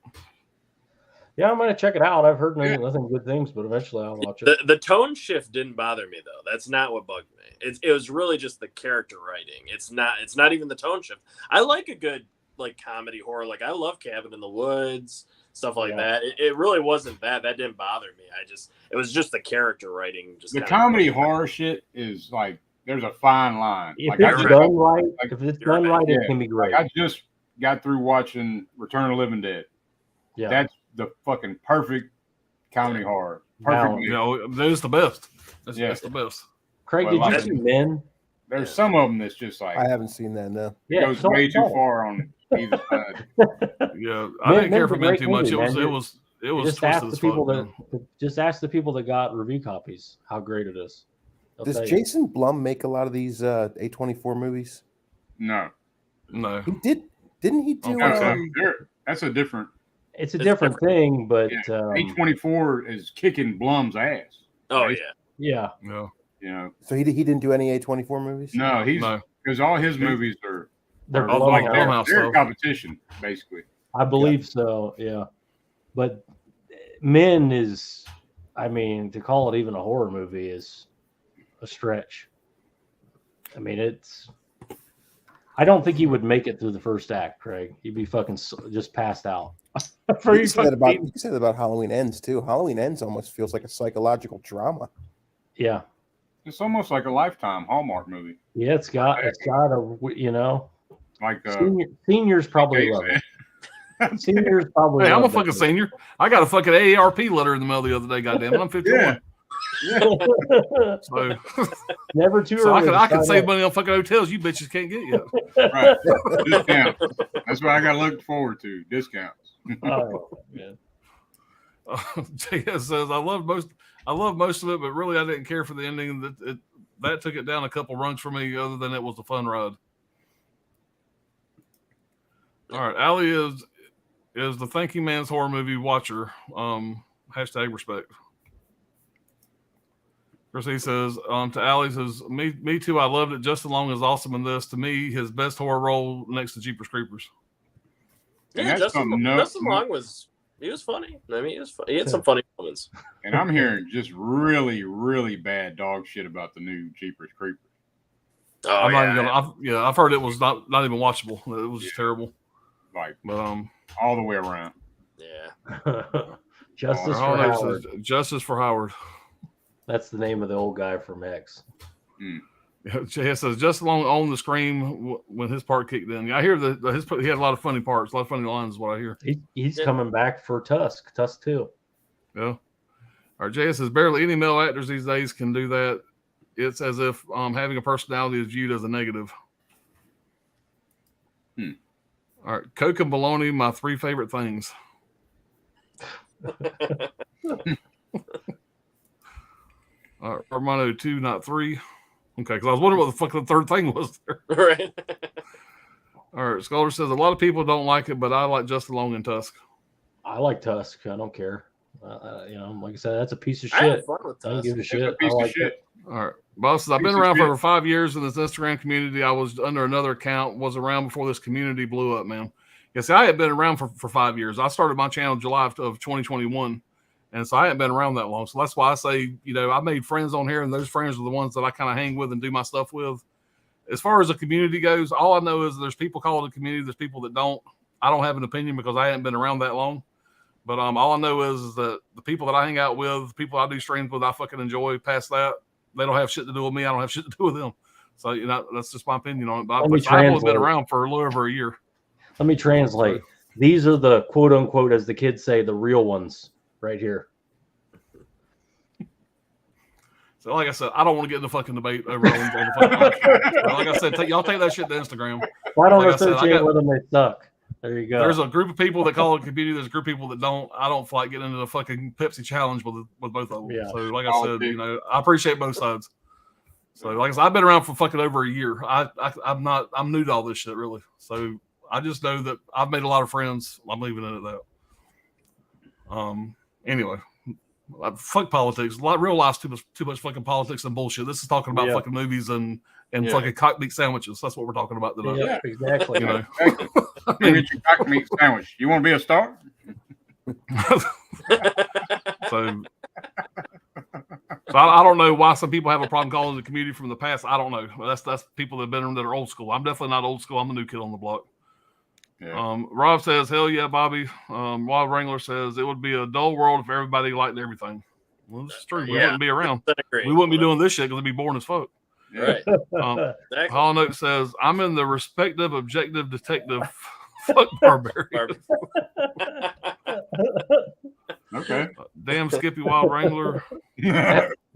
Speaker 3: Yeah, I'm gonna check it out. I've heard nothing good things, but eventually I'll watch it.
Speaker 5: The tone shift didn't bother me though. That's not what bugged me. It was really just the character writing. It's not even the tone shift. I like a good like comedy horror. Like I love Cabin in the Woods, stuff like that. It really wasn't that. That didn't bother me. It was just the character writing. Just
Speaker 6: the comedy horror shit is like there's a fine line.
Speaker 3: If
Speaker 6: like,
Speaker 3: it's done right, it can be great.
Speaker 6: Like, I just got through watching Return of the Living Dead.
Speaker 3: Yeah,
Speaker 6: that's the fucking perfect comedy horror. Perfect.
Speaker 2: You know, that's the best. That's the best.
Speaker 3: Craig, did you see Men?
Speaker 6: There's some of them that's just like
Speaker 7: I haven't seen that. No,
Speaker 6: it goes way too far on either side.
Speaker 2: Yeah, I didn't care for Men too much. It was
Speaker 3: just ask the people just ask the people that got review copies how great it is.
Speaker 7: Does Jason Blum make a lot of these A24 movies?
Speaker 6: No,
Speaker 7: he did. Didn't he do?
Speaker 6: That's a different.
Speaker 3: It's a different thing, but
Speaker 6: A24 is kicking Blum's ass.
Speaker 5: Oh
Speaker 6: right?
Speaker 3: Yeah.
Speaker 6: You know.
Speaker 7: So he didn't do any A24 movies.
Speaker 6: No, because all his movies are
Speaker 3: they're
Speaker 6: like they're competition basically.
Speaker 3: I believe so. Yeah, but Men is, I mean, to call it even a horror movie is a stretch. I mean, I don't think he would make it through the first act, Craig. He'd be fucking just passed out.
Speaker 7: You said that about Halloween Ends too. Halloween Ends almost feels like a psychological drama.
Speaker 3: Yeah,
Speaker 6: it's almost like a Lifetime Hallmark movie.
Speaker 3: Yeah, it's got a, you know,
Speaker 6: like
Speaker 3: seniors probably love it. Seniors probably.
Speaker 2: Hey, I'm a fucking senior. I got a fucking AARP letter in the mail the other day. Goddamn it, I'm 51. So
Speaker 3: never too
Speaker 2: so
Speaker 3: early.
Speaker 2: I can save money on fucking hotels you bitches can't get yet.
Speaker 6: Right. Discount. That's what I got to look forward to. Discounts.
Speaker 3: Oh man.
Speaker 2: JS says I love most of it, but really I didn't care for the ending. That took it down a couple rungs for me. Other than it was a fun ride. All right, Allie is the Thinking Man's horror movie watcher. Hashtag respect. Chris, he says to Allie says me too. I loved it just as long as awesome in this. To me, his best horror role next to Jeepers Creepers.
Speaker 5: Yeah, Justin Long was funny. I mean, he had some funny moments.
Speaker 6: And I'm hearing just really, really bad dog shit about the new Jeepers Creepers.
Speaker 5: Oh,
Speaker 2: I've heard it was not even watchable. It was just terrible.
Speaker 6: Like,
Speaker 2: but
Speaker 6: all the way around.
Speaker 5: Yeah.
Speaker 3: Justice for Howard.
Speaker 2: Justice for Howard.
Speaker 3: That's the name of the old guy from X.
Speaker 2: JS says just along on the scream when his part kicked in. I hear he had a lot of funny parts, a lot of funny lines is what I hear.
Speaker 3: He's coming back for Tusk 2.
Speaker 2: Yeah. All right, JS says barely any male actors these days can do that. It's as if having a personality is viewed as a negative. All right, Coke and bologna, my 3 favorite things. Armando 2, not 3. Okay, because I was wondering what the fuck the third thing was there.
Speaker 5: Right.
Speaker 2: All right, Scholar says a lot of people don't like it, but I like Justin Long and Tusk.
Speaker 3: I like Tusk. I don't care. Like I said, that's a piece of
Speaker 5: I had
Speaker 3: shit.
Speaker 5: fun with
Speaker 3: I don't
Speaker 5: Tusk.
Speaker 3: give a
Speaker 6: It's
Speaker 3: shit.
Speaker 6: a piece
Speaker 3: I
Speaker 6: of
Speaker 3: like
Speaker 6: shit.
Speaker 3: it.
Speaker 2: All right. Boss says, I've been
Speaker 6: Piece of
Speaker 2: around for
Speaker 6: shit.
Speaker 2: over 5 years in this Instagram community. I was under another account, was around before this community blew up, man. Yes, I had been around for 5 years. I started my channel July of 2021. And so I hadn't been around that long. So that's why I say, I made friends on here, and those friends are the ones that I kind of hang with and do my stuff with. As far as the community goes, all I know is there's people call it a community. There's people that don't. I don't have an opinion because I hadn't been around that long. But all I know is that the people that I hang out with, the people I do streams with, I fucking enjoy. Past that, they don't have shit to do with me. I don't have shit to do with them. So, that's just my opinion on it. But I've only been around for a little over a year.
Speaker 3: Let me translate. These are the quote unquote, as the kids say, the real ones right here.
Speaker 2: So, like I said, I don't want to get in the fucking debate over on the fucking like I said, y'all take that shit to Instagram.
Speaker 3: Why don't
Speaker 2: Like I said,
Speaker 3: associate with them? They suck. There you go.
Speaker 2: There's a group of people that call it community. There's a group of people that don't. I don't feel like getting into the fucking Pepsi challenge with both of them.
Speaker 3: Yeah.
Speaker 2: So, like I said, I appreciate both sides. So, like I said, I've been around for fucking over a year. I'm new to all this shit, really. So, I just know that I've made a lot of friends. I'm leaving it at that. Anyway. Fuck politics. Real life's too much fucking politics and bullshit. This is talking about fucking movies and fucking cock meat sandwiches. That's what we're talking about today.
Speaker 3: Yeah, exactly.
Speaker 6: Exactly. You get your cock meat sandwich. You want to be a star?
Speaker 2: So I don't know why some people have a problem calling the community from the past. I don't know. That's people that have been that are old school. I'm definitely not old school. I'm the new kid on the block. Yeah. Rob says, hell yeah, Bobby. Wild Wrangler says, it would be a dull world if everybody liked everything. Well, this is true. We wouldn't be around. We wouldn't be doing this shit because it'd be boring as fuck.
Speaker 5: Right.
Speaker 2: Exactly. Hollow Note says, I'm in the respective objective detective. Fuck Barbarian.
Speaker 6: Okay.
Speaker 2: Damn Skippy Wild Wrangler.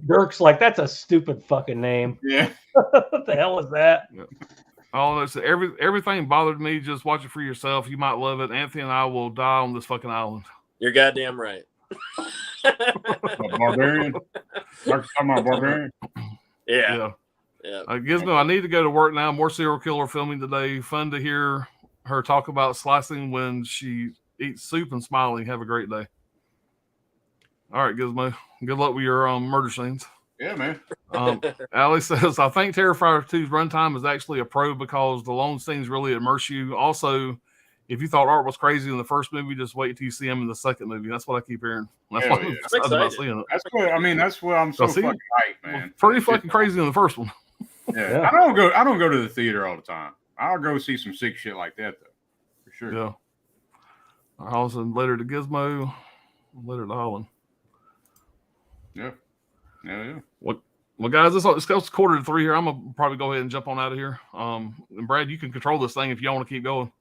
Speaker 3: Dirk's like, that's a stupid fucking name.
Speaker 6: Yeah.
Speaker 3: What the hell is that?
Speaker 2: Yeah. All that said, everything bothered me. Just watch it for yourself. You might love it. Anthony and I will die on this fucking island.
Speaker 5: You're goddamn right.
Speaker 6: Barbarian. Talking about Barbarian.
Speaker 5: Yeah.
Speaker 2: Gizmo, I need to go to work now. More serial killer filming today. Fun to hear her talk about slicing when she eats soup and smiling. Have a great day. All right, Gizmo. Good luck with your murder scenes.
Speaker 6: Yeah, man.
Speaker 2: Allie says, I think Terrifier 2's runtime is actually a pro because the lone scenes really immerse you. Also, if you thought Art was crazy in the first movie, just wait till you see him in the second movie. That's what I keep hearing. That's why I'm excited about seeing it.
Speaker 6: That's what I'm so fucking hyped, man.
Speaker 2: Pretty fucking crazy in the first one.
Speaker 6: Yeah. I don't go to the theater all the time. I'll go see some sick shit like that though. For sure.
Speaker 2: Yeah. Also later to Gizmo, later to Holland.
Speaker 6: Yeah. Yeah.
Speaker 2: Well, guys, this goes 2:45 here. I'm gonna probably go ahead and jump on out of here. And Brad, you can control this thing if you want to keep going.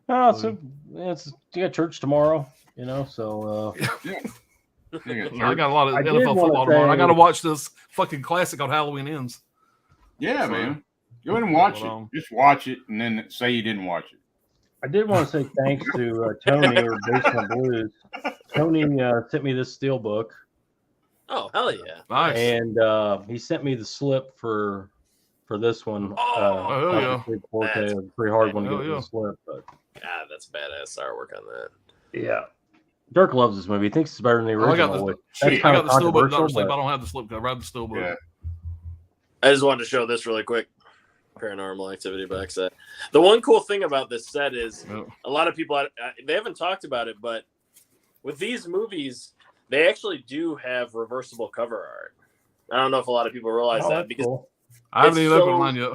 Speaker 3: So you got church tomorrow, so
Speaker 6: yeah.
Speaker 2: I got a lot of NFL football tomorrow. I got to watch this fucking classic on Halloween Ends.
Speaker 6: Yeah, man. Go ahead and watch it. Just watch it and then say you didn't watch it.
Speaker 3: I did want to say thanks to Tony or Basement Blues. Tony sent me this steel book.
Speaker 5: Oh, hell yeah.
Speaker 2: Nice.
Speaker 3: And he sent me the slip for this one.
Speaker 2: Hell yeah.
Speaker 3: Pretty hard one to get the slip. But
Speaker 5: God, that's badass artwork on that.
Speaker 3: Yeah. Dirk loves this movie. He thinks it's better than the original.
Speaker 2: I got the steel book. I don't have the slip cover. I have the steel book.
Speaker 6: Yeah.
Speaker 5: I just wanted to show this really quick. Paranormal Activity box set. The one cool thing about this set is a lot of people, they haven't talked about it, but with these movies, they actually do have reversible cover art. I don't know if a lot of people realize that because
Speaker 3: cool.
Speaker 2: I haven't even opened mine yet.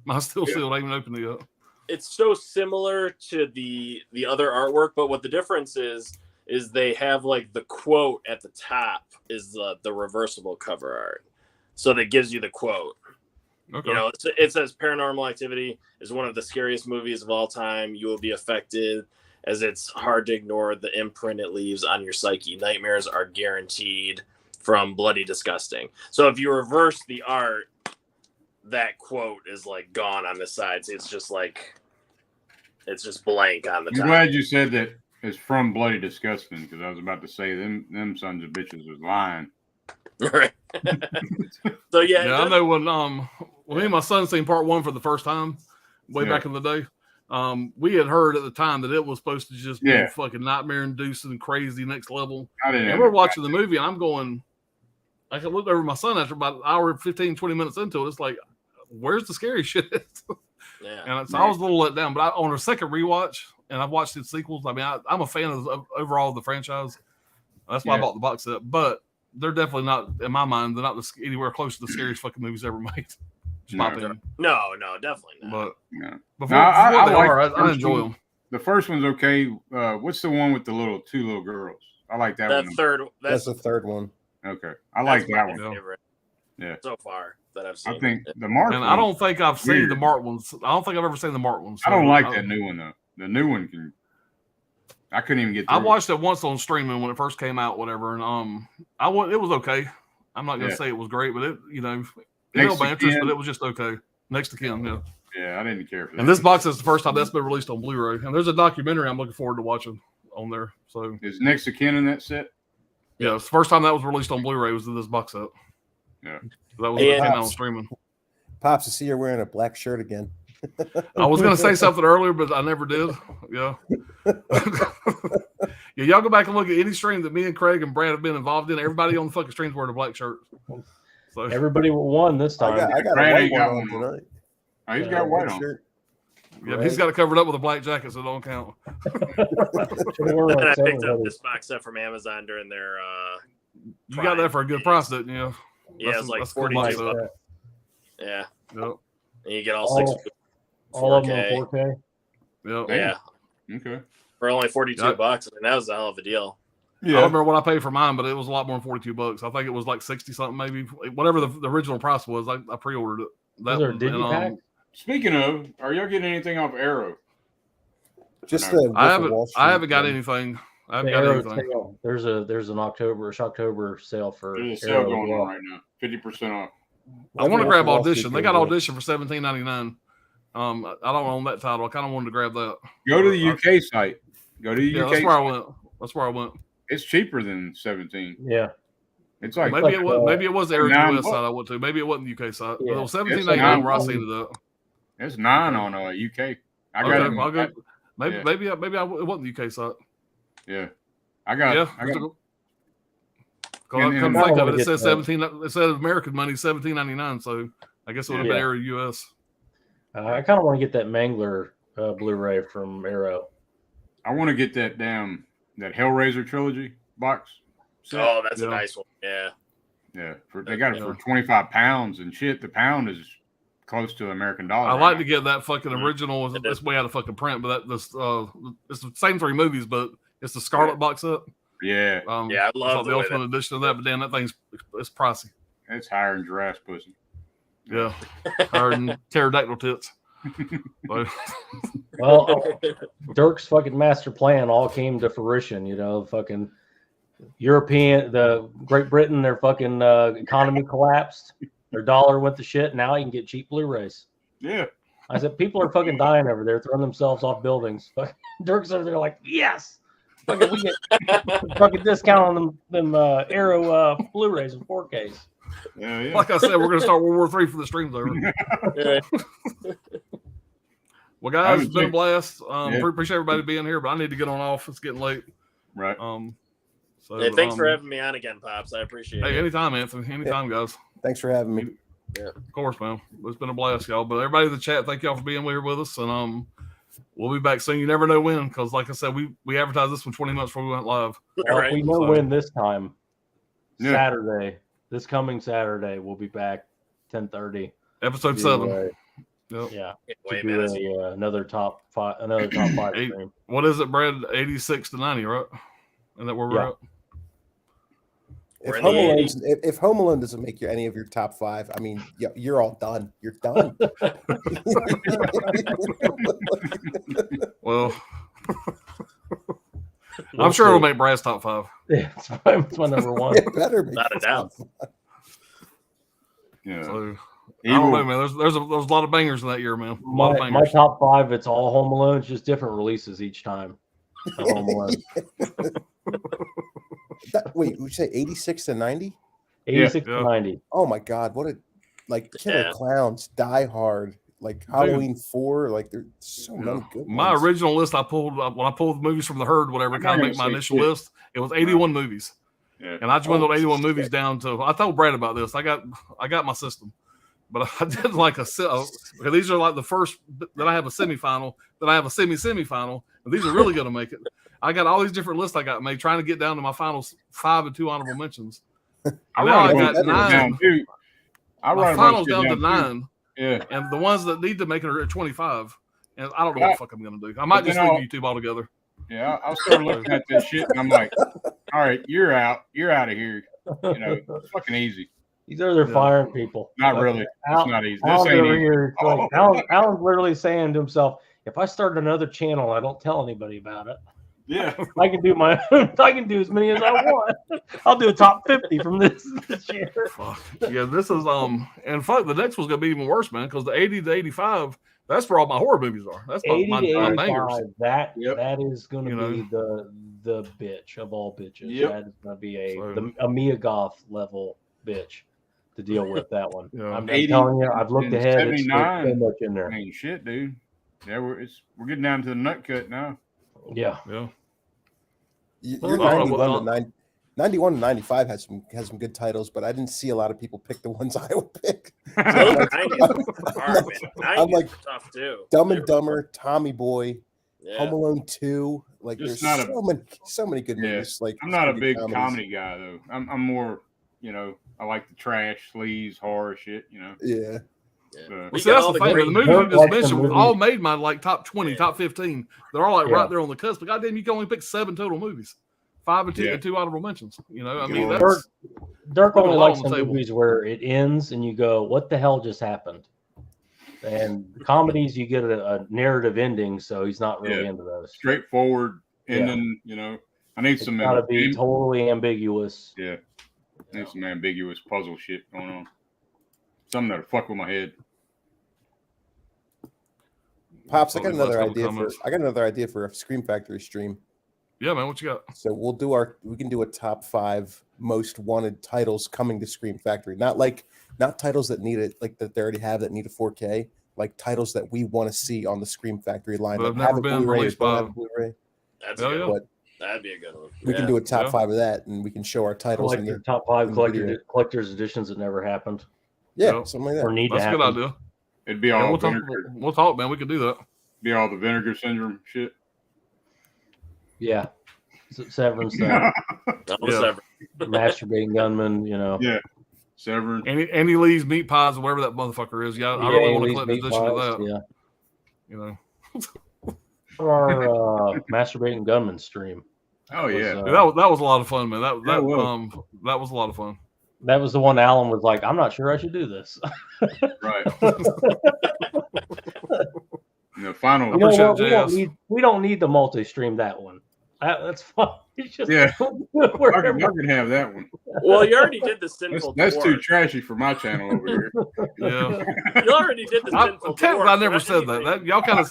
Speaker 2: Mine's still sealed. I haven't opened it yet.
Speaker 5: It's so similar to the other artwork, but what the difference is they have like the quote at the top is the reversible cover art. So that gives you the quote. Okay. It says Paranormal Activity is one of the scariest movies of all time. You will be affected as it's hard to ignore the imprint it leaves on your psyche. Nightmares are guaranteed from Bloody Disgusting. So if you reverse the art, that quote is like gone on the sides. It's just blank on the top.
Speaker 6: I'm glad you said that is from Bloody Disgusting, because I was about to say them sons of bitches was lying.
Speaker 5: Right. So
Speaker 2: Yeah, I know when me and my son seen part 1 for the first time way back in the day. We had heard at the time that it was supposed to just be fucking nightmare inducing, crazy, next level. And we're watching the movie, and I'm going, I looked over at my son after about an hour, 15, 20 minutes into it. It's like, where's the scary shit?
Speaker 5: Yeah.
Speaker 2: And so I was a little let down. But on a second rewatch, and I've watched the sequels. I mean, I'm a fan of overall the franchise. That's why I bought the box set. But they're definitely not, in my mind, they're not anywhere close to the scariest fucking movies ever made. Just my opinion.
Speaker 5: No, definitely not.
Speaker 2: But I enjoy them.
Speaker 6: The first one's okay. What's the one with the two little girls? I like that one.
Speaker 4: That's the third one.
Speaker 6: Okay, I like that one.
Speaker 5: Favorite.
Speaker 6: Yeah,
Speaker 5: so far that I've seen.
Speaker 6: I think the Mark.
Speaker 2: And I don't think I've seen the Mark ones. I don't think I've ever seen the Mark ones.
Speaker 6: So I don't like that new one though. The new one I couldn't even get through.
Speaker 2: I watched it once on streaming when it first came out, whatever, and it was okay. I'm not gonna say it was great, but it held my interest, but it was just okay. Next to Ken,
Speaker 6: yeah, I didn't care for that.
Speaker 2: And this box is the first time that's been released on Blu-ray, and there's a documentary I'm looking forward to watching on there. So
Speaker 6: is Next to Ken in that set?
Speaker 2: Yeah, it's the first time that was released on Blu-ray was in this box set.
Speaker 6: Yeah,
Speaker 2: so that was came out on streaming.
Speaker 7: Pops, I see you're wearing a black shirt again.
Speaker 2: I was gonna say something earlier, but I never did. Yeah. Yeah, y'all go back and look at any stream that me and Craig and Brad have been involved in. Everybody on the fucking stream's wearing a black shirt. So
Speaker 3: everybody won this time.
Speaker 4: I got
Speaker 6: Brad
Speaker 4: a
Speaker 6: ain't
Speaker 4: white
Speaker 6: got
Speaker 4: one
Speaker 6: one.
Speaker 4: tonight.
Speaker 6: Oh, he's got white on.
Speaker 4: Shirt.
Speaker 2: Yeah, but he's got it covered up with a black jacket, so it don't count.
Speaker 5: And I picked up this box set from Amazon during their
Speaker 2: you got that for a good price, didn't you?
Speaker 5: Yeah, it's like $42. Yeah.
Speaker 2: Yep.
Speaker 5: And you get all 6
Speaker 3: all of them in 4K.
Speaker 2: Yep.
Speaker 5: Yeah.
Speaker 6: Okay.
Speaker 5: For only $42. I mean, that was a hell of a deal.
Speaker 2: Yeah. I don't remember what I paid for mine, but it was a lot more than $42. I think it was like 60 something, maybe whatever the original price was. I pre-ordered it.
Speaker 3: Is there a digipack?
Speaker 6: Speaking of, are y'all getting anything off Arrow?
Speaker 4: Just
Speaker 2: I haven't got anything. I haven't got anything.
Speaker 3: Sale. There's an October sale for
Speaker 6: There's a sale going on right now. 50% off.
Speaker 2: I want to grab Audition. They got Audition for $17.99. I don't own that title. I kind of wanted to grab that.
Speaker 6: Go to the UK site. Go to the UK.
Speaker 2: That's where I went. That's where I went.
Speaker 6: It's cheaper than 17.
Speaker 3: Yeah.
Speaker 6: It's like
Speaker 2: maybe it was the Arrow US site I went to. Maybe it wasn't the UK site. Yeah. It was $17.99 where I seen it up.
Speaker 6: It's 9 on UK. I got it.
Speaker 2: I'll go. Maybe it wasn't the UK site.
Speaker 6: Yeah. I got
Speaker 2: come think of it, it says 17. It says American money $17.99. So I guess it would have been Arrow US.
Speaker 3: I kind of want to get that Mangler Blu-ray from Arrow.
Speaker 6: I want to get that Hellraiser trilogy box.
Speaker 5: Oh, that's a nice one. Yeah.
Speaker 6: Yeah. They got it for 25 pounds and shit. The pound is close to American dollar.
Speaker 2: I like to get that fucking original. It's way out of fucking print, but it's the same 3 movies, but it's the Scarlet box set.
Speaker 6: Yeah.
Speaker 5: I love
Speaker 2: the ultimate edition of that, but damn, that thing's it's pricey.
Speaker 6: It's higher than giraffe's pussy.
Speaker 2: Yeah, higher than pterodactyl tits.
Speaker 3: Well, Dirk's fucking master plan all came to fruition. Fucking the Great Britain, their fucking economy collapsed. Their dollar went to shit. Now you can get cheap Blu-rays.
Speaker 6: Yeah.
Speaker 3: I said, people are fucking dying over there, throwing themselves off buildings. Dirk's over there like, yes. Fucking, we get fucking discount on them Arrow Blu-rays and 4Ks.
Speaker 6: Yeah.
Speaker 2: Like I said, we're gonna start World War III for the streams over. Well, guys, it's been a blast. Appreciate everybody being here, but I need to get on off. It's getting late.
Speaker 6: Right.
Speaker 5: Thanks for having me on again, Pops. I appreciate it.
Speaker 2: Hey, anytime, Anthony. Anytime, guys.
Speaker 4: Thanks for having me.
Speaker 5: Yeah.
Speaker 2: Of course, man. It's been a blast, y'all. But everybody in the chat, thank y'all for being here with us. And we'll be back soon. You never know when, because like I said, we advertised this one 20 minutes before we went live.
Speaker 3: Well, we know when this time. Saturday. This coming Saturday, we'll be back 10:30.
Speaker 2: Episode 7.
Speaker 3: Yep. Yeah. Another top 5 stream.
Speaker 2: What is it, Brad? 86 to 90, right? Isn't that where we're at?
Speaker 4: If Home Alone doesn't make any of your top 5, I mean, you're all done. You're done.
Speaker 2: Well, I'm sure it'll make Brad's top 5.
Speaker 3: Yeah, it's my number 1.
Speaker 4: It better be.
Speaker 5: Not a doubt.
Speaker 6: Yeah.
Speaker 2: So, I don't know, man. There's a lot of bangers in that year, man.
Speaker 3: My top 5, it's all Home Alone. It's just different releases each time. to Home Alone.
Speaker 7: Wait, would you say 86 to 90?
Speaker 3: 86
Speaker 2: Yeah.
Speaker 3: to 90.
Speaker 7: Oh my God, what a Killer
Speaker 5: Yeah.
Speaker 7: Clowns, Die Hard, like Halloween 4, like there's so many good
Speaker 2: My
Speaker 7: ones.
Speaker 2: original list I pulled up when I pulled the movies from the herd, whatever,
Speaker 6: I'm
Speaker 2: kind
Speaker 6: not
Speaker 2: of make my
Speaker 6: gonna say
Speaker 2: initial
Speaker 6: shit.
Speaker 2: list. It was 81 movies.
Speaker 6: Yeah.
Speaker 2: And I dwindled
Speaker 7: Oh,
Speaker 2: 81
Speaker 7: shit.
Speaker 2: movies down to. I told Brad about this. I got my system, but I did like because these are like the first that I have a semifinal, then I have a semifinal, and these are really going to make it. I got all these different lists I got made trying to get down to my final 5 and 2 honorable mentions. And now I got
Speaker 7: better
Speaker 2: 9.
Speaker 6: Down, dude. I
Speaker 2: My
Speaker 6: write
Speaker 2: finals
Speaker 6: about
Speaker 2: down to
Speaker 6: shit
Speaker 2: 9,
Speaker 6: Yeah.
Speaker 2: and the ones that need to make it are at 25. And I don't know what the fuck I'm going to do. I might
Speaker 6: But
Speaker 2: just
Speaker 6: then
Speaker 2: leave YouTube altogether.
Speaker 6: Yeah. I'll start looking at this shit and I'm like, all right, you're out. You're out of here. You know, it's fucking easy.
Speaker 3: He's over there
Speaker 2: Yeah.
Speaker 3: firing people.
Speaker 6: Not really.
Speaker 3: Al-
Speaker 6: It's not easy. This
Speaker 3: Alan's
Speaker 6: ain't
Speaker 3: over
Speaker 6: easy.
Speaker 3: here, like,
Speaker 6: Oh.
Speaker 3: Alan's literally saying to himself, if I start another channel, I don't tell anybody about it.
Speaker 6: Yeah.
Speaker 3: I can do my I can do as many as I want. I'll do a top 50 from this year.
Speaker 2: Fuck. Yeah, this is and fuck, the next one's gonna be even worse, man, because the 80 to 85, that's where all my horror movies are. That's
Speaker 3: 80
Speaker 2: my
Speaker 3: to
Speaker 2: bangers.
Speaker 3: 85, that
Speaker 6: Yep.
Speaker 3: that is going to
Speaker 2: You
Speaker 3: be the bitch of all bitches.
Speaker 6: Yep.
Speaker 3: That is going to be
Speaker 2: So-
Speaker 3: a Mia Goth level bitch to deal with that one.
Speaker 2: Yeah.
Speaker 3: I'm
Speaker 6: 80
Speaker 3: telling you, I've looked
Speaker 6: and
Speaker 3: ahead. There's so
Speaker 6: 79.
Speaker 3: much in there.
Speaker 6: I mean, shit, dude. Yeah, we're getting down to the nut cut now.
Speaker 3: Yeah.
Speaker 2: Yeah.
Speaker 7: Your
Speaker 2: Well,
Speaker 7: 91 to 90, 91 to 95 has some good titles, but I didn't see a lot of people pick the ones I would pick.
Speaker 5: Those 90s are hard, man. 90s
Speaker 7: like,
Speaker 5: are tough too.
Speaker 7: Dumb
Speaker 5: They
Speaker 7: and
Speaker 5: were-
Speaker 7: Dumber, Tommy Boy,
Speaker 5: Yeah.
Speaker 7: Home Alone 2. Like
Speaker 6: Just
Speaker 7: there's
Speaker 6: not
Speaker 7: so many good
Speaker 6: Yeah.
Speaker 7: movies. Like
Speaker 6: I'm not a
Speaker 7: spooky
Speaker 6: big
Speaker 7: comedies.
Speaker 6: comedy guy though. I'm more, I like the trash, sleaze, horror shit.
Speaker 7: Yeah.
Speaker 5: Yeah.
Speaker 6: So-
Speaker 5: We
Speaker 2: See,
Speaker 5: got
Speaker 2: that's
Speaker 5: all
Speaker 2: the
Speaker 5: the
Speaker 2: thing.
Speaker 5: great-
Speaker 2: The movies you
Speaker 3: Dirk
Speaker 2: just
Speaker 3: likes the
Speaker 2: mentioned
Speaker 3: movies.
Speaker 2: all made my like top 20,
Speaker 5: Yeah.
Speaker 2: top 15. They're all like
Speaker 3: Yeah.
Speaker 2: right there on the cusp. But goddamn, you can only pick 7 total movies, 5 and 2,
Speaker 6: Yeah.
Speaker 2: and 2 honorable mentions. You know, I
Speaker 6: Yeah.
Speaker 2: mean,
Speaker 6: Dirk-
Speaker 2: that's
Speaker 3: Dirk
Speaker 2: Put a
Speaker 3: only
Speaker 2: lot
Speaker 3: likes
Speaker 2: on the
Speaker 3: some
Speaker 2: table.
Speaker 3: movies where it ends and you go, "What the hell just happened?" And comedies, you get a narrative ending, so he's not really
Speaker 6: Yeah.
Speaker 3: into those.
Speaker 6: straightforward
Speaker 3: Yeah.
Speaker 6: ending. I need
Speaker 3: It's
Speaker 6: some.
Speaker 3: got to be totally ambiguous.
Speaker 6: Yeah, need some ambiguous puzzle shit going on. Something that'll fuck with my head.
Speaker 7: Pops, I got
Speaker 2: Always
Speaker 7: another
Speaker 2: last
Speaker 7: idea
Speaker 2: couple comments.
Speaker 7: for a Scream Factory stream.
Speaker 2: yeah, man. What you got?
Speaker 7: So we can do a top 5 most wanted titles coming to Scream Factory. Not titles that need it, like that they already have that need a 4K, like titles that we want to see on the Scream Factory line.
Speaker 2: But
Speaker 7: That
Speaker 2: have never
Speaker 7: have a
Speaker 2: been
Speaker 7: Blu-ray or
Speaker 2: released
Speaker 7: don't
Speaker 2: by-
Speaker 7: have a Blu-ray.
Speaker 5: That's
Speaker 2: Hell
Speaker 5: a good
Speaker 2: yeah.
Speaker 5: one.
Speaker 7: But
Speaker 5: That'd be a good one.
Speaker 7: we can
Speaker 5: Yeah.
Speaker 7: do a top
Speaker 2: Yeah.
Speaker 7: 5 of that, and we can show our
Speaker 3: I
Speaker 7: titles.
Speaker 3: like
Speaker 7: in
Speaker 3: your
Speaker 7: the,
Speaker 3: top 5
Speaker 7: in the video.
Speaker 3: collector's editions that never happened
Speaker 7: yeah,
Speaker 2: Yep.
Speaker 7: something like
Speaker 3: or
Speaker 7: that.
Speaker 3: need
Speaker 2: That's
Speaker 3: to
Speaker 2: a good
Speaker 3: happen.
Speaker 2: idea.
Speaker 6: It'd be
Speaker 2: Yeah,
Speaker 6: all
Speaker 2: we'll talk.
Speaker 6: vinegar.
Speaker 2: We'll talk, man. We can do that.
Speaker 6: Be all the vinegar syndrome shit.
Speaker 3: Yeah. Severance,
Speaker 5: Almost
Speaker 2: Yeah.
Speaker 5: ever.
Speaker 3: masturbating gunman,
Speaker 6: Yeah. Severance.
Speaker 2: Andy Lee's meat pies or whatever that motherfucker is. Yeah, I really want to collect an edition of that.
Speaker 3: Yeah.
Speaker 2: You know,
Speaker 3: For our masturbating gunman stream.
Speaker 6: Oh
Speaker 3: was,
Speaker 6: yeah.
Speaker 2: Yeah, that was a lot of fun, man.
Speaker 6: That
Speaker 2: That
Speaker 6: was.
Speaker 2: that was a lot of fun.
Speaker 3: That was the one Alan was like, "I'm not sure I should do this."
Speaker 6: Right. The final.
Speaker 3: You know
Speaker 2: appreciate
Speaker 3: what?
Speaker 2: it,
Speaker 3: We don't need the multi-stream that one. That's fine. It's just
Speaker 6: Yeah. I
Speaker 3: wherever.
Speaker 6: can have that one.
Speaker 5: Well, you already did the sinful.
Speaker 6: That's too
Speaker 5: dwarf.
Speaker 6: trashy for my channel over here.
Speaker 2: Yeah,
Speaker 5: You already did the sinful.
Speaker 2: technically,
Speaker 5: dwarf,
Speaker 2: I never
Speaker 5: so
Speaker 2: said that.
Speaker 5: anything-
Speaker 2: That y'all kind of,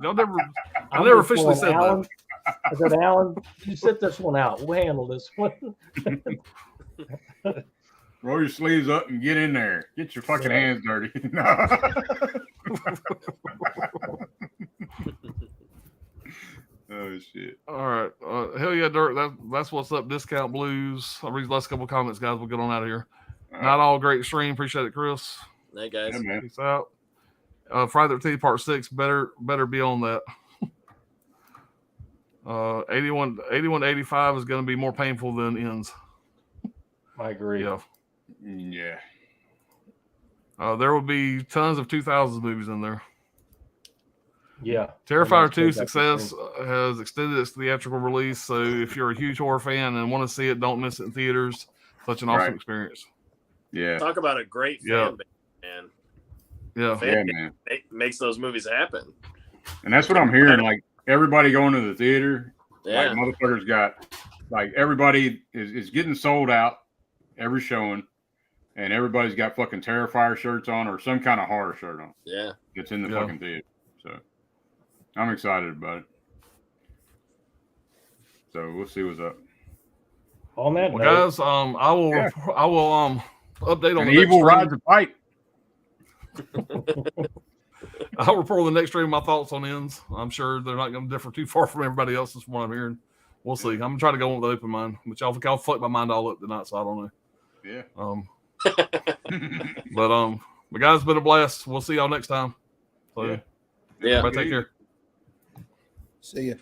Speaker 2: y'all never, I
Speaker 3: I'm
Speaker 2: never
Speaker 3: just
Speaker 2: officially
Speaker 3: going,
Speaker 2: said
Speaker 3: Alan,
Speaker 2: that.
Speaker 3: I said, Alan, you sit this one out. We'll handle this one.
Speaker 6: Roll your sleeves up and get in there. Get your fucking hands dirty. No. Oh shit.
Speaker 2: All right, hell yeah, Dirk. That's what's up. Discount Blues. I'll read the last couple of comments, guys. We'll get on out of here. Not all great stream. Appreciate it, Chris.
Speaker 5: Hey guys.
Speaker 6: Yeah, man.
Speaker 2: Peace out. Friday the 13th, part 6. Better be on that. 81 to 85 is going to be more painful than ends.
Speaker 3: I agree.
Speaker 2: Yeah.
Speaker 6: Yeah.
Speaker 2: There will be tons of 2000s movies in there.
Speaker 3: Yeah.
Speaker 2: Terrifier
Speaker 3: And
Speaker 2: 2
Speaker 3: that's
Speaker 2: success has extended its theatrical release. So if you're a huge horror fan and want to see it, don't miss it in theaters. Such an awesome
Speaker 6: Right.
Speaker 2: experience.
Speaker 6: Yeah.
Speaker 5: Talk about a great
Speaker 2: Yeah.
Speaker 5: fan base, man.
Speaker 2: Yeah.
Speaker 5: Fan
Speaker 6: Yeah, man.
Speaker 5: makes those movies happen.
Speaker 6: And that's what I'm hearing. Like everybody going to the theater,
Speaker 5: Yeah.
Speaker 6: like motherfuckers got, like everybody is getting sold out every showing, and everybody's got fucking Terrifier shirts on or some kind of horror shirt on.
Speaker 5: Yeah.
Speaker 6: It's in the
Speaker 2: Yeah.
Speaker 6: fucking theater. So I'm excited about it. So we'll see what's up.
Speaker 3: On that
Speaker 2: Well,
Speaker 3: note,
Speaker 2: guys, I will
Speaker 6: Yeah.
Speaker 2: update on
Speaker 6: An
Speaker 2: the next
Speaker 6: evil
Speaker 2: stream.
Speaker 6: rides a bike.
Speaker 2: I'll report on the next stream my thoughts on ends. I'm sure they're not going to differ too far from everybody else's from what I'm hearing. We'll see. I'm going to try to go on with an open mind, which I'll fuck my mind all up tonight, so I don't know.
Speaker 6: Yeah.
Speaker 2: But guys, it's been a blast. We'll see y'all next time. So,
Speaker 6: Yeah.
Speaker 5: Yeah.
Speaker 2: everybody take care.
Speaker 7: See ya.